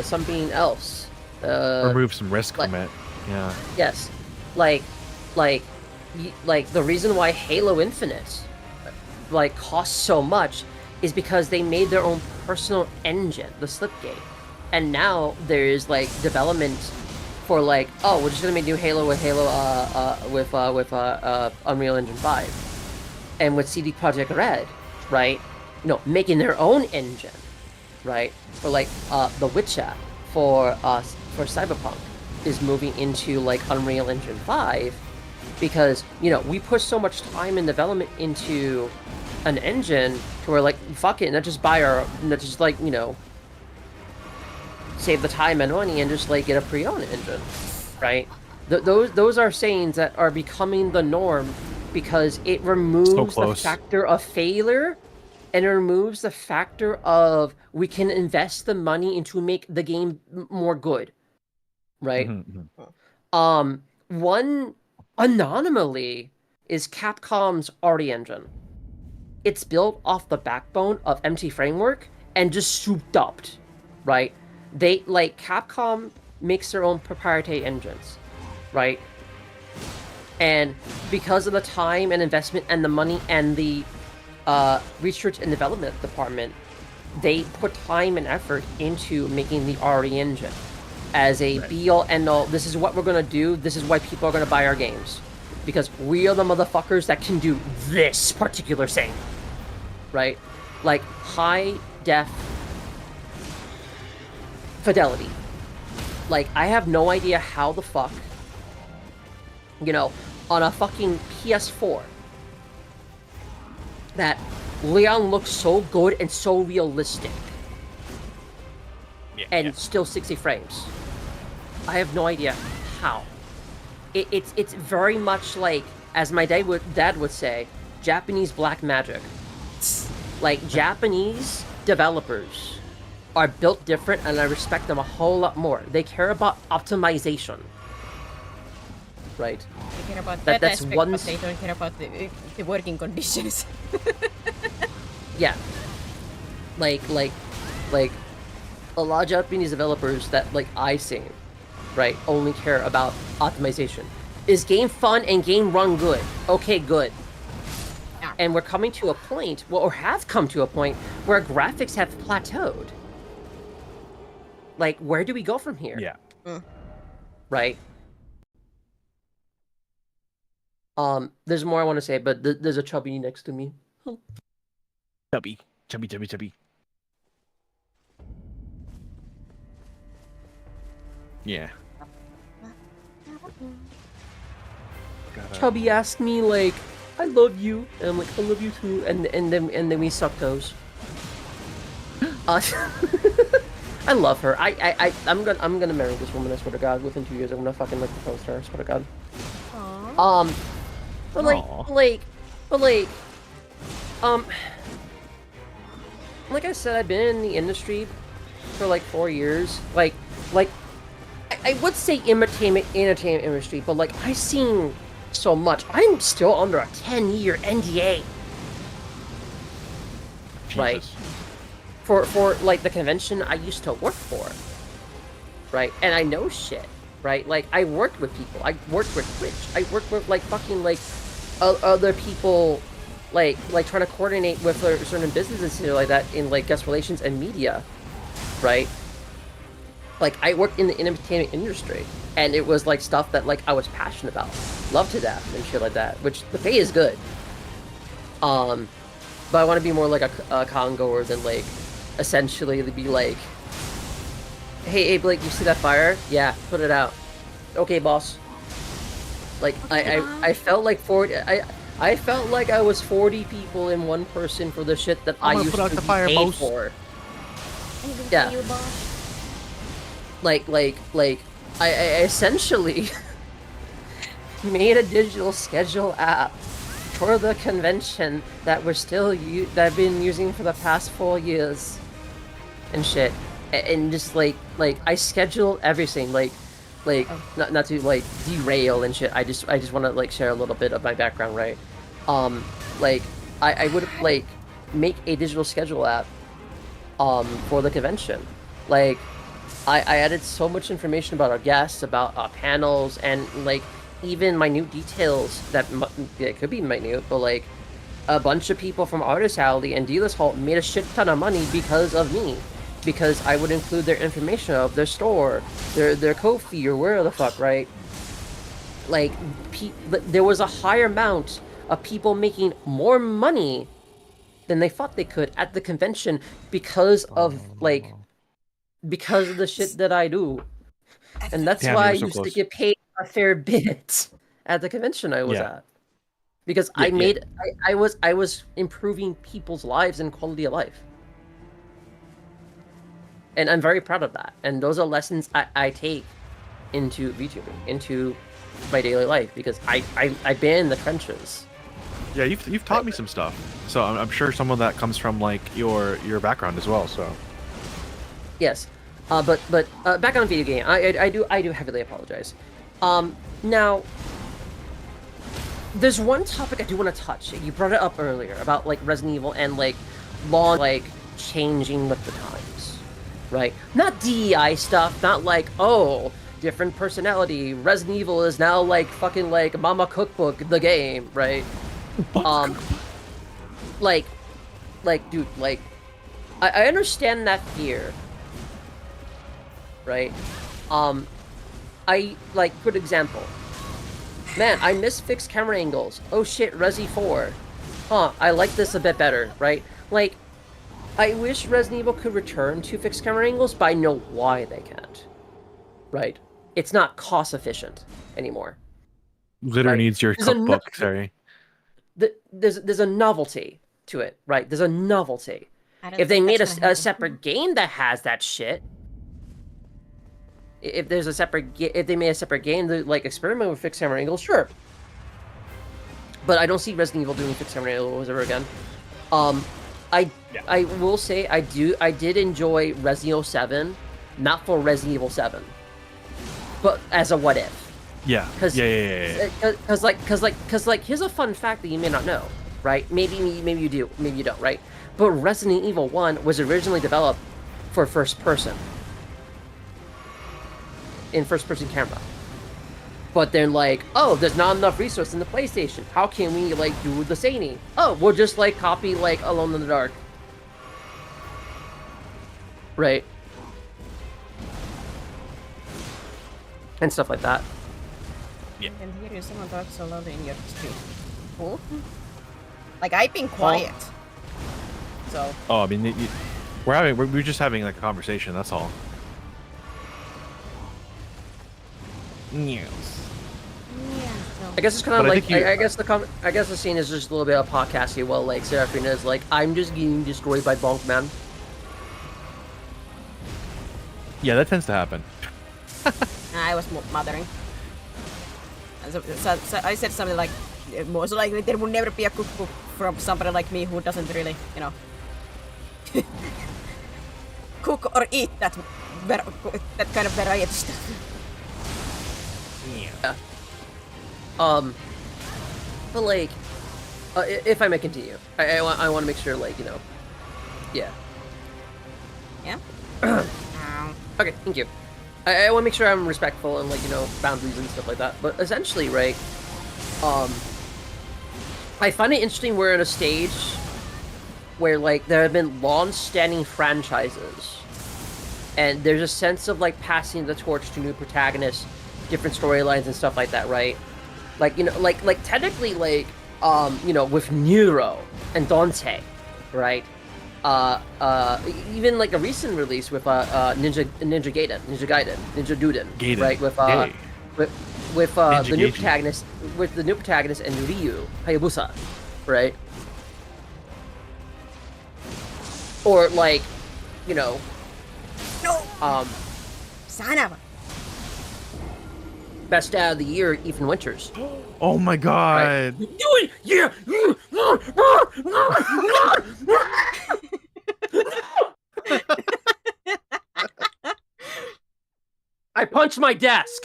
Speaker 6: something else.
Speaker 3: Remove some risk
Speaker 6: like-
Speaker 3: from it. Yeah.
Speaker 6: Yes. Like the reason why Halo Infinite like costs so much is because they made their own personal engine, the Slipgate. And now there's like development for like, oh, we're just gonna make new Halo with Unreal Engine 5. And with CD Projekt Red, right? You know, making their own engine, right? For like The Witcher for Cyberpunk is moving into like Unreal Engine 5 because, you know, we put so much time and development into an engine to where like, fuck it, let's just let's just like, you know, save the time and money and just like get a pre-owned engine, right? Those are sayings that are becoming the norm because it removes the factor of failure and it removes the factor of we can invest the money into make the game more good, right?
Speaker 3: Mm-hmm.
Speaker 6: One anomaly is Capcom's RE engine. It's built off the backbone of MT Framework and just souped up, right? They like Capcom makes their own proprietary engines, right? And because of the time and investment and the money and the research and development department, they put time and effort into making the RE engine as a be-all, end-all. This is what we're gonna do. This is why people are gonna buy our games, because we are the motherfuckers that can do this particular thing, right? Like high def fidelity. Like I have no idea how the fuck, you know, on a fucking PS4 that Leon looks so good and so realistic and still 60 frames. I have no idea how. It's very much like, as my dad would say, Japanese black magic. Like Japanese developers are built different, and I respect them a whole lot more. They care about optimization, right?
Speaker 1: They care about
Speaker 6: That's
Speaker 1: aspect,
Speaker 6: one.
Speaker 1: but they don't care about the working conditions.
Speaker 6: Yeah. Like a lot of Japanese developers that like I've seen, right, only care about optimization. Is game fun and game run good? Okay, good.
Speaker 1: Yeah.
Speaker 6: And we're coming to a point, well, or have come to a point where graphics have plateaued. Like, where do we go from here?
Speaker 3: Yeah.
Speaker 6: Right? There's more I want to say, but there's a chubby next to me.
Speaker 3: Chubby. Yeah.
Speaker 6: Chubby asked me like, "I love you," and I'm like, "I love you too," and then we suck toes. I love her. I'm gonna marry this woman. I swear to God. Within 2 years, I'm gonna fucking like propose to her. I swear to God.
Speaker 1: Aww.
Speaker 6: But like, like I said, I've been in the industry for like 4 years. Like, I would say entertainment industry, but like I've seen so much. I'm still under a 10-year NDA.
Speaker 3: Jesus.
Speaker 6: Right. For like the convention I used to work for. Right? And I know shit. Right? Like I worked with people. I worked with Twitch. I worked with like fucking like other people like trying to coordinate with certain businesses and like that in like guest relations and media. Right? Like I worked in the entertainment industry, and it was like stuff that like I was passionate about, love to death and shit like that. Which the pay is good. But I want to be more like a con goer than like essentially to be like hey Blake, you see that fire? Yeah, put it out. Okay, boss. Like I felt like 40. I felt like I was 40 people in one person for the shit that I used to be paid for. Yeah. Like I essentially made a digital schedule app for the convention that we're still that I've been using for the past 4 years and shit, and just like I schedule everything not to like derail and shit. I just want to like share a little bit of my background, right? Like I would like make a digital schedule app for the convention. Like I added so much information about our guests, about our panels, and like even minute details that it could be minute, but like a bunch of people from Artist Alley and Dealer's Hall made a shit ton of money because of me, because I would include their information of their store, their Ko-fi or where the fuck, right? Like there was a higher amount of people making more money than they thought they could at the convention because of because of the shit that I do. And that's
Speaker 3: Damn,
Speaker 6: why I
Speaker 3: you were so
Speaker 6: used to
Speaker 3: close.
Speaker 6: get paid a fair bit at the convention I was
Speaker 3: Yeah.
Speaker 6: at. Because
Speaker 3: Yeah,
Speaker 6: I made I was improving people's lives and quality of life. And I'm very proud of that. And those are lessons I take into VTubing, into my daily life, because I've been in the trenches.
Speaker 3: Yeah, you've taught me some stuff, so I'm sure some of that comes from like your background as well. So
Speaker 6: Yes, but back on video game, I do heavily apologize. Now there's one topic I do want to touch. You brought it up earlier about like Resident Evil and like law like changing with the times, right? Not DEI stuff, not like, oh, different personality. Resident Evil is now like fucking like Mama Cookbook the game, right? Like dude, like I understand that fear, right? I like, good example. Man, I miss fixed camera angles. Oh shit, Resi 4. Huh, I like this a bit better, right? Like, I wish Resident Evil could return to fixed camera angles, but I know why they can't. Right? It's not cost efficient anymore.
Speaker 3: glitter
Speaker 6: Right.
Speaker 3: needs your
Speaker 6: There's a
Speaker 3: cookbook. Sorry.
Speaker 6: There's a novelty to it, right? There's a novelty.
Speaker 1: I don't
Speaker 6: If they
Speaker 1: think
Speaker 6: made
Speaker 1: that's gonna
Speaker 6: a
Speaker 1: happen.
Speaker 6: separate game that has that shit, if there's a separate if they made a separate game that like experiment with fixed camera angles, sure. But I don't see Resident Evil doing fixed camera angles ever again. I will say I did enjoy Resident Evil 7, not for Resident Evil 7, but as a what if.
Speaker 3: Yeah. Yeah.
Speaker 6: Because like here's a fun fact that you may not know, right? Maybe you do, maybe you don't, right? But Resident Evil 1 was originally developed for first person, in first person camera. But then like, oh, there's not enough resource in the PlayStation. How can we like do the zany? Oh, we'll just like copy like Alone in the Dark. Right. And stuff like that.
Speaker 1: I can hear you. Someone talks so loud in your street. Who? Like, I've been quiet. So.
Speaker 3: Oh, I mean, we're just having like a conversation. That's all. Yes.
Speaker 1: Yeah. No.
Speaker 6: I guess it's kind of
Speaker 3: But I
Speaker 6: like
Speaker 3: think
Speaker 6: I guess the scene is just a little bit of podcasty. Well, like Seraphina is like, I'm just getting destroyed by Bonk Man.
Speaker 3: Yeah, that tends to happen.
Speaker 1: I was mothering. So I said something like, most likely there will never be a cookbook from somebody like me who doesn't really, you know, cook or eat that kind of variety stuff.
Speaker 6: Yeah. But like, if I may continue, I want to make sure, like, you know, yeah.
Speaker 1: Yeah.
Speaker 6: Okay, thank you. I want to make sure I'm respectful and, like, you know, boundaries and stuff like that. But essentially, right, I find it interesting we're in a stage where, like, there have been long-standing franchises, and there's a sense of, like, passing the torch to new protagonists, different storylines and stuff like that, right? Like, you know, like technically, like, you know, with Nero and Dante, right? even like a recent release with Ninja Gaiden,
Speaker 3: Gaiden.
Speaker 6: right? With
Speaker 3: Yay.
Speaker 6: with
Speaker 3: Ninja
Speaker 6: the new
Speaker 3: Gaiden.
Speaker 6: protagonist, and Ryu Hayabusa, right? Or like, you know,
Speaker 1: No!
Speaker 6: um,
Speaker 1: Son of a...
Speaker 6: best dad of the year, Ethan Winters.
Speaker 3: Oh my god.
Speaker 6: Do it, yeah. I punched my desk.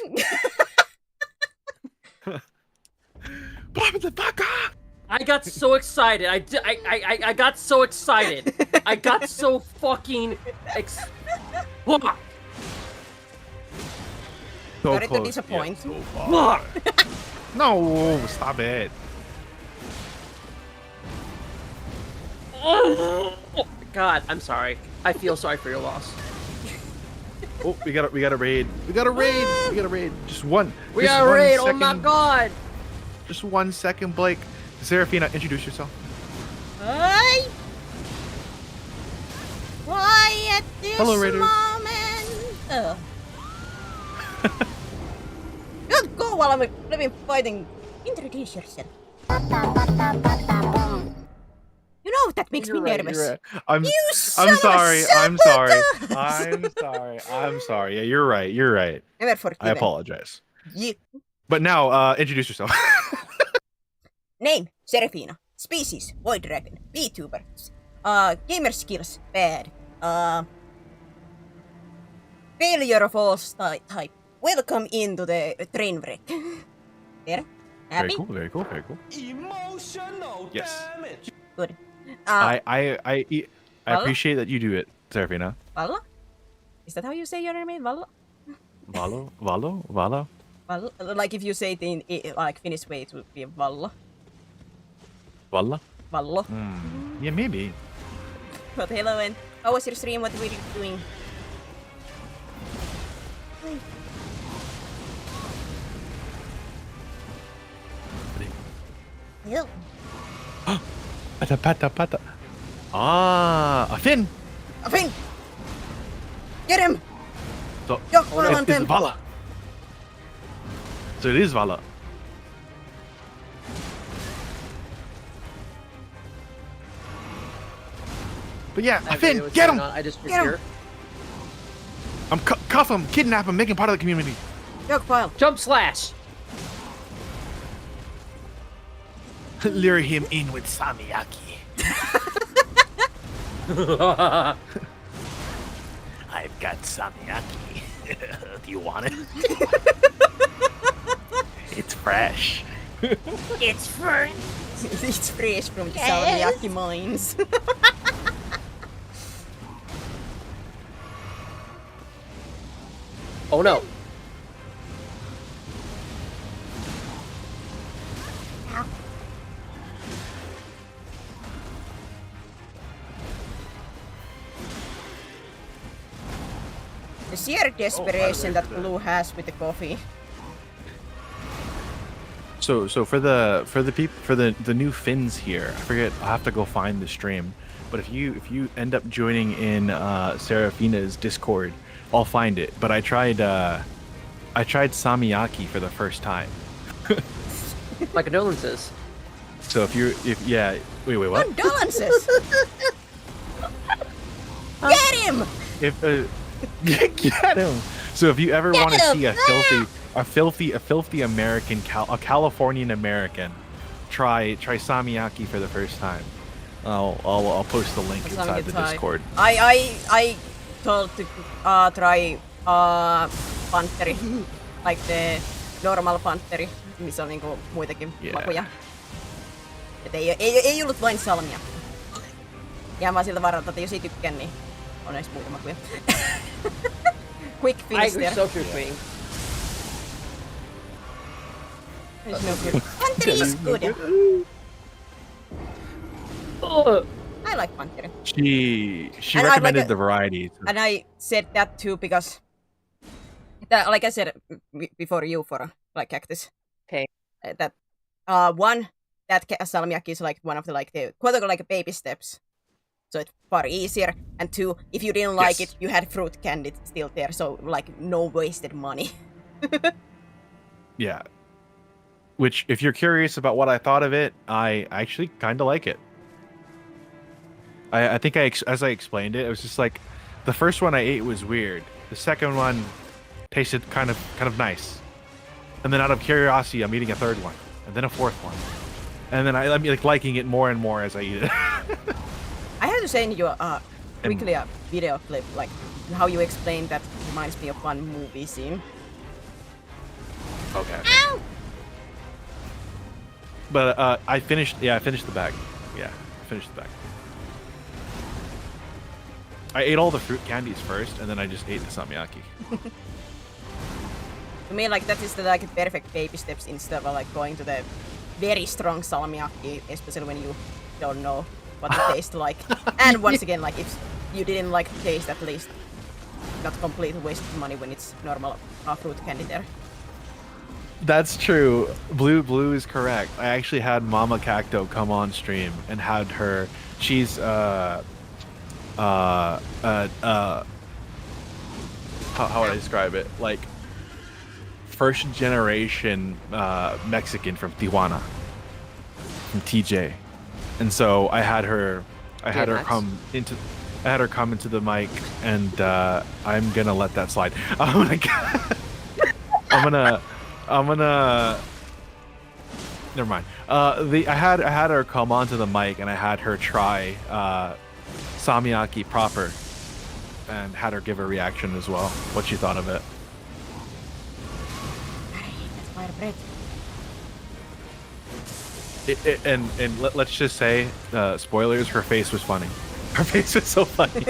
Speaker 6: I got so excited. I got so excited. I got so fucking
Speaker 3: So
Speaker 1: Sorry to
Speaker 3: close,
Speaker 1: disappoint.
Speaker 3: yet so far. No, stop it.
Speaker 6: God, I'm sorry. I feel sorry for your loss.
Speaker 3: Oh, we got a raid. We got a raid. Just one.
Speaker 6: We
Speaker 3: just
Speaker 6: got a
Speaker 3: one
Speaker 6: raid. Oh my
Speaker 3: second.
Speaker 6: god.
Speaker 3: Just 1 second, Blake. Serafina, introduce yourself.
Speaker 1: Hi! Why at this
Speaker 3: Hello, Raiders.
Speaker 1: moment? Don't go while I'm living fighting. Introduce yourself. You know that makes me nervous.
Speaker 3: I'm
Speaker 1: You
Speaker 3: I'm
Speaker 1: son of a
Speaker 3: sorry. I'm sorry.
Speaker 1: saboteur!
Speaker 3: I'm sorry. Yeah, you're right.
Speaker 1: Never forgiven.
Speaker 3: I apologize.
Speaker 1: You.
Speaker 3: But now, introduce yourself.
Speaker 1: Name, Serafina. Species, Void Dragon. VTuber. Gamer skills, bad. Failure of all type. Welcome into the train wreck. There? Happy?
Speaker 3: Very cool.
Speaker 4: Emotional
Speaker 3: Yes.
Speaker 4: damage.
Speaker 1: Good.
Speaker 3: I
Speaker 1: Valla?
Speaker 3: appreciate that you do it, Serafina.
Speaker 1: Valla? Is that how you say your name? Valla?
Speaker 3: Valo.
Speaker 1: Valla? Like if you say it in like Finnish way, it would be Valla.
Speaker 3: Valla.
Speaker 1: Valla.
Speaker 3: Yeah, maybe.
Speaker 1: But hello, and how was your stream? What were you doing? Ew.
Speaker 3: Pata. Ah, a fin.
Speaker 1: A thing! Get him!
Speaker 3: So,
Speaker 1: Yo,
Speaker 3: it's Vala. So it is Vala. But yeah,
Speaker 6: I
Speaker 3: a fin.
Speaker 6: what's
Speaker 3: Get
Speaker 6: going
Speaker 3: him.
Speaker 6: on. I just
Speaker 1: Get him.
Speaker 6: here.
Speaker 3: I'm cuff him, kidnap him, make him part of the community.
Speaker 1: Joke pile.
Speaker 6: Jump slash.
Speaker 3: Lure him in with Samiyaki. I've got Samiyaki. Do you want it? It's fresh.
Speaker 1: It's fresh. It's fresh from the salmiakki mines.
Speaker 6: Oh no.
Speaker 1: The sheer desperation that Blue has with the coffee.
Speaker 3: So for the new Finns here, I forget. I'll have to go find the stream. But if you end up joining in Serafina's Discord, I'll find it. But I tried Samiyaki for the first time.
Speaker 6: My condolences.
Speaker 3: So wait what?
Speaker 1: Condolences! Get him!
Speaker 3: If get him. So if you ever want to see a filthy American, a Californian American, try Samiyaki for the first time. I'll post the link inside the Discord.
Speaker 1: I told to try panteri, like the normal panteri, missä on niinku muitakin makuja. Et ei ollut vain salmia. Ja mä siltä varalta, että jos ei tykkään, niin on edes muita makuja. Quick
Speaker 6: I
Speaker 1: finish
Speaker 6: agree
Speaker 1: there.
Speaker 6: so true, Queen.
Speaker 1: It's no good. Panteri is good. I like panteri.
Speaker 3: She
Speaker 1: And I
Speaker 3: recommended
Speaker 1: like
Speaker 3: the variety.
Speaker 1: And I said that too because, like I said before you for like cactus.
Speaker 6: Okay.
Speaker 1: That one that salmiakki is like one of the like the quote unquote like baby steps so it's far easier. And 2, if you didn't like
Speaker 3: Yes.
Speaker 1: it, you had fruit candy still there, so like no wasted money.
Speaker 3: Yeah. Which, if you're curious about what I thought of it, I actually kind of like it. I think as I explained it, it was just like the first one I ate was weird. The second one tasted kind of nice. And then out of curiosity, I'm eating a third one, and then a fourth one, and then I'm like liking it more and more as I eat it.
Speaker 1: I have to say in your quickly video clip, like how you explained that reminds me of one movie scene.
Speaker 3: Okay. But I finished the bag. Yeah, I finished the bag. I ate all the fruit candies first, and then I just ate the salmiakki.
Speaker 1: To me, like that is the like perfect baby steps instead of like going to the very strong salmiakki, especially when you don't know what it tastes like. And once again, like if you didn't like the taste, at least not complete waste of money when it's normal fruit candy there.
Speaker 3: That's true. Blue is correct. I actually had Mama Cacto come on stream and had her. She's how would I describe it? Like first generation Mexican from Tijuana, from TJ, and so I had her come into the mic, and I'm gonna let that slide. I'm gonna never mind. I had her come onto the mic, and I had her try salmiakki proper, and had her give a reaction as well, what she thought of it. Let's just say, spoilers, her face was funny. Her face was so funny.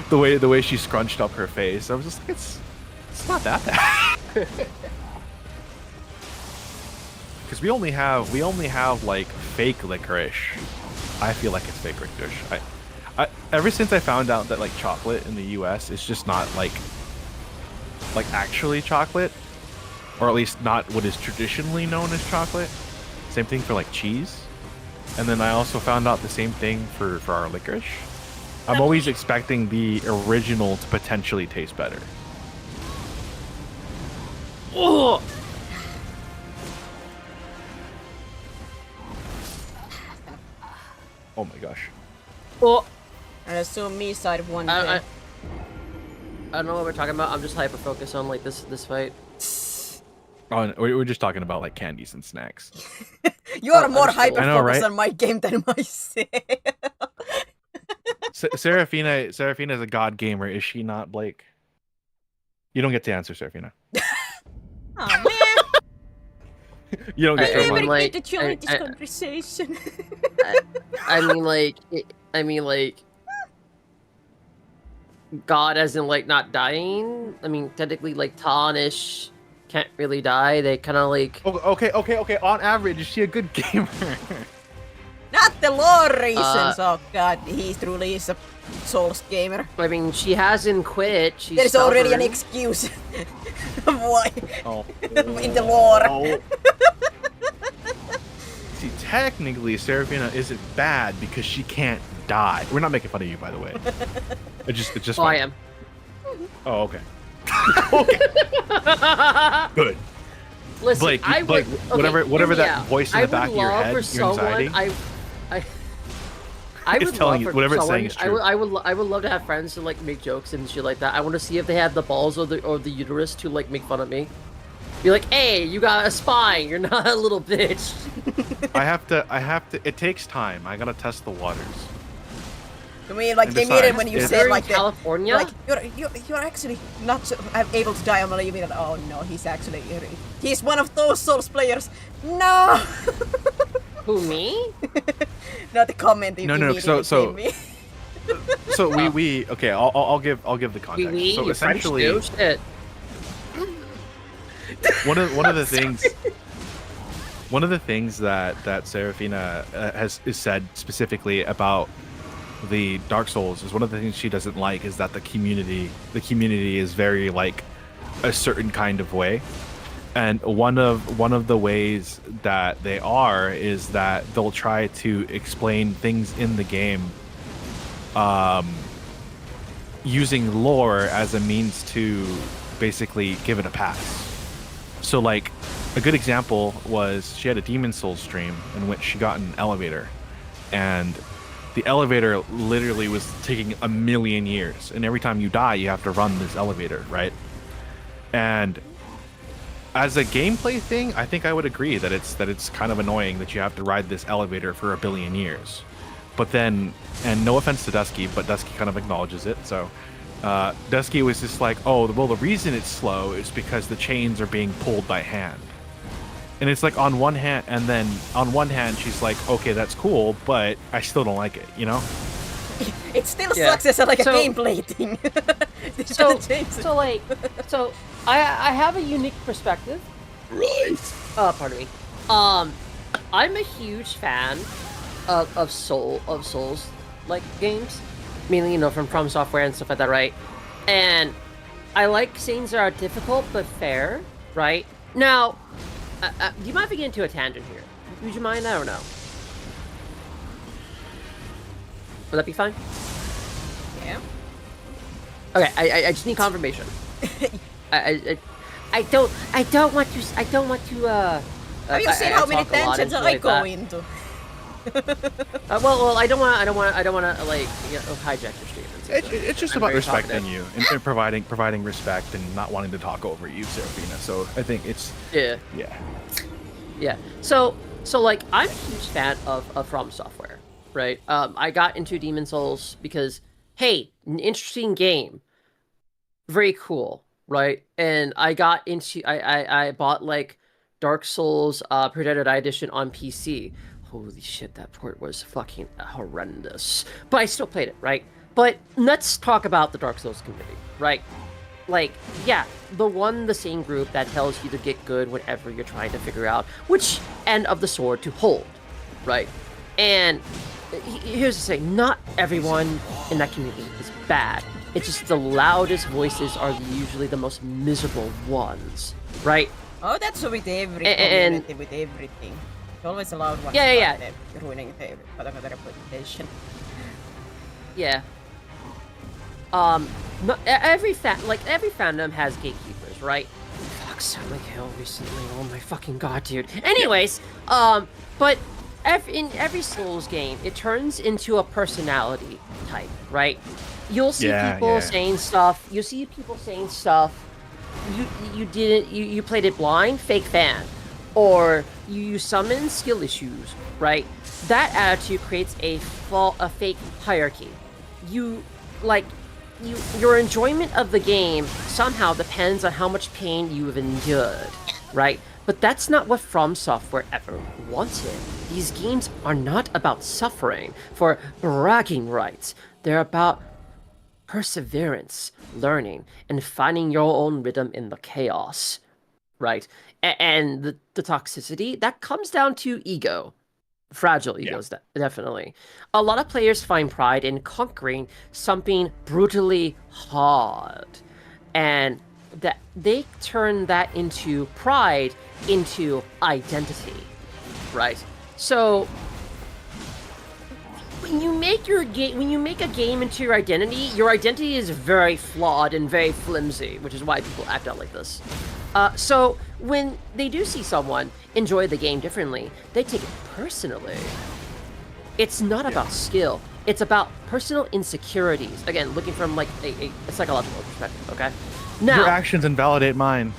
Speaker 3: the way she scrunched up her face, I was just like, it's not that bad. Because we only have like fake licorice. I feel like it's fake licorice. I ever since I found out that like chocolate in the U.S. is just not like actually chocolate, or at least not what is traditionally known as chocolate. Same thing for like cheese. And then I also found out the same thing for our licorice. I'm always expecting the original to potentially taste better.
Speaker 6: Oh!
Speaker 3: Oh my gosh.
Speaker 6: Oh!
Speaker 1: And I assume me side one.
Speaker 6: I don't know what we're talking about. I'm just hyper focused on like this fight.
Speaker 3: Oh, and we're just talking about like candies and snacks.
Speaker 1: You are more
Speaker 6: understandable.
Speaker 1: hyper
Speaker 3: I know,
Speaker 1: focused
Speaker 3: right?
Speaker 1: on my game than myself.
Speaker 3: Seraphina is a god gamer, is she not, Blake? You don't get to answer, Seraphina.
Speaker 1: Oh man.
Speaker 3: You don't get
Speaker 6: I
Speaker 3: to
Speaker 6: mean,
Speaker 3: reply.
Speaker 6: like,
Speaker 1: to join this
Speaker 6: I-
Speaker 1: conversation.
Speaker 6: I mean like God as in like not dying. I mean technically like Tarnish can't really die. They kind of like
Speaker 3: Okay. On average, is she a good gamer?
Speaker 1: Not the lore reasons. Oh god, he truly is a Souls gamer.
Speaker 6: I mean she hasn't quit. She's
Speaker 1: There's already an
Speaker 6: stubborn.
Speaker 1: excuse of why
Speaker 3: Oh.
Speaker 1: in the lore.
Speaker 3: See, technically, Seraphina isn't bad because she can't die. We're not making fun of you, by the way. It's just.
Speaker 6: Oh, I
Speaker 3: fun.
Speaker 6: am.
Speaker 3: Oh, okay. Okay. Good.
Speaker 6: Listen,
Speaker 3: Blake,
Speaker 6: I would,
Speaker 3: Blake,
Speaker 6: okay,
Speaker 3: whatever
Speaker 6: hear me
Speaker 3: that
Speaker 6: out.
Speaker 3: voice in
Speaker 6: I
Speaker 3: the back
Speaker 6: would
Speaker 3: of your
Speaker 6: love
Speaker 3: head,
Speaker 6: for
Speaker 3: your
Speaker 6: someone,
Speaker 3: anxiety.
Speaker 6: I
Speaker 3: It's
Speaker 6: would
Speaker 3: telling
Speaker 6: love
Speaker 3: you-
Speaker 6: for
Speaker 3: whatever it's
Speaker 6: someone,
Speaker 3: saying is true.
Speaker 6: I would love to have friends to like make jokes and shit like that. I want to see if they have the balls or the uterus to like make fun of me. Be like, hey, you got a spine. You're not a little bitch.
Speaker 3: I have to. It takes time. I gotta test the waters.
Speaker 1: To me, like
Speaker 3: And
Speaker 1: immediately
Speaker 3: besides,
Speaker 1: when you
Speaker 3: it's-
Speaker 1: said
Speaker 6: You're
Speaker 1: like
Speaker 6: in California.
Speaker 1: like you're actually not so, able to die. I'm like, oh no, he's actually he's one of those Souls players. No,
Speaker 6: Who, me?
Speaker 1: not the comment. You
Speaker 3: No,
Speaker 1: immediately
Speaker 3: so-
Speaker 1: gave me.
Speaker 3: So we okay. I'll give the context.
Speaker 6: We,
Speaker 3: So
Speaker 6: you French
Speaker 3: essentially,
Speaker 6: too? Shit.
Speaker 3: one of the things that Seraphina is said specifically about the Dark Souls is one of the things she doesn't like is that the community is very like a certain kind of way, And one of the ways that they are is that they'll try to explain things in the game using lore as a means to basically give it a pass. So like a good example was she had a Demon Souls stream in which she got in an elevator, and the elevator literally was taking a million years, and every time you die you have to run this elevator, right? And as a gameplay thing, I think I would agree that it's kind of annoying that you have to ride this elevator for a billion years. But then, and no offense to Dusky, but Dusky kind of acknowledges it. So Dusky was just like, oh, well, the reason it's slow is because the chains are being pulled by hand. And it's like on one hand, and then on one hand, she's like, okay, that's cool, but I still don't like it, you know?
Speaker 1: It still sucks as a gameplay thing.
Speaker 6: So I have a unique perspective. Right. Pardon me. I'm a huge fan of Souls like games, mainly from Software and stuff like that, right? And I like things that are difficult but fair, right? Now, do you mind if we get into a tangent here? Would you mind? I don't know. Would that be fine?
Speaker 1: Yeah.
Speaker 6: Okay, I just need confirmation. I don't want to.
Speaker 1: Have you seen how many tangents I go into?
Speaker 6: Well, I don't want to like hijack your statements.
Speaker 3: It's just about respecting you and providing respect and not wanting to talk over you, Seraphina. So I think it's
Speaker 6: yeah. So like I'm a huge fan of From Software, right? I got into Demon Souls because hey, an interesting game, very cool, right? And I got into I bought like Dark Souls Predator Edition on PC. Holy shit, that port was fucking horrendous. But I still played it, right? But let's talk about the Dark Souls community, right? Like, yeah, the same group that tells you to get good whenever you're trying to figure out which end of the sword to hold, right? And here's the thing, not everyone in that community is bad. It's just the loudest voices are usually the most miserable ones, right?
Speaker 1: Oh, that's with every community, with everything. It's always a loud one.
Speaker 6: Yeah.
Speaker 1: Ruining the reputation.
Speaker 6: Yeah. Every fandom has gatekeepers, right? Fuck, Silent Hill recently. Oh my fucking god, dude. Anyways, but in every Souls game, it turns into a personality type, right? You'll see people saying stuff. You see people saying stuff. You played it blind, fake fan. Or you summon skill issues, right? That attitude creates a fake hierarchy. Your enjoyment of the game somehow depends on how much pain you have endured, right? But that's not what From Software ever wanted. These games are not about suffering for bragging rights. They're about perseverance, learning, and finding your own rhythm in the chaos, right? And the toxicity, that comes down to ego. Fragile egos, definitely. A lot of players find pride in conquering something brutally hard. And that they turn that into pride into identity, right? So when you make a game into your identity is very flawed and very flimsy, which is why people act out like this. So when they do see someone enjoy the game differently, they take it personally. It's not about skill. It's about personal insecurities. Again, looking from like a psychological perspective, okay? Now,
Speaker 3: your actions invalidate mine.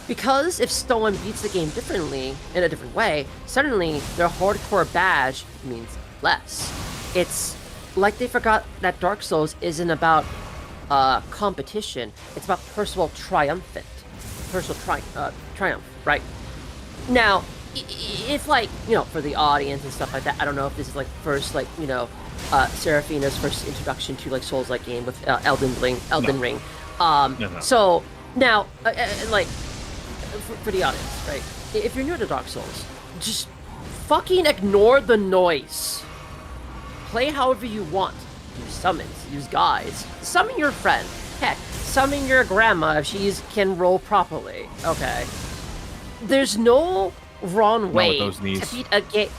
Speaker 6: Because if someone beats the game differently, in a different way, suddenly their hardcore badge means less. It's like they forgot that Dark Souls isn't about competition. It's about personal triumph, right? Now, if like, for the audience and stuff like that, I don't know if this is like first, like, Seraphina's first introduction to like Souls-like game with Elden Ring.
Speaker 3: No.
Speaker 6: So now, like, for the audience, right? If you're new to Dark Souls, just fucking ignore the noise. Play however you want. Use summons, use guides, summon your friend. Okay, summon your grandma if she can roll properly. Okay. There's no wrong
Speaker 3: with
Speaker 6: way
Speaker 3: those knees.
Speaker 6: to beat a game.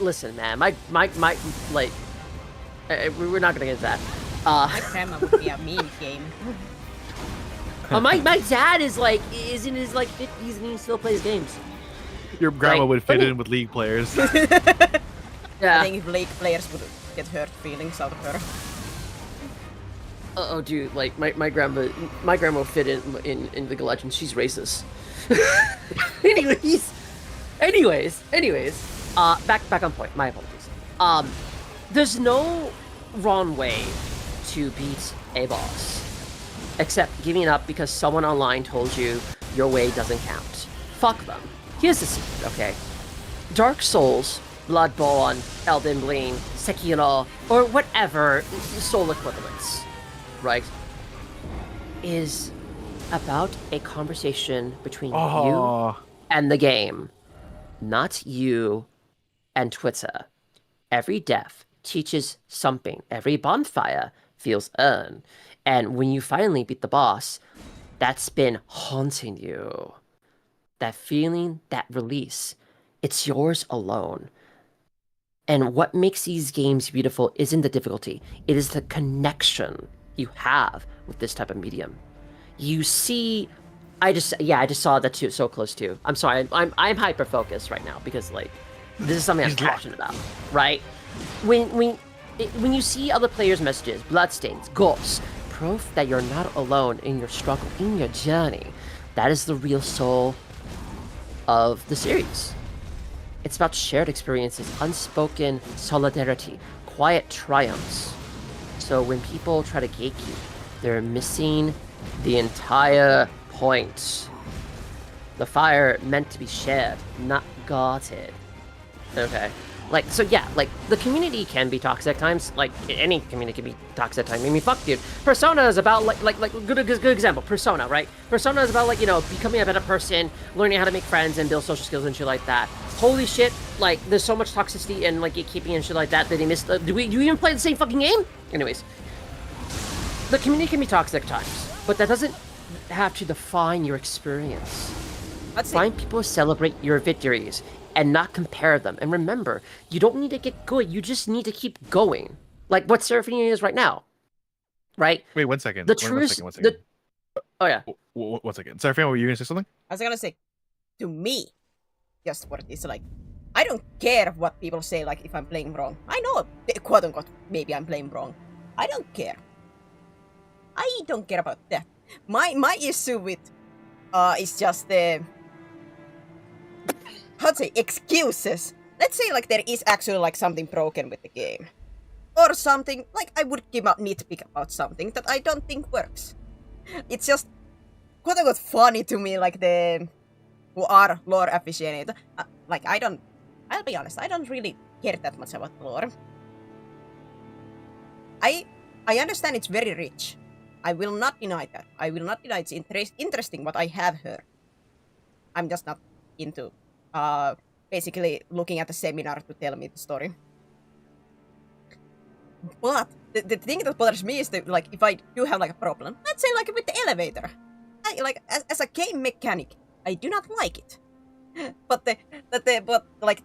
Speaker 6: Listen, man, my like, we're not gonna get into that.
Speaker 1: My grandma would be a mean game.
Speaker 6: My dad is like in his like 50s and he still plays games.
Speaker 3: Your grandma
Speaker 6: Right.
Speaker 3: would fit in with League players.
Speaker 1: I
Speaker 6: Yeah.
Speaker 1: think if League players would get hurt feelings out of her.
Speaker 6: Oh, dude, like my grandma fit in League of Legends. She's racist. anyways. Back on point. My apologies. There's no wrong way to beat a boss, except giving up because someone online told you your way doesn't count. Fuck them. Here's the secret, okay? Dark Souls, Bloodborne, Elden Ring, Sekiro, or whatever soul equivalents, right, is about a conversation between you and the game, not you and Twitter. Every death teaches something. Every bonfire feels earned. And when you finally beat the boss, that's been haunting you. That feeling, that release, it's yours alone. And what makes these games beautiful isn't the difficulty. It is the connection you have with this type of medium. You see, I just saw that too, so close too. I'm sorry, I'm hyper focused right now because like this is something I'm passionate about, right? When you see other players' messages, bloodstains, ghosts, proof that you're not alone in your struggle, in your journey. That is the real soul of the series. It's about shared experiences, unspoken solidarity, quiet triumphs. So when people try to gatekeep, they're missing the entire point. The fire meant to be shared, not guarded. Okay. Like, so yeah, like, the community can be toxic at times. Like, any community can be toxic at times. I mean, fuck, dude. Persona is about, good example. Persona, right? Persona is about, like, you know, becoming a better person, learning how to make friends and build social skills and shit like that. Holy shit, like, there's so much toxicity and, like, gatekeeping and shit like that they missed. Do you even play the same fucking game? Anyways. The community can be toxic at times, but that doesn't have to define your experience. Find people who celebrate your victories and not compare them. And remember, you don't need to get good. You just need to keep going. Like what Seraphine is right now. Right?
Speaker 3: Wait, 1 second.
Speaker 6: The
Speaker 3: Wait,
Speaker 6: truth...
Speaker 3: one second.
Speaker 6: Oh, yeah.
Speaker 3: 1 second. Seraphine, were you going to say something?
Speaker 1: I was gonna say, to me, just what it is like, I don't care what people say, like, if I'm playing wrong. I know, quote unquote, maybe I'm playing wrong. I don't care. I don't care about that. My issue with, is just the, how to say, excuses. Let's say, like, there is actually, like, something broken with the game. Or something, like, I would give a nitpick about something that I don't think works. It's just, quote unquote, funny to me, like, the, who are lore aficionados. Like, I'll be honest, I don't really care that much about lore. I understand it's very rich. I will not deny that. I will not deny it's interesting what I have heard. I'm just not into, basically looking at a seminar to tell me the story. But the thing that bothers me is that, like, if I do have, like, a problem, let's say, like, with the elevator. Like, as a game mechanic, I do not like it. But like,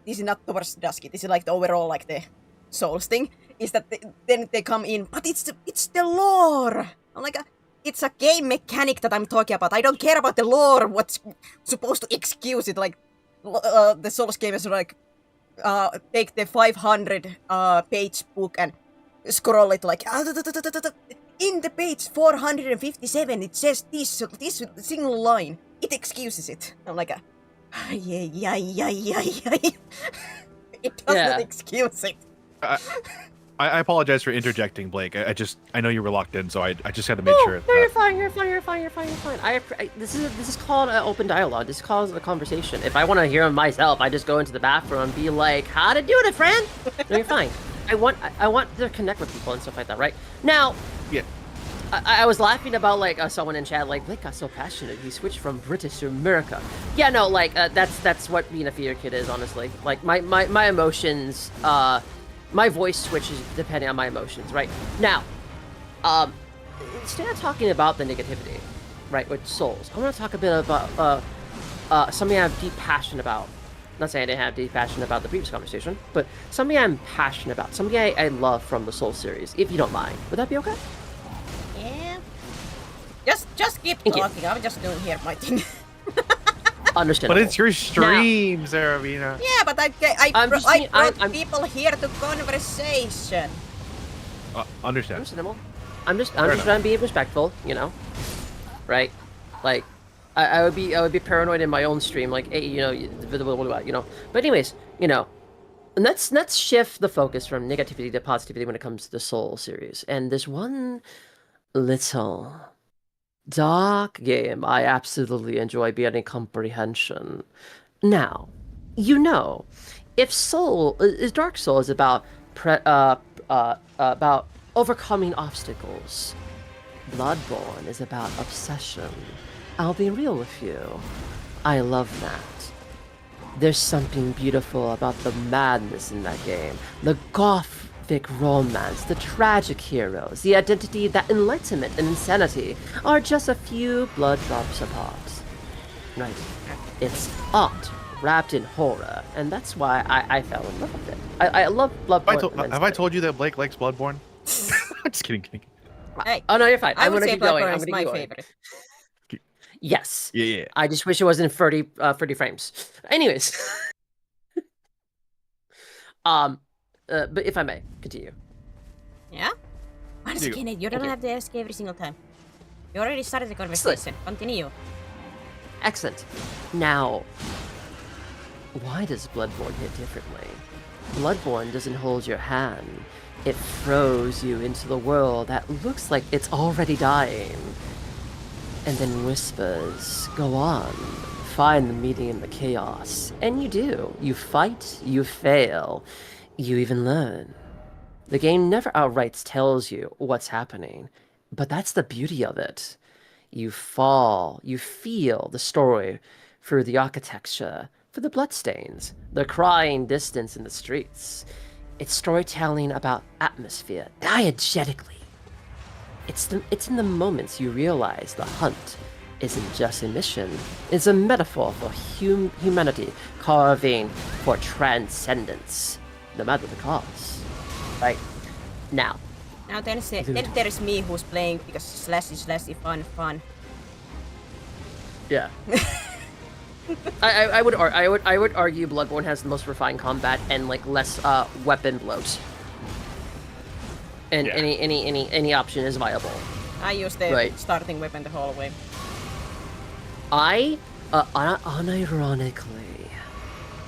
Speaker 1: this is not towards Dusky. This is, like, the overall, like, the Souls thing. Is that then they come in, but it's the lore. I'm like, it's a game mechanic that I'm talking about. I don't care about the lore. What's supposed to excuse it? Like, the Souls game is like, take the 500 page book and scroll it like, in the page 457 it says this single line. It excuses it. I'm like, yeah. It doesn't excuse it.
Speaker 3: I apologize for interjecting, Blake. I know you were locked in, so I just had to make sure.
Speaker 6: No, you're fine. You're fine. This is called an open dialogue. This is called a conversation. If I want to hear them myself, I just go into the bathroom and be like, "How to do it, friend?" No, you're fine. I want to connect with people and stuff like that, right? Now,
Speaker 3: Yeah.
Speaker 6: I was laughing about like someone in chat like Blake got so passionate he switched from British to America. Yeah, no, like that's what being a theater kid is, honestly. Like my emotions. My voice switches depending on my emotions, right? Now, instead of talking about the negativity, right, with Souls, I want to talk a bit about something I have deep passion about. Not saying I didn't have deep passion about the previous conversation, but something I'm passionate about, something I love from the Souls series, if you don't mind. Would that be okay?
Speaker 1: Yeah. Just keep
Speaker 6: Thank you.
Speaker 1: talking. I'm just doing here my thing.
Speaker 5: But
Speaker 6: Understandable.
Speaker 5: it's your stream, Zaravina.
Speaker 1: Yeah, but I
Speaker 6: I'm just
Speaker 1: I
Speaker 6: being-
Speaker 1: brought
Speaker 6: I'm-
Speaker 1: people here to conversation.
Speaker 3: Understand.
Speaker 6: Understandable. I'm just
Speaker 3: enough.
Speaker 6: trying to be respectful, you know, right? Like, I would be paranoid in my own stream, like, hey, you know. But anyways, you know, and let's shift the focus from negativity to positivity when it comes to the Soul series. And there's one little dark game I absolutely enjoy beyond comprehension. Now, you know, if Dark Soul is about about overcoming obstacles, Bloodborne is about obsession. I'll be real with you. I love that. There's something beautiful about the madness in that game, the gothic romance, the tragic heroes, the identity that enlightenment and insanity are just a few blood drops apart. Right. It's art wrapped in horror, and that's why I fell in love with it. I love Bloodborne.
Speaker 3: Have I told you that Blake likes Bloodborne? I'm just kidding.
Speaker 1: Hey,
Speaker 6: Oh no, you're fine.
Speaker 1: I
Speaker 6: I'm
Speaker 1: would
Speaker 6: gonna
Speaker 1: say
Speaker 6: keep going.
Speaker 1: Bloodborne
Speaker 6: I'm
Speaker 1: is
Speaker 6: gonna
Speaker 1: my
Speaker 6: keep going.
Speaker 1: favorite.
Speaker 6: Yes.
Speaker 3: Yeah.
Speaker 6: I just wish it wasn't 30 frames. Anyways. But if I may, continue.
Speaker 1: Yeah? Once
Speaker 3: You go.
Speaker 1: again, you don't
Speaker 6: you.
Speaker 1: have to ask every single time. You already started the conversation. Continue.
Speaker 6: Excellent. Now, why does Bloodborne hit differently? Bloodborne doesn't hold your hand. It throws you into the world that looks like it's already dying. And then whispers, go on, find the meaning in the chaos. And you do. You fight, you fail, you even learn. The game never outright tells you what's happening, but that's the beauty of it. You fall, you feel the story through the architecture, for the bloodstains, the crying distance in the streets. It's storytelling about atmosphere, diegetically. It's in the moments you realize the hunt isn't just a mission, it's a metaphor for humanity carving for transcendence, no matter the cost. Right? Now,
Speaker 1: Now then there's me who's playing because slashy fun.
Speaker 6: yeah. I would argue Bloodborne has the most refined combat and like less weapon bloat. And
Speaker 3: Yeah.
Speaker 6: any option is viable.
Speaker 1: I use the
Speaker 6: Right.
Speaker 1: starting weapon the whole way.
Speaker 6: I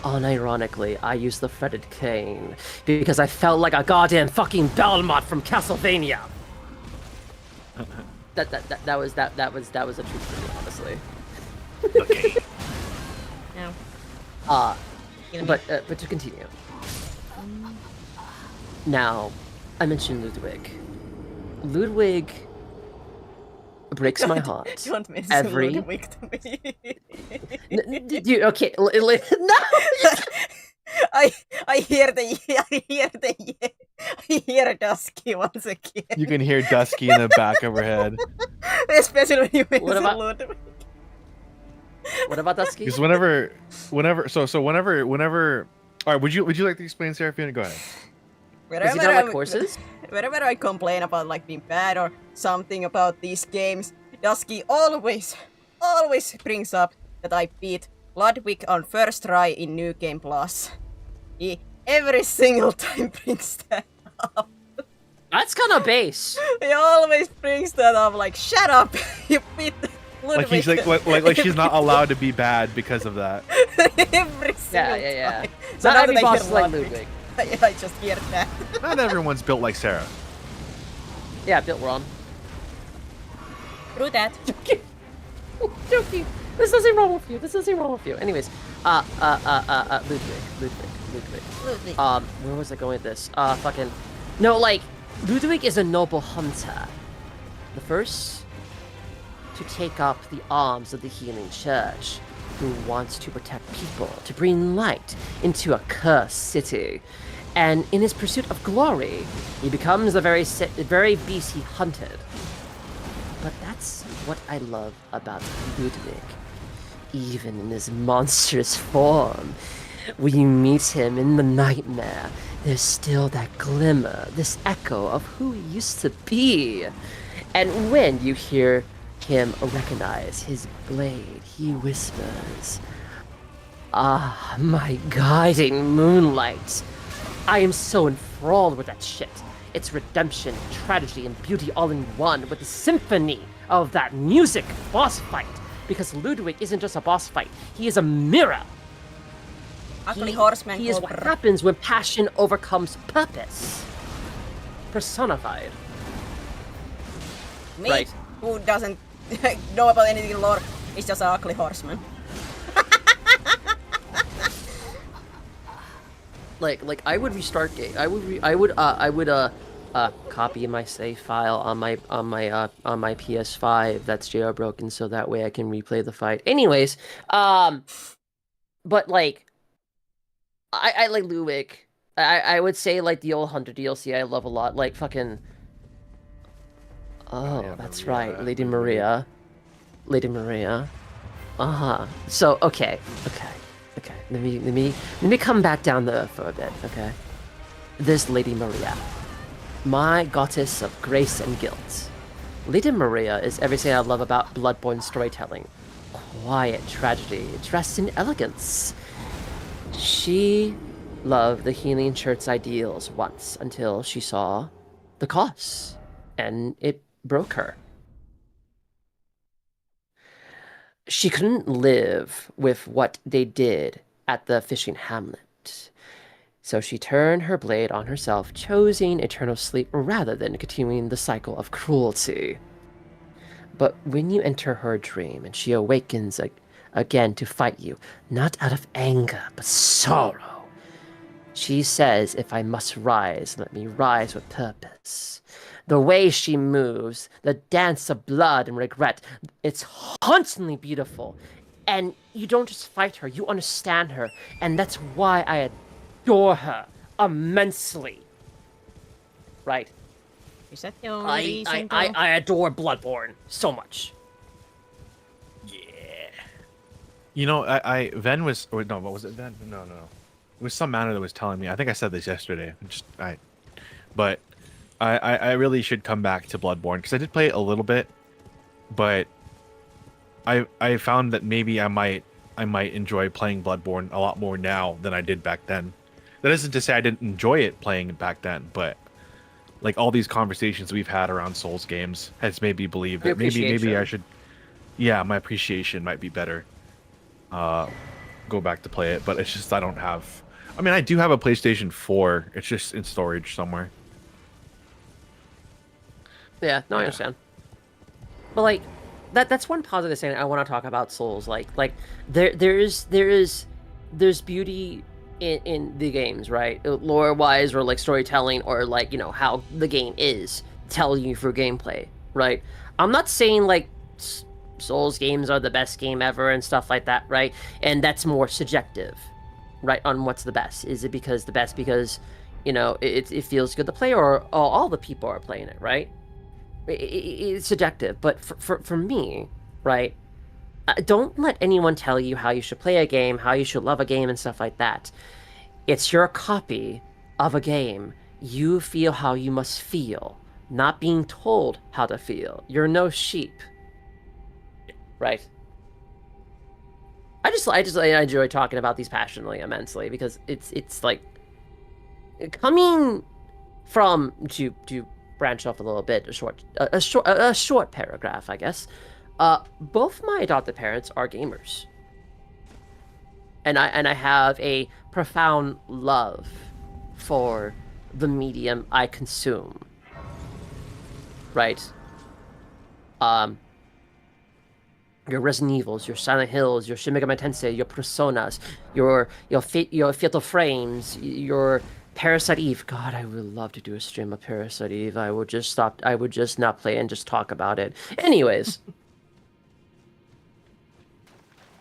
Speaker 6: unironically, I use the fretted cane because I felt like a goddamn fucking Belmont from Castlevania. that was a truth for me, honestly.
Speaker 3: Okay.
Speaker 1: Now,
Speaker 6: But to continue. Now, I mentioned Ludwig. Ludwig breaks my heart.
Speaker 1: don't mention
Speaker 6: every
Speaker 1: Ludwig to me.
Speaker 6: Dude, okay, no.
Speaker 1: I hear Dusky once again.
Speaker 3: You can hear Dusky in the back of her head.
Speaker 1: Especially when you mention
Speaker 6: about-
Speaker 1: Ludwig.
Speaker 6: What about Dusky?
Speaker 3: Because whenever. All right, would you like to explain, Seraphina? Go ahead.
Speaker 6: Does he not like horses?
Speaker 1: Whenever I complain about like being bad or something about these games, Dusky always brings up that I beat Ludwig on first try in New Game Plus. He every single time brings that up.
Speaker 6: That's kind of base.
Speaker 1: He always brings that up. Like, shut up! You beat Ludwig.
Speaker 3: Like he's like she's not allowed to be bad because of that.
Speaker 6: Yeah,
Speaker 1: every single
Speaker 6: yeah.
Speaker 1: time.
Speaker 6: So
Speaker 1: now
Speaker 6: not every
Speaker 1: that I
Speaker 6: boss
Speaker 1: hear
Speaker 6: is like
Speaker 1: Ludwig,
Speaker 6: Ludwig.
Speaker 1: I just hear that.
Speaker 3: Not everyone's built like Sarah.
Speaker 6: Yeah, built wrong.
Speaker 1: Through that.
Speaker 6: Joking. There's nothing wrong with you. There's nothing wrong with you. Anyways, Ludwig.
Speaker 1: Ludwig.
Speaker 6: Where was I going with this? Fucking, no, like, Ludwig is a noble hunter. The first to take up the arms of the healing church, who wants to protect people, to bring light into a cursed city. And in his pursuit of glory, he becomes the very beast he hunted. But that's what I love about Ludwig. Even in his monstrous form, when you meet him in the nightmare, there's still that glimmer, this echo of who he used to be. And when you hear him recognize his blade, he whispers, "Ah, my guiding moonlight." I am so enthralled with that shit. It's redemption, tragedy, and beauty all in one with the symphony of that music boss fight. Because Ludwig isn't just a boss fight, he is a mirror.
Speaker 1: Ugly horseman.
Speaker 6: He is what happens when passion overcomes purpose. Personified.
Speaker 1: Me,
Speaker 6: Right.
Speaker 1: who doesn't know about anything in lore, is just an ugly horseman.
Speaker 6: Like I would restart game. I would copy my save file on my PS5 that's jailbroken, so that way I can replay the fight. Anyways, but like I like Ludwig. I would say like the old Hunter DLC I love a lot. Like fucking. Oh,
Speaker 3: yeah,
Speaker 6: that's
Speaker 3: Maria,
Speaker 6: right, Lady Maria. Lady Maria. Uh-huh. So okay. Let me come back down to earth for a bit, okay? This Lady Maria, my goddess of grace and guilt. Lady Maria is everything I love about Bloodborne storytelling. Quiet tragedy dressed in elegance. She loved the Healing Church's ideals once until she saw the cost, and it broke her. She couldn't live with what they did at the fishing hamlet. So she turned her blade on herself, choosing eternal sleep rather than continuing the cycle of cruelty. But when you enter her dream and she awakens again to fight you, not out of anger, but sorrow, she says, "If I must rise, let me rise with purpose." The way she moves, the dance of blood and regret, it's hauntingly beautiful. And you don't just fight her, you understand her. And that's why I adore her immensely. Right?
Speaker 1: Is that the only reason?
Speaker 6: I adore Bloodborne so much.
Speaker 3: You know, I Ven was, or no, what was it, Ven? No. It was some manner that was telling me. I think I said this yesterday. But I really should come back to Bloodborne because I did play it a little bit, but I found that maybe I might enjoy playing Bloodborne a lot more now than I did back then. That isn't to say I didn't enjoy it playing it back then, but like all these conversations we've had around Souls games has made me believe that maybe I should, yeah, my appreciation might be better. Go back to play it, but it's just I don't have. I mean, I do have a PlayStation 4. It's just in storage somewhere.
Speaker 6: Yeah, no, I understand. But like, that's one positive thing I want to talk about Souls. Like there's beauty in the games, right? Lore wise, or like storytelling, or like, you know, how the game is telling you through gameplay, right? I'm not saying like Souls games are the best game ever and stuff like that, right? And that's more subjective, right? On what's the best. Is it because the best because, you know, it feels good to play, or all the people are playing it, right? It's subjective, but for me, right? Don't let anyone tell you how you should play a game, how you should love a game, and stuff like that. It's your copy of a game. You feel how you must feel, not being told how to feel. You're no sheep, right? I enjoy talking about these passionately, immensely, because it's like coming from to branch off a little bit, a short paragraph, I guess. Both my adopted parents are gamers, and I have a profound love for the medium I consume. Right. Your Resident Evils, your Silent Hills, your Shin Megami Tensei, your Personas, your Fatal Frames, your Parasite Eve. God, I would love to do a stream of Parasite Eve. I would just not play and just talk about it. Anyways.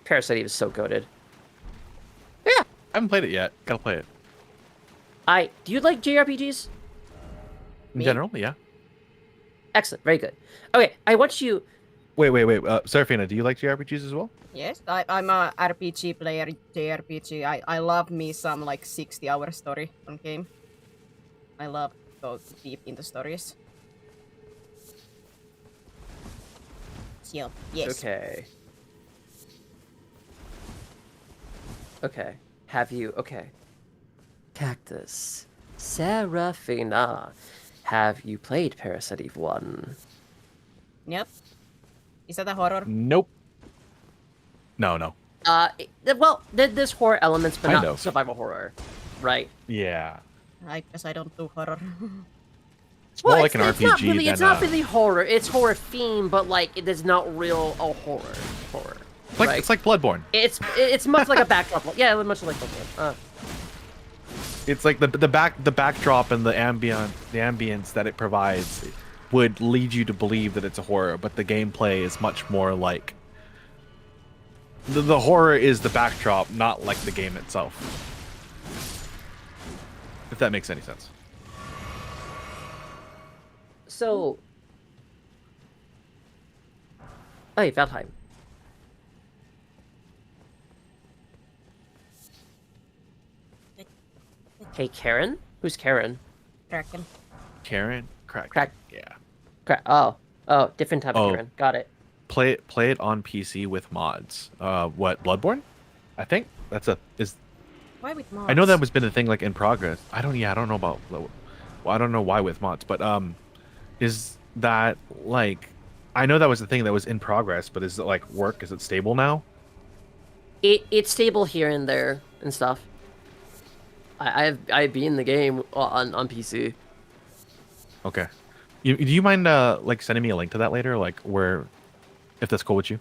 Speaker 6: Parasite Eve is so goated. Yeah.
Speaker 3: I haven't played it yet. Gotta play it.
Speaker 6: Do you like JRPGs?
Speaker 3: In general, yeah.
Speaker 6: Excellent. Very good. Okay, I want you.
Speaker 3: Wait. Serafina, do you like JRPGs as well?
Speaker 1: Yes, I'm a RPG player, JRPG. I love me some like 60-hour story on game. I love to go deep into stories. So, yes.
Speaker 6: Okay. Okay. Have you? Okay. Cactus. Serafina. Have you played Parasite Eve 1?
Speaker 1: Yep. Is that a horror?
Speaker 3: Nope. No.
Speaker 6: Well, there's horror elements, but
Speaker 3: Kind
Speaker 6: not
Speaker 3: of.
Speaker 6: survival horror, right?
Speaker 3: Yeah.
Speaker 1: I guess I don't do horror.
Speaker 3: It's more
Speaker 6: Well,
Speaker 3: like an
Speaker 6: it's
Speaker 3: RPG
Speaker 6: not really,
Speaker 3: than
Speaker 6: it's not really horror. It's horror theme, but like it is not real horror. Right?
Speaker 3: it's like Bloodborne.
Speaker 6: It's much like a backdrop. Yeah, much like Bloodborne.
Speaker 3: It's like the backdrop and the ambience that it provides would lead you to believe that it's a horror, but the gameplay is much more like the horror is the backdrop, not like the game itself. If that makes any sense.
Speaker 6: So, hey, Valheim. Hey, Karen? Who's Karen?
Speaker 1: Kraken.
Speaker 3: Karen,
Speaker 6: Crack.
Speaker 3: yeah.
Speaker 6: Oh, different type of Karen. Got it.
Speaker 3: Play it on PC with mods. What, Bloodborne? I think that's
Speaker 1: Why with mods?
Speaker 3: I know that was been a thing like in progress. I don't know about. Well, I don't know why with mods, but is that like? I know that was the thing that was in progress, but is it like work? Is it stable now?
Speaker 6: It's stable here and there and stuff. I've been in the game on PC.
Speaker 3: Okay. Do you mind like sending me a link to that later, like where, if that's cool with you?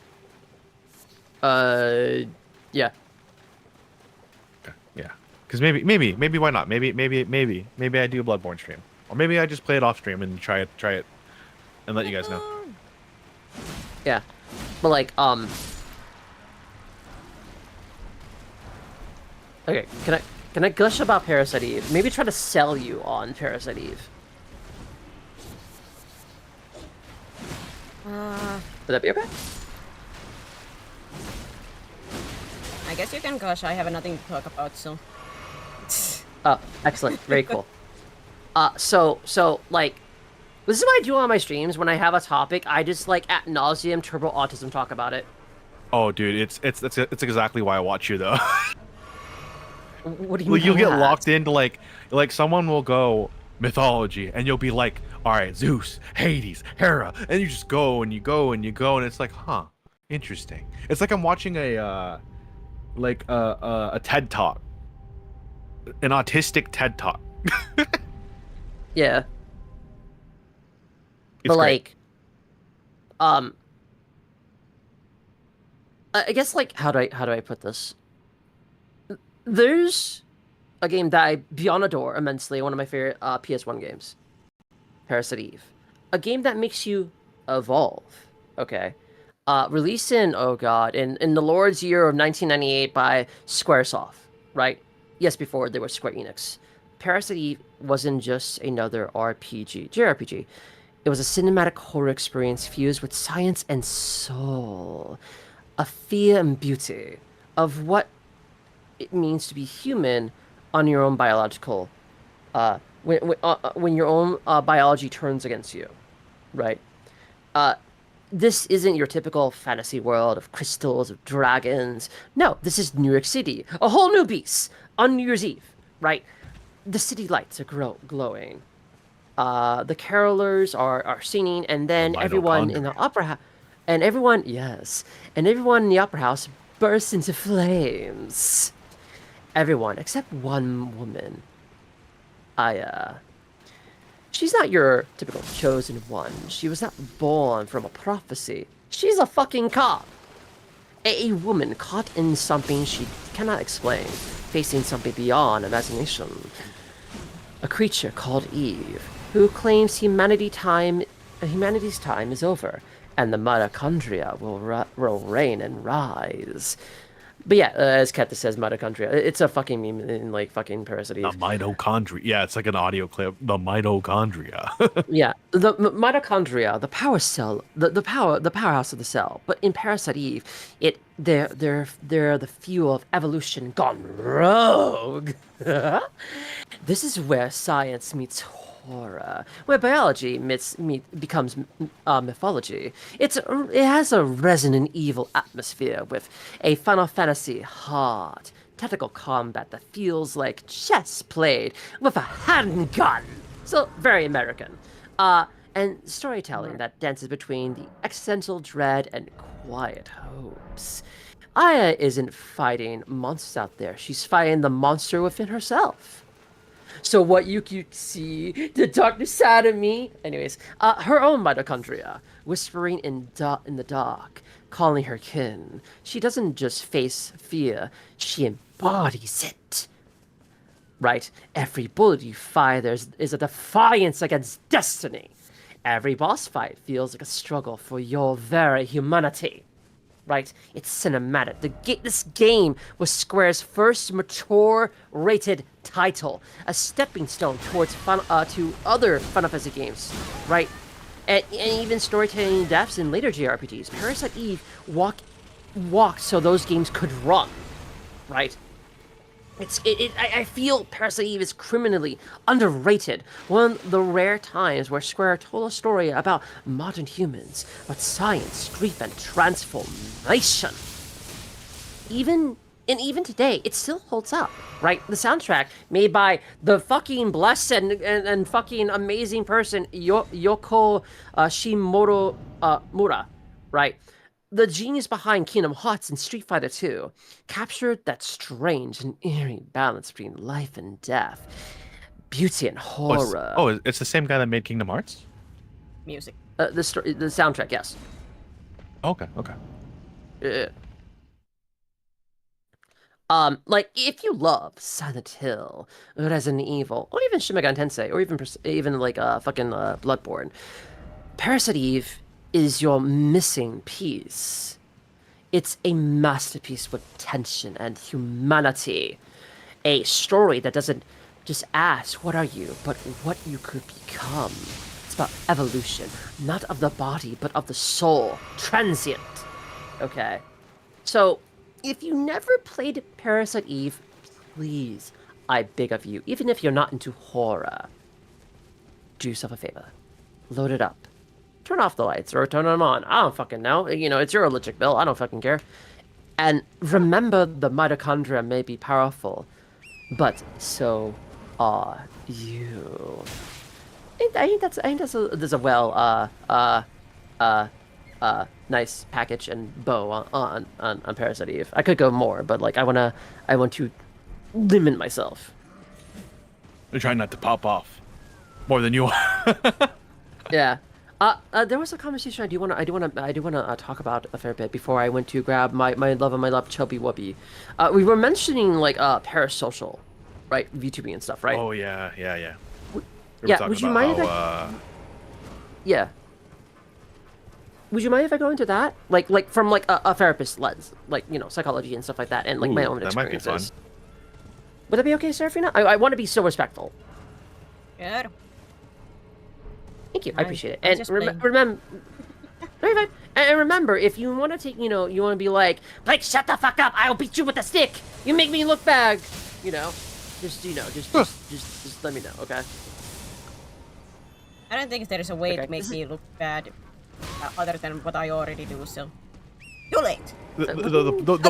Speaker 6: Yeah.
Speaker 3: Okay. Yeah. Because maybe why not? Maybe I do a Bloodborne stream, or maybe I just play it off stream and try it, and let you guys know.
Speaker 6: Yeah, but like Okay, can I gush about Parasite Eve? Maybe try to sell you on Parasite Eve. Would that be okay?
Speaker 1: I guess you can gosh, I have nothing to talk about, so.
Speaker 6: Oh, excellent. Very cool. So like, this is what I do on my streams. When I have a topic, I just like ad nauseum turbo autism talk about it.
Speaker 3: Oh, dude, it's exactly why I watch you though.
Speaker 6: What do you
Speaker 3: Well,
Speaker 6: mean?
Speaker 3: you'll
Speaker 6: by
Speaker 3: get
Speaker 6: that?
Speaker 3: locked into like someone will go mythology, and you'll be like, all right, Zeus, Hades, Hera, and you just go and you go and you go, and it's like, huh, interesting. It's like I'm watching a TED talk, an autistic TED talk.
Speaker 6: Yeah.
Speaker 3: It's
Speaker 6: But
Speaker 3: great.
Speaker 6: like, I guess like how do I put this? There's a game that I beyond adore immensely. One of my favorite PS1 games, Parasite Eve, a game that makes you evolve. Okay, released in in the Lord's year of 1998 by SquareSoft. Right? Yes, before they were Square Enix. Parasite Eve wasn't just another JRPG. It was a cinematic horror experience fused with science and soul, a fear and beauty of what it means to be human on your own biological, when your own biology turns against you, right? This isn't your typical fantasy world of crystals, of dragons. No, this is New York City, a whole new beast on New Year's Eve, right? The city lights are glowing. The carolers are singing, and then everyone in the opera house, and everyone in the opera house bursts into flames. Everyone except one woman. She's not your typical chosen one. She was not born from a prophecy. She's a fucking cop. A woman caught in something she cannot explain, facing something beyond imagination. A creature called Eve, who claims humanity's time is over, and the mitochondria will reign and rise. But yeah, as Kata says, mitochondria. It's a fucking meme in like fucking Parasite
Speaker 3: The
Speaker 6: Eve.
Speaker 3: mitochondria. Yeah, it's like an audio clip. The mitochondria.
Speaker 6: Yeah, the mitochondria, the power cell, the powerhouse of the cell. But in Parasite Eve, they're the fuel of evolution gone rogue. This is where science meets horror, where biology becomes mythology. It has a Resident Evil atmosphere with a Final Fantasy hard tactical combat that feels like chess played with a handgun. So very American. And storytelling that dances between the existential dread and quiet hopes. Aya isn't fighting monsters out there. She's fighting the monster within herself. So what you could see, the darkness side of me. Anyways, her own mitochondria, whispering in the dark, calling her kin. She doesn't just face fear, she embodies it. Right? Every bullet you fire is a defiance against destiny. Every boss fight feels like a struggle for your very humanity. Right? It's cinematic. This game was Square's first mature-rated title, a stepping stone towards to other Final Fantasy games, right? And even storytelling depths in later JRPGs. Parasite Eve walked so those games could run, right? I feel Parasite Eve is criminally underrated. One of the rare times where Square told a story about modern humans, about science, grief, and transformation. Even today, it still holds up, right? The soundtrack made by the fucking blessed and fucking amazing person Yoko Shimoto Mura, right? The genius behind Kingdom Hearts and Street Fighter 2 captured that strange and eerie balance between life and death, beauty and horror.
Speaker 3: It's the same guy that made Kingdom Hearts?
Speaker 1: Music.
Speaker 6: The soundtrack, yes.
Speaker 3: Okay.
Speaker 6: Yeah. Like if you love Silent Hill, Resident Evil, or even Shin Megami Tensei, or even like fucking Bloodborne, Parasite Eve is your missing piece. It's a masterpiece with tension and humanity. A story that doesn't just ask, what are you, but what you could become. It's about evolution, not of the body, but of the soul. Transient. Okay? So, if you never played Parasite Eve, please, I beg of you, even if you're not into horror, do yourself a favor. Load it up. Turn off the lights or turn them on. I don't fucking know. You know, it's your electric bill. I don't fucking care. And remember, the mitochondria may be powerful, but so are you. I think that's a nice package and bow on Parasite Eve. I could go more, but like I want to limit myself.
Speaker 3: You're trying not to pop off more than you are.
Speaker 6: Yeah. There was a conversation I do want to talk about a fair bit before I went to grab my love of my love chubby wubby. We were mentioning like parasocial, right? VTubing and stuff, right?
Speaker 3: Oh yeah.
Speaker 6: Yeah. Would you mind if Yeah. Would you mind if I go into that, like from like a therapist lens, like psychology and stuff like that, and like my own
Speaker 3: that might be
Speaker 6: experiences?
Speaker 3: fun.
Speaker 6: Would that be okay, Serafina? I want to be so respectful.
Speaker 1: Good.
Speaker 6: Thank you. I appreciate it.
Speaker 1: I'm
Speaker 6: And
Speaker 1: just
Speaker 6: remember, and remember, if you want to take, you want to be like, shut the fuck up! I'll beat you with a stick. You make me look bad. Just let me know, okay?
Speaker 1: I don't think there is a way
Speaker 6: Okay.
Speaker 1: to make me look bad other than what I already do, so. Too late!
Speaker 3: The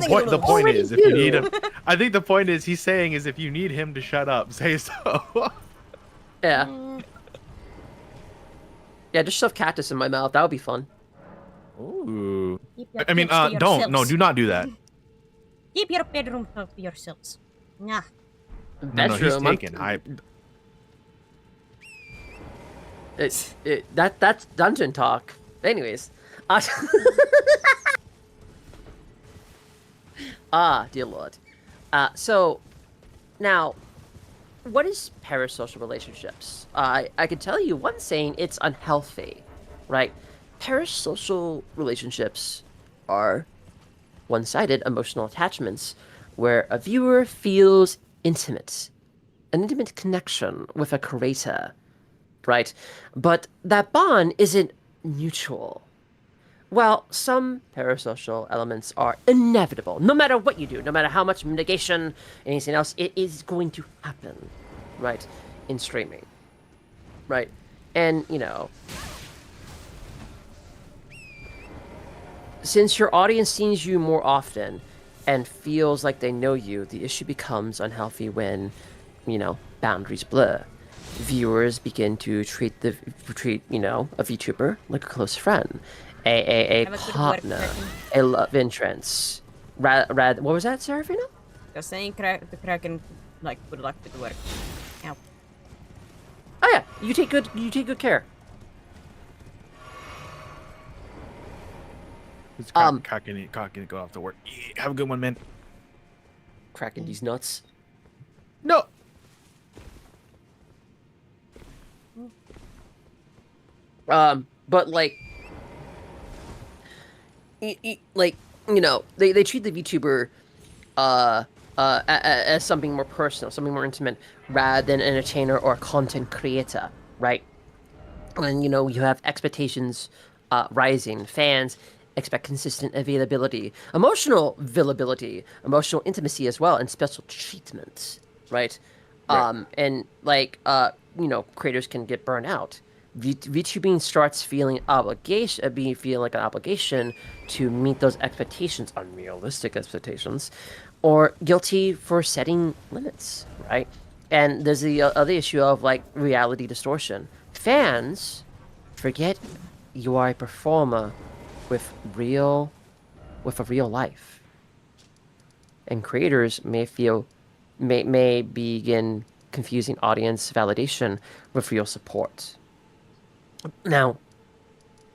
Speaker 3: point
Speaker 6: Already
Speaker 3: is, if you
Speaker 6: do.
Speaker 3: need him, I think the point is he's saying is if you need him to shut up, say so.
Speaker 6: Yeah. Yeah, just shove cactus in my mouth. That would be fun.
Speaker 3: Ooh.
Speaker 1: Keep your
Speaker 3: I mean,
Speaker 1: pets to yourselves.
Speaker 3: do not do that.
Speaker 1: Keep your bedroom talk to yourselves. Nah.
Speaker 3: No, he's
Speaker 6: Bedroom, I'm-
Speaker 3: taken.
Speaker 6: That's dungeon talk. Anyways. Dear Lord. So, now, what is parasocial relationships? I could tell you one saying it's unhealthy, right? Parasocial relationships are one-sided emotional attachments, where a viewer feels an intimate connection with a creator, right? But that bond isn't mutual. While some parasocial elements are inevitable, no matter what you do, no matter how much mitigation, anything else, it is going to happen, right? In streaming, right? And, since your audience sees you more often and feels like they know you, the issue becomes unhealthy when, boundaries blur. Viewers begin to treat a VTuber like a close friend, a
Speaker 1: Have a good work,
Speaker 6: partner,
Speaker 1: Kraken.
Speaker 6: a love interest. What was that, Serafina?
Speaker 1: Just saying the Kraken, like, good luck with the work. Ow.
Speaker 6: Oh yeah, you take good care.
Speaker 3: It's cock and go off to work. Yeah, have a good one, man.
Speaker 6: Cracking these nuts.
Speaker 3: No.
Speaker 6: But like, they treat the VTuber, as something more personal, something more intimate, rather than an entertainer or a content creator, right? And you have expectations, rising. Fans expect consistent availability, emotional availability, emotional intimacy as well, and special treatment, right?
Speaker 3: Right.
Speaker 6: And creators can get burnt out. VTubing starts feeling feeling like an obligation to meet those expectations, unrealistic expectations, or guilty for setting limits, right? And there's the other issue of like reality distortion. Fans forget you are a performer with a real life, and creators may begin confusing audience validation with real support. Now,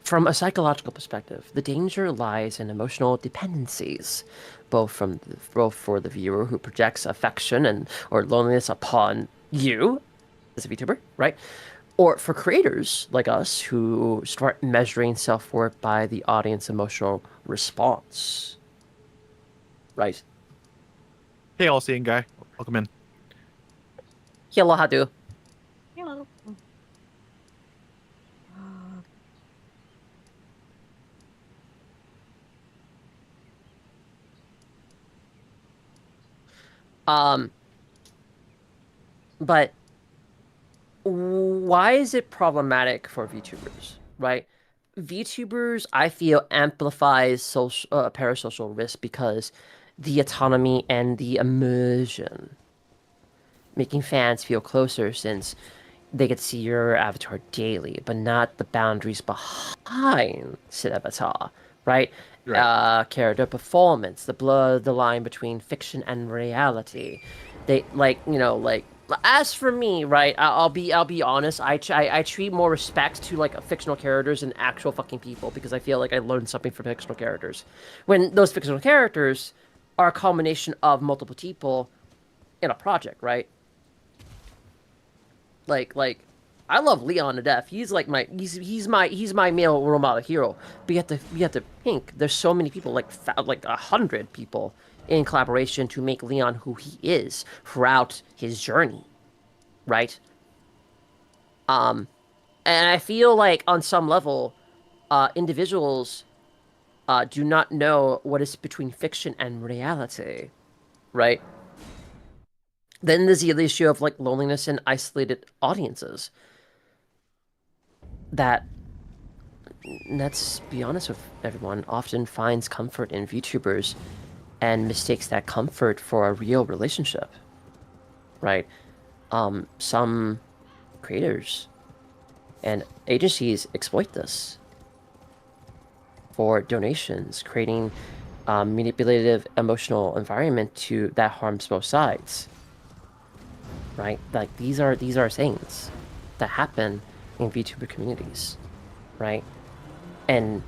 Speaker 6: from a psychological perspective, the danger lies in emotional dependencies, both for the viewer who projects affection or loneliness upon you as a VTuber, right? Or for creators like us who start measuring self-worth by the audience emotional response, right?
Speaker 3: Hey, all seeing guy. Welcome in.
Speaker 6: Hello, Hadu.
Speaker 1: Hello.
Speaker 6: But why is it problematic for VTubers, right? VTubers, I feel, amplifies parasocial risk because the autonomy and the immersion, making fans feel closer since they get to see your avatar daily, but not the boundaries behind said avatar, right?
Speaker 3: Right.
Speaker 6: Character performance, the line between fiction and reality. They as for me, right? I'll be honest. I treat more respect to like fictional characters than actual fucking people because I feel like I learned something from fictional characters. When those fictional characters are a combination of multiple people in a project, right? Like I love Leon to death. He's like he's my male role model hero. But you have to think there's so many people, like 100 people in collaboration to make Leon who he is throughout his journey, right? And I feel like on some level, individuals do not know what is between fiction and reality, right? Then there's the issue of like loneliness and isolated audiences. That, let's be honest with everyone, often finds comfort in VTubers and mistakes that comfort for a real relationship, right? Some creators and agencies exploit this for donations, creating manipulative emotional environment that harms both sides, right? Like these are things that happen in VTuber communities, right? And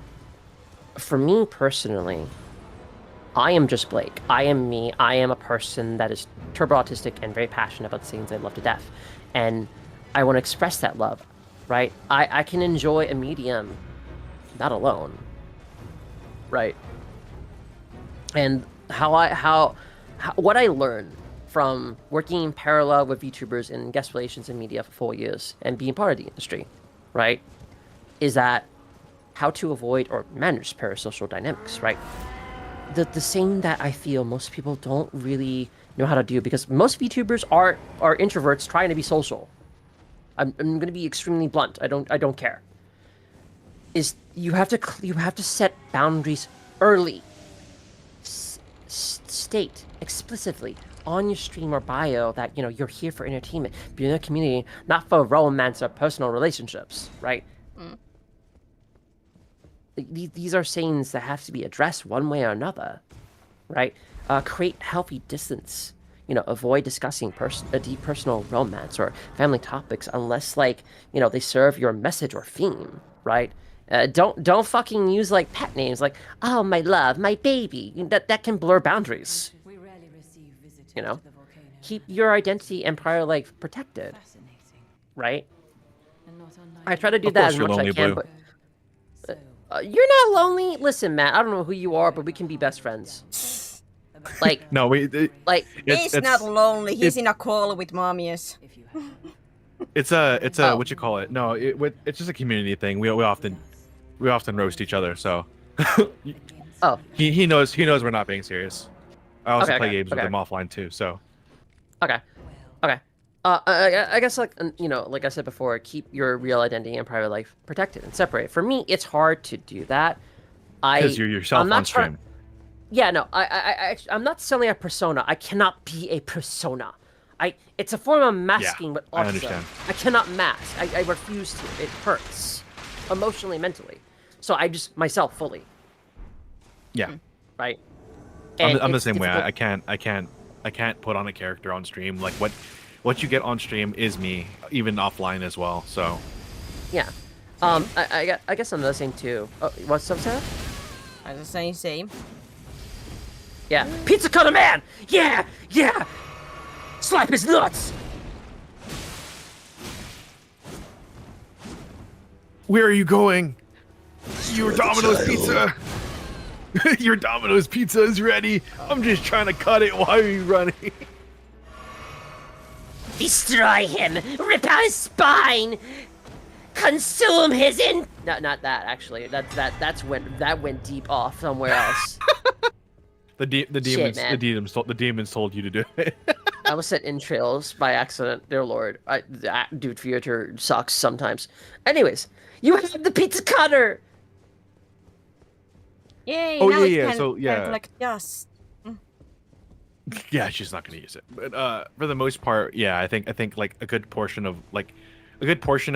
Speaker 6: for me personally, I am just Blake. I am me. I am a person that is turbo autistic and very passionate about the things I love to death. And I want to express that love, right? I can enjoy a medium not alone, right? And what I learned from working in parallel with VTubers in guest relations and media for 4 years and being part of the industry, right, is that how to avoid or manage parasocial dynamics, right? The thing that I feel most people don't really know how to do, because most VTubers are introverts trying to be social. I'm going to be extremely blunt. I don't care. Is you have to set boundaries early. State explicitly on your stream or bio that you're here for entertainment, be in a community, not for romance or personal relationships, right? These are sayings that have to be addressed one way or another, right? Create healthy distance. Avoid discussing a deep personal romance or family topics unless, they serve your message or theme, right? Don't fucking use pet names like, oh, my love, my baby. That can blur boundaries. Keep your identity and prior life protected, right? I try to do that as much as I can, but you're not lonely. Listen, Matt, I don't know who you are, but we can be best friends.
Speaker 3: No,
Speaker 1: he's not lonely. He's in a call with mommies.
Speaker 3: It's what you call it? No, it's just a community thing. We often roast each other. So, he knows we're not being serious. I also play games with him offline too. So,
Speaker 6: okay. I guess like I said before, keep your real identity and private life protected and separate. For me, it's hard to do that.
Speaker 3: Because you're yourself on stream.
Speaker 6: Yeah, no, I'm not selling a persona. I cannot be a persona. It's a form of masking, but also
Speaker 3: I understand.
Speaker 6: I cannot mask. I refuse to. It hurts, emotionally, mentally. So I just myself fully.
Speaker 3: Yeah.
Speaker 6: Right.
Speaker 3: I'm the same way. I can't put on a character on stream. Like what you get on stream is me, even offline as well. So.
Speaker 6: Yeah. I guess I'm the same too. Oh, what's up, Sarah?
Speaker 1: I was saying same.
Speaker 6: Yeah. Pizza cutter man! Yeah! Slap his nuts!
Speaker 3: Where are you going? Your Domino's pizza! Your Domino's pizza is ready! I'm just trying to cut it. Why are you running?
Speaker 6: Destroy him! Rip out his spine! Consume his Not that, actually. That went deep off somewhere else.
Speaker 3: The demons told you to do it.
Speaker 6: I almost said entrails by accident. Dear Lord, dude, theater sucks sometimes. Anyways, you have the pizza cutter.
Speaker 1: Yay!
Speaker 3: Oh
Speaker 1: now
Speaker 3: yeah.
Speaker 1: Can
Speaker 3: So yeah.
Speaker 1: collect dust.
Speaker 3: Yeah, she's not gonna use it. But for the most part, yeah, I think like a good portion of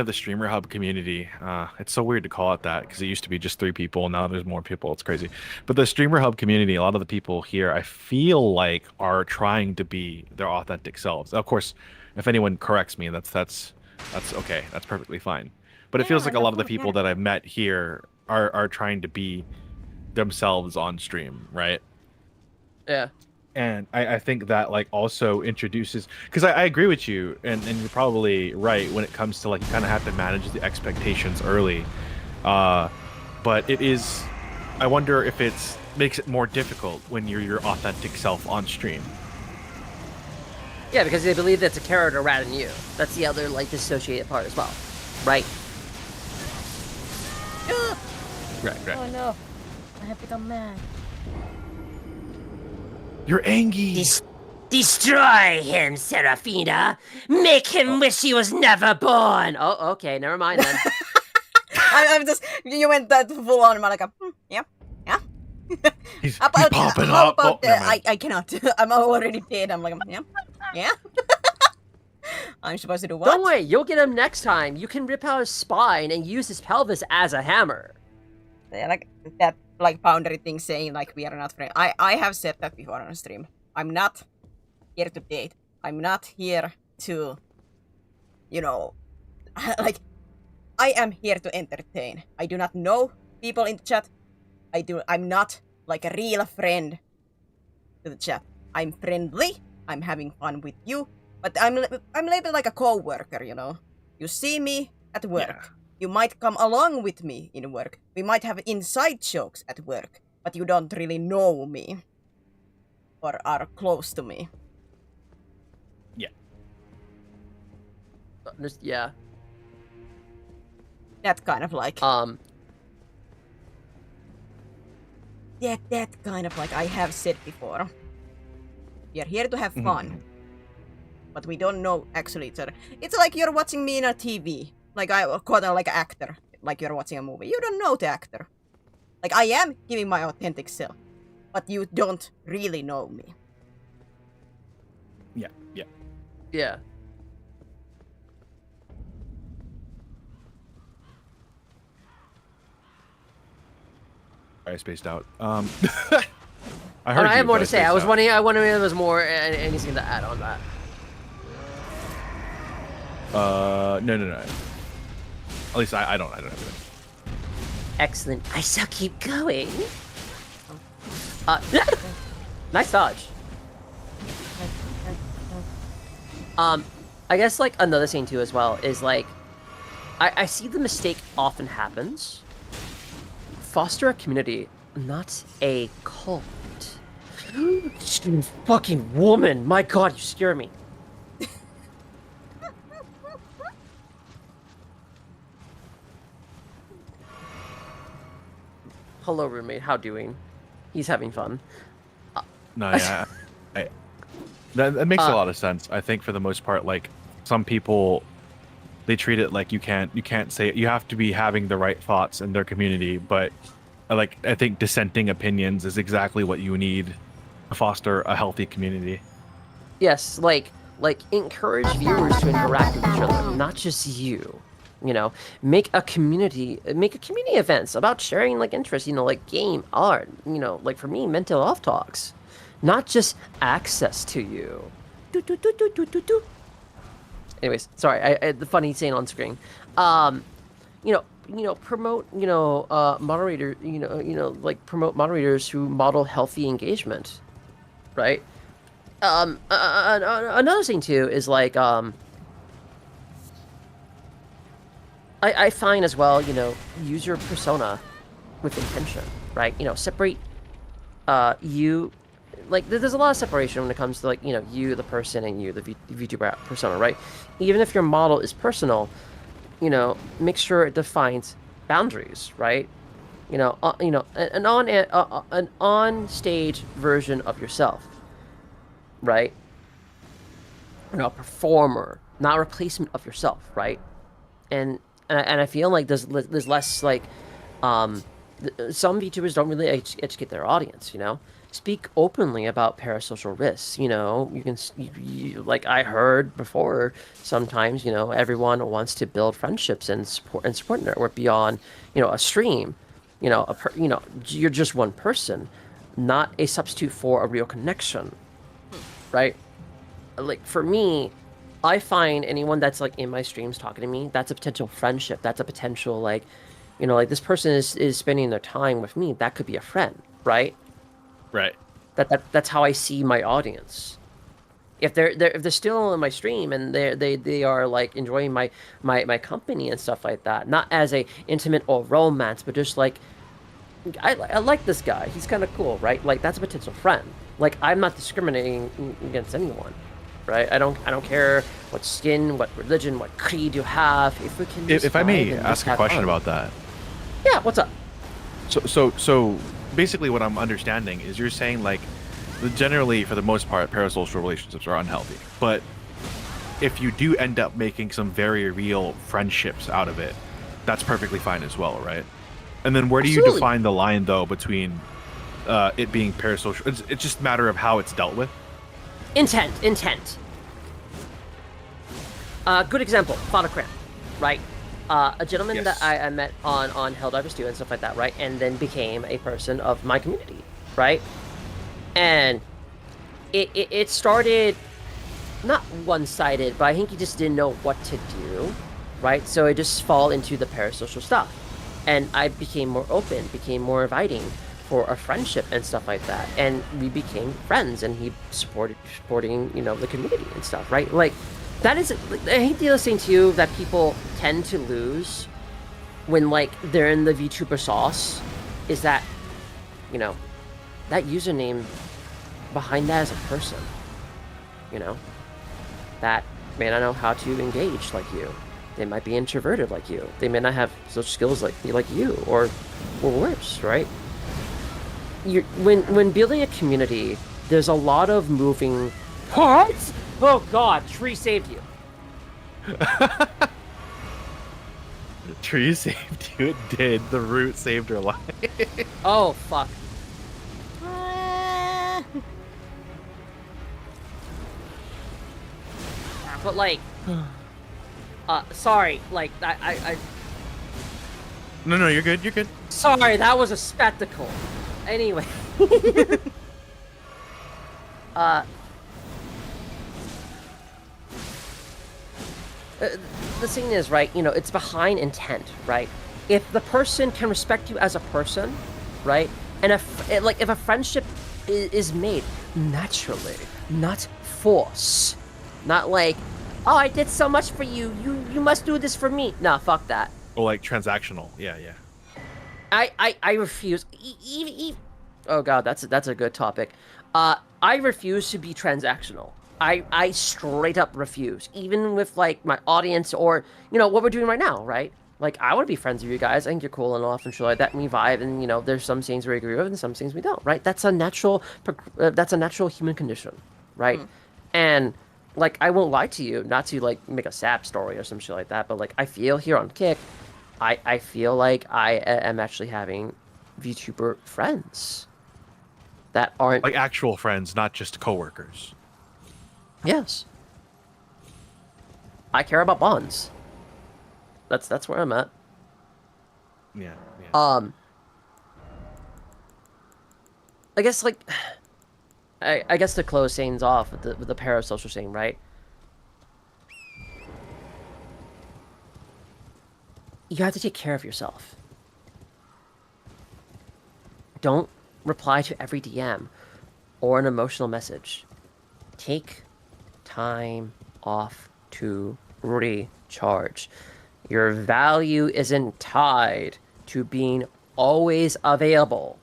Speaker 3: the Streamer Hub community. It's so weird to call it that because it used to be just 3 people. Now there's more people. It's crazy. But the Streamer Hub community, a lot of the people here, I feel like are trying to be their authentic selves. Of course, if anyone corrects me, that's okay. That's perfectly fine. But it feels like a lot of the people that I've met here are trying to be themselves on stream, right?
Speaker 6: Yeah.
Speaker 3: And I think that also introduces, because I agree with you, and you're probably right when it comes to you kind of have to manage the expectations early, but it is, I wonder if makes it more difficult when you're your authentic self on stream.
Speaker 6: Yeah, because they believe that's a character rather than you. That's the other dissociated part as well, right?
Speaker 3: Right.
Speaker 1: Oh no, I have become mad.
Speaker 3: You're angry.
Speaker 6: Destroy him, Serafina. Make him wish he was never born. Oh, okay, never mind then.
Speaker 1: I'm just, you went that full on. I'm like, yeah.
Speaker 3: He's popping up.
Speaker 1: I cannot. I'm already dead. I'm like, yeah. I'm supposed to do what?
Speaker 6: Don't worry, you'll get him next time. You can rip out his spine and use his pelvis as a hammer.
Speaker 1: Yeah, like that, boundary thing saying we are not friends. I have said that before on stream. I'm not here to date. I'm not here to, I am here to entertain. I do not know people in the chat. I'm not a real friend to the chat. I'm friendly. I'm having fun with you, but I'm labeled like a co-worker. You see me at work.
Speaker 3: Yeah.
Speaker 1: You might come along with me in work. We might have inside jokes at work, but you don't really know me. or are close to me.
Speaker 6: Yeah.
Speaker 1: That kind of like
Speaker 6: Um.
Speaker 1: that kind of like I have said before. We are here to have fun, but we don't know actually each other. It's like you're watching me in a TV, like I call it like an actor, like you're watching a movie. You don't know the actor. Like I am giving my authentic self, but you don't really know me.
Speaker 3: Yeah.
Speaker 6: Yeah.
Speaker 3: I spaced out. I
Speaker 6: I
Speaker 3: heard.
Speaker 6: have
Speaker 3: you,
Speaker 6: more
Speaker 3: but
Speaker 6: to say.
Speaker 3: spaced
Speaker 6: I was
Speaker 3: out.
Speaker 6: wondering. I wondering if there was more anything to add on that.
Speaker 3: No. At least I don't have it.
Speaker 6: Excellent. I shall keep going. Nice dodge. I guess like another thing too as well is like, I see the mistake often happens. Foster a community, not a cult. Fucking woman! My God, you scare me. Hello, roommate. How doing? He's having fun.
Speaker 3: No, yeah, that makes a lot of sense. I think for the most part, like some people, they treat it like you can't say it. You have to be having the right thoughts in their community, but like I think dissenting opinions is exactly what you need to foster a healthy community.
Speaker 6: Yes, like encourage viewers to interact with each other, not just you. You know, make a community events about sharing like interests. You know, like game, art. You know, like for me, mental health talks, not just access to you. Anyways, sorry, I the funny saying on screen. Promote, moderator, like promote moderators who model healthy engagement, right? Another thing too is like, I find as well, use your persona with intention, right? Separate, you, like there's a lot of separation when it comes to like, you, the person, and you, the VTuber persona, right? Even if your model is personal, make sure it defines boundaries, right? An on-stage version of yourself, right? A performer, not a replacement of yourself, right? And I feel like there's less like, some VTubers don't really educate their audience, Speak openly about parasocial risks. You can, like I heard before, sometimes, everyone wants to build friendships and support network beyond, a stream. You're just one person, not a substitute for a real connection, right? Like for me, I find anyone that's like in my streams talking to me, that's a potential friendship. That's a potential like, like this person is spending their time with me. That could be a friend, right?
Speaker 3: Right.
Speaker 6: That's how I see my audience. If they're still in my stream and they are like enjoying my company and stuff like that, not as a intimate or romance, but just like I like this guy. He's kind of cool, right? Like that's a potential friend. Like I'm not discriminating against anyone, right? I don't care what skin, what religion, what creed you have. If we can,
Speaker 3: If I may ask a question about that.
Speaker 6: Yeah, what's up?
Speaker 3: So basically what I'm understanding is you're saying like generally for the most part parasocial relationships are unhealthy, but if you do end up making some very real friendships out of it, that's perfectly fine as well, right? And then where do you define the line though between it being parasocial? It's just a matter of how it's dealt with.
Speaker 6: Intent. Good example, Photocram, right? A gentleman that I met on Helldivers 2 and stuff like that, right? And then became a person of my community, right? And it started not one-sided, but I think he just didn't know what to do, right? So it just fall into the parasocial stuff. And I became more open, became more inviting for a friendship and stuff like that. And we became friends, and he supporting, the community and stuff, right? Like, that is, I hate the other thing too that people tend to lose when like they're in the VTuber sauce is that, that username behind that is a person, you know, that may not know how to engage like you. They might be introverted like you. They may not have such skills like you, or worse, right? When building a community, there's a lot of moving parts. Oh God, tree saved you.
Speaker 3: Tree saved you. It did. The root saved her life.
Speaker 6: Oh fuck. But like, sorry, like I
Speaker 3: No, you're good. You're good.
Speaker 6: sorry, that was a spectacle. Anyway. The thing is, right, you know, it's behind intent, right? If the person can respect you as a person, right? And if a friendship is made naturally, not force, not like, oh, I did so much for you, you must do this for me. Nah, fuck that.
Speaker 3: Or like transactional. Yeah.
Speaker 6: I refuse. Oh God, that's a good topic. I refuse to be transactional. I straight up refuse, even with like my audience or you know what we're doing right now, right? Like I want to be friends with you guys. I think you're cool and off and shit like that. And we vibe, and you know there's some things we agree with and some things we don't, right? That's a natural human condition, right? And like I won't lie to you, not to like make a sap story or some shit like that, but like I feel here on Kick, I feel like I am actually having VTuber friends that aren't
Speaker 3: Like actual friends, not just coworkers.
Speaker 6: Yes. I care about bonds. That's where I'm at.
Speaker 3: Yeah.
Speaker 6: I guess like I guess to close things off with the parasocial thing, right? You have to take care of yourself. Don't reply to every DM or an emotional message. Take time off to recharge. Your value isn't tied to being always available.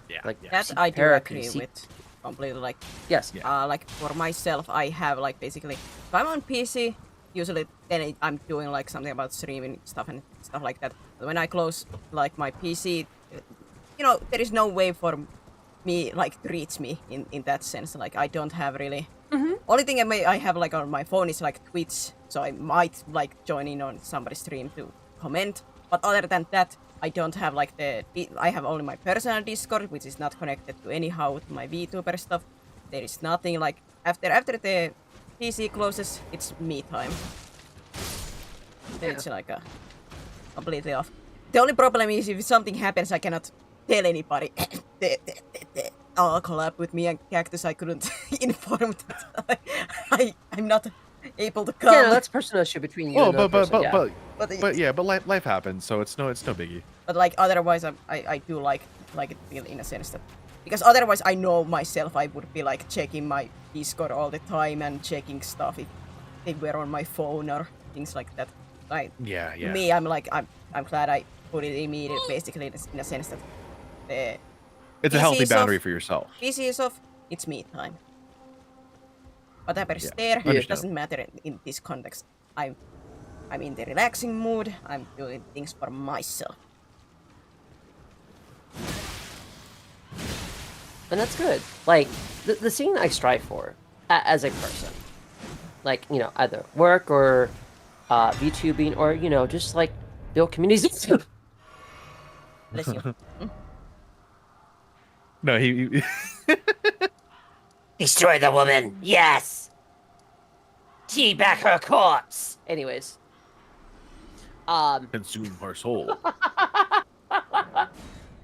Speaker 3: Yeah.
Speaker 6: Like
Speaker 1: That
Speaker 6: see
Speaker 1: I do
Speaker 6: therapy,
Speaker 1: agree
Speaker 6: see-
Speaker 1: with completely. Like,
Speaker 6: Yes.
Speaker 1: like for myself, I have like basically, if I'm on PC, usually then I'm doing like something about streaming stuff and stuff like that. But when I close like my PC, you know, there is no way for me like to reach me in that sense. Like I don't have really. Only thing I have like on my phone is like Twitch, so I might like join in on somebody's stream to comment. But other than that, I don't have like I have only my personal Discord, which is not connected to anyhow to my VTuber stuff. There is nothing like after the PC closes, it's me time. Then it's like a completely off. The only problem is if something happens, I cannot tell anybody. Oh, collab with me and Cactus. I couldn't inform that I'm not able to come.
Speaker 6: Yeah, no, that's personal issue between you
Speaker 3: Well,
Speaker 6: and the person. Yeah.
Speaker 3: but life happens, so it's no biggie.
Speaker 1: But like otherwise, I do like it feel in a sense that because otherwise I know myself I would be like checking my Discord all the time and checking stuff if they were on my phone or things like that. Like
Speaker 3: Yeah.
Speaker 1: me, I'm like I'm glad I put it immediately, basically in a sense that the
Speaker 3: It's a
Speaker 1: PC
Speaker 3: healthy
Speaker 1: is
Speaker 3: boundary
Speaker 1: off.
Speaker 3: for yourself.
Speaker 1: PC is off, it's me time. Whatever is
Speaker 3: Yeah,
Speaker 1: there, it
Speaker 3: understandable.
Speaker 1: doesn't matter in this context. I'm in the relaxing mood. I'm doing things for myself.
Speaker 6: And that's good. Like, the thing I strive for as a person, like, you know, either work or VTubing or, you know, just like build communities.
Speaker 1: Bless you.
Speaker 3: No, he
Speaker 6: Destroy the woman, yes! Teabag her corpse! Anyways.
Speaker 3: consume her soul.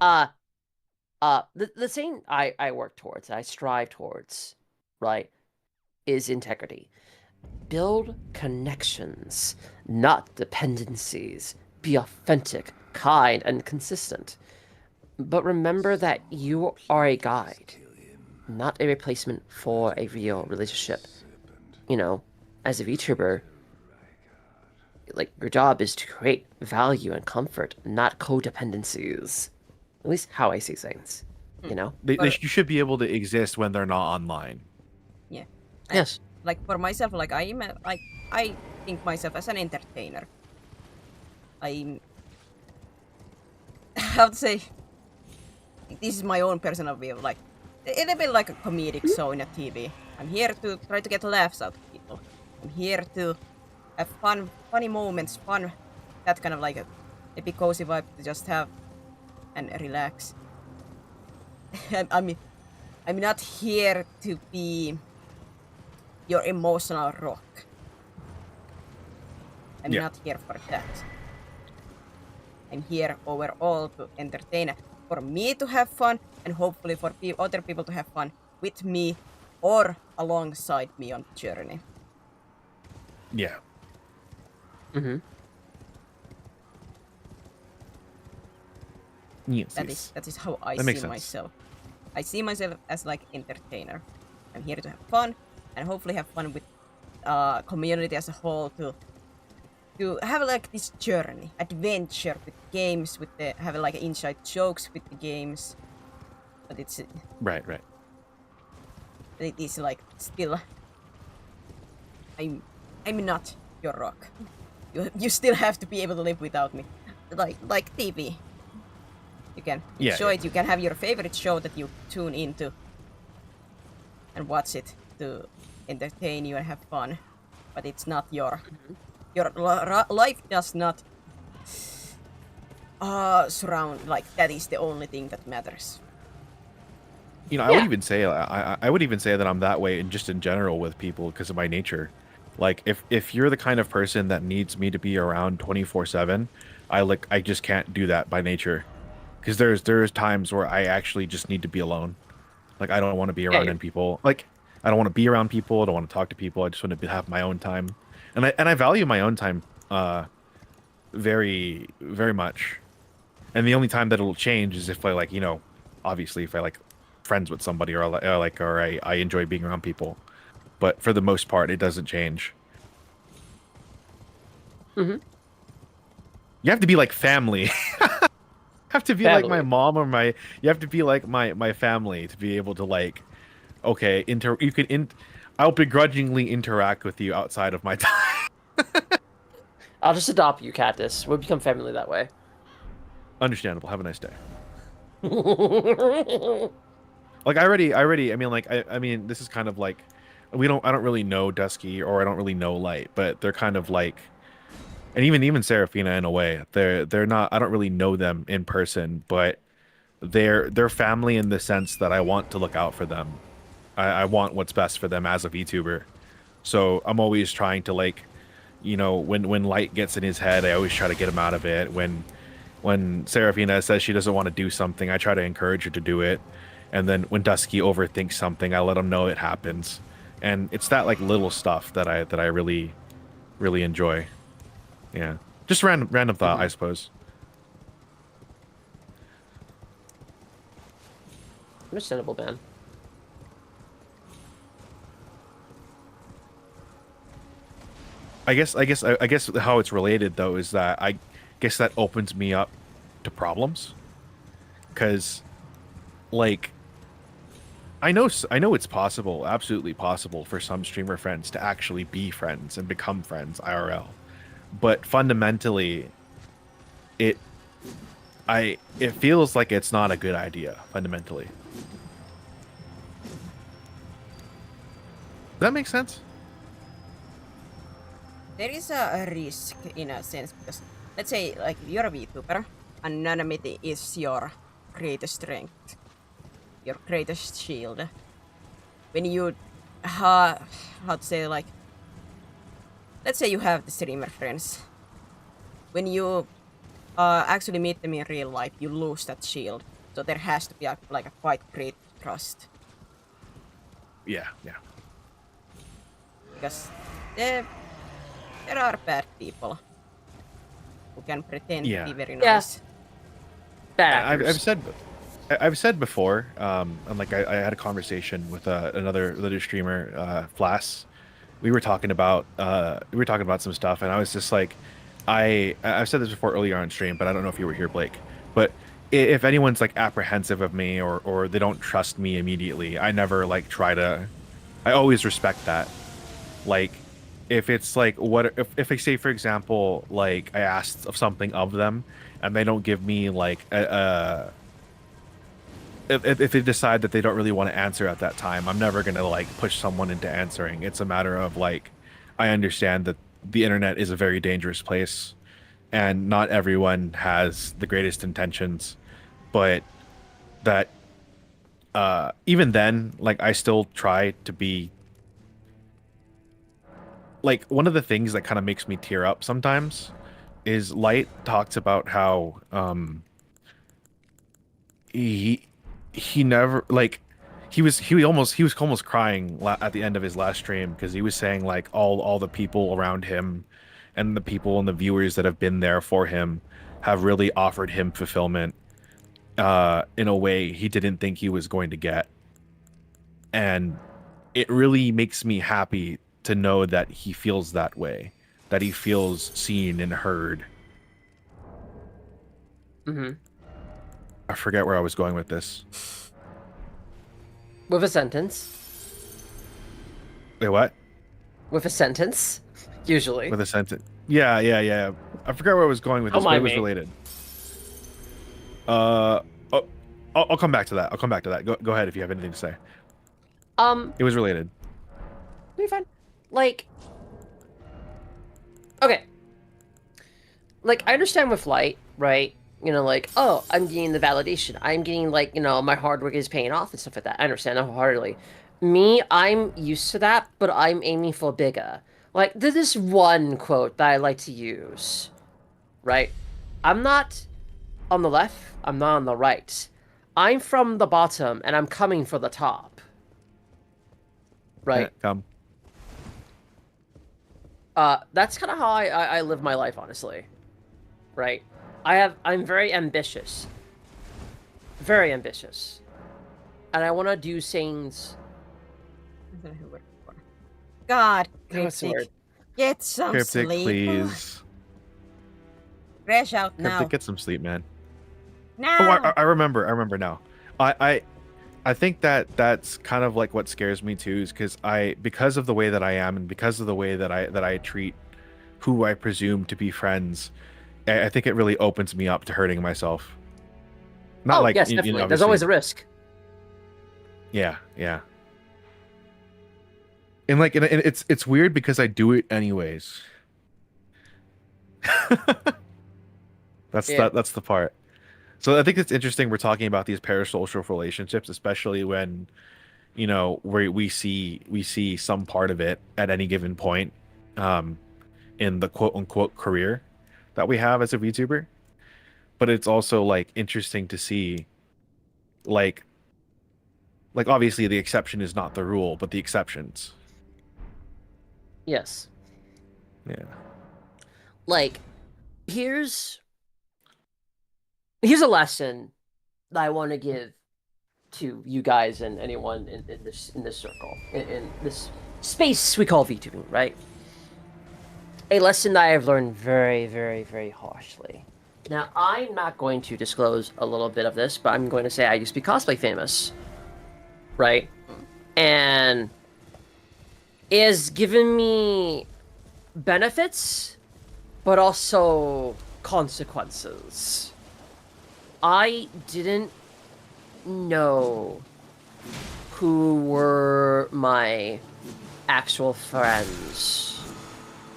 Speaker 6: The thing I work towards, I strive towards, right, is integrity. Build connections, not dependencies. Be authentic, kind, and consistent. But remember that you are a guide, not a replacement for a real relationship. You know, as a VTuber, like, your job is to create value and comfort, not codependencies. At least how I see things. You know.
Speaker 3: You should be able to exist when they're not online.
Speaker 1: Yeah.
Speaker 6: Yes.
Speaker 1: Like for myself, like I think myself as an entertainer. I'm how to say, this is my own personal view, like it'll be like a comedic show in a TV. I'm here to try to get laughs out of people. I'm here to have funny moments, that kind of like a big cozy vibe to just have and relax. I'm not here to be your emotional rock. I'm not here for that. I'm here overall to entertain, for me to have fun, and hopefully for other people to have fun with me or alongside me on the journey.
Speaker 3: Yeah.
Speaker 6: Mm-hmm.
Speaker 3: Yes.
Speaker 1: That is how I
Speaker 3: That makes
Speaker 1: see
Speaker 3: sense.
Speaker 1: myself. I see myself as like entertainer. I'm here to have fun and hopefully have fun with community as a whole to have like this journey, adventure with games, have like inside jokes with the games. But it's
Speaker 3: Right.
Speaker 1: it is like still I'm not your rock. You still have to be able to live without me. Like TV. You can enjoy it, you can have your favorite show that you tune into and watch it to entertain you and have fun. But it's not your life does not surround, like that is the only thing that matters.
Speaker 3: You know, I would even say I would even say that I'm that way, and just in general with people because of my nature. Like if you're the kind of person that needs me to be around 24/7, I just can't do that by nature. Because there's times where I actually just need to be alone. Like I don't want to be around people. Like I don't want to be around people. I don't want to talk to people. I just want to have my own time. And I value my own time very, very much. And the only time that it'll change is if I like, you know, obviously if I like friends with somebody or I enjoy being around people. But for the most part, it doesn't change.
Speaker 6: Mm-hmm.
Speaker 3: You have to be like family. Have to be like my mom or you have to be like my family to be able to like, okay, I'll begrudgingly interact with you outside of my time.
Speaker 6: I'll just adopt you, Cactus. We'll become family that way.
Speaker 3: Understandable. Have a nice day. Like I mean, like I mean, this is kind of like I don't really know Dusky or I don't really know Light, but they're kind of like, and even Seraphina in a way, they're not, I don't really know them in person, but they're family in the sense that I want to look out for them. I want what's best for them as a VTuber. So I'm always trying to like, you know, when Light gets in his head, I always try to get him out of it. When Seraphina says she doesn't want to do something, I try to encourage her to do it. And then when Dusky overthinks something, I let him know it happens. And it's that like little stuff that I really, really enjoy. Yeah, just random thought, I suppose.
Speaker 6: Understandable, man.
Speaker 3: I guess how it's related though is that I guess that opens me up to problems, because like I know it's possible, absolutely possible for some streamer friends to actually be friends and become friends IRL, but fundamentally it feels like it's not a good idea fundamentally. Does that make sense?
Speaker 1: There is a risk in a sense because let's say like you're a VTuber, anonymity is your greatest strength, your greatest shield. When you how to say, like, let's say you have the streamer friends. When you actually meet them in real life, you lose that shield. So there has to be a quite great trust.
Speaker 3: Yeah.
Speaker 1: Because there are bad people who can pretend to be very nice.
Speaker 6: Bad
Speaker 3: I've said before, and like I had a conversation with another streamer, Flass. We were talking about some stuff, and I was just like, I've said this before earlier on stream, but I don't know if you were here, Blake. But if anyone's like apprehensive of me or they don't trust me immediately, I never like try to. I always respect that. Like, if it's like what if I say for example like I asked of something of them and they don't give me like if they decide that they don't really want to answer at that time, I'm never gonna like push someone into answering. It's a matter of like, I understand that the internet is a very dangerous place, and not everyone has the greatest intentions, but that even then, like I still try to be like one of the things that kind of makes me tear up sometimes is Light talks about how he he never like he was almost crying at the end of his last stream because he was saying like all the people around him and the people and the viewers that have been there for him have really offered him fulfillment in a way he didn't think he was going to get, and it really makes me happy to know that he feels that way, that he feels seen and heard.
Speaker 6: Mm-hmm.
Speaker 3: I forget where I was going with this.
Speaker 6: With a sentence.
Speaker 3: Wait, what?
Speaker 6: With a sentence, usually.
Speaker 3: With a sentence. Yeah. I forgot where I was going with this, but it was related. I'll come back to that. I'll come back to that. Go ahead if you have anything to say. It was related.
Speaker 6: You're fine. Like, okay. Like, I understand with Light, right? You know, like, oh, I'm getting the validation. I'm getting, like, you know, my hard work is paying off and stuff like that. I understand that wholeheartedly. Me, I'm used to that, but I'm aiming for bigger. Like, there's this one quote that I like to use, right? I'm not on the left, I'm not on the right. I'm from the bottom, and I'm coming for the top. Right?
Speaker 3: Yeah, come.
Speaker 6: That's kind of how I live my life, honestly. Right? I'm very ambitious. Very ambitious. And I want to do things...
Speaker 1: God,
Speaker 6: What's the word?
Speaker 1: Cryptic. Get some
Speaker 3: Cryptic,
Speaker 1: sleep.
Speaker 3: please.
Speaker 1: Crash out now.
Speaker 3: Cryptic, get some sleep, man.
Speaker 1: Now.
Speaker 3: Oh, I remember now. I think that that's kind of like what scares me too, is because of the way that I am and because of the way that I treat who I presume to be friends, I think it really opens me up to hurting myself. Not like
Speaker 6: yes,
Speaker 3: you
Speaker 6: definitely.
Speaker 3: know,
Speaker 6: There's always a risk.
Speaker 3: Yeah. And like, and it's weird because I do it anyways. That's the part. So I think it's interesting we're talking about these parasocial relationships, especially when, you know, where we see some part of it at any given point, in the quote unquote career that we have as a VTuber. But it's also like interesting to see, like obviously the exception is not the rule, but the exceptions.
Speaker 6: Yes.
Speaker 3: Yeah.
Speaker 6: Like, here's a lesson that I want to give to you guys and anyone in this circle, in this space we call VTubing, right? A lesson that I have learned very, very, very harshly. Now, I'm not going to disclose a little bit of this, but I'm going to say I used to be cosplay famous, right? And it has given me benefits, but also consequences. I didn't know who were my actual friends.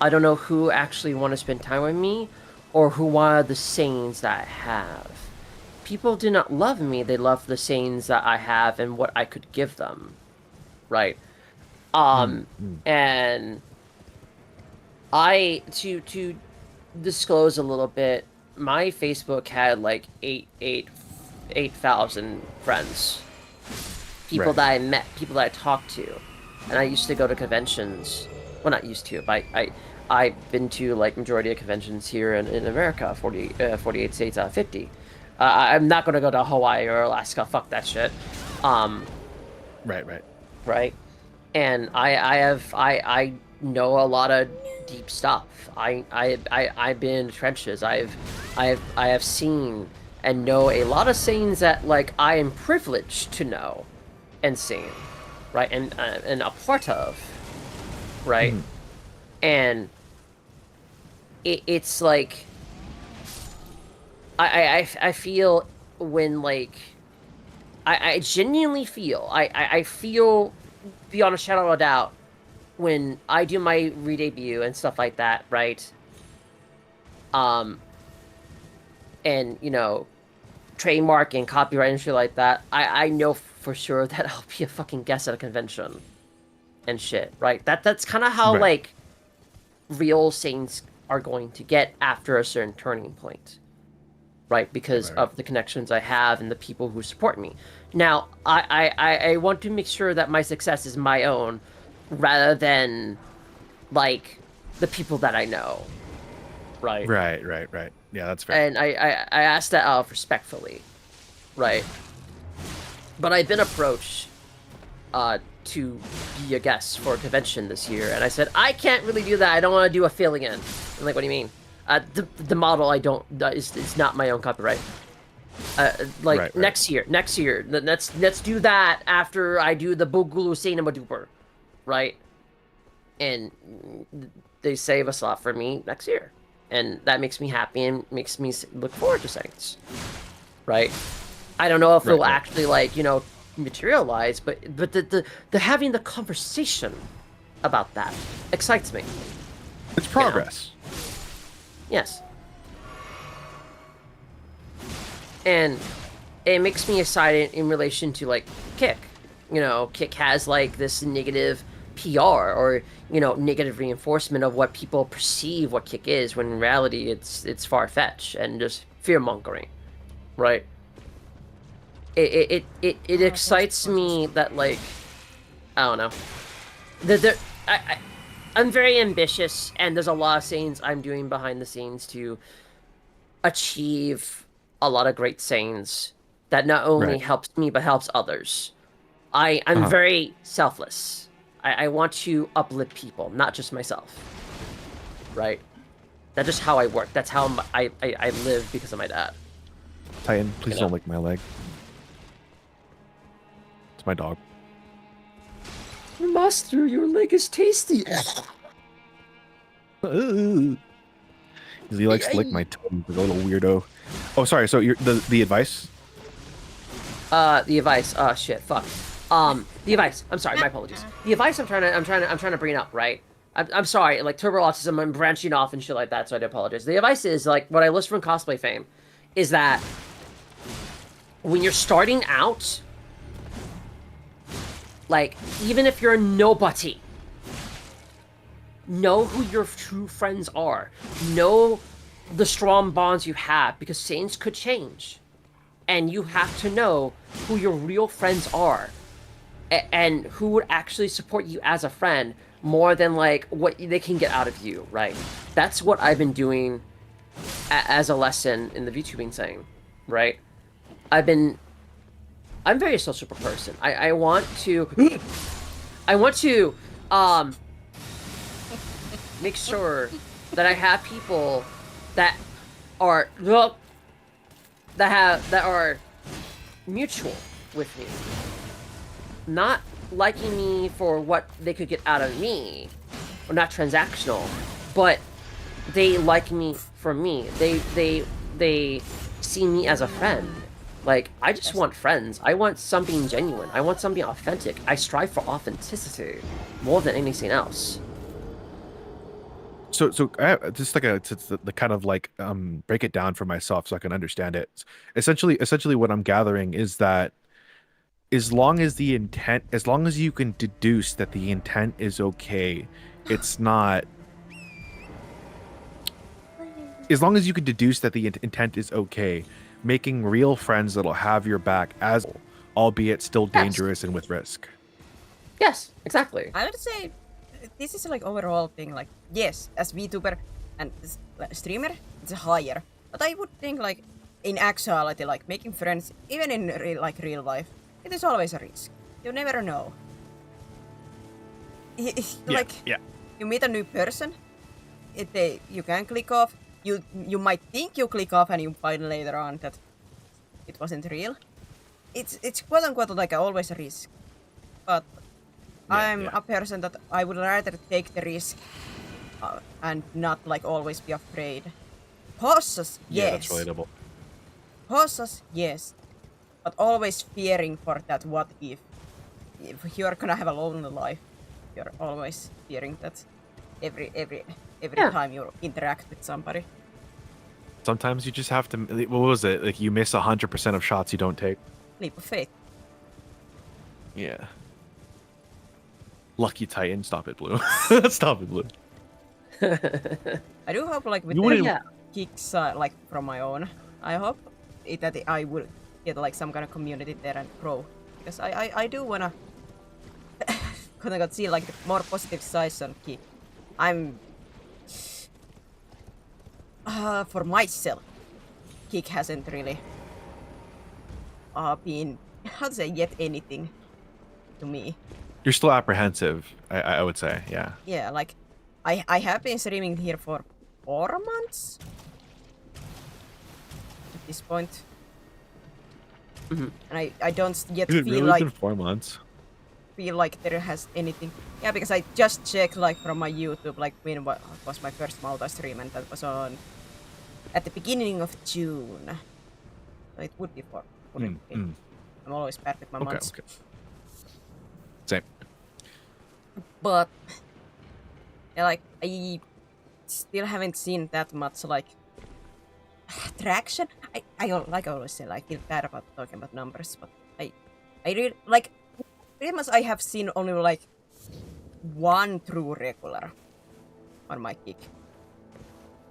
Speaker 6: I don't know who actually want to spend time with me or who are the sayings that I have. People do not love me, they love the sayings that I have and what I could give them. Right? And to disclose a little bit, my Facebook had like 8,000 friends. People
Speaker 3: Right.
Speaker 6: that I met, people that I talked to. And I used to go to conventions. Well, not used to, but I've been to like majority of conventions here in America, 48 states out of 50. I'm not going to go to Hawaii or Alaska. Fuck that shit.
Speaker 3: Right.
Speaker 6: Right? And I know a lot of deep stuff. I've been in the trenches. I have seen and know a lot of sayings that like I am privileged to know and sing, right, and a part of, right, and it's like I feel when like I genuinely feel I feel beyond a shadow of a doubt when I do my re-debut and stuff like that, right? And you know, trademark and copyright and shit like that, I know for sure that I'll be a fucking guest at a convention and shit, right? That's kind of how
Speaker 3: Right.
Speaker 6: like real saints are going to get after a certain turning point, right? Because
Speaker 3: Right.
Speaker 6: of the connections I have and the people who support me. Now, I want to make sure that my success is my own rather than like the people that I know, right?
Speaker 3: Right. Yeah, that's fair.
Speaker 6: And I asked that out respectfully, right? But I've been approached to be a guest for a convention this year, and I said I can't really do that. I don't want to do a fill again. I'm like, what do you mean? The model I don't is not my own copyright.
Speaker 3: Right.
Speaker 6: next year, let's do that after I do the Bugulu Cinema Duper, right? And they save a slot for me next year, and that makes me happy and makes me look forward to Saints, right? I don't know if it'll
Speaker 3: Right.
Speaker 6: actually like, you know, materialize, but the having the conversation about that excites me.
Speaker 3: It's progress.
Speaker 6: Yes. And it makes me excited in relation to like Kick. You know, Kick has like this negative PR or, you know, negative reinforcement of what people perceive what Kick is, when in reality it's far-fetched and just fear-mongering, right? It excites me that like, I don't know, I'm very ambitious, and there's a lot of things I'm doing behind the scenes to achieve a lot of great things that not only
Speaker 3: Right.
Speaker 6: helps me but helps others. I'm very selfless. I want to uplift people, not just myself. Right? That's just how I work. That's how I live because of my dad.
Speaker 3: Titan, please
Speaker 6: You know?
Speaker 3: don't lick my leg. It's my dog.
Speaker 6: Master, your leg is tasty.
Speaker 3: He likes to lick my toe, like a little weirdo. Oh, sorry. So the advice?
Speaker 6: The advice. Oh shit. Fuck. The advice. I'm sorry. My apologies. The advice I'm trying to bring up. Right. I'm sorry. Like turbo autism. I'm branching off and shit like that. So I do apologize. The advice is like what I list from cosplay fame, is that when you're starting out, like even if you're a nobody, know who your true friends are. Know the strong bonds you have, because saints could change. And you have to know who your real friends are. And who would actually support you as a friend more than like what they can get out of you, right? That's what I've been doing as a lesson in the VTubing thing, right? I'm very sociable person. I want to make sure that I have people that are that are mutual with me, not liking me for what they could get out of me, or not transactional, but they like me for me. They see me as a friend. Like, I just want friends. I want something genuine. I want something authentic. I strive for authenticity more than anything else.
Speaker 3: So just like the kind of like break it down for myself so I can understand it. Essentially what I'm gathering is that as long as you can deduce that the intent is okay, it's not. As long as you can deduce that the intent is okay, making real friends that'll have your back, as albeit still dangerous and with risk.
Speaker 6: Yes, exactly.
Speaker 1: I would say this is like overall thing. Like, yes, as VTuber and streamer, it's higher. But I would think like in actuality, like making friends, even in real life, it is always a risk. You never know. Like,
Speaker 3: Yeah.
Speaker 1: you meet a new person, you can click off. You might think you click off, and you find later on that it wasn't real. It's quote unquote like always a risk, but I'm a person that I would rather take the risk and not like always be afraid. Cautious,
Speaker 3: Yeah, that's
Speaker 1: yes.
Speaker 3: relatable.
Speaker 1: Cautious, yes, but always fearing for that what if. If you're gonna have a lonely life, you're always fearing that every
Speaker 6: Yeah.
Speaker 1: time you interact with somebody.
Speaker 3: Sometimes you just have to. What was it? Like you miss 100% of shots you don't take.
Speaker 1: Leap of faith.
Speaker 3: Yeah. Lucky Titan, stop it, Blue. Stop it, Blue.
Speaker 1: I do hope like with
Speaker 3: You
Speaker 1: the
Speaker 3: wouldn't-
Speaker 6: Yeah.
Speaker 1: kicks like from my own. I hope that I will get like some kind of community there and grow, because I do wanna see like the more positive sides on kick. I'm for myself, kick hasn't really been how to say yet anything to me.
Speaker 3: You're still apprehensive, I would say. Yeah.
Speaker 1: Yeah, like I have been streaming here for 4 months at this point.
Speaker 6: Mhm.
Speaker 1: And I don't yet
Speaker 3: Is it
Speaker 1: feel
Speaker 3: really
Speaker 1: like
Speaker 3: been 4 months?
Speaker 1: there has anything. Yeah, because I just checked like from my YouTube like when was my first Malta stream, and that was on at the beginning of June. So it would be for. I'm always bad with my
Speaker 3: Okay,
Speaker 1: months.
Speaker 3: okay. Same.
Speaker 1: But yeah, like I still haven't seen that much like traction. I like I always say, like, I feel bad about talking about numbers, but I really like pretty much I have seen only like one true regular on my kick.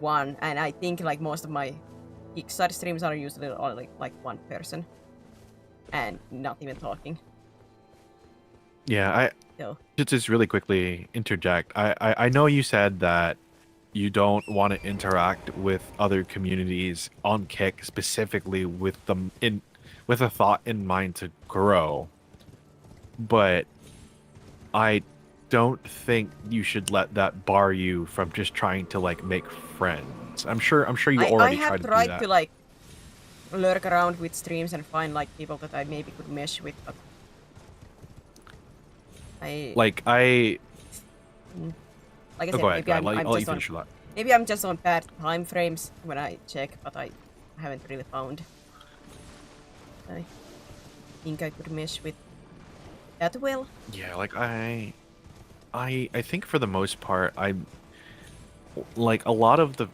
Speaker 1: One, and I think like most of my kickside streams are usually only like one person and not even talking.
Speaker 3: Yeah,
Speaker 1: So
Speaker 3: just really quickly interject. I know you said that you don't want to interact with other communities on Kick specifically with them with a thought in mind to grow, but I don't think you should let that bar you from just trying to like make friends. I'm sure you
Speaker 1: I
Speaker 3: already
Speaker 1: have
Speaker 3: tried to do
Speaker 1: tried
Speaker 3: that.
Speaker 1: to like lurk around with streams and find like people that I maybe could mesh with, but
Speaker 3: Like I
Speaker 1: like I
Speaker 3: oh,
Speaker 1: said,
Speaker 3: go ahead.
Speaker 1: maybe
Speaker 3: I'll let you
Speaker 1: just on
Speaker 3: finish your thought.
Speaker 1: maybe I'm just on bad time frames when I check, but I haven't really found. I think I could mesh with that well.
Speaker 3: Yeah, like I think for the most part, I'm like a lot of the.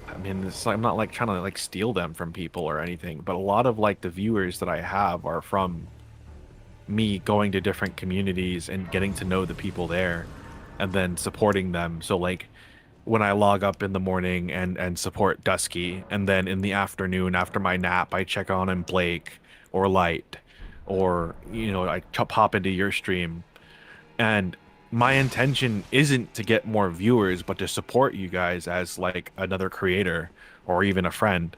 Speaker 3: I mean, I'm not like trying to like steal them from people or anything, but a lot of like the viewers that I have are from me going to different communities and getting to know the people there, and then supporting them. So like when I log up in the morning and support Dusky, and then in the afternoon after my nap, I check on him Blake or Light, or I pop into your stream, and my intention isn't to get more viewers, but to support you guys as like another creator or even a friend.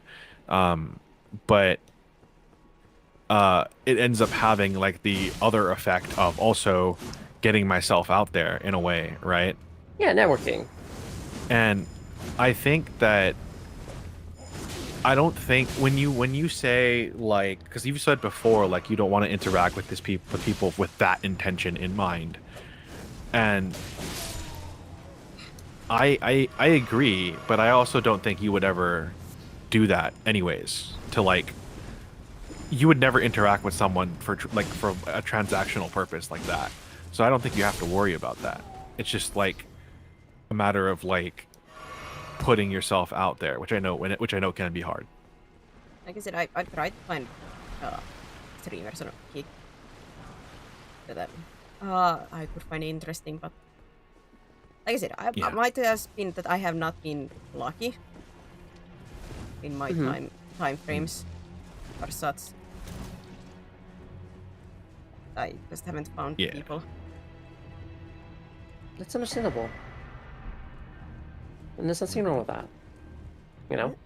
Speaker 3: But it ends up having like the other effect of also getting myself out there in a way, right?
Speaker 6: Yeah, networking.
Speaker 3: And I think that I don't think when you say like, because you've said before like you don't want to interact with people with that intention in mind, and I agree, but I also don't think you would ever do that anyways. To like, you would never interact with someone for a transactional purpose like that. So I don't think you have to worry about that. It's just like a matter of like putting yourself out there, which I know can be hard.
Speaker 1: Like I said, I tried to find streamers on Kick that I could find interesting, but like I said, I might have been that I have not been lucky in my time frames or such. I just haven't found people.
Speaker 6: That's understandable. And there's nothing wrong with that. You know?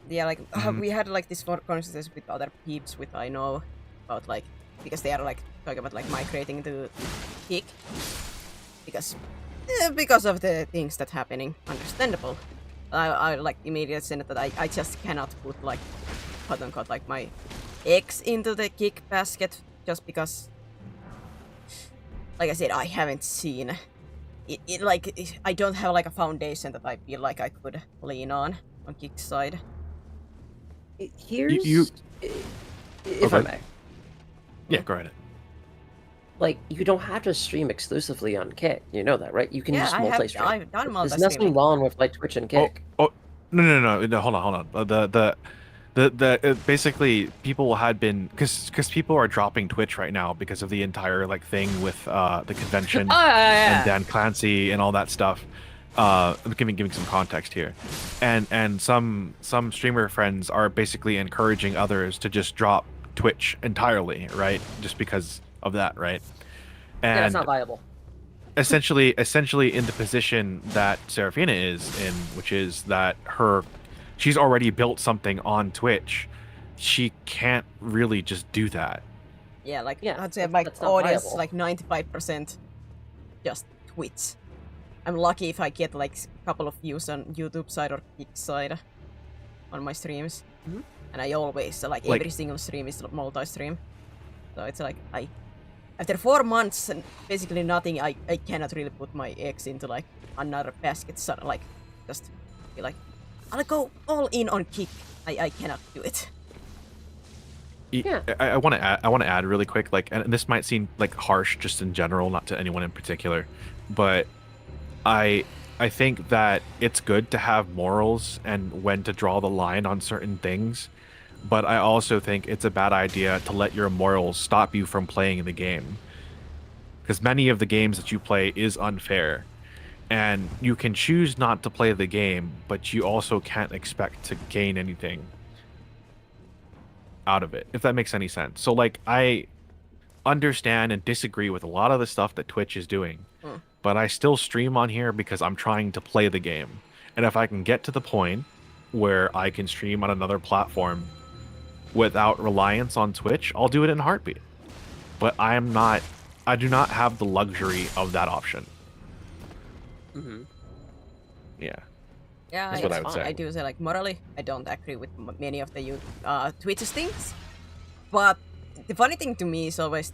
Speaker 1: Yeah, like we had like this conversations with other peeps with I know about like, because they are like talking about like migrating to Kick because of the things that happening, understandable. I like immediately said that I just cannot put like quote unquote like my eggs into the kick basket just because, like I said, I haven't seen it like I don't have like a foundation that I feel like I could lean on kick side.
Speaker 6: Here's
Speaker 3: you-
Speaker 6: if I
Speaker 3: Okay.
Speaker 6: may.
Speaker 3: Yeah, go ahead.
Speaker 6: Like, you don't have to stream exclusively on Kick. You know that, right? You can
Speaker 1: Yeah,
Speaker 6: use
Speaker 1: I have.
Speaker 6: multi-stream.
Speaker 1: I've done
Speaker 6: There's
Speaker 1: multi-streaming.
Speaker 6: nothing wrong with like Twitch and Kick.
Speaker 3: No, hold on. Basically people had been because people are dropping Twitch right now because of the entire like thing with the convention
Speaker 6: yeah.
Speaker 3: and Dan Clancy and all that stuff. I'm giving some context here, and some streamer friends are basically encouraging others to just drop Twitch entirely, right? Just because of that, right? And
Speaker 6: Yeah, it's not viable.
Speaker 3: essentially in the position that Serafina is in, which is that she's already built something on Twitch. She can't really just do that.
Speaker 1: Yeah, like
Speaker 6: Yeah,
Speaker 1: I'd say
Speaker 6: that's-
Speaker 1: my
Speaker 6: that's not
Speaker 1: audience
Speaker 6: viable.
Speaker 1: like 95% just Twitch. I'm lucky if I get like a couple of views on YouTube side or Kick side on my streams.
Speaker 6: Mhm.
Speaker 1: And I always like every single stream is multi-stream. So it's like after 4 months and basically nothing, I cannot really put my eggs into like another basket. So like just be like, I'll go all in on Kick. I cannot do it.
Speaker 6: Yeah.
Speaker 3: I want to add really quick, like, and this might seem like harsh just in general, not to anyone in particular, but I think that it's good to have morals and when to draw the line on certain things, but I also think it's a bad idea to let your morals stop you from playing the game, because many of the games that you play is unfair, and you can choose not to play the game, but you also can't expect to gain anything out of it, if that makes any sense. So like, I understand and disagree with a lot of the stuff that Twitch is doing, but I still stream on here because I'm trying to play the game. And if I can get to the point where I can stream on another platform without reliance on Twitch, I'll do it in a heartbeat. But I do not have the luxury of that option.
Speaker 6: Mm-hmm.
Speaker 3: Yeah.
Speaker 1: Yeah,
Speaker 3: That's what I
Speaker 1: it's
Speaker 3: would
Speaker 1: fine.
Speaker 3: say.
Speaker 1: I do say like morally, I don't agree with many of the Twitch's things. But the funny thing to me is always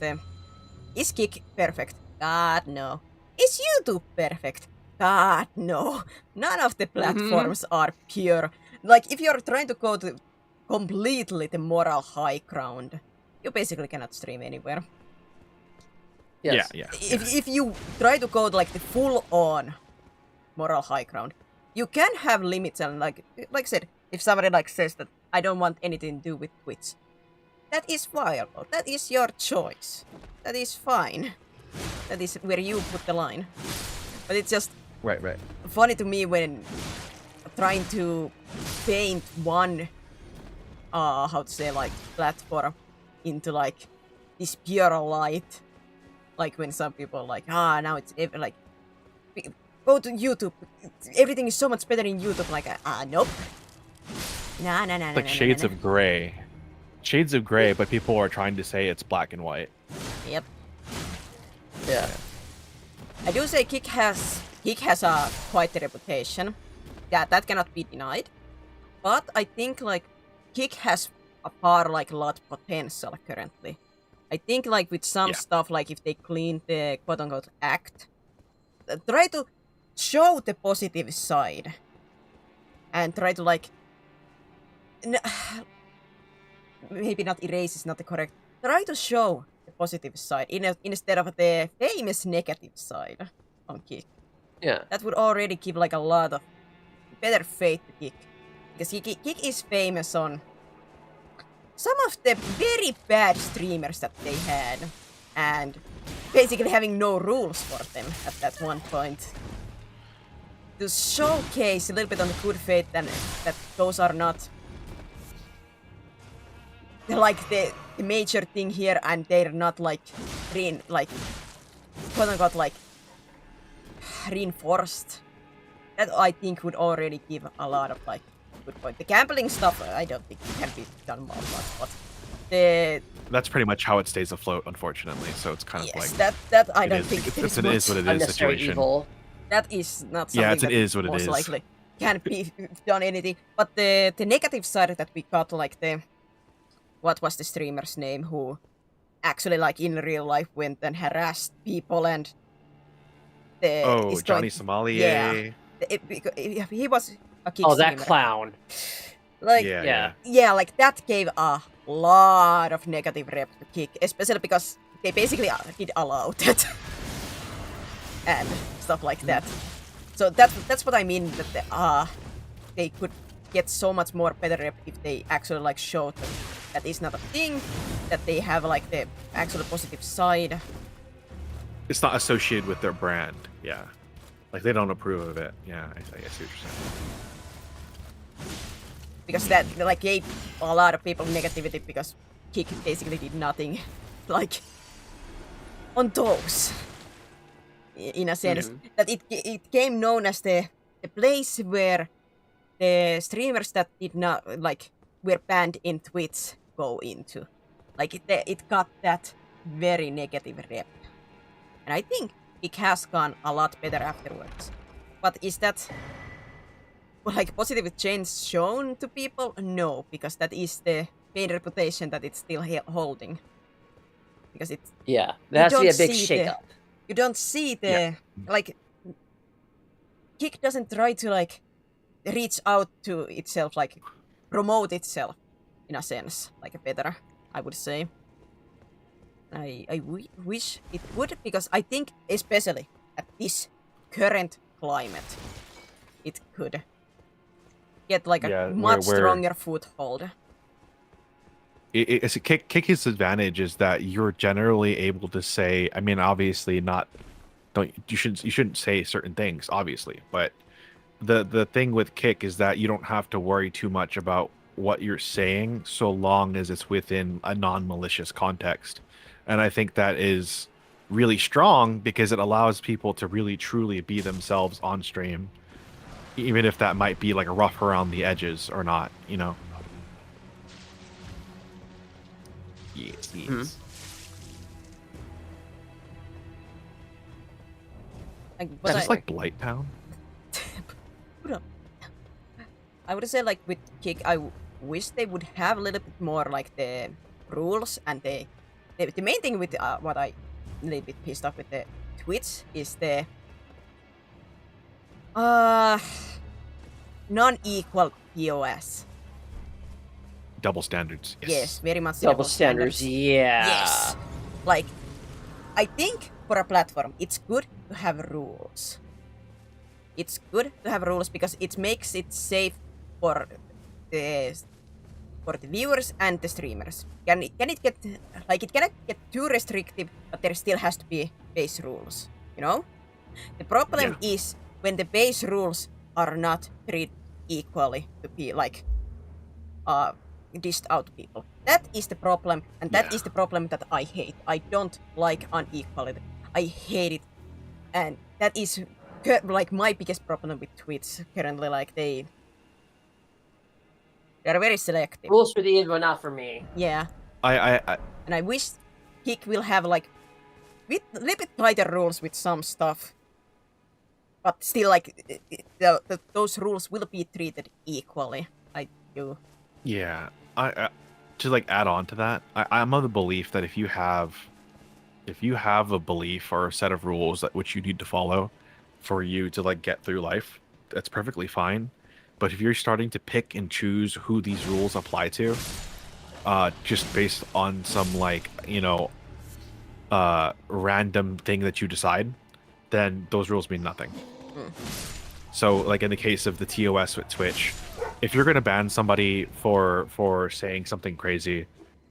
Speaker 1: is Kick perfect? God no. Is YouTube perfect? God no. None of the platforms are pure. Like if you're trying to go to completely the moral high ground, you basically cannot stream anywhere.
Speaker 6: Yes.
Speaker 3: Yeah.
Speaker 1: If you try to go to like the full on moral high ground, you can have limits, and like I said, if somebody like says that I don't want anything to do with Twitch, that is viable. That is your choice. That is fine. That is where you put the line. But it's just
Speaker 3: Right.
Speaker 1: funny to me when trying to paint one how to say like platform into like this pure light, like when some people are like now it's like go to YouTube, everything is so much better in YouTube, like nope, nah
Speaker 3: Like shades of gray. Shades of gray, but people are trying to say it's black and white.
Speaker 1: Yep.
Speaker 6: Yeah.
Speaker 1: I do say Kick has a quite a reputation. Yeah, that cannot be denied. But I think like Kick has a lot potential currently. I think like with some stuff, like if they clean the quote unquote act, try to show the positive side and try to like maybe not erase is not the correct. Try to show the positive side instead of the famous negative side on Kick.
Speaker 6: Yeah.
Speaker 1: That would already give like a lot of better faith to Kick, because Kick is famous on some of the very bad streamers that they had, and basically having no rules for them at that one point. To showcase a little bit on the good faith and that those are not like the major thing here, and they're not like quote unquote like reinforced. That I think would already give a lot of like good point. The gambling stuff I don't think can be done more much, but
Speaker 3: That's pretty much how it stays afloat, unfortunately. So it's kind of
Speaker 1: yes,
Speaker 3: like
Speaker 1: that I
Speaker 3: it
Speaker 1: don't
Speaker 3: is.
Speaker 1: think
Speaker 3: It's
Speaker 1: is
Speaker 3: an
Speaker 1: much.
Speaker 3: is what it is
Speaker 6: Unnecessary
Speaker 3: situation.
Speaker 6: evil.
Speaker 1: That is not something
Speaker 3: Yeah, it's an
Speaker 1: that
Speaker 3: is what it
Speaker 1: most
Speaker 3: is.
Speaker 1: likely. can't be done anything. But the negative side that we got, like the what was the streamer's name who actually like in real life went and harassed people and the
Speaker 3: Oh,
Speaker 1: is
Speaker 3: Johnny
Speaker 1: going-
Speaker 3: Sommelier.
Speaker 1: he was a kick
Speaker 6: Oh, that
Speaker 1: streamer.
Speaker 6: clown.
Speaker 1: Like
Speaker 6: Yeah.
Speaker 1: yeah, like that gave a lot of negative rep to Kick, especially because they basically did allow that and stuff like that. So that's what I mean that they could get so much more better rep if they actually like showed that is not a thing, that they have like the actual positive side.
Speaker 3: It's not associated with their brand. Yeah. Like they don't approve of it. Yeah, I see what you're saying.
Speaker 1: Because that like gave a lot of people negativity because Kick basically did nothing like on those in a sense that it became known as the place where the streamers that did not like were banned in Twitch go into, like it got that very negative rep, and I think it has gone a lot better afterwards. But is that like positive change shown to people? No, because that is the main reputation that it's still holding. Because it's
Speaker 6: Yeah, there has to be a
Speaker 1: don't
Speaker 6: big
Speaker 1: see
Speaker 6: shakeup.
Speaker 1: you don't see the like Kick doesn't try to like reach out to itself, like promote itself in a sense, like a better, I would say. I wish it would, because I think especially at this current climate it could get like
Speaker 3: Yeah,
Speaker 1: a much
Speaker 3: where-
Speaker 1: stronger foothold.
Speaker 3: It's a Kick's advantage is that you're generally able to say. I mean, obviously not. You shouldn't say certain things, obviously. But the thing with Kick is that you don't have to worry too much about what you're saying, so long as it's within a non-malicious context. And I think that is really strong because it allows people to really truly be themselves on stream, even if that might be like rough around the edges or not. You know. Yes.
Speaker 1: Like,
Speaker 3: Is
Speaker 1: but
Speaker 3: this like Blight Town?
Speaker 1: I would say like with Kick, I wish they would have a little bit more like the rules, and the main thing with what I a little bit pissed off with the Twitch is the non-equal POS.
Speaker 3: Double standards.
Speaker 1: Yes, very much
Speaker 6: Double standards, yeah.
Speaker 1: Yes, like I think for a platform, it's good to have rules. It's good to have rules because it makes it safe for the viewers and the streamers. Can it get like it cannot get too restrictive, but there still has to be base rules. You know, the problem is when the base rules are not treated equally to be like dished out people. That is the problem, and that is the problem that I hate. I don't like unequality. I hate it, and that is like my biggest problem with Twitch currently. Like they're very selective.
Speaker 6: Rules for the id, but not for me.
Speaker 1: Yeah,
Speaker 3: I
Speaker 1: and I wish Kick will have like a little bit tighter rules with some stuff, but still like those rules will be treated equally. I do.
Speaker 3: Yeah, I to like add on to that, I'm of the belief that if you have a belief or a set of rules that which you need to follow for you to like get through life, that's perfectly fine. But if you're starting to pick and choose who these rules apply to, just based on some like random thing that you decide, then those rules mean nothing. So like in the case of the TOS with Twitch, if you're gonna ban somebody for saying something crazy,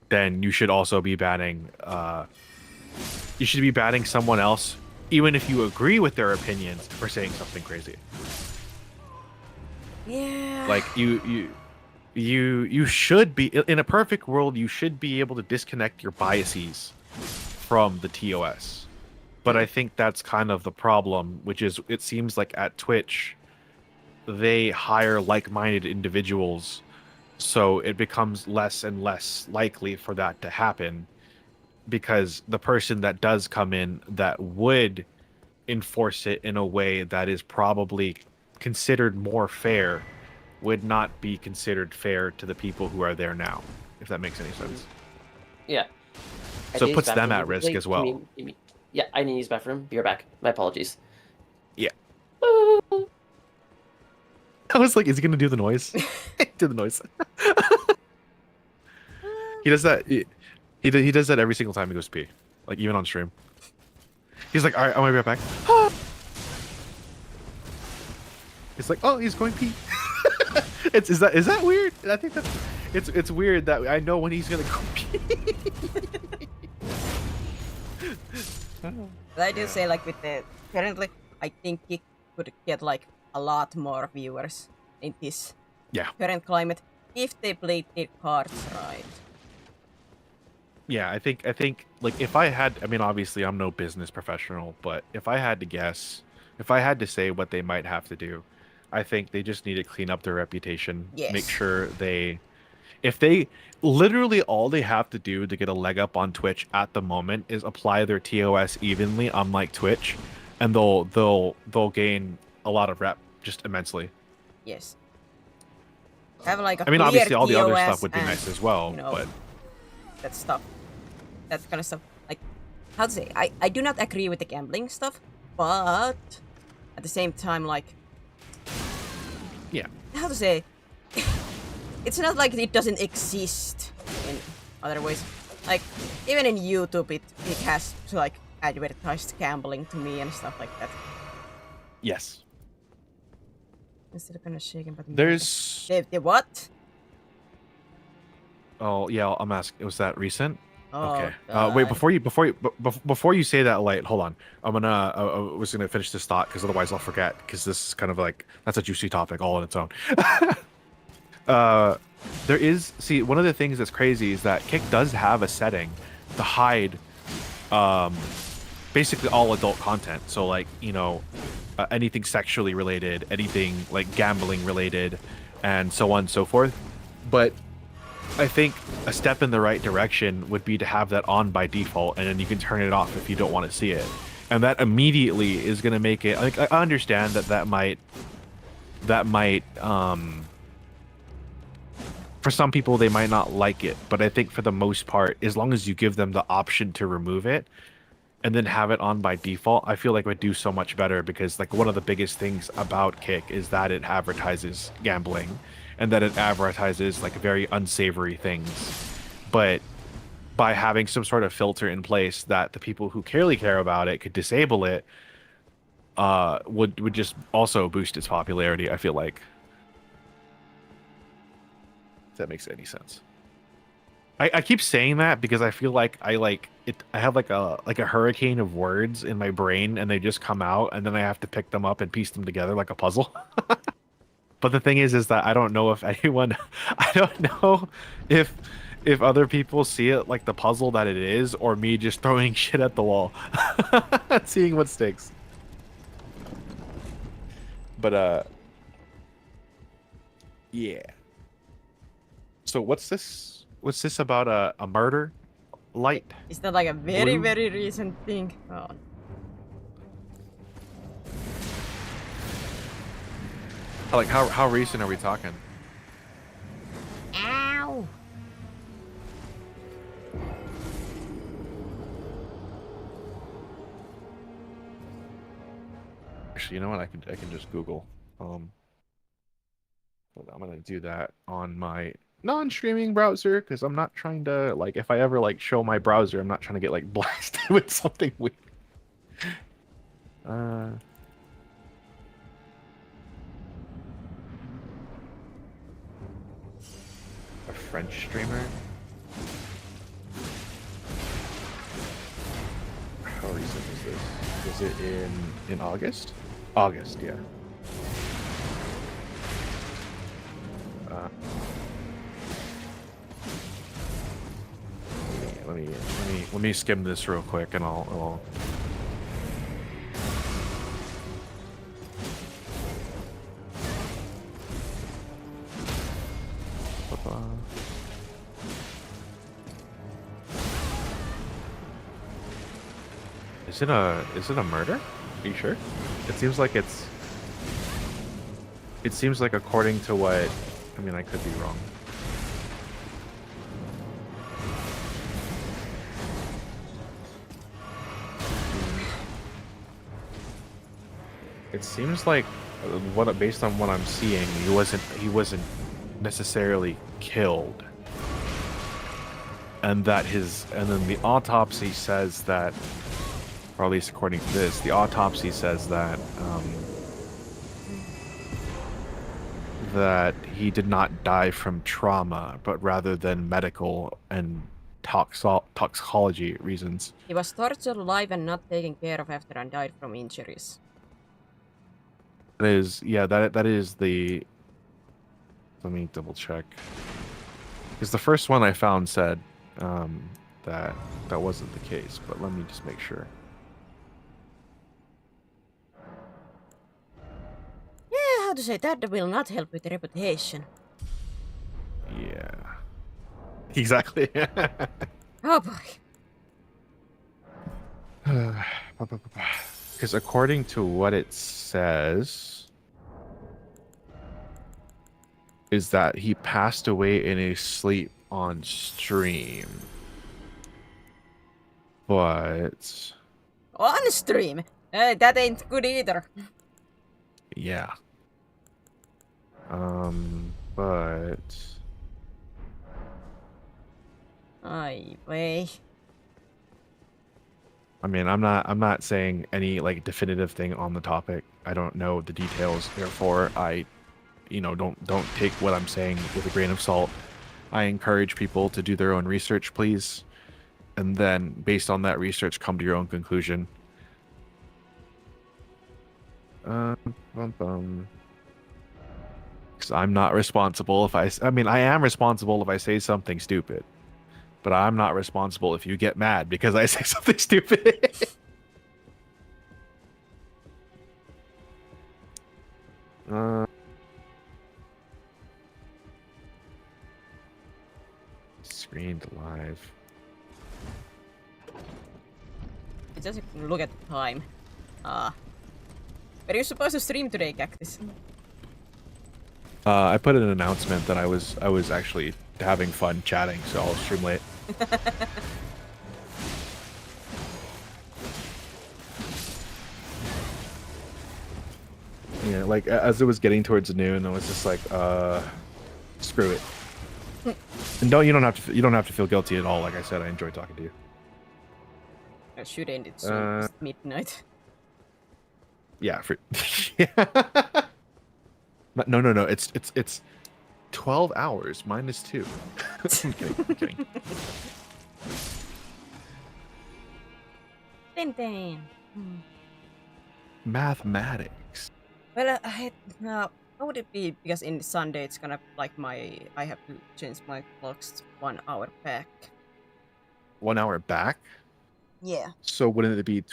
Speaker 3: then you should also be banning someone else, even if you agree with their opinions, for saying something crazy.
Speaker 1: Yeah.
Speaker 3: Like you should be, in a perfect world, you should be able to disconnect your biases from the TOS. But I think that's kind of the problem, which is it seems like at Twitch they hire like-minded individuals, so it becomes less and less likely for that to happen, because the person that does come in that would enforce it in a way that is probably considered more fair would not be considered fair to the people who are there now, if that makes any sense.
Speaker 6: Yeah. I
Speaker 3: So
Speaker 6: need
Speaker 3: it
Speaker 6: to
Speaker 3: puts
Speaker 6: use
Speaker 3: them
Speaker 6: bathroom
Speaker 3: at
Speaker 6: really
Speaker 3: risk
Speaker 6: quickly.
Speaker 3: as well.
Speaker 6: Yeah, I need to use the bathroom. Be right back. My apologies.
Speaker 3: Yeah. I was like, is he gonna do the noise? Do the noise. He does that. He does that every single time he goes pee, like even on stream. He's like, all right, I'm gonna be right back. It's like, oh, he's going pee. Is that weird? I think it's weird that I know when he's gonna go pee.
Speaker 1: But I do say, like, with the currently, I think it could get like a lot more viewers in this current climate if they played their cards right.
Speaker 3: Yeah, I think like if I had, I mean, obviously I'm no business professional, but if I had to guess, if I had to say what they might have to do, I think they just need to clean up their reputation.
Speaker 1: Yes.
Speaker 3: Make sure if they literally all they have to do to get a leg up on Twitch at the moment is apply their TOS evenly, unlike Twitch, and they'll gain a lot of rep just immensely.
Speaker 1: Yes. Have like a
Speaker 3: I mean,
Speaker 1: clear
Speaker 3: obviously all the other
Speaker 1: TOS
Speaker 3: stuff would be
Speaker 1: and,
Speaker 3: nice as well,
Speaker 1: you know,
Speaker 3: but
Speaker 1: that stuff. That kind of stuff. Like, how to say, I do not agree with the gambling stuff, but at the same time, like,
Speaker 3: yeah.
Speaker 1: how to say, it's not like it doesn't exist in other ways. Like, even in YouTube, it has like advertised gambling to me and stuff like that.
Speaker 3: Yes.
Speaker 1: Instead of kind of shaking, but
Speaker 3: There's
Speaker 1: the what?
Speaker 3: Oh yeah, I'm asking. Was that recent?
Speaker 1: Oh,
Speaker 3: Okay.
Speaker 1: God.
Speaker 3: Wait, before you say that, Light, hold on. I'm gonna. I was gonna finish this thought because otherwise I'll forget. Because this is kind of like that's a juicy topic all on its own. There is one of the things that's crazy is that Kick does have a setting to hide, basically all adult content. So like anything sexually related, anything like gambling related, and so on and so forth. But I think a step in the right direction would be to have that on by default, and then you can turn it off if you don't want to see it. And that immediately is going to make it. Like, I understand that might for some people they might not like it, but I think for the most part, as long as you give them the option to remove it and then have it on by default, I feel like it would do so much better, because like one of the biggest things about Kick is that it advertises gambling and that it advertises like very unsavory things. But by having some sort of filter in place that the people who clearly care about it could disable it, would just also boost its popularity, I feel like. If that makes any sense. I keep saying that because I feel like I have like a hurricane of words in my brain, and they just come out, and then I have to pick them up and piece them together like a puzzle. But the thing is that I don't know if anyone, I don't know if other people see it like the puzzle that it is, or me just throwing shit at the wall, seeing what sticks. But yeah. So what's this? What's this about a murder? Light?
Speaker 1: Is that like a very,
Speaker 3: Blue?
Speaker 1: very recent thing? Oh.
Speaker 3: Like how recent are we talking?
Speaker 1: Ow!
Speaker 3: Actually, you know what? I can just Google. I'm gonna do that on my non-streaming browser, because I'm not trying to, like, if I ever like show my browser, I'm not trying to get like blasted with something weird. A French streamer. How recent is this? Was it in August? August, yeah. Let me skim this real quick, and I'll Is it a murder? Are you sure? It seems like it's It seems like according to what, I mean, I could be wrong. It seems like based on what I'm seeing, he wasn't necessarily killed. And then the autopsy says that, or at least according to this, the autopsy says that that he did not die from trauma, but rather than medical and toxicology reasons.
Speaker 1: He was tortured alive and not taken care of after and died from injuries.
Speaker 3: That is, yeah, that is the. Let me double check. Because the first one I found said that wasn't the case, but let me just make sure.
Speaker 1: Yeah, how to say that will not help with the reputation.
Speaker 3: Yeah. Exactly.
Speaker 1: Oh boy.
Speaker 3: Because according to what it says, is that he passed away in his sleep on stream. But
Speaker 1: On stream. That ain't good either.
Speaker 3: yeah. But
Speaker 1: Ay, way.
Speaker 3: I mean, I'm not saying any like definitive thing on the topic. I don't know the details, therefore I don't take what I'm saying with a grain of salt. I encourage people to do their own research, please, and then based on that research come to your own conclusion. Because I'm not responsible if I mean, I am responsible if I say something stupid, but I'm not responsible if you get mad because I say something stupid. Screened live.
Speaker 1: Just look at the time. Were you supposed to stream today, Cactus?
Speaker 3: I put in an announcement that I was actually having fun chatting, so I'll stream late. Yeah, like as it was getting towards noon, I was just like, screw it. And you don't have to feel guilty at all. Like I said, I enjoy talking to you.
Speaker 1: I should end it soon. It's midnight.
Speaker 3: Yeah, yeah. No. It's 12 hours minus 2. I'm kidding.
Speaker 1: Tintin.
Speaker 3: Mathematics.
Speaker 1: Well, how would it be? Because in Sunday it's gonna like I have to change my clocks 1 hour back.
Speaker 3: 1 hour back.
Speaker 1: Yeah.
Speaker 3: So would it be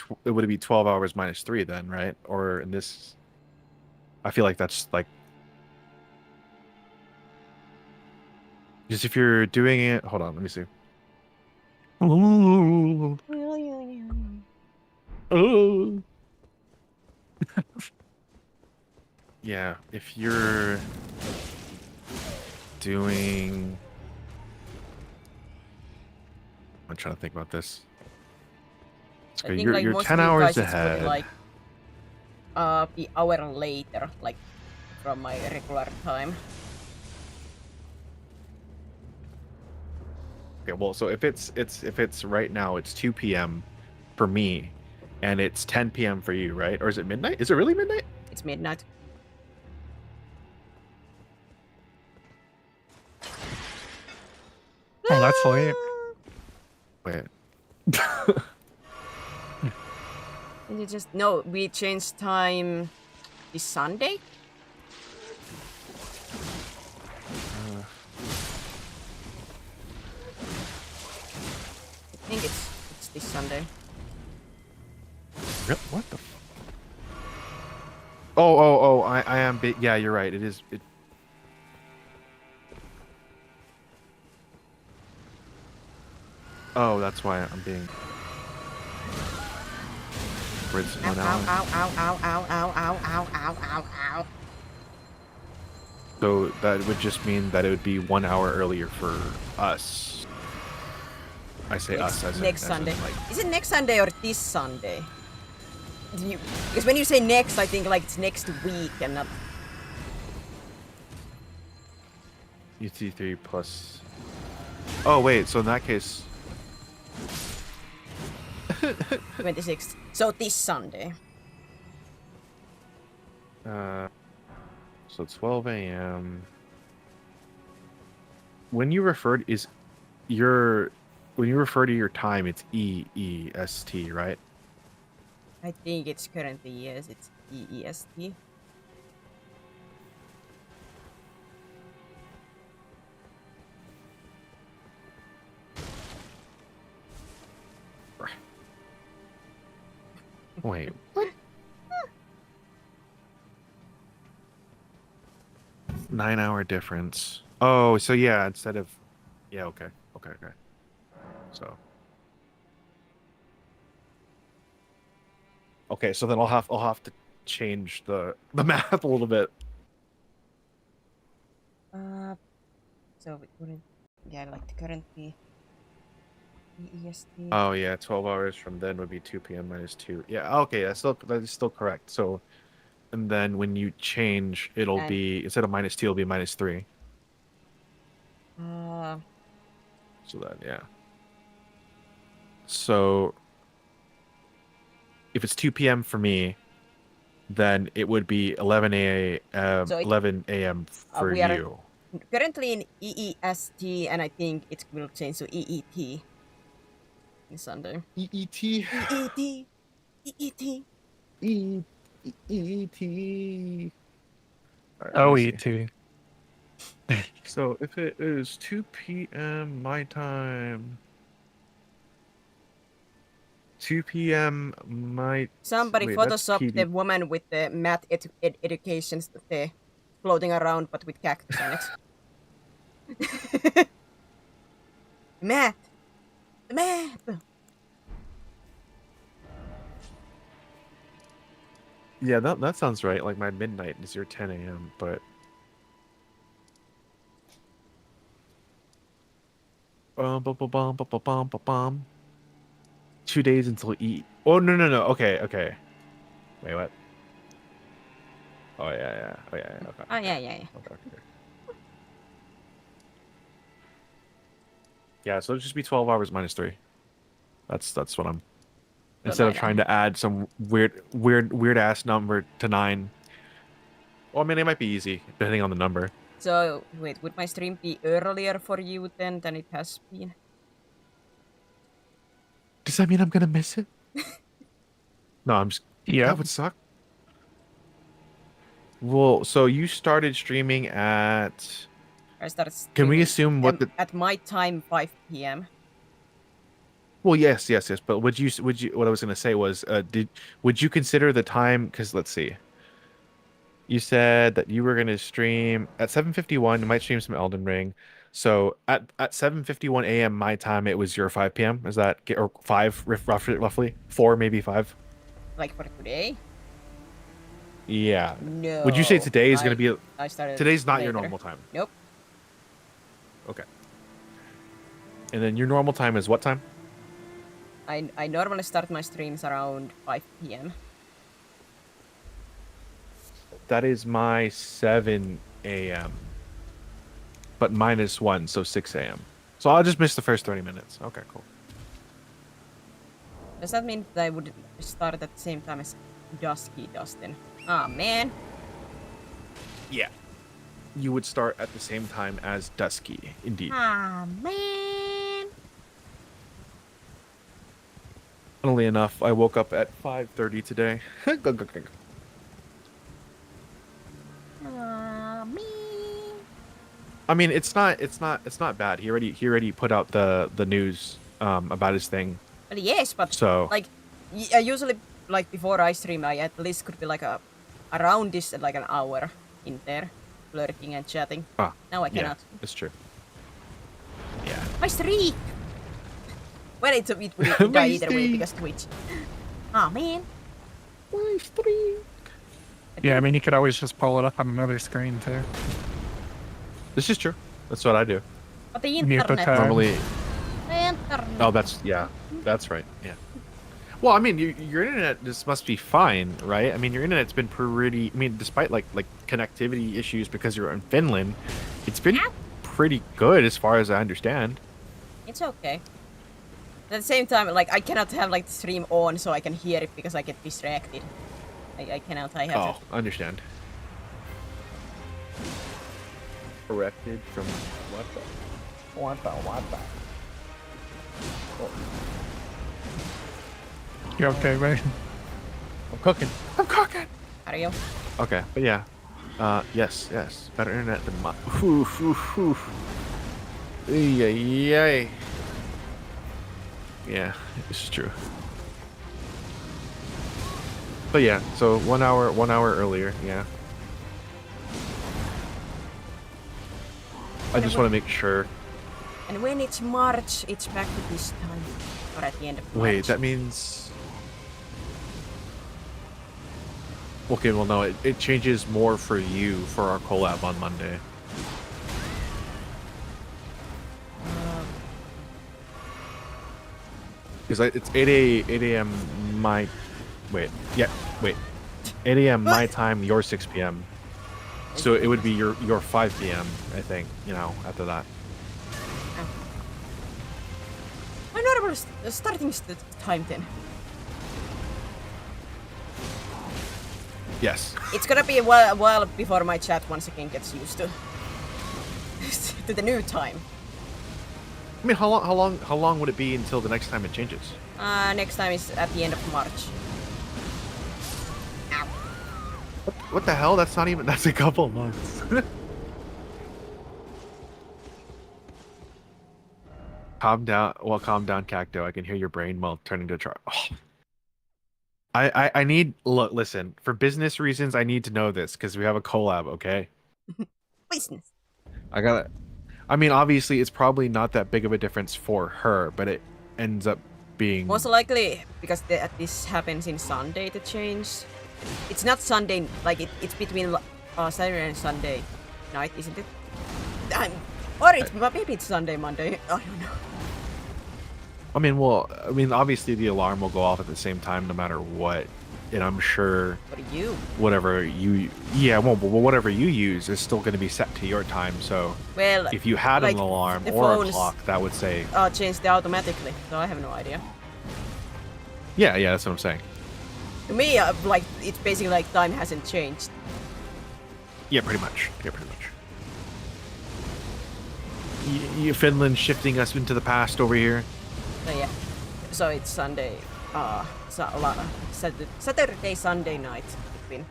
Speaker 3: 12 hours minus 3 then, right? Or in this, I feel like that's like, just if you're doing it. Hold on, let me see. Oh. Yeah, if you're doing, I'm trying to think about this.
Speaker 1: I think
Speaker 3: you're
Speaker 1: like most
Speaker 3: 10
Speaker 1: of you
Speaker 3: hours
Speaker 1: guys, it's
Speaker 3: ahead.
Speaker 1: probably like the hour later, like from my regular time.
Speaker 3: Okay, well, so if it's right now, it's 2 p.m. for me, and it's 10 p.m. for you, right? Or is it midnight? Is it really midnight?
Speaker 1: It's midnight.
Speaker 5: Oh, that's late.
Speaker 3: Wait.
Speaker 1: Did you just no? We changed time this Sunday. I think it's this Sunday.
Speaker 3: What the? Oh! I am. Yeah, you're right. It is. Oh, that's why I'm being.
Speaker 1: Ow, ow, ow, ow, ow, ow, ow, ow, ow, ow, ow.
Speaker 3: So that would just mean that it would be 1 hour earlier for us. I say us as
Speaker 1: next
Speaker 3: in,
Speaker 1: Sunday.
Speaker 3: like,
Speaker 1: Is it next Sunday or this Sunday? Because when you say next, I think like it's next week and not.
Speaker 3: UT3 plus. Oh wait, so in that case,
Speaker 1: 26th. So this Sunday.
Speaker 3: so 12 a.m. When you refer to when you refer to your time, it's EEST, right?
Speaker 1: I think it's currently, yes, it's EEST.
Speaker 3: Wait, what? 9 hour difference. Oh, so yeah, instead of, yeah, okay. So, okay, so then I'll have to change the math a little bit.
Speaker 1: So it wouldn't, yeah, like the currently EEST.
Speaker 3: Oh yeah, 12 hours from then would be 2 p.m. minus 2. Yeah, okay, that is still correct. So, and then when you change, it'll
Speaker 1: And-
Speaker 3: be, instead of minus 2, it'll be minus 3. So that, yeah. So if it's 2 p.m. for me, then it would be 11 a.m.
Speaker 1: So it-
Speaker 3: 11 a.m. for
Speaker 1: we are-
Speaker 3: you.
Speaker 1: currently in EEST, and I think it will change to EET in Sunday.
Speaker 3: EET.
Speaker 1: EET. EET.
Speaker 3: EET.
Speaker 5: OET.
Speaker 3: So if it is 2 p.m. my time, 2 p.m. my...
Speaker 1: Somebody
Speaker 3: wait, that's
Speaker 1: photoshopped the
Speaker 3: PD.
Speaker 1: woman with the math education there, floating around but with cactus on it. Math! Math!
Speaker 3: Yeah, that sounds right. Like my midnight is your 10 a.m., but... Bum. 2 days until E. Oh, no. Okay. Wait, what? Oh, yeah. Oh, yeah. Okay.
Speaker 1: Oh, yeah.
Speaker 3: Okay. Yeah, so it'll just be 12 hours minus 3. That's what I'm... Instead of trying to add some weird ass number to 9. Well, I mean, it might be easy, depending on the number.
Speaker 1: So, wait, would my stream be earlier for you then than it has been?
Speaker 3: Does that mean I'm gonna miss it? No, I'm just...
Speaker 5: Yeah.
Speaker 3: That would suck. Well, so you started streaming at...
Speaker 1: I started
Speaker 3: Can we
Speaker 1: streaming
Speaker 3: assume what the...
Speaker 1: at my time, 5 p.m.
Speaker 3: Well, yes. But would you? What I was gonna say was, would you consider the time? Because let's see. You said that you were gonna stream at 7:51. You might stream some Elden Ring. So at 7:51 a.m. my time, it was your 5 p.m. Is that or 5 roughly 4 maybe 5?
Speaker 1: Like for today?
Speaker 3: Yeah.
Speaker 1: No.
Speaker 3: Would you say today is gonna be?
Speaker 1: I started
Speaker 3: Today's not your
Speaker 1: later.
Speaker 3: normal time.
Speaker 1: Nope.
Speaker 3: Okay. And then your normal time is what time?
Speaker 1: I normally start my streams around 5 p.m.
Speaker 3: That is my 7 a.m. But -1, so 6 a.m. So I'll just miss the first 30 minutes. Okay, cool.
Speaker 1: Does that mean that I would start at the same time as Dusky Dustin? Ah, man.
Speaker 3: Yeah. You would start at the same time as Dusky, indeed.
Speaker 1: Ah, man.
Speaker 3: Funnily enough, I woke up at 5:30 today.
Speaker 1: Ah, me.
Speaker 3: I mean, it's not bad. He already put out the news about his thing.
Speaker 1: Well, yes, but
Speaker 3: So
Speaker 1: like, I usually like before I stream, I at least could be like around this like an hour in there, flirting and chatting. Now I
Speaker 3: yeah,
Speaker 1: cannot.
Speaker 3: it's true. Yeah.
Speaker 1: My streak. Well, it would die
Speaker 3: My
Speaker 1: either way
Speaker 3: streak.
Speaker 1: because Twitch. Ah, man.
Speaker 5: Yeah, I mean, you could always just pull it up on another screen too.
Speaker 3: This is true. That's what I do.
Speaker 1: But the
Speaker 5: Mute the
Speaker 1: internet.
Speaker 5: tab.
Speaker 3: Normally.
Speaker 1: The internet.
Speaker 3: Oh, that's right. Yeah. Well, I mean, your internet just must be fine, right? I mean, your internet's been pretty. I mean, despite like connectivity issues because you're in Finland, it's been pretty good as far as I understand.
Speaker 1: It's okay. At the same time, like I cannot have like the stream on so I can hear it because I get distracted. I cannot. I have
Speaker 3: Oh, I understand. Corrected from what the? What the?
Speaker 5: You okay, mate?
Speaker 3: I'm cooking. I'm cooking.
Speaker 1: to. Are you?
Speaker 3: Okay, but yeah. Yes. Better internet than mine. Yay. Yeah, this is true. But yeah, so 1 hour earlier, yeah. I just want to make sure.
Speaker 1: And when it's March, it's back to this time. Or at the end of March.
Speaker 3: Wait, that means. Okay, well, no, it changes more for you for our collab on Monday. Because it's 8 a.m. my. Wait, 8 a.m. my time, your 6 p.m. So it would be your 5 p.m. I think. After that.
Speaker 1: My normal starting time then.
Speaker 3: Yes.
Speaker 1: It's gonna be a while before my chat once again gets used to to the new time.
Speaker 3: I mean, how long would it be until the next time it changes?
Speaker 1: Next time is at the end of March. Ow.
Speaker 3: What the hell? That's not even. That's a couple months. Calm down, Cacto. I can hear your brain melt turning to char. Oh. I need listen, for business reasons I need to know this because we have a collab, okay?
Speaker 1: Business.
Speaker 3: I mean, obviously it's probably not that big of a difference for her, but it ends up being
Speaker 1: Most likely because this happens in Sunday to change. It's not Sunday, like it's between Saturday and Sunday night, isn't it? Or maybe it's Sunday, Monday. I don't know.
Speaker 3: I mean, obviously the alarm will go off at the same time no matter what, and I'm sure
Speaker 1: What are you?
Speaker 3: whatever you use is still going to be set to your time. So
Speaker 1: Well,
Speaker 3: if you had
Speaker 1: like,
Speaker 3: an alarm
Speaker 1: the
Speaker 3: or a
Speaker 1: phones
Speaker 3: clock, that would say
Speaker 1: changed automatically, so I have no idea.
Speaker 3: yeah, that's what I'm saying.
Speaker 1: To me, like it's basically like time hasn't changed.
Speaker 3: Yeah, pretty much. Finland shifting us into the past over here.
Speaker 1: So yeah, so it's Sunday, Saturday, Sunday night between.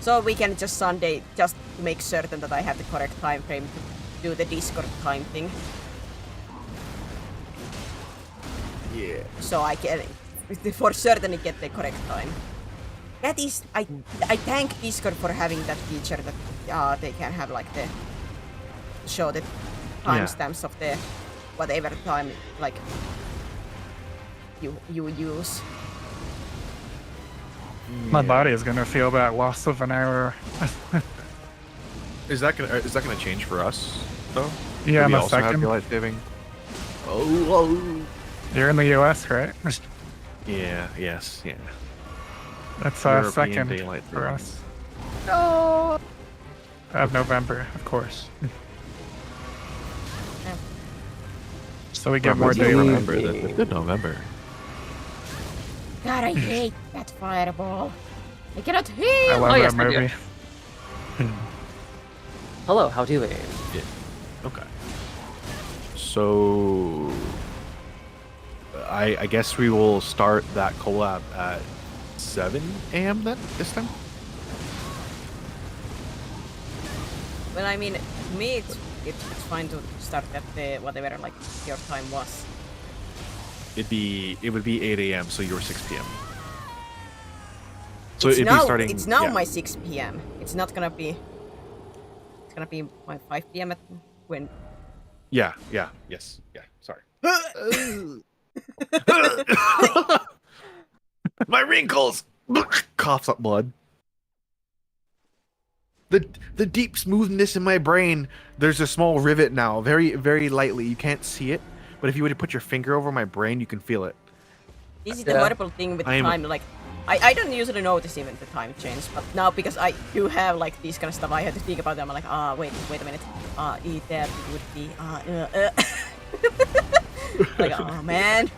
Speaker 1: So we can just Sunday just to make certain that I have the correct time frame to do the Discord time thing.
Speaker 3: Yeah.
Speaker 1: So I can for certain get the correct time. That is, I thank Discord for having that feature that they can have like the show the timestamps of the whatever time like you use.
Speaker 5: My body is gonna feel that loss of an hour.
Speaker 3: Is that gonna change for us though?
Speaker 5: Yeah,
Speaker 3: Do
Speaker 5: in
Speaker 3: we
Speaker 5: a
Speaker 3: also have
Speaker 5: second.
Speaker 3: daylight saving? Oh.
Speaker 5: You're in the US, right?
Speaker 3: Yeah. Yes. Yeah.
Speaker 5: That's
Speaker 3: European
Speaker 5: second
Speaker 3: daylight
Speaker 5: for
Speaker 3: saving.
Speaker 5: us. No. Of November, of course. So we get more daylight.
Speaker 3: Remember the good November.
Speaker 1: God, I hate that fireball. I cannot
Speaker 5: I
Speaker 1: heal.
Speaker 5: love
Speaker 6: Oh, yes,
Speaker 5: that
Speaker 6: I do.
Speaker 5: movie.
Speaker 6: Hello, how do we?
Speaker 3: Yeah. Okay. So I guess we will start that collab at 7 a.m. then this time.
Speaker 1: Well, I mean, to me it's fine to start at the whatever like your time was.
Speaker 3: It would be 8 a.m. So you're 6 p.m. So
Speaker 1: It's
Speaker 3: it'd
Speaker 1: now,
Speaker 3: be starting.
Speaker 1: It's now
Speaker 3: yeah.
Speaker 1: my 6 p.m. It's not gonna be. It's gonna be my 5 p.m. at when.
Speaker 3: Yeah. Yes. Yeah. Sorry. My wrinkles. Coughs up blood. the deep smoothness in my brain. There's a small rivet now, very very lightly. You can't see it, but if you were to put your finger over my brain, you can feel it.
Speaker 1: This is the
Speaker 6: Yeah.
Speaker 1: horrible thing with the time. Like, I don't usually notice even the time change, but now because I do have like these kind of stuff, I have to think about them. I'm like, wait a minute. Eat that would be like, oh man.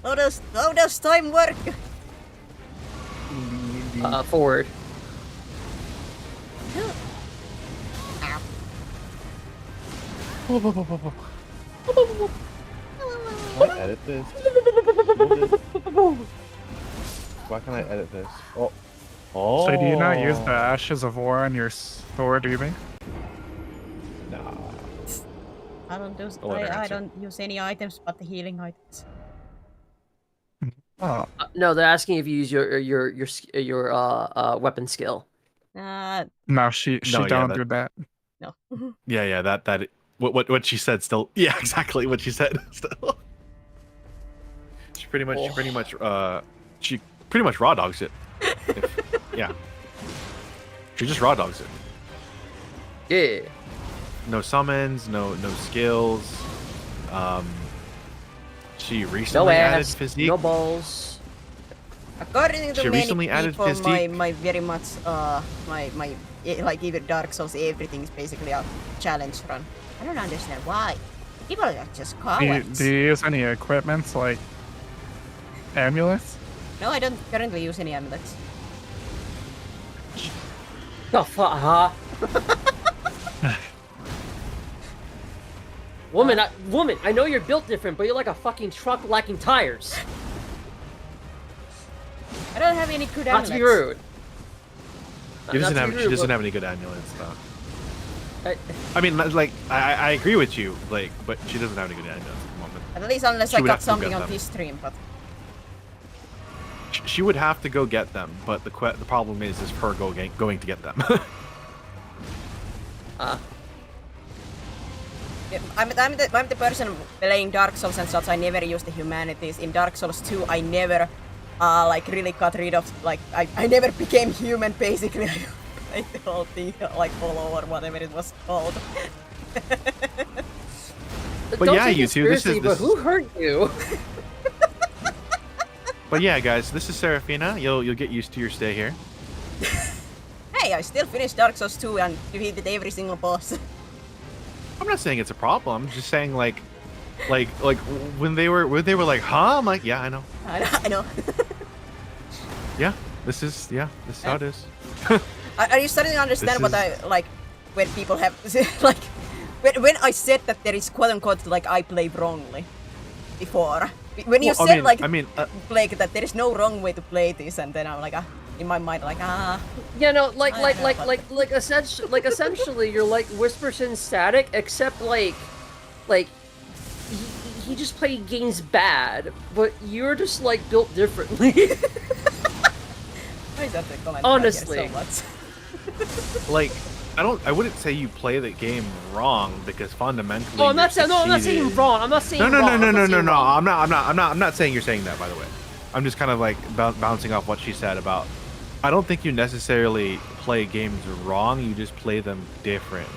Speaker 1: How does time work?
Speaker 6: Forward.
Speaker 3: Can I edit this? Why can't I edit this? Oh.
Speaker 5: So do you not use the Ashes of War on your sword, Eby?
Speaker 3: Nah.
Speaker 1: I don't do.
Speaker 3: I'll let her
Speaker 1: I
Speaker 3: answer.
Speaker 1: don't use any items but the healing items.
Speaker 5: Oh,
Speaker 6: No, they're asking if you use your weapon skill.
Speaker 5: no, she
Speaker 3: No, yeah,
Speaker 5: don't
Speaker 3: that-
Speaker 5: do that.
Speaker 1: No.
Speaker 3: Yeah, that what she said still. Yeah, exactly what she said still. She pretty much raw dogs it. Yeah. She just raw dogs it.
Speaker 6: Yeah.
Speaker 3: No summons, no skills. She recently
Speaker 6: No
Speaker 3: added
Speaker 6: ass.
Speaker 3: physique.
Speaker 6: No balls.
Speaker 1: According to
Speaker 3: She
Speaker 1: many
Speaker 3: recently added
Speaker 1: people,
Speaker 3: physique.
Speaker 1: my very much like even Dark Souls, everything is basically a challenge run. I don't understand why. People are just
Speaker 5: Do
Speaker 1: cowards.
Speaker 5: you use any equipment like amulets?
Speaker 1: No, I don't currently use any amulets.
Speaker 6: The fuck, huh? Woman, I know you're built different, but you're like a fucking truck lacking tires.
Speaker 1: I don't have any good
Speaker 6: Not
Speaker 1: amulets.
Speaker 6: to be rude.
Speaker 3: She
Speaker 6: Not to be rude,
Speaker 3: doesn't
Speaker 6: but-
Speaker 3: have any good amulets though.
Speaker 6: I-
Speaker 3: I mean, like, I agree with you, like, but she doesn't have any good amulets at the moment.
Speaker 1: At least unless
Speaker 3: She
Speaker 1: I
Speaker 3: would
Speaker 1: got
Speaker 3: have to go
Speaker 1: something
Speaker 3: get
Speaker 1: on
Speaker 3: them.
Speaker 1: this stream, but
Speaker 3: She would have to go get them, but the problem is her going to get them.
Speaker 1: yeah, I'm the person playing Dark Souls and such. I never use the humanities. In Dark Souls 2, I never like really got rid of like I never became human basically. I played the whole thing like Hollow or whatever it was called.
Speaker 3: But
Speaker 6: Don't
Speaker 3: yeah,
Speaker 6: take
Speaker 3: you
Speaker 6: it
Speaker 3: two, this
Speaker 6: seriously,
Speaker 3: is-
Speaker 6: but
Speaker 3: this
Speaker 6: who hurt you?
Speaker 3: But yeah, guys, this is Serafina. You'll get used to your stay here.
Speaker 1: Hey, I still finished Dark Souls 2 and defeated every single boss.
Speaker 3: I'm not saying it's a problem. I'm just saying like when they were like, huh? I'm like, yeah, I know.
Speaker 1: I know.
Speaker 3: Yeah, this is how it is.
Speaker 1: Are you starting to understand
Speaker 3: This
Speaker 1: what I like when people have like when I said that there is quote unquote like I play wrongly before? When you
Speaker 3: Well,
Speaker 1: said Blake that there is no wrong way to play this, and then I'm like in my mind like
Speaker 6: You know,
Speaker 1: I know, but-
Speaker 6: essentially, you're like Whisperson Static, except like he just played games bad, but you're just like built differently.
Speaker 1: why is that the comment
Speaker 6: Honestly.
Speaker 1: I hear so much?
Speaker 3: like I wouldn't say you play the game wrong because fundamentally.
Speaker 6: Oh, I'm not
Speaker 3: you're
Speaker 6: saying I'm not saying
Speaker 3: succeeded.
Speaker 6: wrong. I'm not saying
Speaker 3: No,
Speaker 6: wrong. I'm not saying
Speaker 3: no.
Speaker 6: wrong.
Speaker 3: I'm not saying you're saying that, by the way. I'm just kind of like bouncing off what she said about. I don't think you necessarily play games wrong. You just play them differently.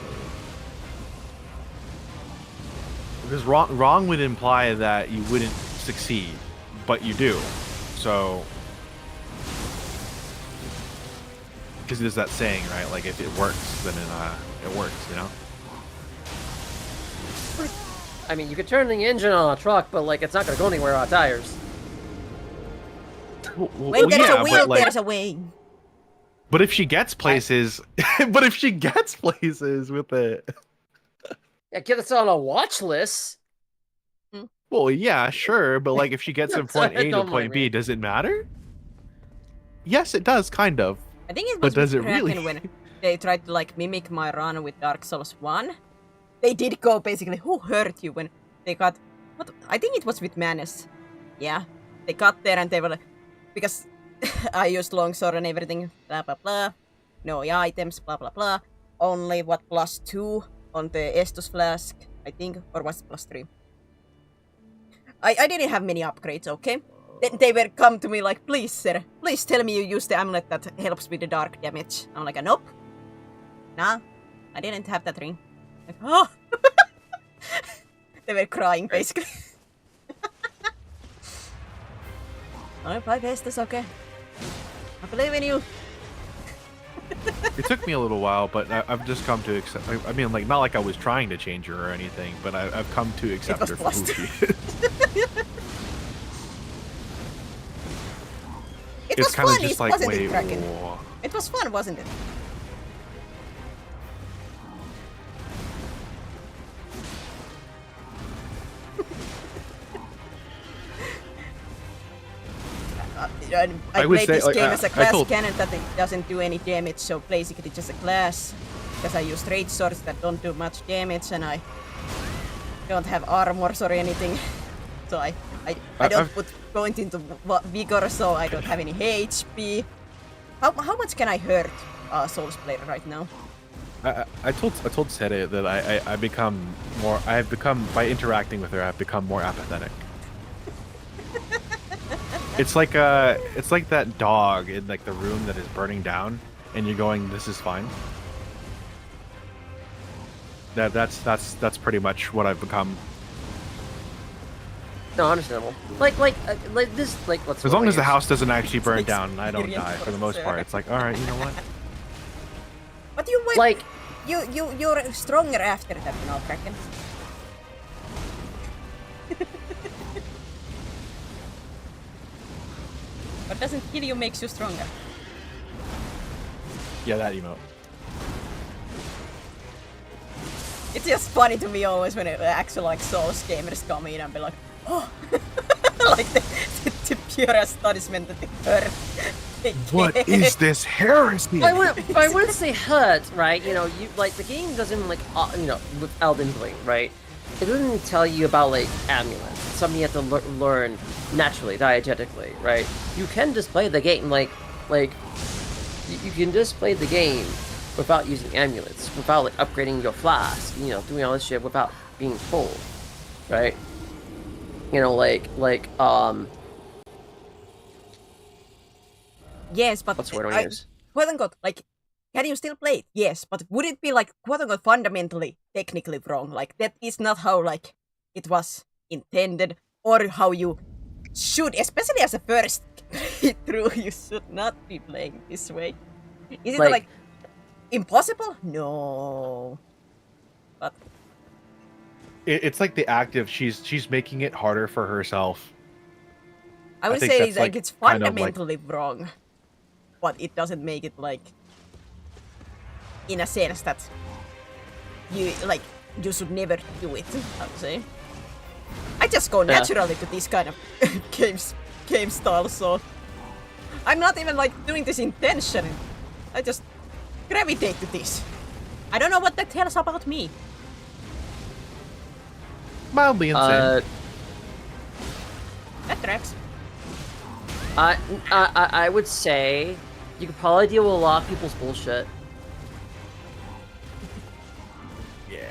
Speaker 3: Because wrong would imply that you wouldn't succeed, but you do. So, because there's that saying, right? Like if it works, then it works. You know.
Speaker 6: I mean, you could turn the engine on a truck, but like it's not gonna go anywhere on tires.
Speaker 1: When there's
Speaker 3: yeah,
Speaker 1: a wheel,
Speaker 3: but, like,
Speaker 1: there's a way.
Speaker 3: But if she gets places, but if she gets places with it,
Speaker 6: Yeah, get us on a watch list.
Speaker 3: well, yeah, sure. But like, if she gets from point A to
Speaker 6: Don't mind
Speaker 3: point B,
Speaker 6: me.
Speaker 3: does it matter? Yes, it does, kind of.
Speaker 1: I think it
Speaker 3: But
Speaker 1: was
Speaker 3: does
Speaker 1: with
Speaker 3: it really?
Speaker 1: Kraken when they tried to like mimic my run with Dark Souls 1. They did go basically who hurt you when they got what I think it was with Manus. Yeah. They got there and they were like because I used longsword and everything, blah blah blah. No items, blah blah blah. Only what +2 on the Estus flask, I think, or was it +3? I didn't have many upgrades, okay? Then they were come to me like, please, sir, please tell me you use the amulet that helps with the dark damage. I'm like, nope. Nah, I didn't have that ring. Like, oh! They were crying, basically. Oh, bye, best, it's okay. I believe in you.
Speaker 3: It took me a little while, but I've just come to accept. I mean, like, not like I was trying to change her or anything, but I've come to accept her for who she is.
Speaker 1: It
Speaker 3: It's
Speaker 1: was
Speaker 3: kind of
Speaker 1: fun,
Speaker 3: just like,
Speaker 1: wasn't
Speaker 3: wait,
Speaker 1: it, Kraken?
Speaker 3: whoa.
Speaker 1: It was fun, wasn't it? I
Speaker 3: would
Speaker 1: played
Speaker 3: say,
Speaker 1: this
Speaker 3: like,
Speaker 1: game
Speaker 3: I-
Speaker 1: as a
Speaker 3: I
Speaker 1: class
Speaker 3: told-
Speaker 1: cannon that it doesn't do any damage, so basically just a class. Because I use straight swords that don't do much damage, and I don't have armors or anything. So I don't
Speaker 3: I've-
Speaker 1: put point into vigor, so I don't have any HP. How much can I hurt a Souls player right now?
Speaker 3: I told Sere that I become more. I have become, by interacting with her, I've become more apathetic. It's like that dog in like the room that is burning down, and you're going, "This is fine." That's pretty much what I've become.
Speaker 6: No, understandable. Like this, like what's
Speaker 3: As long as the
Speaker 6: house.
Speaker 3: house doesn't actually burn
Speaker 1: like
Speaker 3: down and I don't
Speaker 1: experience
Speaker 3: die, for the
Speaker 1: for
Speaker 3: most
Speaker 1: sure.
Speaker 3: part, it's like, all right, you know what?
Speaker 1: But you went,
Speaker 6: Like,
Speaker 1: you're stronger after that now, Kraken. What doesn't kill you makes you stronger.
Speaker 3: Yeah, that emote.
Speaker 1: It's just funny to me always when actual like Souls gamers come in and be like, oh, like the pure astonishment that they hurt.
Speaker 3: What is this heresy?
Speaker 6: I wouldn't say hurt, right? You know, you like the game doesn't like you know, with Elden Ring, right? It doesn't tell you about like amulets. It's something you have to learn naturally, diegetically, right? You can just play the game like you can just play the game without using amulets, without like upgrading your flask, you know, doing all this shit without being full, right? You know,
Speaker 1: Yes, but
Speaker 6: what's the word I use?
Speaker 1: quote unquote, like, can you still play it? Yes, but would it be like quote unquote fundamentally, technically wrong? Like that is not how like it was intended, or how you should, especially as a first playthrough, you should not be playing this way. Is it like impossible? No. But
Speaker 3: It's like the active. She's making it harder for herself.
Speaker 1: I would
Speaker 3: think
Speaker 1: say
Speaker 3: that's,
Speaker 1: like
Speaker 3: like,
Speaker 1: it's
Speaker 3: kind of, like-
Speaker 1: fundamentally wrong, but it doesn't make it like in a sense that you should never do it. I would say. I just go naturally to this kind of game style, so I'm not even like doing this intentionally. I just gravitate to this. I don't know what that tells about me.
Speaker 3: Mildly insane.
Speaker 1: That tracks.
Speaker 6: I would say you could probably deal with a lot of people's bullshit.
Speaker 3: Yeah.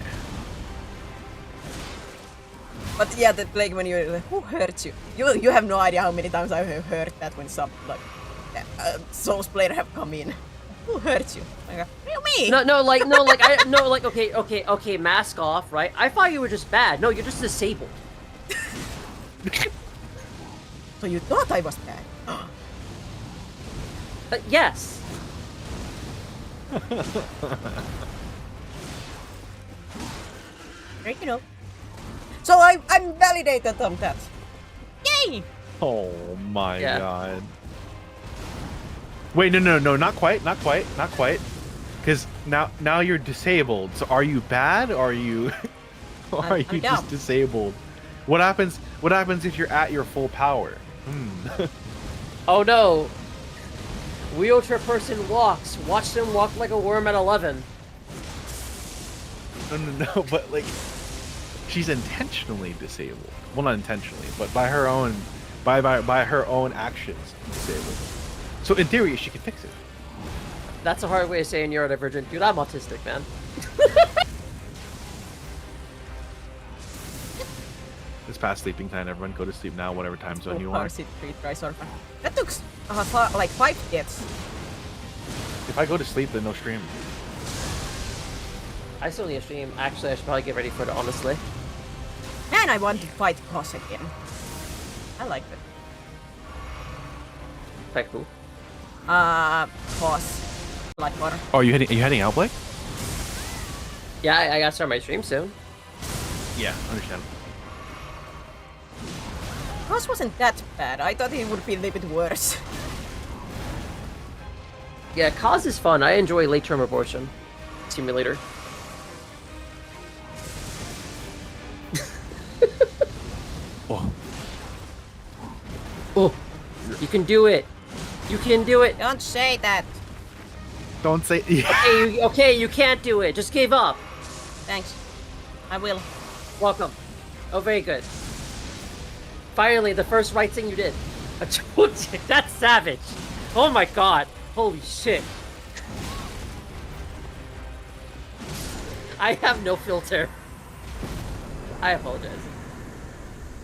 Speaker 1: But yeah, the like when you're like, who hurt you? You have no idea how many times I have heard that when some like Souls player have come in. Who hurt you? Like, what do you mean?
Speaker 6: Okay, mask off, right? I thought you were just bad. No, you're just disabled.
Speaker 1: So you thought I was bad?
Speaker 6: Yes.
Speaker 1: Right, you know. So I'm validated on that. Yay!
Speaker 3: Oh my
Speaker 6: Yeah.
Speaker 3: god. Wait, no, not quite. Because now you're disabled. So are you bad? Or are you, or are
Speaker 1: I'm
Speaker 3: you
Speaker 1: dumb.
Speaker 3: just disabled? What happens if you're at your full power?
Speaker 6: Oh no. Wheelchair person walks. Watch them walk like a worm at 11.
Speaker 3: No, but like, she's intentionally disabled. Well, not intentionally, but by her own actions disabled. So in theory, she can fix it.
Speaker 6: That's a hard way of saying neurodivergent. Dude, I'm autistic, man.
Speaker 3: It's past sleeping time. Everyone go to sleep now, whatever time zone you
Speaker 1: Power
Speaker 3: are.
Speaker 1: Seat 3 tries orphan. That took like 5 hits.
Speaker 3: If I go to sleep, then no stream.
Speaker 6: I still need a stream. Actually, I should probably get ready for it, honestly.
Speaker 1: And I want to fight Cos again. I like that.
Speaker 6: Like who?
Speaker 1: Cos. Bloodborne.
Speaker 3: Oh, are you heading out, Blake?
Speaker 6: Yeah, I gotta start my stream soon.
Speaker 3: Yeah, understand.
Speaker 1: Cos wasn't that bad. I thought it would be a little bit worse.
Speaker 6: Yeah, Cause is fun. I enjoy late-term abortion simulator.
Speaker 3: Oh,
Speaker 6: Oh, you can do it. You can do it.
Speaker 1: Don't say that.
Speaker 3: don't say. Yeah.
Speaker 6: Okay, you can't do it. Just give up.
Speaker 1: Thanks. I will.
Speaker 6: Welcome. Oh, very good. Finally, the first right thing you did. I told you, that's savage. Oh my god. Holy shit. I have no filter. I apologize.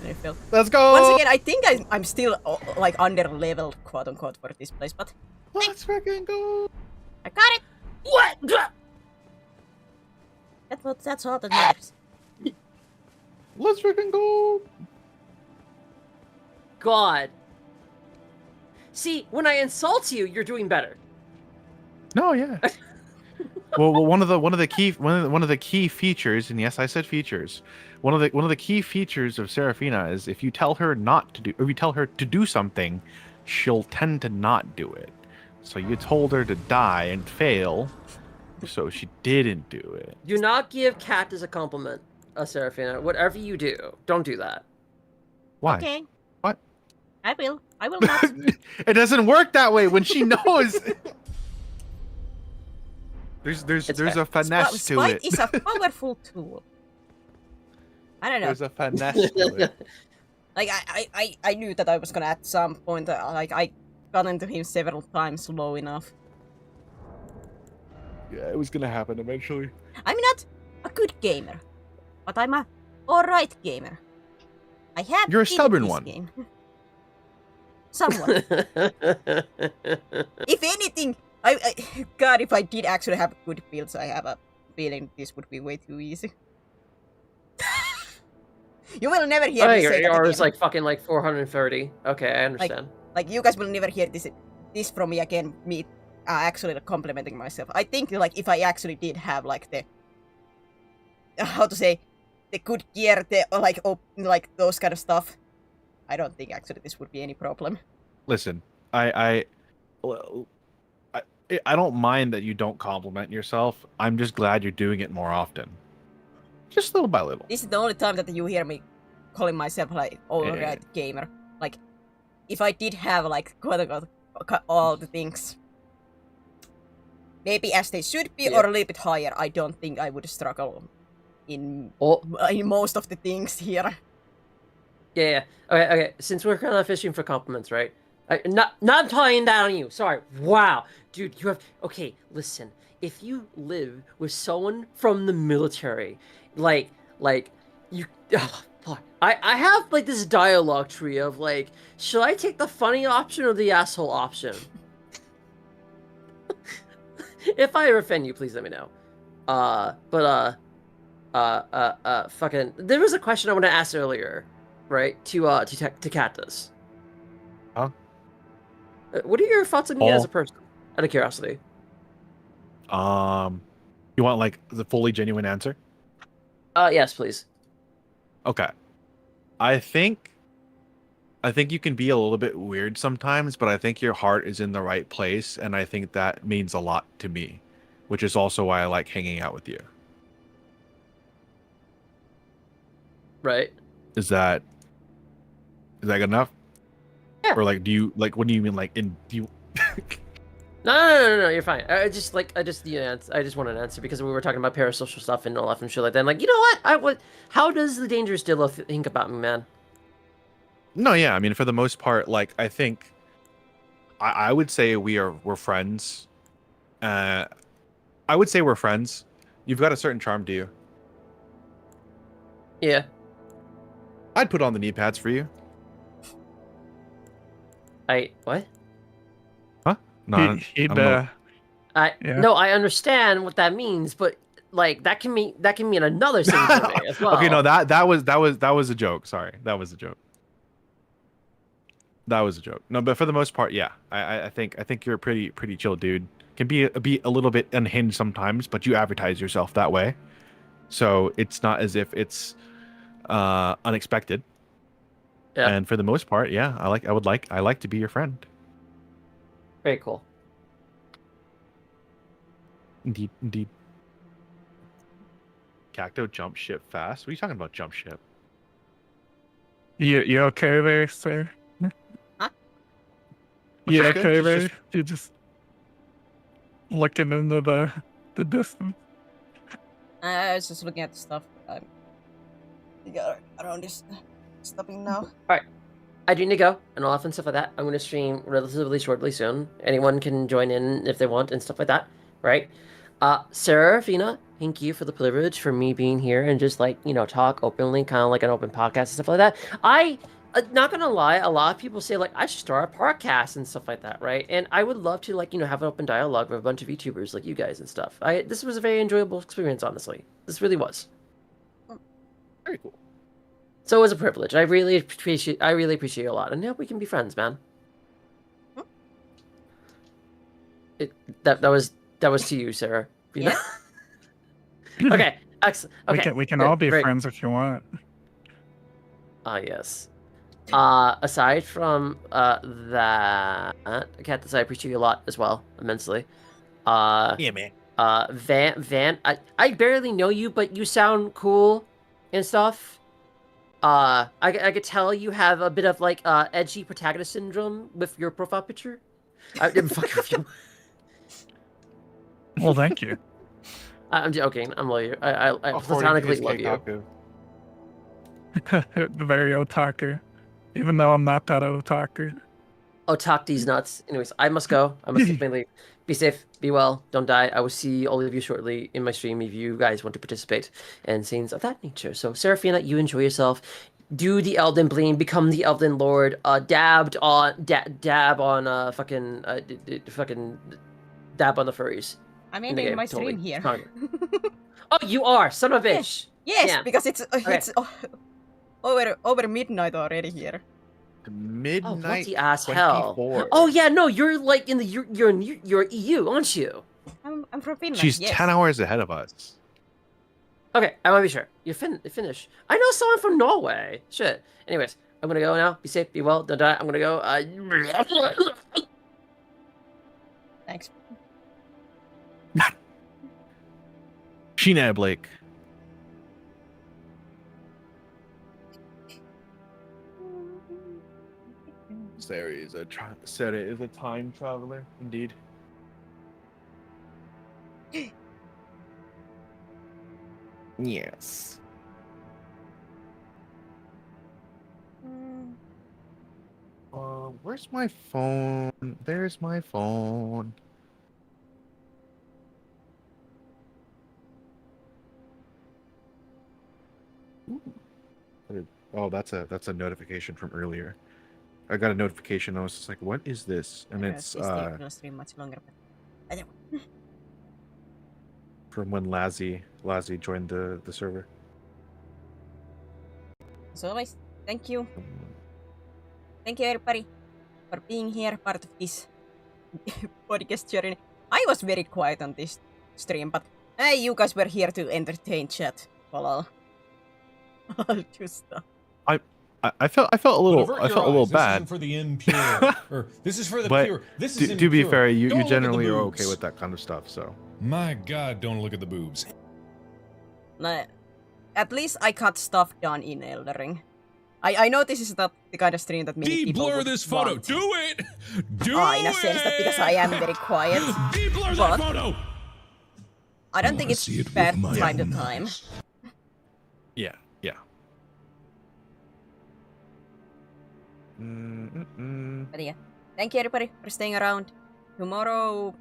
Speaker 1: I feel.
Speaker 3: Let's go.
Speaker 1: Once again, I think I'm still like under leveled, quote unquote, for this place, but
Speaker 3: Let's freaking go.
Speaker 1: I got it.
Speaker 6: What?
Speaker 1: That's all that matters.
Speaker 3: Let's freaking go.
Speaker 6: God. See, when I insult you, you're doing better.
Speaker 3: No, yeah. well, one of the key features, and yes, I said features. One of the key features of Seraphina is if you tell her not to do, or if you tell her to do something, she'll tend to not do it. So you told her to die and fail, so she didn't do it.
Speaker 6: Do not give Cat as a compliment, Seraphina. Whatever you do, don't do that.
Speaker 3: Why?
Speaker 1: Okay.
Speaker 3: What?
Speaker 1: I will. I will not.
Speaker 3: It doesn't work that way when she knows. There's a finesse to
Speaker 1: Spite
Speaker 3: it.
Speaker 1: is a powerful tool. I don't know.
Speaker 3: There's a finesse to it.
Speaker 1: Like I knew that I was gonna at some point. Like I got into him several times low enough.
Speaker 3: Yeah, it was gonna happen eventually.
Speaker 1: I'm not a good gamer, but I'm a alright gamer. I have.
Speaker 3: You're a
Speaker 1: beaten
Speaker 3: stubborn
Speaker 1: this
Speaker 3: one.
Speaker 1: Game. Somewhat. If anything, God, if I did actually have good builds, I have a feeling this would be way too easy. You will never hear me say that
Speaker 6: yours
Speaker 1: again.
Speaker 6: like fucking like 430. Okay, I understand.
Speaker 1: Like you guys will never hear this from me again. Me actually complimenting myself. I think like if I actually did have like the how to say the good gear, the like those kind of stuff, I don't think actually this would be any problem.
Speaker 3: Listen, I don't mind that you don't compliment yourself. I'm just glad you're doing it more often. Just little by little.
Speaker 1: This is the only time that you hear me calling myself like alright gamer. Like if I did have like quote unquote all the things maybe as they should be or a little bit higher, I don't think I would struggle in most of the things here.
Speaker 6: Yeah. Okay. Since we're kind of fishing for compliments, right? Not tying that on you. Sorry. Wow, dude, you have. Okay, listen. If you live with someone from the military, like you. Oh, fuck. I have like this dialogue tree of like, should I take the funny option or the asshole option? If I offend you, please let me know. Fucking. There was a question I want to ask earlier, right? To Cactus.
Speaker 3: Huh?
Speaker 6: What are your thoughts on me as a person? Out of curiosity.
Speaker 3: You want like the fully genuine answer?
Speaker 6: Yes, please.
Speaker 3: Okay. I think you can be a little bit weird sometimes, but I think your heart is in the right place, and I think that means a lot to me, which is also why I like hanging out with you.
Speaker 6: Right.
Speaker 3: Is that good enough?
Speaker 6: Yeah.
Speaker 3: Or like, do you like? What do you mean? Like, do you?
Speaker 6: No, you're fine. I just want an answer because we were talking about parasocial stuff and all that and shit like that. I'm like, you know what? How does the Dangerous Dillo think about me, man?
Speaker 3: No, yeah. I mean, for the most part, like, I think I would say we're friends. I would say we're friends. You've got a certain charm to you.
Speaker 6: Yeah.
Speaker 3: I'd put on the knee pads for you.
Speaker 6: What?
Speaker 3: Huh? No, I don't know.
Speaker 6: No, I understand what that means, but like that can mean another thing for me as well.
Speaker 3: Okay, no, that was a joke. Sorry, that was a joke. That was a joke. No, but for the most part, yeah, I think you're a pretty chill dude. Can be a little bit unhinged sometimes, but you advertise yourself that way, so it's not as if it's unexpected.
Speaker 6: Yeah.
Speaker 3: And for the most part, yeah, I like to be your friend.
Speaker 6: Very cool.
Speaker 3: Indeed. Cacto jump ship fast. What are you talking about, jump ship?
Speaker 5: You okay there, sir?
Speaker 1: Huh?
Speaker 5: You
Speaker 3: Just good?
Speaker 5: okay there?
Speaker 3: Just-
Speaker 5: You just looking into the distance.
Speaker 1: I was just looking at the stuff. You got around this stopping now.
Speaker 6: I do need to go and all that and stuff like that. I'm going to stream relatively shortly soon. Anyone can join in if they want and stuff like that, right? Serafina, thank you for the privilege for me being here and just like, talk openly, kind of like an open podcast and stuff like that. Not gonna lie, a lot of people say like I should start a podcast and stuff like that, right? And I would love to like have an open dialogue with a bunch of YouTubers like you guys and stuff. This was a very enjoyable experience, honestly. This really was.
Speaker 3: Very cool.
Speaker 6: So it was a privilege. I really appreciate it a lot, and I hope we can be friends, man. That was to you, Sarah.
Speaker 1: Yeah.
Speaker 6: Okay. Excellent. Okay.
Speaker 5: We can
Speaker 6: good,
Speaker 5: all be
Speaker 6: great.
Speaker 5: friends if you want.
Speaker 6: Yes. Aside from that, Cactus, I appreciate you a lot as well, immensely.
Speaker 3: Yeah, man.
Speaker 6: Van, I barely know you, but you sound cool and stuff. I could tell you have a bit of like edgy protagonist syndrome with your profile picture. I didn't fuck with you.
Speaker 5: Well, thank you.
Speaker 6: I'm joking. I'm love you. I platonically love you.
Speaker 5: Very otaku. Even though I'm not that otaku.
Speaker 6: Oh, talk these nuts. Anyways, I must go. I must leave. Be safe. Be well. Don't die. I will see all of you shortly in my stream if you guys want to participate and things of that nature. So, Serafina, you enjoy yourself. Do the Elden Bling. Become the Elden Lord. Dab on fucking dab on the furries.
Speaker 1: I'm ending my stream here.
Speaker 6: Oh, you are, son of a bitch.
Speaker 1: Yes,
Speaker 6: Damn.
Speaker 1: because it's over midnight already here.
Speaker 3: Midnight.
Speaker 6: Oh, bloody ass hell.
Speaker 3: 24.
Speaker 6: Oh yeah, no, you're like in the you're EU, aren't you?
Speaker 1: I'm from Finland.
Speaker 3: She's
Speaker 1: yes.
Speaker 3: 10 hours ahead of us.
Speaker 6: Okay, I want to be sure. You're Finnish. I know someone from Norway. Shit. Anyways, I'm gonna go now. Be safe. Be well. Don't die. I'm gonna go.
Speaker 1: Thanks.
Speaker 3: Sheena Blake. Sarah is a time traveler, indeed. Yes. Where's my phone? There's my phone. Ooh. Oh, that's a notification from earlier. I got a notification. I was just like, "What is this?" And it's
Speaker 1: Stream much longer, but
Speaker 3: from when Lazzy joined the server.
Speaker 1: as always, thank you everybody for being here, part of this podcast journey. I was very quiet on this stream, but you guys were here to entertain chat. Well, I'll just stop.
Speaker 3: I felt a little bad.
Speaker 4: This isn't for the impure. Or this is for the
Speaker 3: But
Speaker 4: pure. This is
Speaker 3: to be
Speaker 4: impure.
Speaker 3: fair, you
Speaker 4: Don't look at the
Speaker 3: generally are
Speaker 4: boobs.
Speaker 3: okay with that kind of stuff. So
Speaker 4: My God, don't look at the boobs.
Speaker 1: At least I got stuff done in Elden Ring. I know this is not the kind of stream that many people
Speaker 4: De-blur
Speaker 1: would
Speaker 4: this photo.
Speaker 1: want.
Speaker 4: Do it. Do
Speaker 1: In a sense that because I am very quiet.
Speaker 4: De-blur
Speaker 1: But
Speaker 4: that photo.
Speaker 1: I don't think it's bad time to time.
Speaker 3: yeah. Mm-mm-mm.
Speaker 1: But yeah, thank you everybody for staying around. Tomorrow,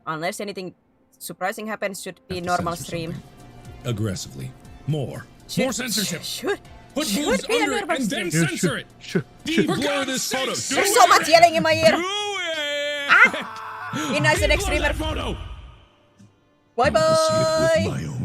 Speaker 1: unless anything surprising happens, should be
Speaker 4: Have to
Speaker 1: normal
Speaker 4: censor
Speaker 1: stream.
Speaker 4: something. Aggressively. More censorship.
Speaker 1: Should
Speaker 4: Put
Speaker 1: should
Speaker 4: boobs
Speaker 1: be a
Speaker 4: under it
Speaker 1: normal
Speaker 4: and then
Speaker 1: stream.
Speaker 4: censor it. De-blur this photo. Do
Speaker 1: There's so much yelling in my ear.
Speaker 4: Do it.
Speaker 1: Be nice and next
Speaker 4: De-blur
Speaker 1: streamer.
Speaker 4: that photo.
Speaker 1: Bye
Speaker 4: I want to see it
Speaker 1: bye.
Speaker 4: with my own